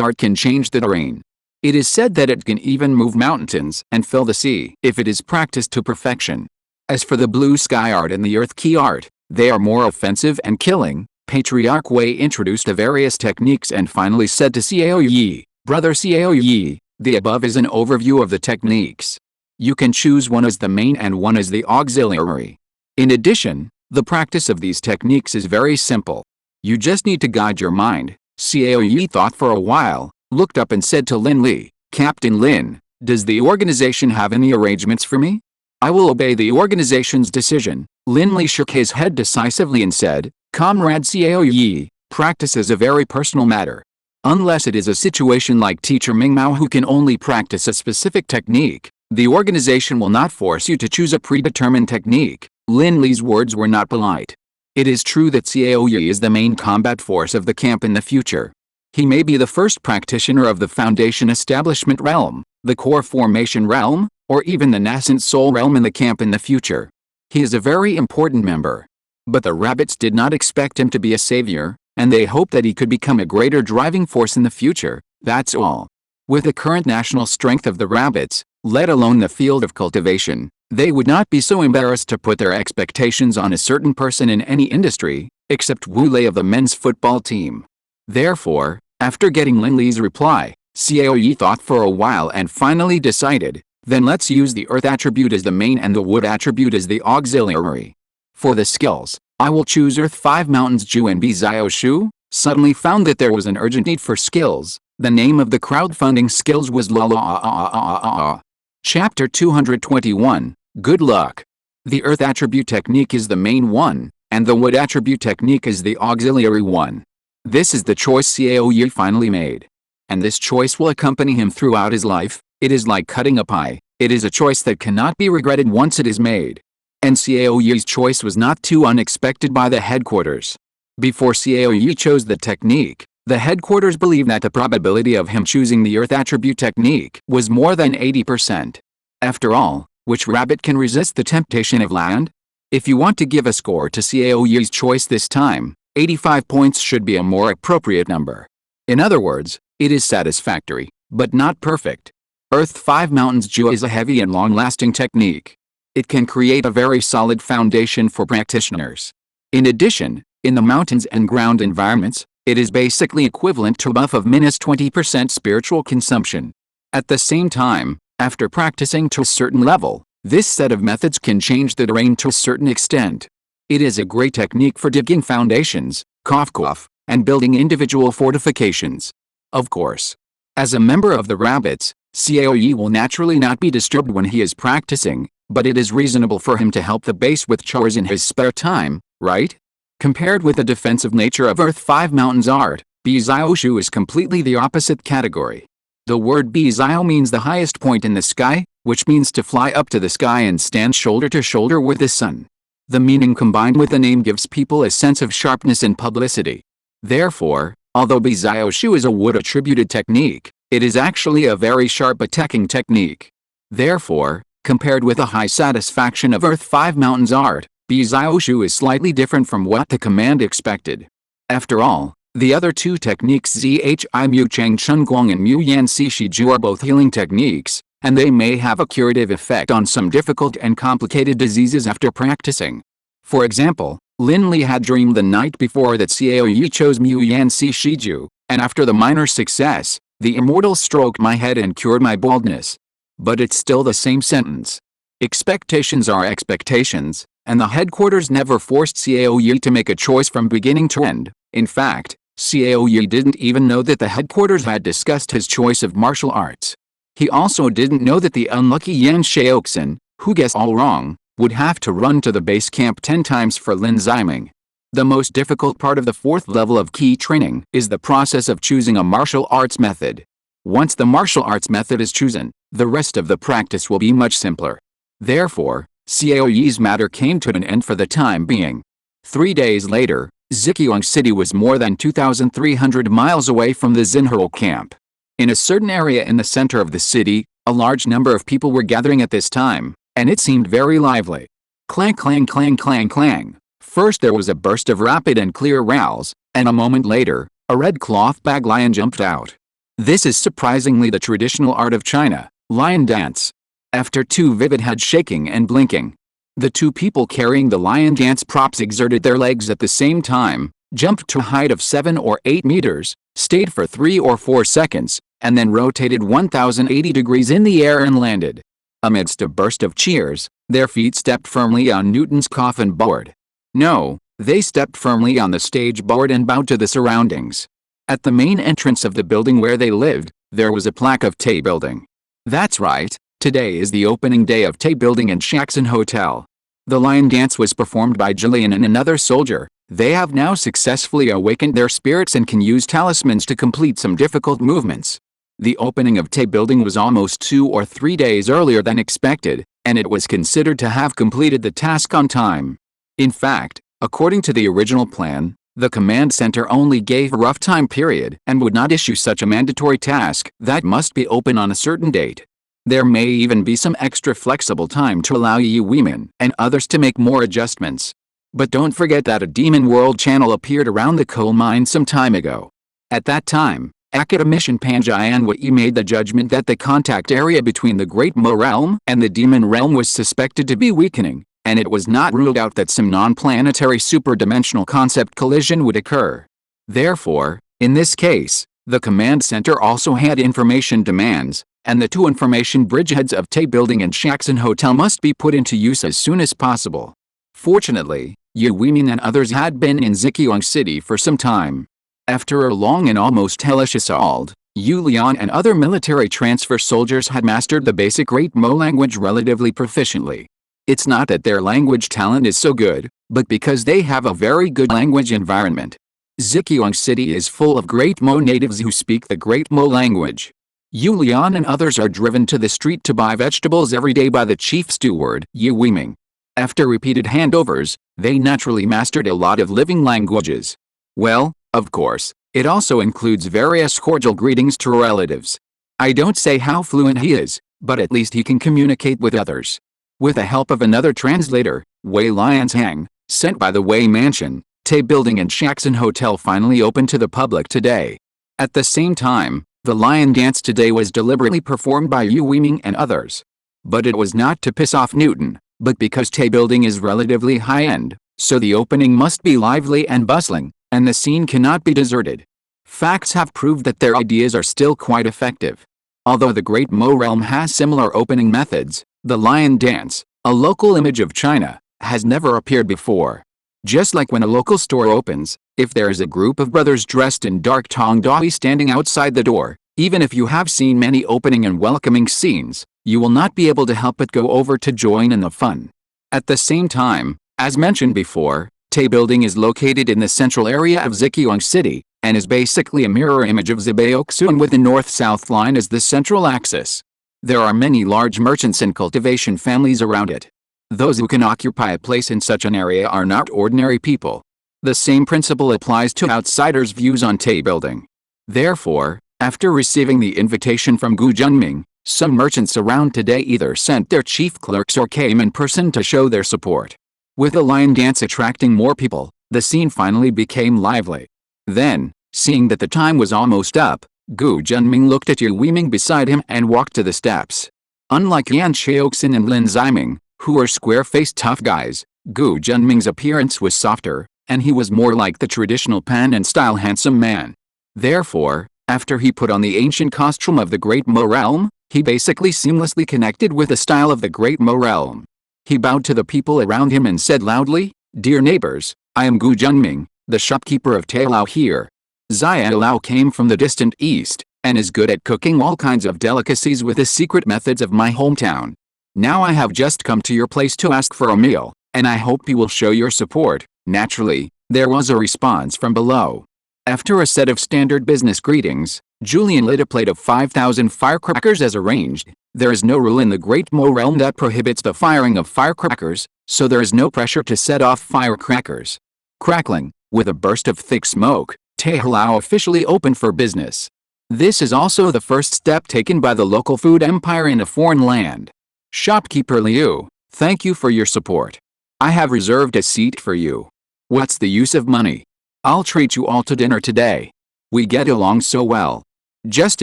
art can change the terrain. It is said that it can even move mountains and fill the sea if it is practiced to perfection. As for the blue sky art and the earth key art, they are more offensive and killing. Patriarch Wei introduced the various techniques and finally said to Xiao Yi, Brother Xiao Yi, the above is an overview of the techniques. You can choose one as the main and one as the auxiliary. In addition, the practice of these techniques is very simple. You just need to guide your mind. Xiao Yi thought for a while, looked up and said to Lin Li, Captain Lin, does the organization have any arrangements for me? I will obey the organization's decision. Lin Li shook his head decisively and said, Comrade Xiao Yi, practice is a very personal matter. Unless it is a situation like Teacher Ming Mao who can only practice a specific technique, the organization will not force you to choose a predetermined technique. Lin Li's words were not polite. It is true that Xiao Yi is the main combat force of the camp in the future. He may be the first practitioner of the Foundation Establishment realm, the Core Formation realm, or even the Nascent Soul realm in the camp in the future. He is a very important member. But the rabbits did not expect him to be a savior, and they hoped that he could become a greater driving force in the future, that's all. With the current national strength of the rabbits, let alone the field of cultivation, they would not be so embarrassed to put their expectations on a certain person in any industry, except Wu Lei of the men's football team. Therefore, after getting Lin Li's reply, Xiao Yi thought for a while and finally decided, then let's use the earth attribute as the main and the wood attribute as the auxiliary. For the skills, I will choose Earth 5 Mountains Ju and Bi Xiao Shu. Suddenly found that there was an urgent need for skills. The name of the crowdfunding skills was La La Ah Ah Ah Ah Ah. Chapter 221, Good Luck. The Earth attribute technique is the main one, and the wood attribute technique is the auxiliary one. This is the choice Xiao Yi finally made. And this choice will accompany him throughout his life. It is like cutting a pie. It is a choice that cannot be regretted once it is made. And Xiao Yi's choice was not too unexpected by the headquarters. Before Xiao Yi chose the technique, the headquarters believed that the probability of him choosing the earth attribute technique was more than 80%. After all, which rabbit can resist the temptation of land? If you want to give a score to Xiao Yi's choice this time, 85 points should be a more appropriate number. In other words, it is satisfactory, but not perfect. Earth 5 Mountains Ju is a heavy and long-lasting technique. It can create a very solid foundation for practitioners. In addition, in the mountains and ground environments, it is basically equivalent to a buff of -20% spiritual consumption. At the same time, after practicing to a certain level, this set of methods can change the terrain to a certain extent. It is a great technique for digging foundations, cough, and building individual fortifications. Of course, as a member of the rabbits, Xiao Yi will naturally not be disturbed when he is practicing, but it is reasonable for him to help the base with chores in his spare time, right? Compared with the defensive nature of Earth 5 Mountains art, Bi Xiao Shu is completely the opposite category. The word Bi Xiao means the highest point in the sky, which means to fly up to the sky and stand shoulder to shoulder with the sun. The meaning combined with the name gives people a sense of sharpness and publicity. Therefore, although Bi Xiao Shu is a wood-attributed technique, it is actually a very sharp attacking technique. Therefore, compared with the high satisfaction of Earth 5 Mountains art, Bi Xiao Shu is slightly different from what the command expected. After all, The other two techniques Zhi Mu Cheng Chun Guang and Mu Yan Si Shi Ju are both healing techniques, and they may have a curative effect on some difficult and complicated diseases after practicing. For example, Lin Li had dreamed the night before that Xiao Yi chose Mu Yan Si Shi Ju, and after the minor success, the immortal stroked my head and cured my baldness. But it's still the same sentence. Expectations are expectations, and the headquarters never forced Xiao Yi to make a choice from beginning to end. In fact, Xiao Yi didn't even know that the headquarters had discussed his choice of martial arts. He also didn't know that the unlucky Yan Shaoxin, who guessed all wrong, would have to run to the base camp 10 times for Lin Ziming. The most difficult part of the fourth level of key training is the process of choosing a martial arts method. Once the martial arts method is chosen, the rest of the practice will be much simpler. Therefore, Xiao Yi's matter came to an end for the time being. 3 days later, Zhiqiang City was more than 2,300 miles away from the Xinhao camp. In a certain area in the center of the city, a large number of people were gathering at this time, and it seemed very lively. Clang clang clang clang clang. First there was a burst of rapid and clear growls, and a moment later, a red cloth bag lion jumped out. This is surprisingly the traditional art of China, lion dance. After 2 vivid head shaking and blinking, the 2 people carrying the lion dance props exerted their legs at the same time, jumped to a height of 7 or 8 meters, stayed for 3 or 4 seconds, and then rotated 1,080 degrees in the air and landed. Amidst a burst of cheers, their feet stepped firmly on Newton's coffin board. No, they stepped firmly on the stage board and bowed to the surroundings. At the main entrance of the building where they lived, there was a plaque of Tay Building. That's right, today is the opening day of Tay Building and Shaxin Hotel. The lion dance was performed by Jillian and another soldier. They have now successfully awakened their spirits and can use talismans to complete some difficult movements. The opening of Tay Building was almost 2 or 3 days earlier than expected, and it was considered to have completed the task on time. In fact, according to the original plan, the command center only gave a rough time period and would not issue such a mandatory task that must be open on a certain date. There may even be some extra flexible time to allow Yi Weimin and others to make more adjustments. But don't forget that a Demon World channel appeared around the coal mine some time ago. At that time, Academician Panjian Wei made the judgment that the contact area between the Great Mo Realm and the Demon Realm was suspected to be weakening, and it was not ruled out that some non-planetary superdimensional concept collision would occur. Therefore, in this case, the command center also had information demands, and the 2 information bridgeheads of Tay Building and Shaxin Hotel must be put into use as soon as possible. Fortunately, Yi Weimin and others had been in Zhiqiang City for some time. After a long and almost hellish assault, Yu Lian and other military transfer soldiers had mastered the basic Great Mo language relatively proficiently. It's not that their language talent is so good, but because they have a very good language environment. Zhiqiang City is full of Great Mo natives who speak the Great Mo language. Yu Lian and others are driven to the street to buy vegetables every day by the chief steward, Yi Weiming. After repeated handovers, they naturally mastered a lot of living languages. Well, of course, it also includes various cordial greetings to relatives. I don't say how fluent he is, but at least he can communicate with others. With the help of another translator, Wei Lianshang, sent by the Wei Mansion, Tay Building and Shaxin Hotel finally opened to the public today. At the same time, the lion dance today was deliberately performed by Yu Weiming and others. But it was not to piss off Newton, but because Tay Building is relatively high-end, so the opening must be lively and bustling, and the scene cannot be deserted. Facts have proved that their ideas are still quite effective. Although the Great Mo Realm has similar opening methods, the lion dance, a local image of China, has never appeared before. Just like when a local store opens, if there is a group of brothers dressed in dark tongdai standing outside the door, even if you have seen many opening and welcoming scenes, you will not be able to help but go over to join in the fun. At the same time, as mentioned before, Tay Building is located in the central area of Zhiqiang City, and is basically a mirror image of Zibeoksuan with the north-south line as the central axis. There are many large merchants and cultivation families around it. Those who can occupy a place in such an area are not ordinary people. The same principle applies to outsiders' views on Tay Building. Therefore, after receiving the invitation from Gu Junming, some merchants around today either sent their chief clerks or came in person to show their support. With the lion dance attracting more people, the scene finally became lively. Then, Seeing that the time was almost up, Gu Junming looked at Yu Weiming beside him and walked to the steps. Unlike Yan Xiaoxin and Lin Ziming, who were square-faced tough guys, Gu Junming's appearance was softer, and he was more like the traditional Pan and style handsome man. Therefore, after he put on the ancient costume of the Great Mo realm, he basically seamlessly connected with the style of the Great Mo realm. He bowed to the people around him and said loudly, "Dear neighbors, I am Gu Junming, the shopkeeper of Tailao here. Xia Lao came from the distant east, and is good at cooking all kinds of delicacies with the secret methods of my hometown. Now I have just come to your place to ask for a meal, and I hope you will show your support." Naturally, there was a response from below. After a set of standard business greetings, Julian lit a plate of 5,000 firecrackers as arranged. There is no rule in the Great Mo realm that prohibits the firing of firecrackers, so there is no pressure to set off firecrackers. Crackling, with a burst of thick smoke, Tailao officially opened for business. This is also the first step taken by the local food empire in a foreign land. Shopkeeper Liu, thank you for your support. I have reserved a seat for you. What's the use of money? I'll treat you all to dinner today. We get along so well. Just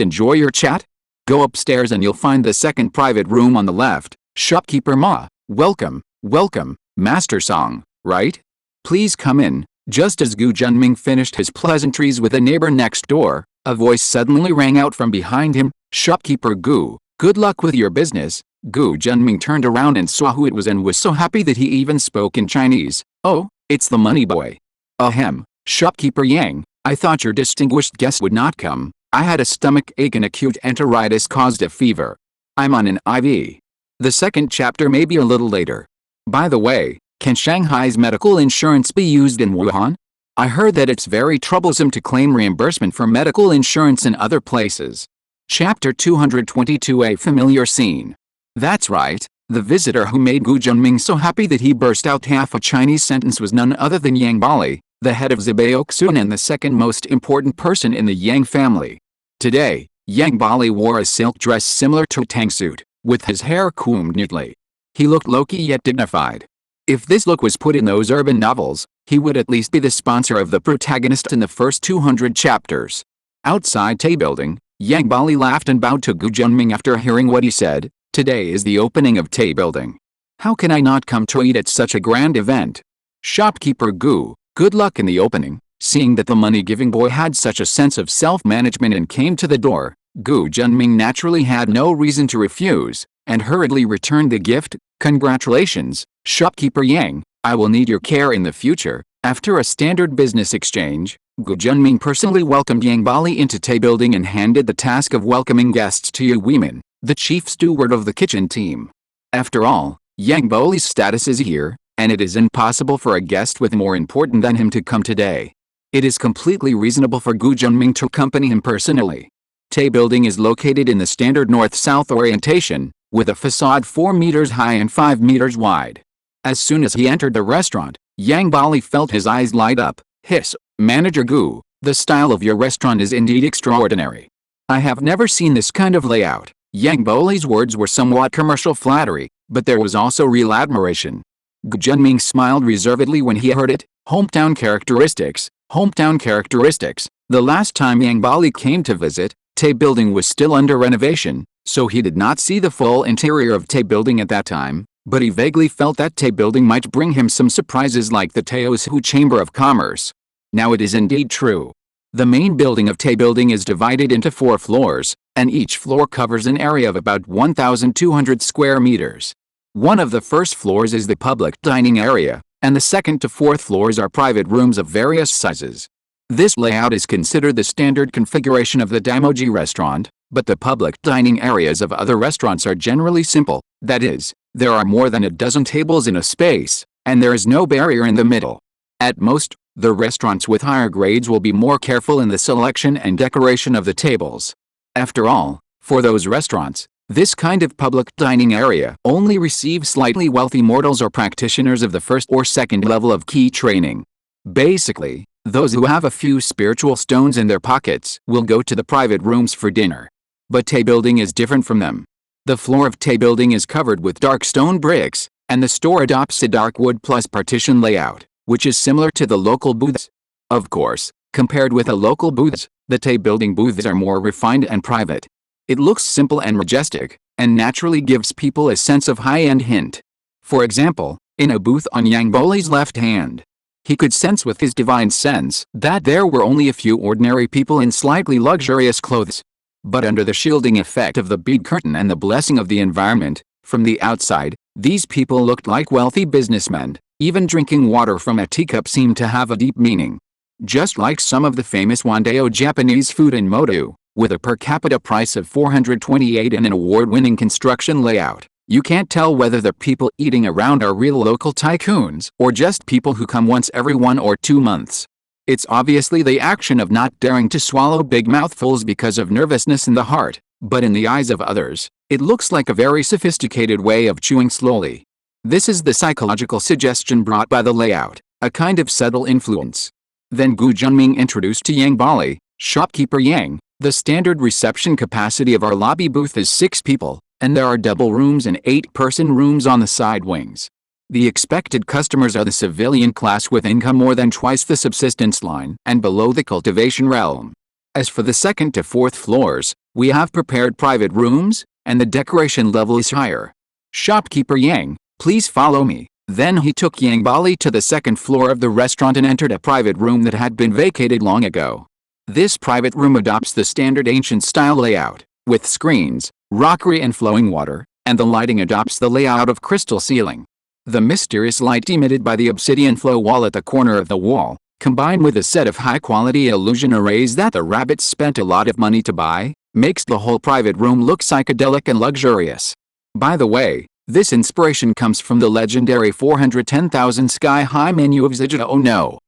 enjoy your chat. Go upstairs and you'll find the second private room on the left. Shopkeeper Ma, welcome, welcome, Master Song, right? Please come in. Just as Gu Junming finished his pleasantries with a neighbor next door, a voice suddenly rang out from behind him. Shopkeeper Gu, good luck with your business. Gu Junming turned around and saw who it was and was so happy that he even spoke in Chinese. Oh, it's the money boy. Ahem, Shopkeeper Yang, I thought your distinguished guest would not come. I had a stomach ache and acute enteritis caused a fever. I'm on an IV. The second chapter may be a little later. By the way, can Shanghai's medical insurance be used in Wuhan? I heard that it's very troublesome to claim reimbursement for medical insurance in other places. Chapter 222. A familiar scene. That's right, the visitor who made Gu Junming so happy that he burst out half a Chinese sentence was none other than Yang Bali, the head of Zibaoxun and the second most important person in the Yang family. Today, Yang Bali wore a silk dress similar to a tang suit, with his hair combed neatly. He looked low-key yet dignified. If this look was put in those urban novels, he would at least be the sponsor of the protagonist in the first 200 chapters. Outside Tay Building, Yang Bali laughed and bowed to Gu Junming after hearing what he said. Today is the opening of Tay Building. How can I not come to eat at such a grand event? Shopkeeper Gu, good luck in the opening. Seeing that the money-giving boy had such a sense of self-management and came to the door, Gu Junming naturally had no reason to refuse, and hurriedly returned the gift. Congratulations, Shopkeeper Yang, I will need your care in the future. After a standard business exchange, Gu Junming personally welcomed Yang Bali into Tay Building and handed the task of welcoming guests to Yu Weimin, the chief steward of the kitchen team. After all, Yang Bali's status is here, and it is impossible for a guest with more important than him to come today. It is completely reasonable for Gu Junming to accompany him personally. Tay Building is located in the standard north-south orientation, with a facade 4 meters high and 5 meters wide. As soon as he entered the restaurant, Yang Bali felt his eyes light up. Hiss, Manager Gu, the style of your restaurant is indeed extraordinary. I have never seen this kind of layout. Yang Bali's words were somewhat commercial flattery, but there was also real admiration. Gu Junming smiled reservedly when he heard it. Hometown characteristics. Hometown characteristics. The last time Yang Bali came to visit, Tay Building was still under renovation, so he did not see the full interior of Tay Building at that time, but he vaguely felt that Tay Building might bring him some surprises like the Taosu Chamber of Commerce. Now it is indeed true. The main building of Tay Building is divided into 4 floors, and each floor covers an area of about 1,200 square meters. One of the first floors is the public dining area, and the second to 4th floors are private rooms of various sizes. This layout is considered the standard configuration of the Daimoji restaurant, but the public dining areas of other restaurants are generally simple, that is, there are more than a dozen tables in a space, and there is no barrier in the middle. At most, the restaurants with higher grades will be more careful in the selection and decoration of the tables. After all, for those restaurants, this kind of public dining area only receives slightly wealthy mortals or practitioners of the first or second level of key training. Basically, those who have a few spiritual stones in their pockets will go to the private rooms for dinner. But Tay Building is different from them. The floor of Tay Building is covered with dark stone bricks, and the store adopts a dark wood plus partition layout, which is similar to the local booths. Of course, Compared with the local booths, the Tay building booths are more refined and private. It looks simple and majestic, and naturally gives people a sense of high-end hint. For example, in a booth on Yang Boli's left hand, he could sense with his divine sense that there were only a few ordinary people in slightly luxurious clothes. But under the shielding effect of the bead curtain and the blessing of the environment, from the outside, these people looked like wealthy businessmen. Even drinking water from a teacup seemed to have a deep meaning. Just like some of the famous Wandeo Japanese food in Motu, with a per capita price of 428 and an award-winning construction layout, you can't tell whether the people eating around are real local tycoons or just people who come once every 1 or 2 months. It's obviously the action of not daring to swallow big mouthfuls because of nervousness in the heart, but in the eyes of others, it looks like a very sophisticated way of chewing slowly. This is the psychological suggestion brought by the layout, a kind of subtle influence. Then Gu Junming introduced to Yang Bali, shopkeeper Yang, the standard reception capacity of our lobby booth is 6 people, and there are double rooms and 8-person rooms on the side wings. The expected customers are the civilian class with income more than twice the subsistence line and below the cultivation realm. As for the 2nd to 4th floors, we have prepared private rooms, and the decoration level is higher. Shopkeeper Yang, please follow me. Then he took Yang Bali to the 2nd floor of the restaurant and entered a private room that had been vacated long ago. This private room adopts the standard ancient style layout, with screens, rockery and flowing water, and the lighting adopts the layout of crystal ceiling. The mysterious light emitted by the obsidian flow wall at the corner of the wall, combined with a set of high-quality illusion arrays that the rabbits spent a lot of money to buy, makes the whole private room look psychedelic and luxurious. By the way, this inspiration comes from the legendary 410,000 sky-high menu of Zijita Oh No!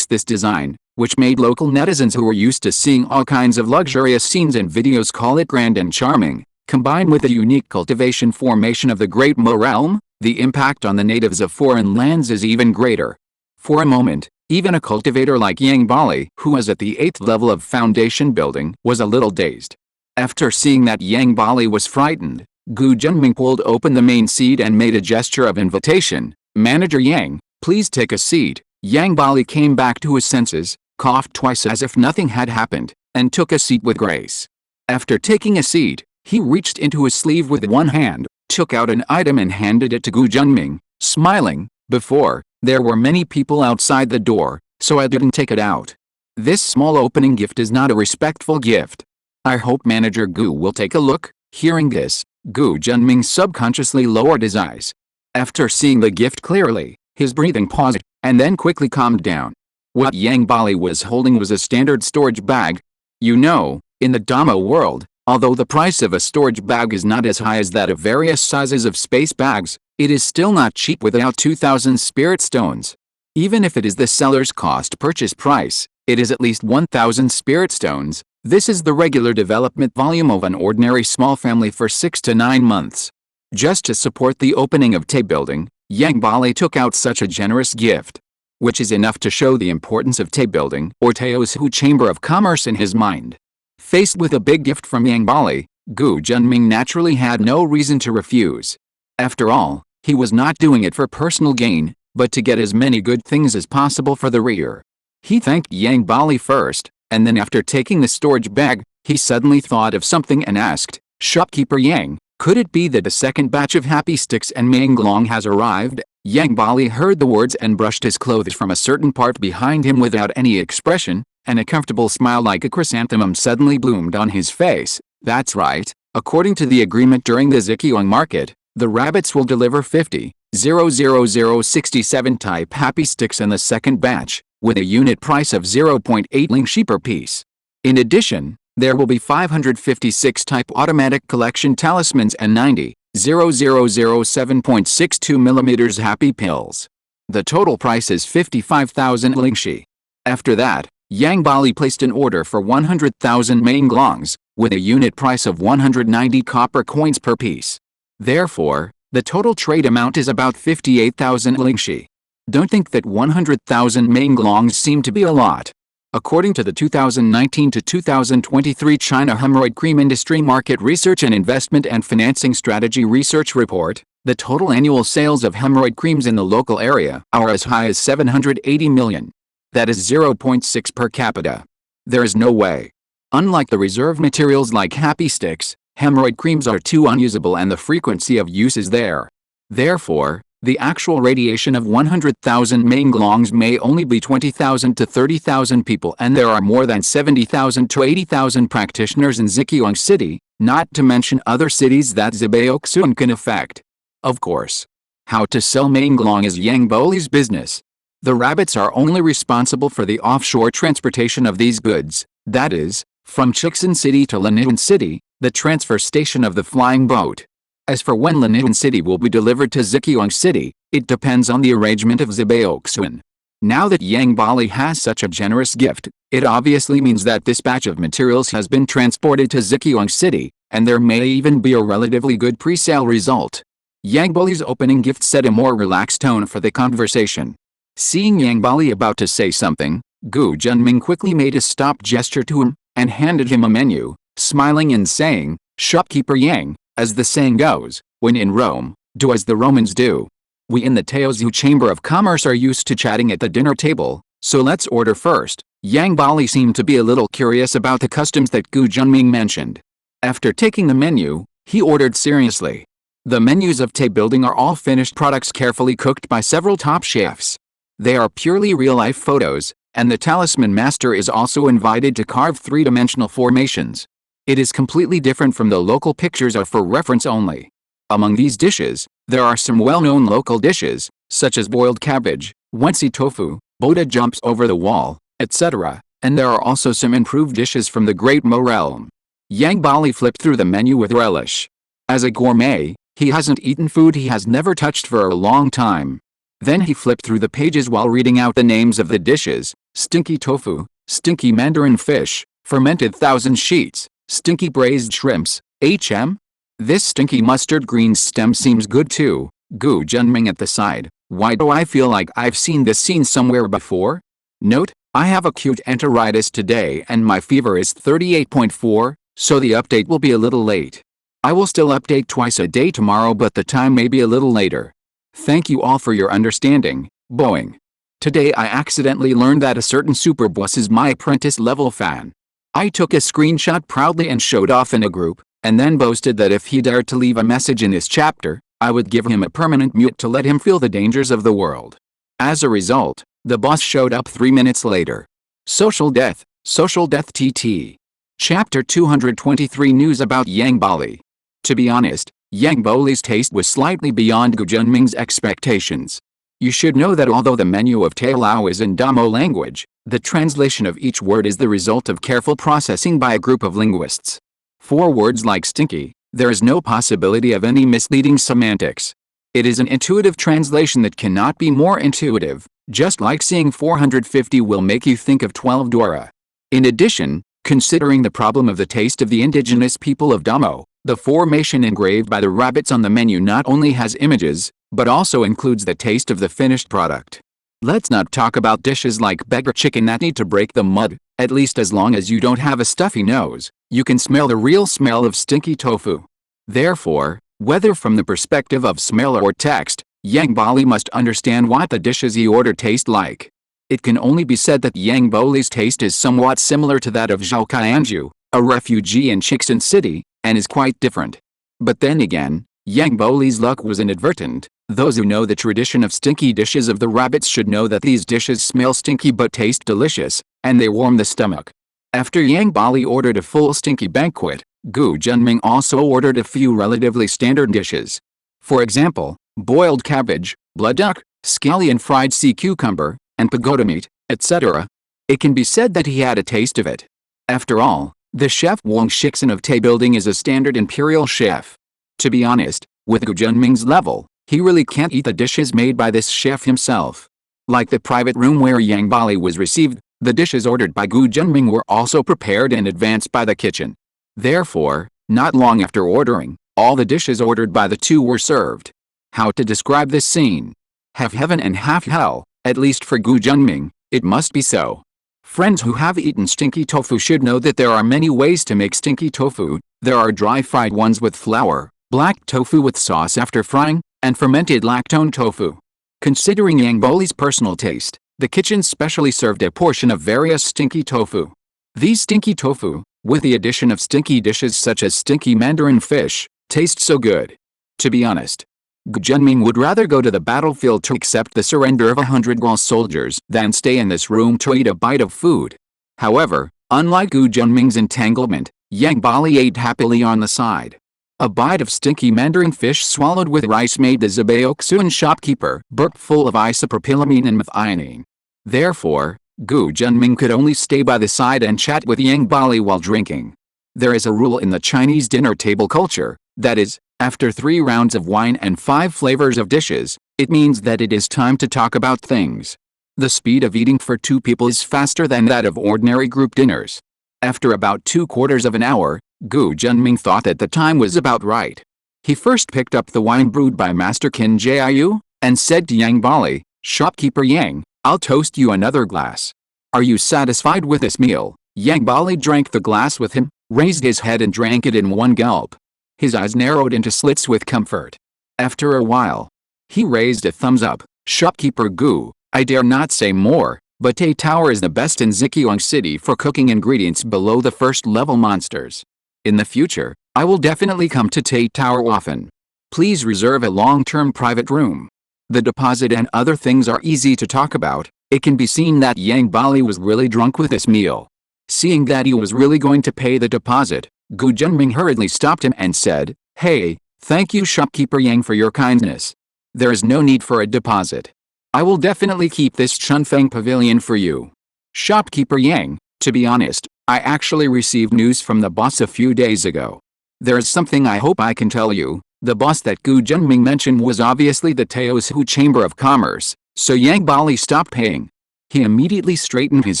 This design, which made local netizens who were used to seeing all kinds of luxurious scenes and videos call it grand and charming, combined with the unique cultivation formation of the Great Mo realm, the impact on the natives of foreign lands is even greater. For a moment, even a cultivator like Yang Bali, who was at the 8th level of foundation building, was a little dazed. After seeing that Yang Bali was frightened, Gu Junming pulled open the main seat and made a gesture of invitation. Manager Yang, please take a seat. Yang Bali came back to his senses, coughed twice as if nothing had happened, and took a seat with grace. After taking a seat, he reached into his sleeve with one hand, took out an item and handed it to Gu Junming, smiling. Before, there were many people outside the door, so I didn't take it out. This small opening gift is not a respectful gift. I hope Manager Gu will take a look. Hearing this, Gu Junming subconsciously lowered his eyes. After seeing the gift clearly, his breathing paused, and then quickly calmed down. What Yang Bali was holding was a standard storage bag. You know, in the Dhammo world, although the price of a storage bag is not as high as that of various sizes of space bags, it is still not cheap without 2,000 spirit stones. Even if it is the seller's cost purchase price, it is at least 1,000 spirit stones. This is the regular development volume of an ordinary small family for 6 to 9 months. Just to support the opening of Tay building, Yang Bali took out such a generous gift, which is enough to show the importance of Tay building or Tao's Hu Chamber of Commerce in his mind. Faced with a big gift from Yang Bali, Gu Junming naturally had no reason to refuse. After all, he was not doing it for personal gain, but to get as many good things as possible for the rear. He thanked Yang Bali first, and then after taking the storage bag, he suddenly thought of something and asked, Shopkeeper Yang, could it be that a second batch of happy sticks and Menglong has arrived? Yang Bali heard the words and brushed his clothes from a certain part behind him without any expression, and a comfortable smile like a chrysanthemum suddenly bloomed on his face. That's right, according to the agreement during the Zikyong market, the rabbits will deliver 50,00067 type happy sticks in the second batch, with a unit price of 0.8 lingxi per piece. In addition, there will be 556 type automatic collection talismans and 90,007.62 mm happy pills. The total price is 55,000 lingxi. After that, Yang Bali placed an order for 100,000 Menglongs, with a unit price of 190 copper coins per piece. Therefore, the total trade amount is about 58,000 lingxi. Don't think that 100,000 Menglongs seem to be a lot. According to the 2019 to 2023 China Hemorrhoid Cream Industry Market Research and Investment and Financing Strategy Research Report, the total annual sales of hemorrhoid creams in the local area are as high as 780 million. That is 0.6 per capita. There is no way. Unlike the reserve materials like happy sticks, hemorrhoid creams are too unusable and the frequency of use is there. Therefore, the actual radiation of 100,000 Menglongs may only be 20,000 to 30,000 people, and there are more than 70,000 to 80,000 practitioners in Zhejiang City, not to mention other cities that Zhejiang can affect. Of course. How to sell Menglong is Yang Boli's business. The rabbits are only responsible for the offshore transportation of these goods, that is, from Chixin City to Lanian City, the transfer station of the flying boat. As for when Lanian City will be delivered to Zhejiang City, it depends on the arrangement of Zhejiang. Now that Yang Bali has such a generous gift, it obviously means that this batch of materials has been transported to Zhejiang City, and there may even be a relatively good pre-sale result. Yang Bali's opening gift set a more relaxed tone for the conversation. Seeing Yang Bali about to say something, Gu Junming quickly made a stop gesture to him, and handed him a menu, smiling and saying, "Shopkeeper Yang, as the saying goes, when in Rome, do as the Romans do. We in the Teozu Chamber of Commerce are used to chatting at the dinner table, so let's order first." Yang Bali seemed to be a little curious about the customs that Gu Junming mentioned. After taking the menu, he ordered seriously. The menus of Tay Building are all finished products carefully cooked by several top chefs. They are purely real-life photos, and the talisman master is also invited to carve three-dimensional formations. It is completely different from the local pictures or for reference only. Among these dishes, there are some well-known local dishes, such as boiled cabbage, wensi tofu, Buddha jumps over the wall, etc., and there are also some improved dishes from the Great Mo realm. Yang Bali flipped through the menu with relish. As a gourmet, he hasn't eaten food he has never touched for a long time. Then he flipped through the pages while reading out the names of the dishes: stinky tofu, stinky mandarin fish, fermented thousand sheets, stinky braised shrimps, HM? This stinky mustard green stem seems good too. Gu Junming at the side, why do I feel like I've seen this scene somewhere before? Note, I have acute enteritis today and my fever is 38.4, so the update will be a little late. I will still update twice a day tomorrow, but the time may be a little later. Thank you all for your understanding, Boeing. Today I accidentally learned that a certain superboss is my apprentice level fan. I took a screenshot proudly and showed off in a group, and then boasted that if he dared to leave a message in this chapter, I would give him a permanent mute to let him feel the dangers of the world. As a result, the boss showed up 3 minutes later. Social Death TT. Chapter 223 News about Yang Bali. To be honest, Yang Boli's taste was slightly beyond Gu Junming's expectations. You should know that although the menu of Tailao is in Damo language, the translation of each word is the result of careful processing by a group of linguists. For words like stinky, there is no possibility of any misleading semantics. It is an intuitive translation that cannot be more intuitive, just like seeing 450 will make you think of 12 Dora. In addition, considering the problem of the taste of the indigenous people of Damo, the formation engraved by the rabbits on the menu not only has images, but also includes the taste of the finished product. Let's not talk about dishes like beggar chicken that need to break the mud. At least as long as you don't have a stuffy nose, you can smell the real smell of stinky tofu. Therefore, whether from the perspective of smell or text, Yang Bali must understand what the dishes he ordered taste like. It can only be said that Yang Boli's taste is somewhat similar to that of Zhao Qianju, a refugee in Chixin City, and is quite different. But then again, Yang Boli's luck was inadvertent. Those who know the tradition of stinky dishes of the rabbits should know that these dishes smell stinky but taste delicious, and they warm the stomach. After Yang Bali ordered a full stinky banquet, Gu Junming also ordered a few relatively standard dishes. For example, boiled cabbage, blood duck, scallion fried sea cucumber, and pagoda meat, etc. It can be said that he had a taste of it. After all, the chef Wang Shixin of Tay Building is a standard imperial chef. To be honest, with Gu Junming's level, he really can't eat the dishes made by this chef himself. Like the private room where Yang Bali was received, the dishes ordered by Gu Junming were also prepared in advance by the kitchen. Therefore, not long after ordering, all the dishes ordered by the two were served. How to describe this scene? Half heaven and half hell, at least for Gu Junming, it must be so. Friends who have eaten stinky tofu should know that there are many ways to make stinky tofu. There are dry fried ones with flour, black tofu with sauce after frying, and fermented lactone tofu. Considering Yang Boli's personal taste, The kitchen specially served a portion of various stinky tofu. These stinky tofu, with the addition of stinky dishes such as stinky mandarin fish, taste so good. To be honest, Gu Junming would rather go to the battlefield to accept the surrender of 100 Guo soldiers than stay in this room to eat a bite of food. However, unlike Gu Junming's entanglement, Yang Bali ate happily on the side. A bite of stinky mandarin fish swallowed with rice made the Zabeoksuan shopkeeper burp full of isopropylamine and methionine. Therefore, Gu Junming could only stay by the side and chat with Yang Bali while drinking. There is a rule in the Chinese dinner table culture, that is, after 3 rounds of wine and 5 flavors of dishes, it means that it is time to talk about things. The speed of eating for 2 people is faster than that of ordinary group dinners. After about 2/4 of an hour, Gu Junming thought that the time was about right. He first picked up the wine brewed by Master Qin Jiayu, and said to Yang Bali, "Shopkeeper Yang, I'll toast you another glass. Are you satisfied with this meal?" Yang Bali drank the glass with him, raised his head and drank it in one gulp. His eyes narrowed into slits with comfort. After a while, he raised a thumbs up. "Shopkeeper Gu, I dare not say more, but Tay Tower is the best in Zhejiang City for cooking ingredients below the first level monsters. In the future, I will definitely come to Tay Tower often. Please reserve a long-term private room." The deposit and other things are easy to talk about. It can be seen that Yang Bali was really drunk with this meal. Seeing that he was really going to pay the deposit, Gu Junming hurriedly stopped him and said, "Hey, thank you Shopkeeper Yang for your kindness. There is no need for a deposit. I will definitely keep this Chunfeng pavilion for you." "Shopkeeper Yang, to be honest, I actually received news from the boss a few days ago. There is something I hope I can tell you." The boss that Gu Junming mentioned was obviously the Teosu Chamber of Commerce, so Yang Bali stopped paying. He immediately straightened his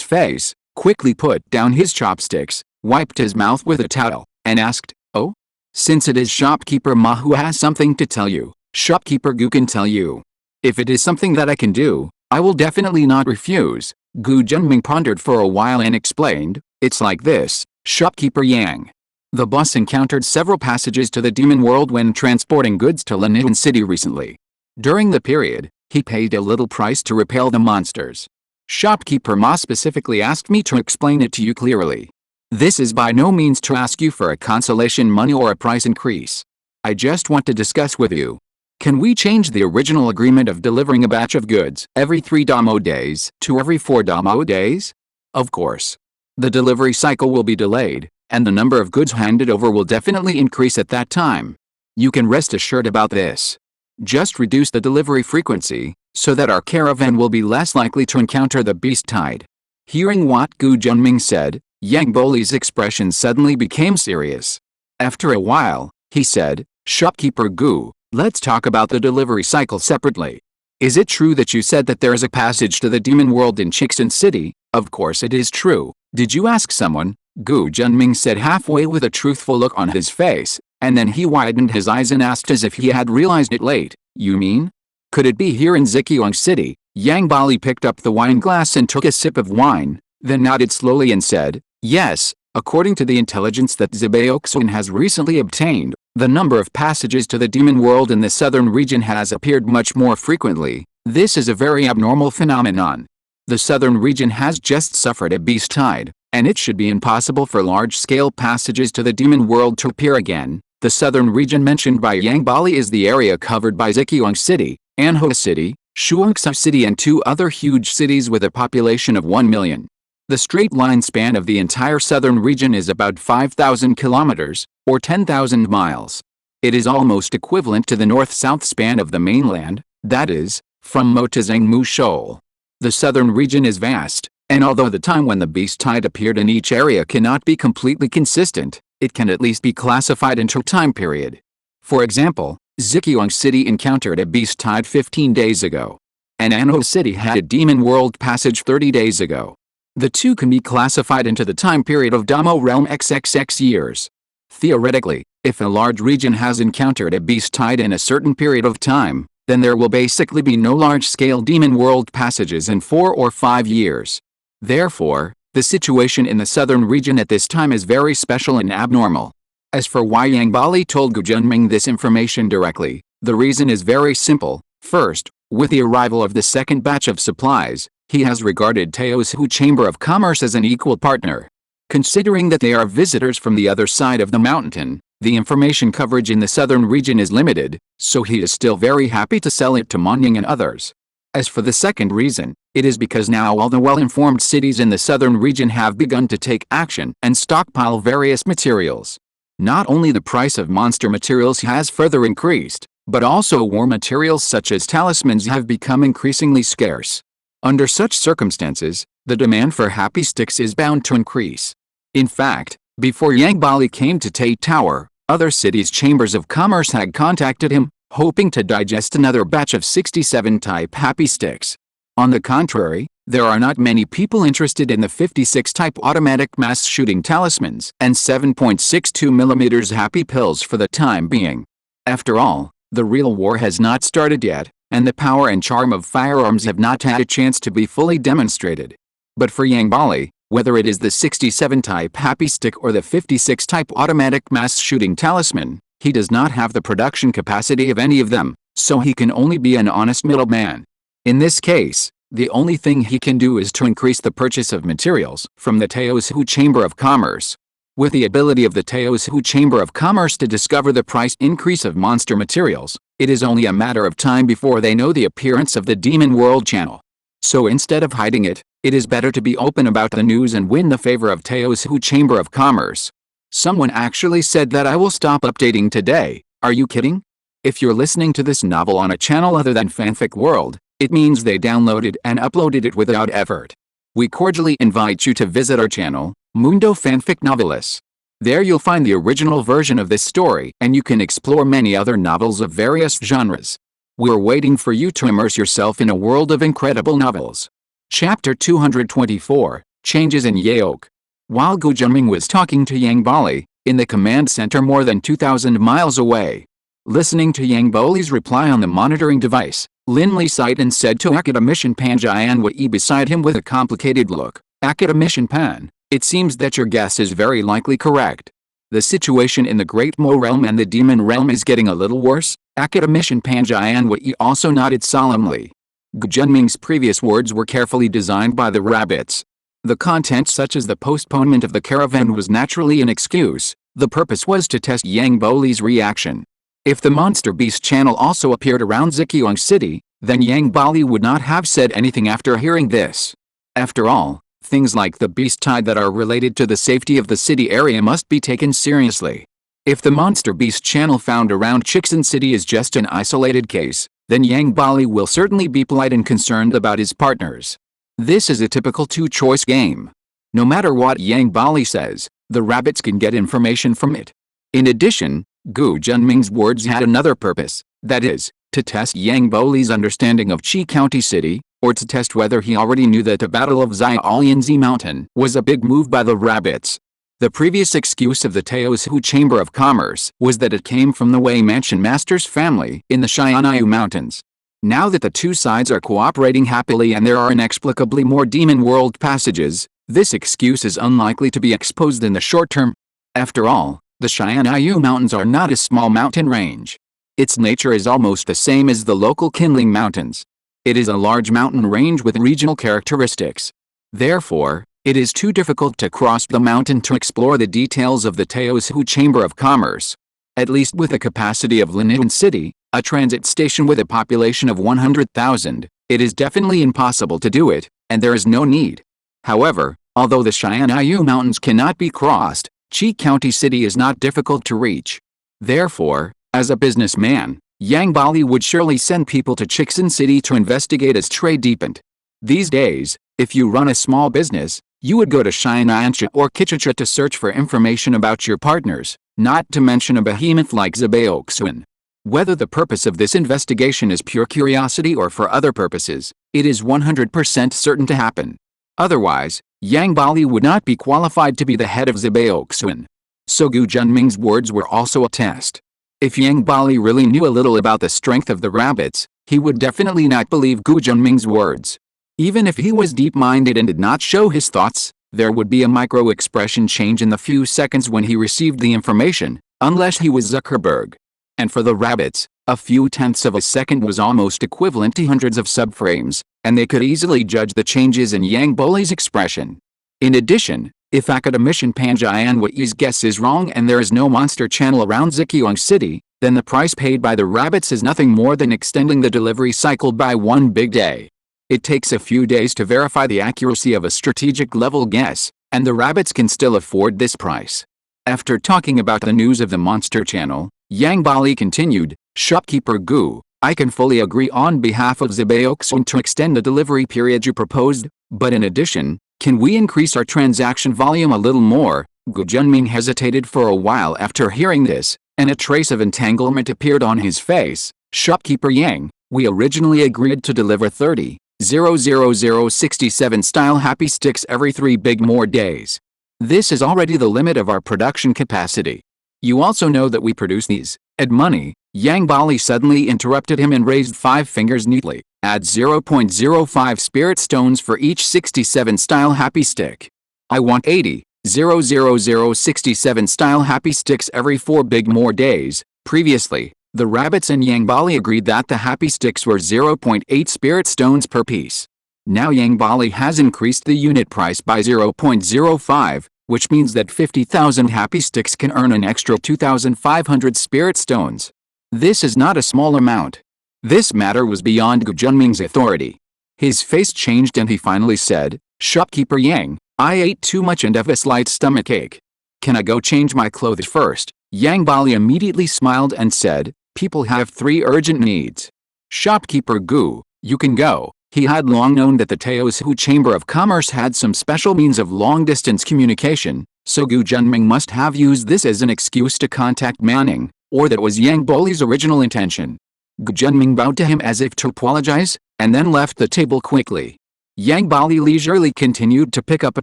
face, quickly put down his chopsticks, wiped his mouth with a towel, and asked, "Oh? Since it is Shopkeeper Ma who has something to tell you, Shopkeeper Gu can tell you. If it is something that I can do, I will definitely not refuse." Gu Junming pondered for a while and explained, "It's like this, Shopkeeper Yang. The boss encountered several passages to the demon world when transporting goods to Lanian City recently. During the period, he paid a little price to repel the monsters. Shopkeeper Ma specifically asked me to explain it to you clearly. This is by no means to ask you for a consolation money or a price increase. I just want to discuss with you. Can we change the original agreement of delivering a batch of goods every 3 Damo days to every 4 Damo days? Of course. The delivery cycle will be delayed, and the number of goods handed over will definitely increase at that time. You can rest assured about this. Just reduce the delivery frequency, so that our caravan will be less likely to encounter the beast tide." Hearing what Gu Junming said, Yang Boli's expression suddenly became serious. After a while, he said, "Shopkeeper Gu, let's talk about the delivery cycle separately. Is it true that you said that there is a passage to the demon world in Chixin City?" "Of course it is true. Did you ask someone?" Gu Junming said halfway with a truthful look on his face, and then he widened his eyes and asked as if he had realized it late, "You mean? Could it be here in Zhejiang City?" Yang Bali picked up the wine glass and took a sip of wine, then nodded slowly and said, "Yes, according to the intelligence that Zabeoksuan has recently obtained, the number of passages to the demon world in the southern region has appeared much more frequently. This is a very abnormal phenomenon. The southern region has just suffered a beast tide, and it should be impossible for large-scale passages to the demon world to appear again." The southern region mentioned by Yang Bali is the area covered by Zhejiang City, Anhua City, Shuangsu City and 2 other huge cities with a population of 1 million. The straight line span of the entire southern region is about 5,000 kilometers, or 10,000 miles. It is almost equivalent to the north-south span of the mainland, that is, from Mo to Zhangmu Shoal. The southern region is vast, and although the time when the beast tide appeared in each area cannot be completely consistent, it can at least be classified into a time period. For example, Zhejiang City encountered a beast tide 15 days ago, and Anhua City had a demon world passage 30 days ago. The two can be classified into the time period of Damo realm XXX years. Theoretically, if a large region has encountered a beast tide in a certain period of time, then there will basically be no large-scale demon world passages in 4 or 5 years. Therefore, the situation in the southern region at this time is very special and abnormal. As for why Yang Bali told Gu Junming this information directly, the reason is very simple. First, with the arrival of the second batch of supplies, He has regarded Teo's Chamber of Commerce as an equal partner. Considering that they are visitors from the other side of the mountain, the information coverage in the southern region is limited, so he is still very happy to sell it to Monying and others. As for the second reason, it is because now all the well-informed cities in the southern region have begun to take action and stockpile various materials. Not only the price of monster materials has further increased, but also war materials such as talismans have become increasingly scarce. Under such circumstances, the demand for happy sticks is bound to increase. In fact, before Yang Bali came to Tate Tower, other cities' chambers of commerce had contacted him, hoping to digest another batch of 67-type happy sticks. On the contrary, there are not many people interested in the 56-type automatic mass-shooting talismans and 7.62mm happy pills for the time being. After all, the real war has not started yet, and the power and charm of firearms have not had a chance to be fully demonstrated. But for Yang Bali, whether it is the 67-type happy stick or the 56-type automatic mass-shooting talisman, he does not have the production capacity of any of them, so he can only be an honest middleman. In this case, the only thing he can do is to increase the purchase of materials from the Teo's Chamber of Commerce. With the ability of the Teo's Chamber of Commerce to discover the price increase of monster materials, it is only a matter of time before they know the appearance of the Demon World channel. So instead of hiding it, it is better to be open about the news and win the favor of Teo's Chamber of Commerce. Someone actually said that I will stop updating today. Are you kidding? If you're listening to this novel on a channel other than Fanfic World, it means they downloaded and uploaded it without effort. We cordially invite you to visit our channel, Mundo Fanfic Novelists. There you'll find the original version of this story and you can explore many other novels of various genres. We're waiting for you to immerse yourself in a world of incredible novels. Chapter 224, Changes in Yeok. While Gu Junming was talking to Yang Bali, in the command center more than 2,000 miles away. Listening to Yang Bali's reply on the monitoring device, Lin Li sighed and said to Academician Pan Jian Wei beside him with a complicated look, Academician Pan, it seems that your guess is very likely correct. The situation in the Great Mo realm and the Demon realm is getting a little worse. Academician Pan Jian Wei also nodded solemnly. Gu Junming's previous words were carefully designed by the rabbits. The content such as the postponement of the caravan was naturally an excuse. The purpose was to test Yang Bali's reaction. If the Monster Beast channel also appeared around Zikyong City, then Yang Bali would not have said anything after hearing this. After all, things like the beast tide that are related to the safety of the city area must be taken seriously. If the Monster Beast channel found around Chixin City is just an isolated case, then Yang Bali will certainly be polite and concerned about his partners. This is a typical two-choice game. No matter what Yang Bali says, the rabbits can get information from it. In addition, Gu Junming's words had another purpose, that is, to test Yang Bali's understanding of Qi County City, or to test whether he already knew that the Battle of Xiaolianzi Mountain was a big move by the rabbits. The previous excuse of the Teo's Chamber of Commerce was that it came from the Wei Mansion Master's family in the Xianyu Mountains. Now that the two sides are cooperating happily and there are inexplicably more Demon World passages, this excuse is unlikely to be exposed in the short term. After all, the Xianyu Mountains are not a small mountain range. Its nature is almost the same as the local Qinling Mountains. It is a large mountain range with regional characteristics. Therefore, it is too difficult to cross the mountain to explore the details of the Teo's Chamber of Commerce. At least with the capacity of Linhuan City, a transit station with a population of 100,000, it is definitely impossible to do it, and there is no need. However, although the Xianyu Mountains cannot be crossed, Qi County City is not difficult to reach. Therefore, as a businessman, Yang Bali would surely send people to Chixin City to investigate as trade deepened. These days, if you run a small business, you would go to Xianancha or Kichicha to search for information about your partners, not to mention a behemoth like Zabeoxuan. Whether the purpose of this investigation is pure curiosity or for other purposes, it is 100% certain to happen. Otherwise, Yang Bali would not be qualified to be the head of Zabeoxuan. So Gu Junming's words were also a test. If Yang Bali really knew a little about the strength of the rabbits, he would definitely not believe Gu Junming's words. Even if he was deep-minded and did not show his thoughts, there would be a micro-expression change in the few seconds when he received the information, unless he was Zuckerberg. And for the rabbits, a few tenths of a second was almost equivalent to hundreds of subframes, and they could easily judge the changes in Yang Boli's expression. In addition, if Academician Panjian Wei's guess is wrong and there is no monster channel around Zikyong City, then the price paid by the rabbits is nothing more than extending the delivery cycle by one big day. It takes a few days to verify the accuracy of a strategic level guess, and the rabbits can still afford this price. After talking about the news of the monster channel, Yang Bali continued, "Shopkeeper Gu, I can fully agree on behalf of Zibeoksun to extend the delivery period you proposed, but in addition, can we increase our transaction volume a little more?" Gu Junming hesitated for a while after hearing this, and a trace of entanglement appeared on his face. "Shopkeeper Yang, we originally agreed to deliver 30,00067 style happy sticks every 3 big more days. This is already the limit of our production capacity. You also know that we produce these at money." Yang Bali suddenly interrupted him and raised 5 fingers neatly. "Add 0.05 spirit stones for each 67 style happy stick. I want 80,00067 style happy sticks every 4 big more days." Previously, the rabbits and Yang Bali agreed that the happy sticks were 0.8 spirit stones per piece. Now Yang Bali has increased the unit price by 0.05, which means that 50,000 happy sticks can earn an extra 2,500 spirit stones. This is not a small amount. This matter was beyond Gu Junming's authority. His face changed and he finally said, "Shopkeeper Yang, I ate too much and have a slight stomachache. Can I go change my clothes first?" Yang Bali immediately smiled and said, "People have 3 urgent needs. Shopkeeper Gu, you can go." He had long known that the Teosu Chamber of Commerce had some special means of long-distance communication, so Gu Junming must have used this as an excuse to contact Manning, or that was Yang Boli's original intention. Gu Junming bowed to him as if to apologize, and then left the table quickly. Yang Bali leisurely continued to pick up a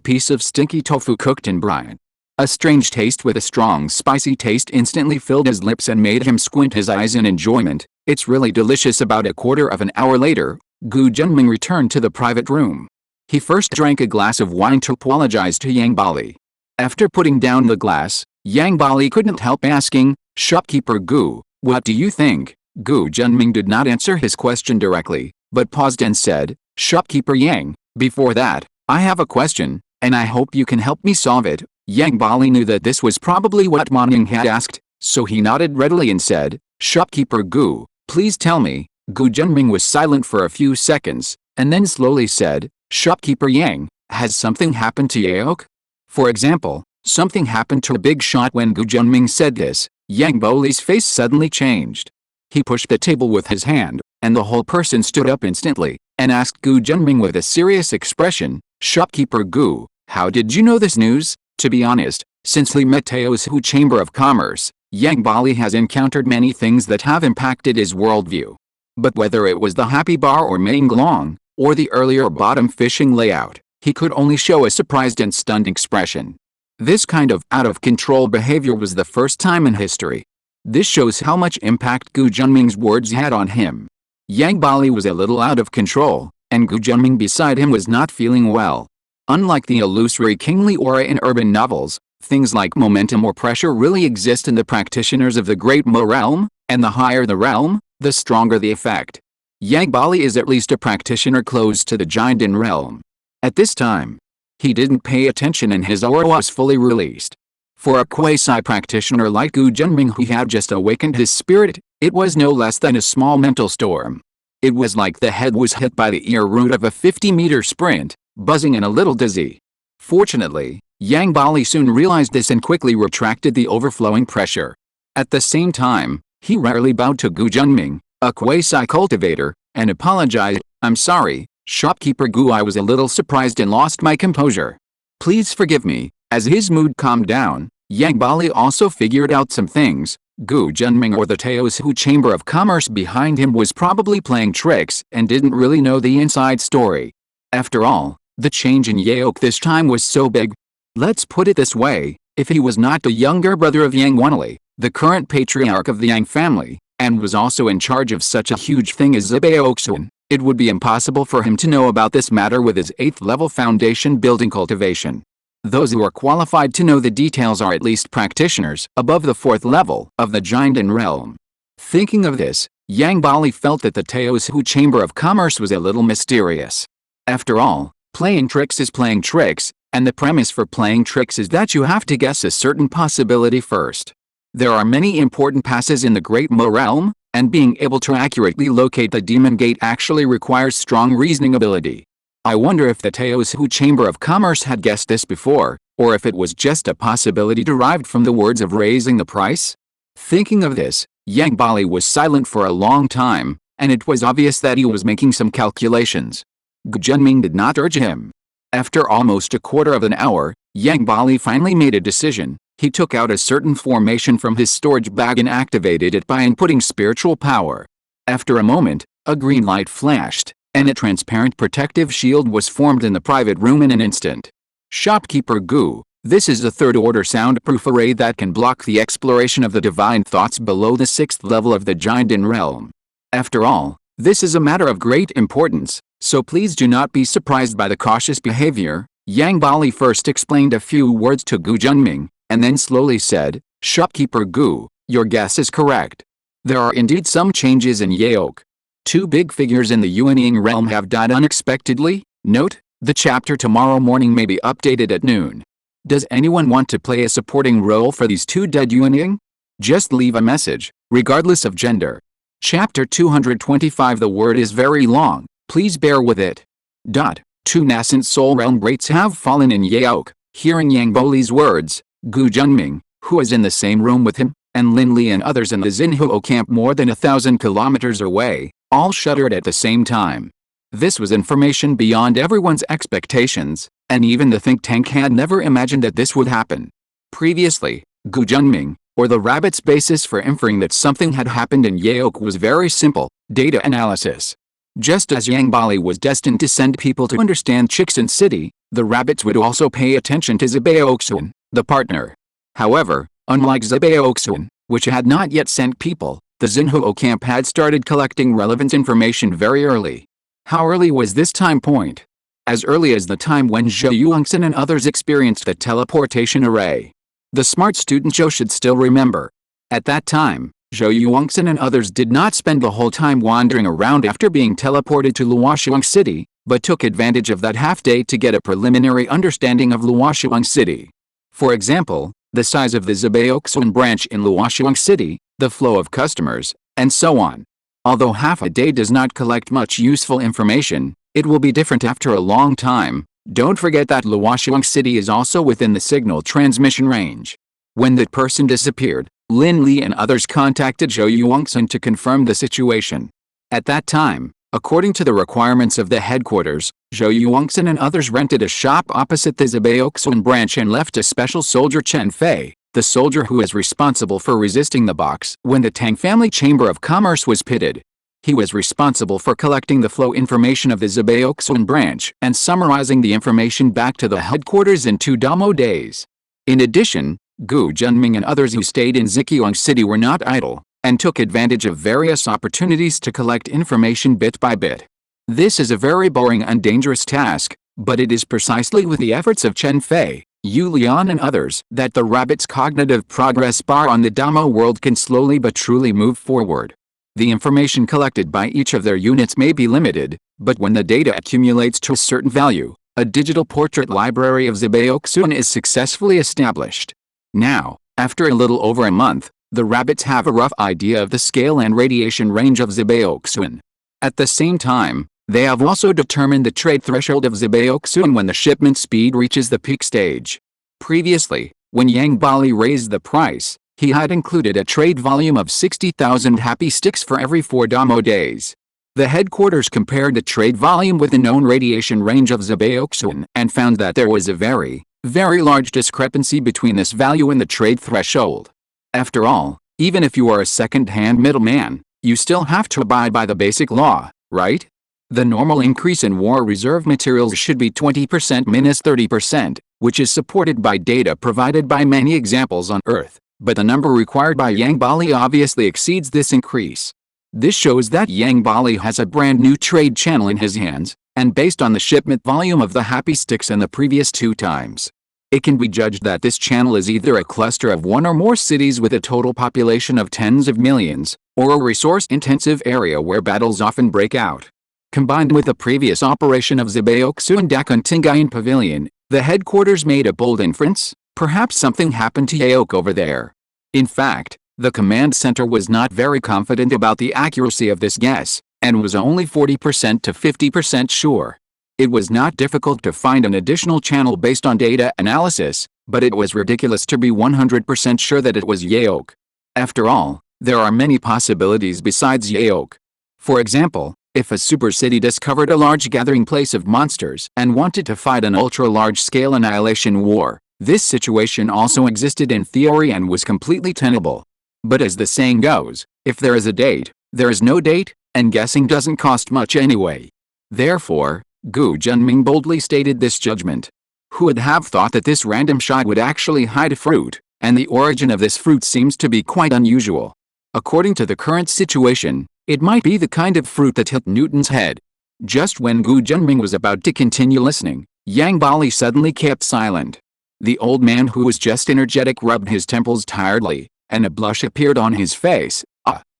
piece of stinky tofu cooked in brine. A strange taste with a strong spicy taste instantly filled his lips and made him squint his eyes in enjoyment. "It's really delicious." About a quarter of an hour later, Gu Junming returned to the private room. He first drank a glass of wine to apologize to Yang Bali. After putting down the glass, Yang Bali couldn't help asking, "Shopkeeper Gu, what do you think?" Gu Junming did not answer his question directly, but paused and said, "Shopkeeper Yang, before that, I have a question, and I hope you can help me solve it." Yang Bali knew that this was probably what Manning had asked, so he nodded readily and said, "Shopkeeper Gu, please tell me." Gu Junming was silent for a few seconds, and then slowly said, "Shopkeeper Yang, has something happened to Yaok? For example, something happened to a big shot." When Gu Junming said this, Yang Boli's face suddenly changed. He pushed the table with his hand, and the whole person stood up instantly, and asked Gu Junming with a serious expression, "Shopkeeper Gu, how did you know this news?" To be honest, since he met Teosu Chamber of Commerce, Yang Bali has encountered many things that have impacted his worldview. But whether it was the Happy Bar or Maenglong, or the earlier bottom fishing layout, he could only show a surprised and stunned expression. This kind of out-of-control behavior was the first time in history. This shows how much impact Gu Junming's words had on him. Yang Bali was a little out of control, and Gu Junming beside him was not feeling well. Unlike the illusory kingly aura in urban novels, things like momentum or pressure really exist in the practitioners of the Great Mo realm, and the higher the realm, the stronger the effect. Yang Bali is at least a practitioner close to the Jinden realm. At this time, he didn't pay attention and his aura was fully released. For a quasi-practitioner like Gu Junming who had just awakened his spirit, it was no less than a small mental storm. It was like the head was hit by the ear root of a 50-meter sprint, buzzing and a little dizzy. Fortunately, Yang Bali soon realized this and quickly retracted the overflowing pressure. At the same time, he rarely bowed to Gu Junming, a quasi-cultivator, and apologized. "I'm sorry, Shopkeeper Gu, I was a little surprised and lost my composure. Please forgive me." As his mood calmed down, Yang Bali also figured out some things. Gu Junming or the Teosu Chamber of Commerce behind him was probably playing tricks and didn't really know the inside story. After all, the change in Yaok this time was so big. Let's put it this way, if he was not the younger brother of Yang Wanli, the current patriarch of the Yang family, and was also in charge of such a huge thing as Zibeoksun, it would be impossible for him to know about this matter with his 8th level foundation building cultivation. Those who are qualified to know the details are at least practitioners above the 4th level of the Jinden realm. Thinking of this, Yang Bali felt that the Teosu Chamber of Commerce was a little mysterious. After all, playing tricks is playing tricks, and the premise for playing tricks is that you have to guess a certain possibility first. There are many important passes in the Great Mo realm, and being able to accurately locate the demon gate actually requires strong reasoning ability. I wonder if the Teosu Chamber of Commerce had guessed this before, or if it was just a possibility derived from the words of raising the price? Thinking of this, Yang Bali was silent for a long time, and it was obvious that he was making some calculations. Gu Junming did not urge him. After almost a quarter of an hour, Yang Bali finally made a decision. He took out a certain formation from his storage bag and activated it by inputting spiritual power. After a moment, a green light flashed, and a transparent protective shield was formed in the private room in an instant. Shopkeeper Gu, this is a third-order soundproof array that can block the exploration of the divine thoughts below the 6th level of the Jinden realm. After all, this is a matter of great importance, so please do not be surprised by the cautious behavior. Yang Bali first explained a few words to Gu Junming, and then slowly said, Shopkeeper Gu, your guess is correct. There are indeed some changes in Yaok. 2 big figures in the Yuanying realm have died unexpectedly. Note, the chapter tomorrow morning may be updated at noon. Does anyone want to play a supporting role for these 2 dead Yuanying? Just leave a message, regardless of gender. Chapter 225. The word is very long, please bear with it. 2 nascent soul realm greats have fallen in Yaok. Hearing Yang Bali's words, Gu Junming, who was in the same room with him, and Lin Li and others in the Xinhuo camp more than 1,000 kilometers away, all shuddered at the same time. This was information beyond everyone's expectations, and even the think tank had never imagined that this would happen. Previously, Gu Junming, or the rabbit's basis for inferring that something had happened in Yaok was very simple: data analysis. Just as Yang Bali was destined to send people to understand Chixin City, the rabbits would also pay attention to Zbaoxun, the partner. However, unlike Zbaoxun, which had not yet sent people, the Xinhuo camp had started collecting relevant information very early. How early was this time point? As early as the time when Zhou Yuangxin and others experienced the teleportation array. The smart student Zhou should still remember. At that time, Zhou Yuangxin and others did not spend the whole time wandering around after being teleported to Luoshuang City, but took advantage of that half-day to get a preliminary understanding of Luoshuang City. For example, the size of the Zbaoxun branch in Luoshuang City, the flow of customers, and so on. Although half a day does not collect much useful information, it will be different after a long time. Don't forget that Luoshuang City is also within the signal transmission range. When that person disappeared, Lin Li and others contacted Zhou Yuangxin to confirm the situation. At that time, according to the requirements of the headquarters, Zhou Yuangxin and others rented a shop opposite the Zbaoxun branch and left a special soldier Chen Fei, the soldier who is responsible for resisting the box when the Tang family Chamber of Commerce was pitted. He was responsible for collecting the flow information of the Zbaoxun branch and summarizing the information back to the headquarters in 2 Damo days. In addition, Gu Junming and others who stayed in Ziqiang City were not idle, and took advantage of various opportunities to collect information bit by bit. This is a very boring and dangerous task, but it is precisely with the efforts of Chen Fei, Yu Lian and others that the rabbit's cognitive progress bar on the Damo world can slowly but truly move forward. The information collected by each of their units may be limited, but when the data accumulates to a certain value, a digital portrait library of Zbaoxun is successfully established. Now, after a little over a month, the rabbits have a rough idea of the scale and radiation range of Zbaoxun. At the same time, they have also determined the trade threshold of Zbaoxun when the shipment speed reaches the peak stage. Previously, when Yang Bali raised the price, he had included a trade volume of 60,000 happy sticks for every 4 Damo days. The headquarters compared the trade volume with the known radiation range of Zbaoxun and found that there was a very large discrepancy between this value and the trade threshold. After all, even if you are a second-hand middleman, you still have to abide by the basic law, right? The normal increase in war reserve materials should be 20% minus 30%, which is supported by data provided by many examples on Earth, but the number required by Yang Bali obviously exceeds this increase. This shows that Yang Bali has a brand new trade channel in his hands, and based on the shipment volume of the happy sticks in the previous 2 times, It can be judged that this channel is either a cluster of one or more cities with a total population of tens of millions, or a resource-intensive area where battles often break out. Combined with the previous operation of Zebaoksu and Dakuntingayan Pavilion, the headquarters made a bold inference: perhaps something happened to Yaok over there. In fact, the command center was not very confident about the accuracy of this guess, and was only 40% to 50% sure. It was not difficult to find an additional channel based on data analysis, but it was ridiculous to be 100% sure that it was Yaok. After all, there are many possibilities besides Yaok. For example, if a super city discovered a large gathering place of monsters and wanted to fight an ultra-large-scale annihilation war, this situation also existed in theory and was completely tenable. But as the saying goes, if there is a date, there is no date, and guessing doesn't cost much anyway. Therefore, Gu Junming boldly stated this judgment. Who would have thought that this random shot would actually hide a fruit, and the origin of this fruit seems to be quite unusual. According to the current situation, it might be the kind of fruit that hit Newton's head. Just when Gu Junming was about to continue listening, Yang Bali suddenly kept silent. The old man who was just energetic rubbed his temples tiredly, and a blush appeared on his face.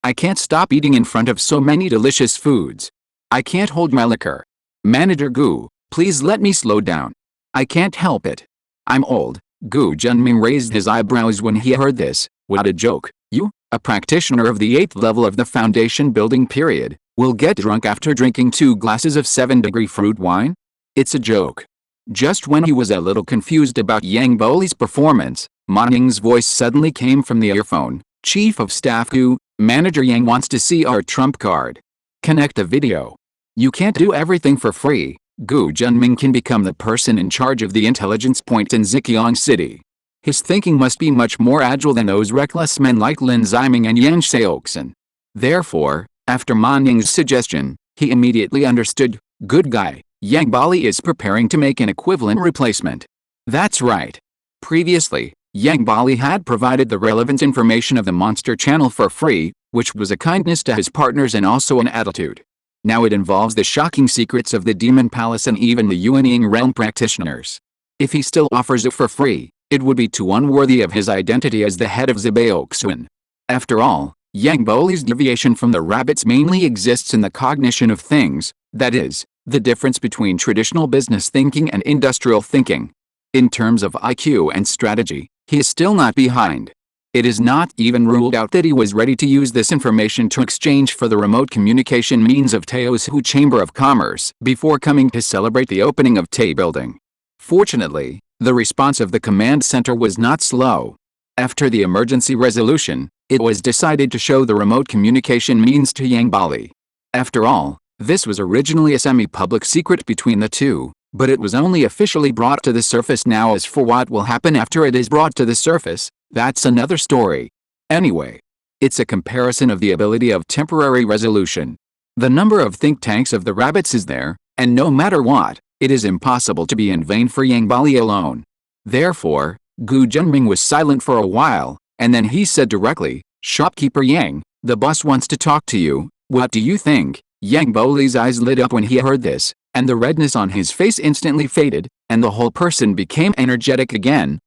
I can't stop eating in front of so many delicious foods. I can't hold my liquor. Manager Gu, please let me slow down. I can't help it. I'm old. Gu Junming raised his eyebrows when he heard this. What a joke. You, a practitioner of the 8th level of the foundation building period, will get drunk after drinking 2 glasses of 7-degree fruit wine? It's a joke. Just when he was a little confused about Yang Boli's performance, Ma Ning's voice suddenly came from the earphone. Chief of Staff Gu, Manager Yang wants to see our trump card. Connect a video. You can't do everything for free. Gu Junming can become the person in charge of the intelligence point in Zhejiang City. His thinking must be much more agile than those reckless men like Lin Ziming and Yan Xiaoxin. Therefore, after Ma Ning's suggestion, he immediately understood. Good guy, Yang Bali is preparing to make an equivalent replacement. That's right. Previously, Yang Bali had provided the relevant information of the monster channel for free, which was a kindness to his partners and also an attitude. Now it involves the shocking secrets of the Demon Palace and even the Yuanying realm practitioners. If he still offers it for free, it would be too unworthy of his identity as the head of Zebaoksuan. After all, Yang Boli's deviation from the rabbits mainly exists in the cognition of things, that is, the difference between traditional business thinking and industrial thinking. In terms of IQ and strategy, he is still not behind. It is not even ruled out that he was ready to use this information to exchange for the remote communication means of Teosu Chamber of Commerce before coming to celebrate the opening of Te Building. Fortunately, the response of the command center was not slow. After the emergency resolution, it was decided to show the remote communication means to Yang Bali. After all, this was originally a semi-public secret between the two, but it was only officially brought to the surface now. As for what will happen after it is brought to the surface, that's another story. Anyway, it's a comparison of the ability of temporary resolution. The number of think tanks of the rabbits is there, and no matter what, it is impossible to be in vain for Yang Bali alone. Therefore, Gu Junming was silent for a while, and then he said directly, Shopkeeper Yang, the boss wants to talk to you. What do you think? Yang Boli's eyes lit up when he heard this, and the redness on his face instantly faded, and the whole person became energetic again.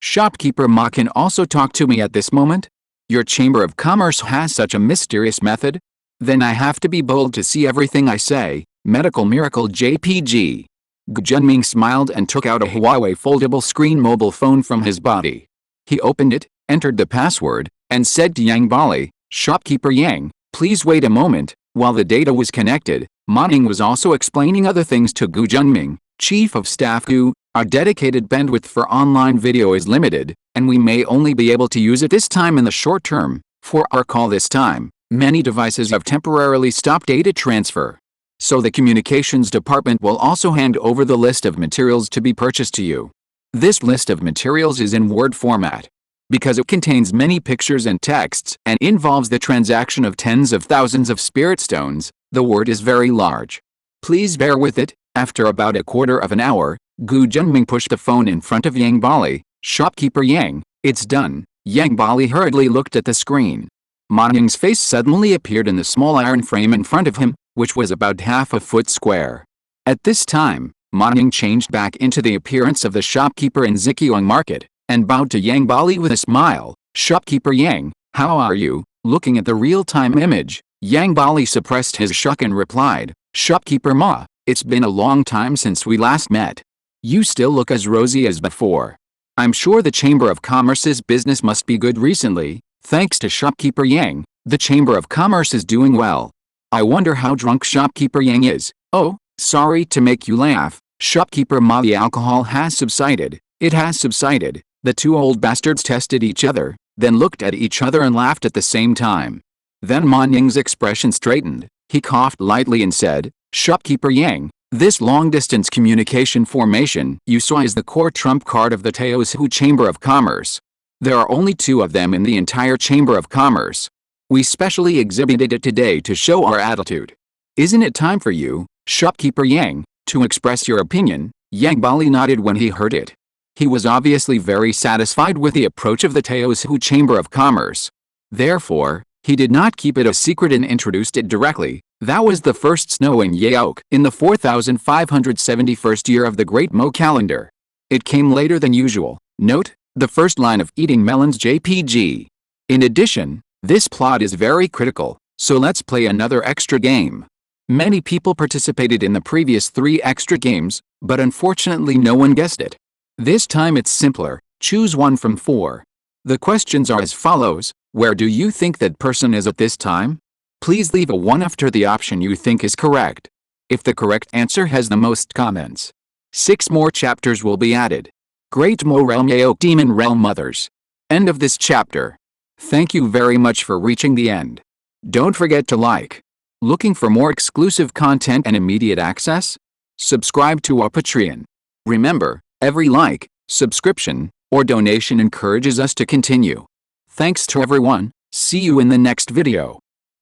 Shopkeeper Ma can also talk to me at this moment? Your Chamber of Commerce has such a mysterious method? Then I have to be bold to see everything I say. Medical Miracle JPG. Gu Junming smiled and took out a Huawei foldable screen mobile phone from his body. He opened it, entered the password, and said to Yang Bali, Shopkeeper Yang, please wait a moment. While the data was connected, Ma Ning was also explaining other things to Gu Junming. Chief of Staff Gu, our dedicated bandwidth for online video is limited, and we may only be able to use it this time in the short term. For our call this time, many devices have temporarily stopped data transfer. So the communications department will also hand over the list of materials to be purchased to you. This list of materials is in Word format. Because it contains many pictures and texts and involves the transaction of tens of thousands of spirit stones, the word is very large. Please bear with it. After about a quarter of an hour, Gu Junming pushed the phone in front of Yang Bali. Shopkeeper Yang, it's done. Yang Bali hurriedly looked at the screen. Ma Ning's face suddenly appeared in the small iron frame in front of him, which was about half a foot square. At this time, Moning changed back into the appearance of the shopkeeper in Zikyong Market, and bowed to Yang Bali with a smile. "Shopkeeper Yang, how are you?" Looking at the real-time image, Yang Bali suppressed his shock and replied, "Shopkeeper Ma, it's been a long time since we last met. You still look as rosy as before. I'm sure the Chamber of Commerce's business must be good recently." Thanks to Shopkeeper Yang, the Chamber of Commerce is doing well. I wonder how drunk Shopkeeper Yang is. "Oh, sorry to make you laugh, Shopkeeper Ma, the alcohol has subsided." It has subsided. The two old bastards tested each other, then looked at each other and laughed at the same time. Then Man Ying's expression straightened. He coughed lightly and said, "Shopkeeper Yang, this long-distance communication formation you saw is the core trump card of the Taosu Chamber of Commerce. There are only 2 of them in the entire Chamber of Commerce. We specially exhibited it today to show our attitude. Isn't it time for you, Shopkeeper Yang, to express your opinion?" Yang Bali nodded when he heard it. He was obviously very satisfied with the approach of the Taosu Chamber of Commerce. Therefore, he did not keep it a secret and introduced it directly. That was the first snow in Yaok in the 4571st year of the Great Mo calendar. It came later than usual. Note, the first line of Eating Melons JPG. In addition, this plot is very critical, so let's play another extra game. Many people participated in the previous 3 extra games, but unfortunately no one guessed it. This time it's simpler. Choose one from 4. The questions are as follows. Where do you think that person is at this time? Please leave a 1 after the option you think is correct. If the correct answer has the most comments, 6 more chapters will be added. Great Mo Realm Yaok Demon Realm Mothers. End of this chapter. Thank you very much for reaching the end. Don't forget to like. Looking for more exclusive content and immediate access? Subscribe to our Patreon. Remember, every like, subscription, or donation encourages us to continue. Thanks to everyone. See you in the next video.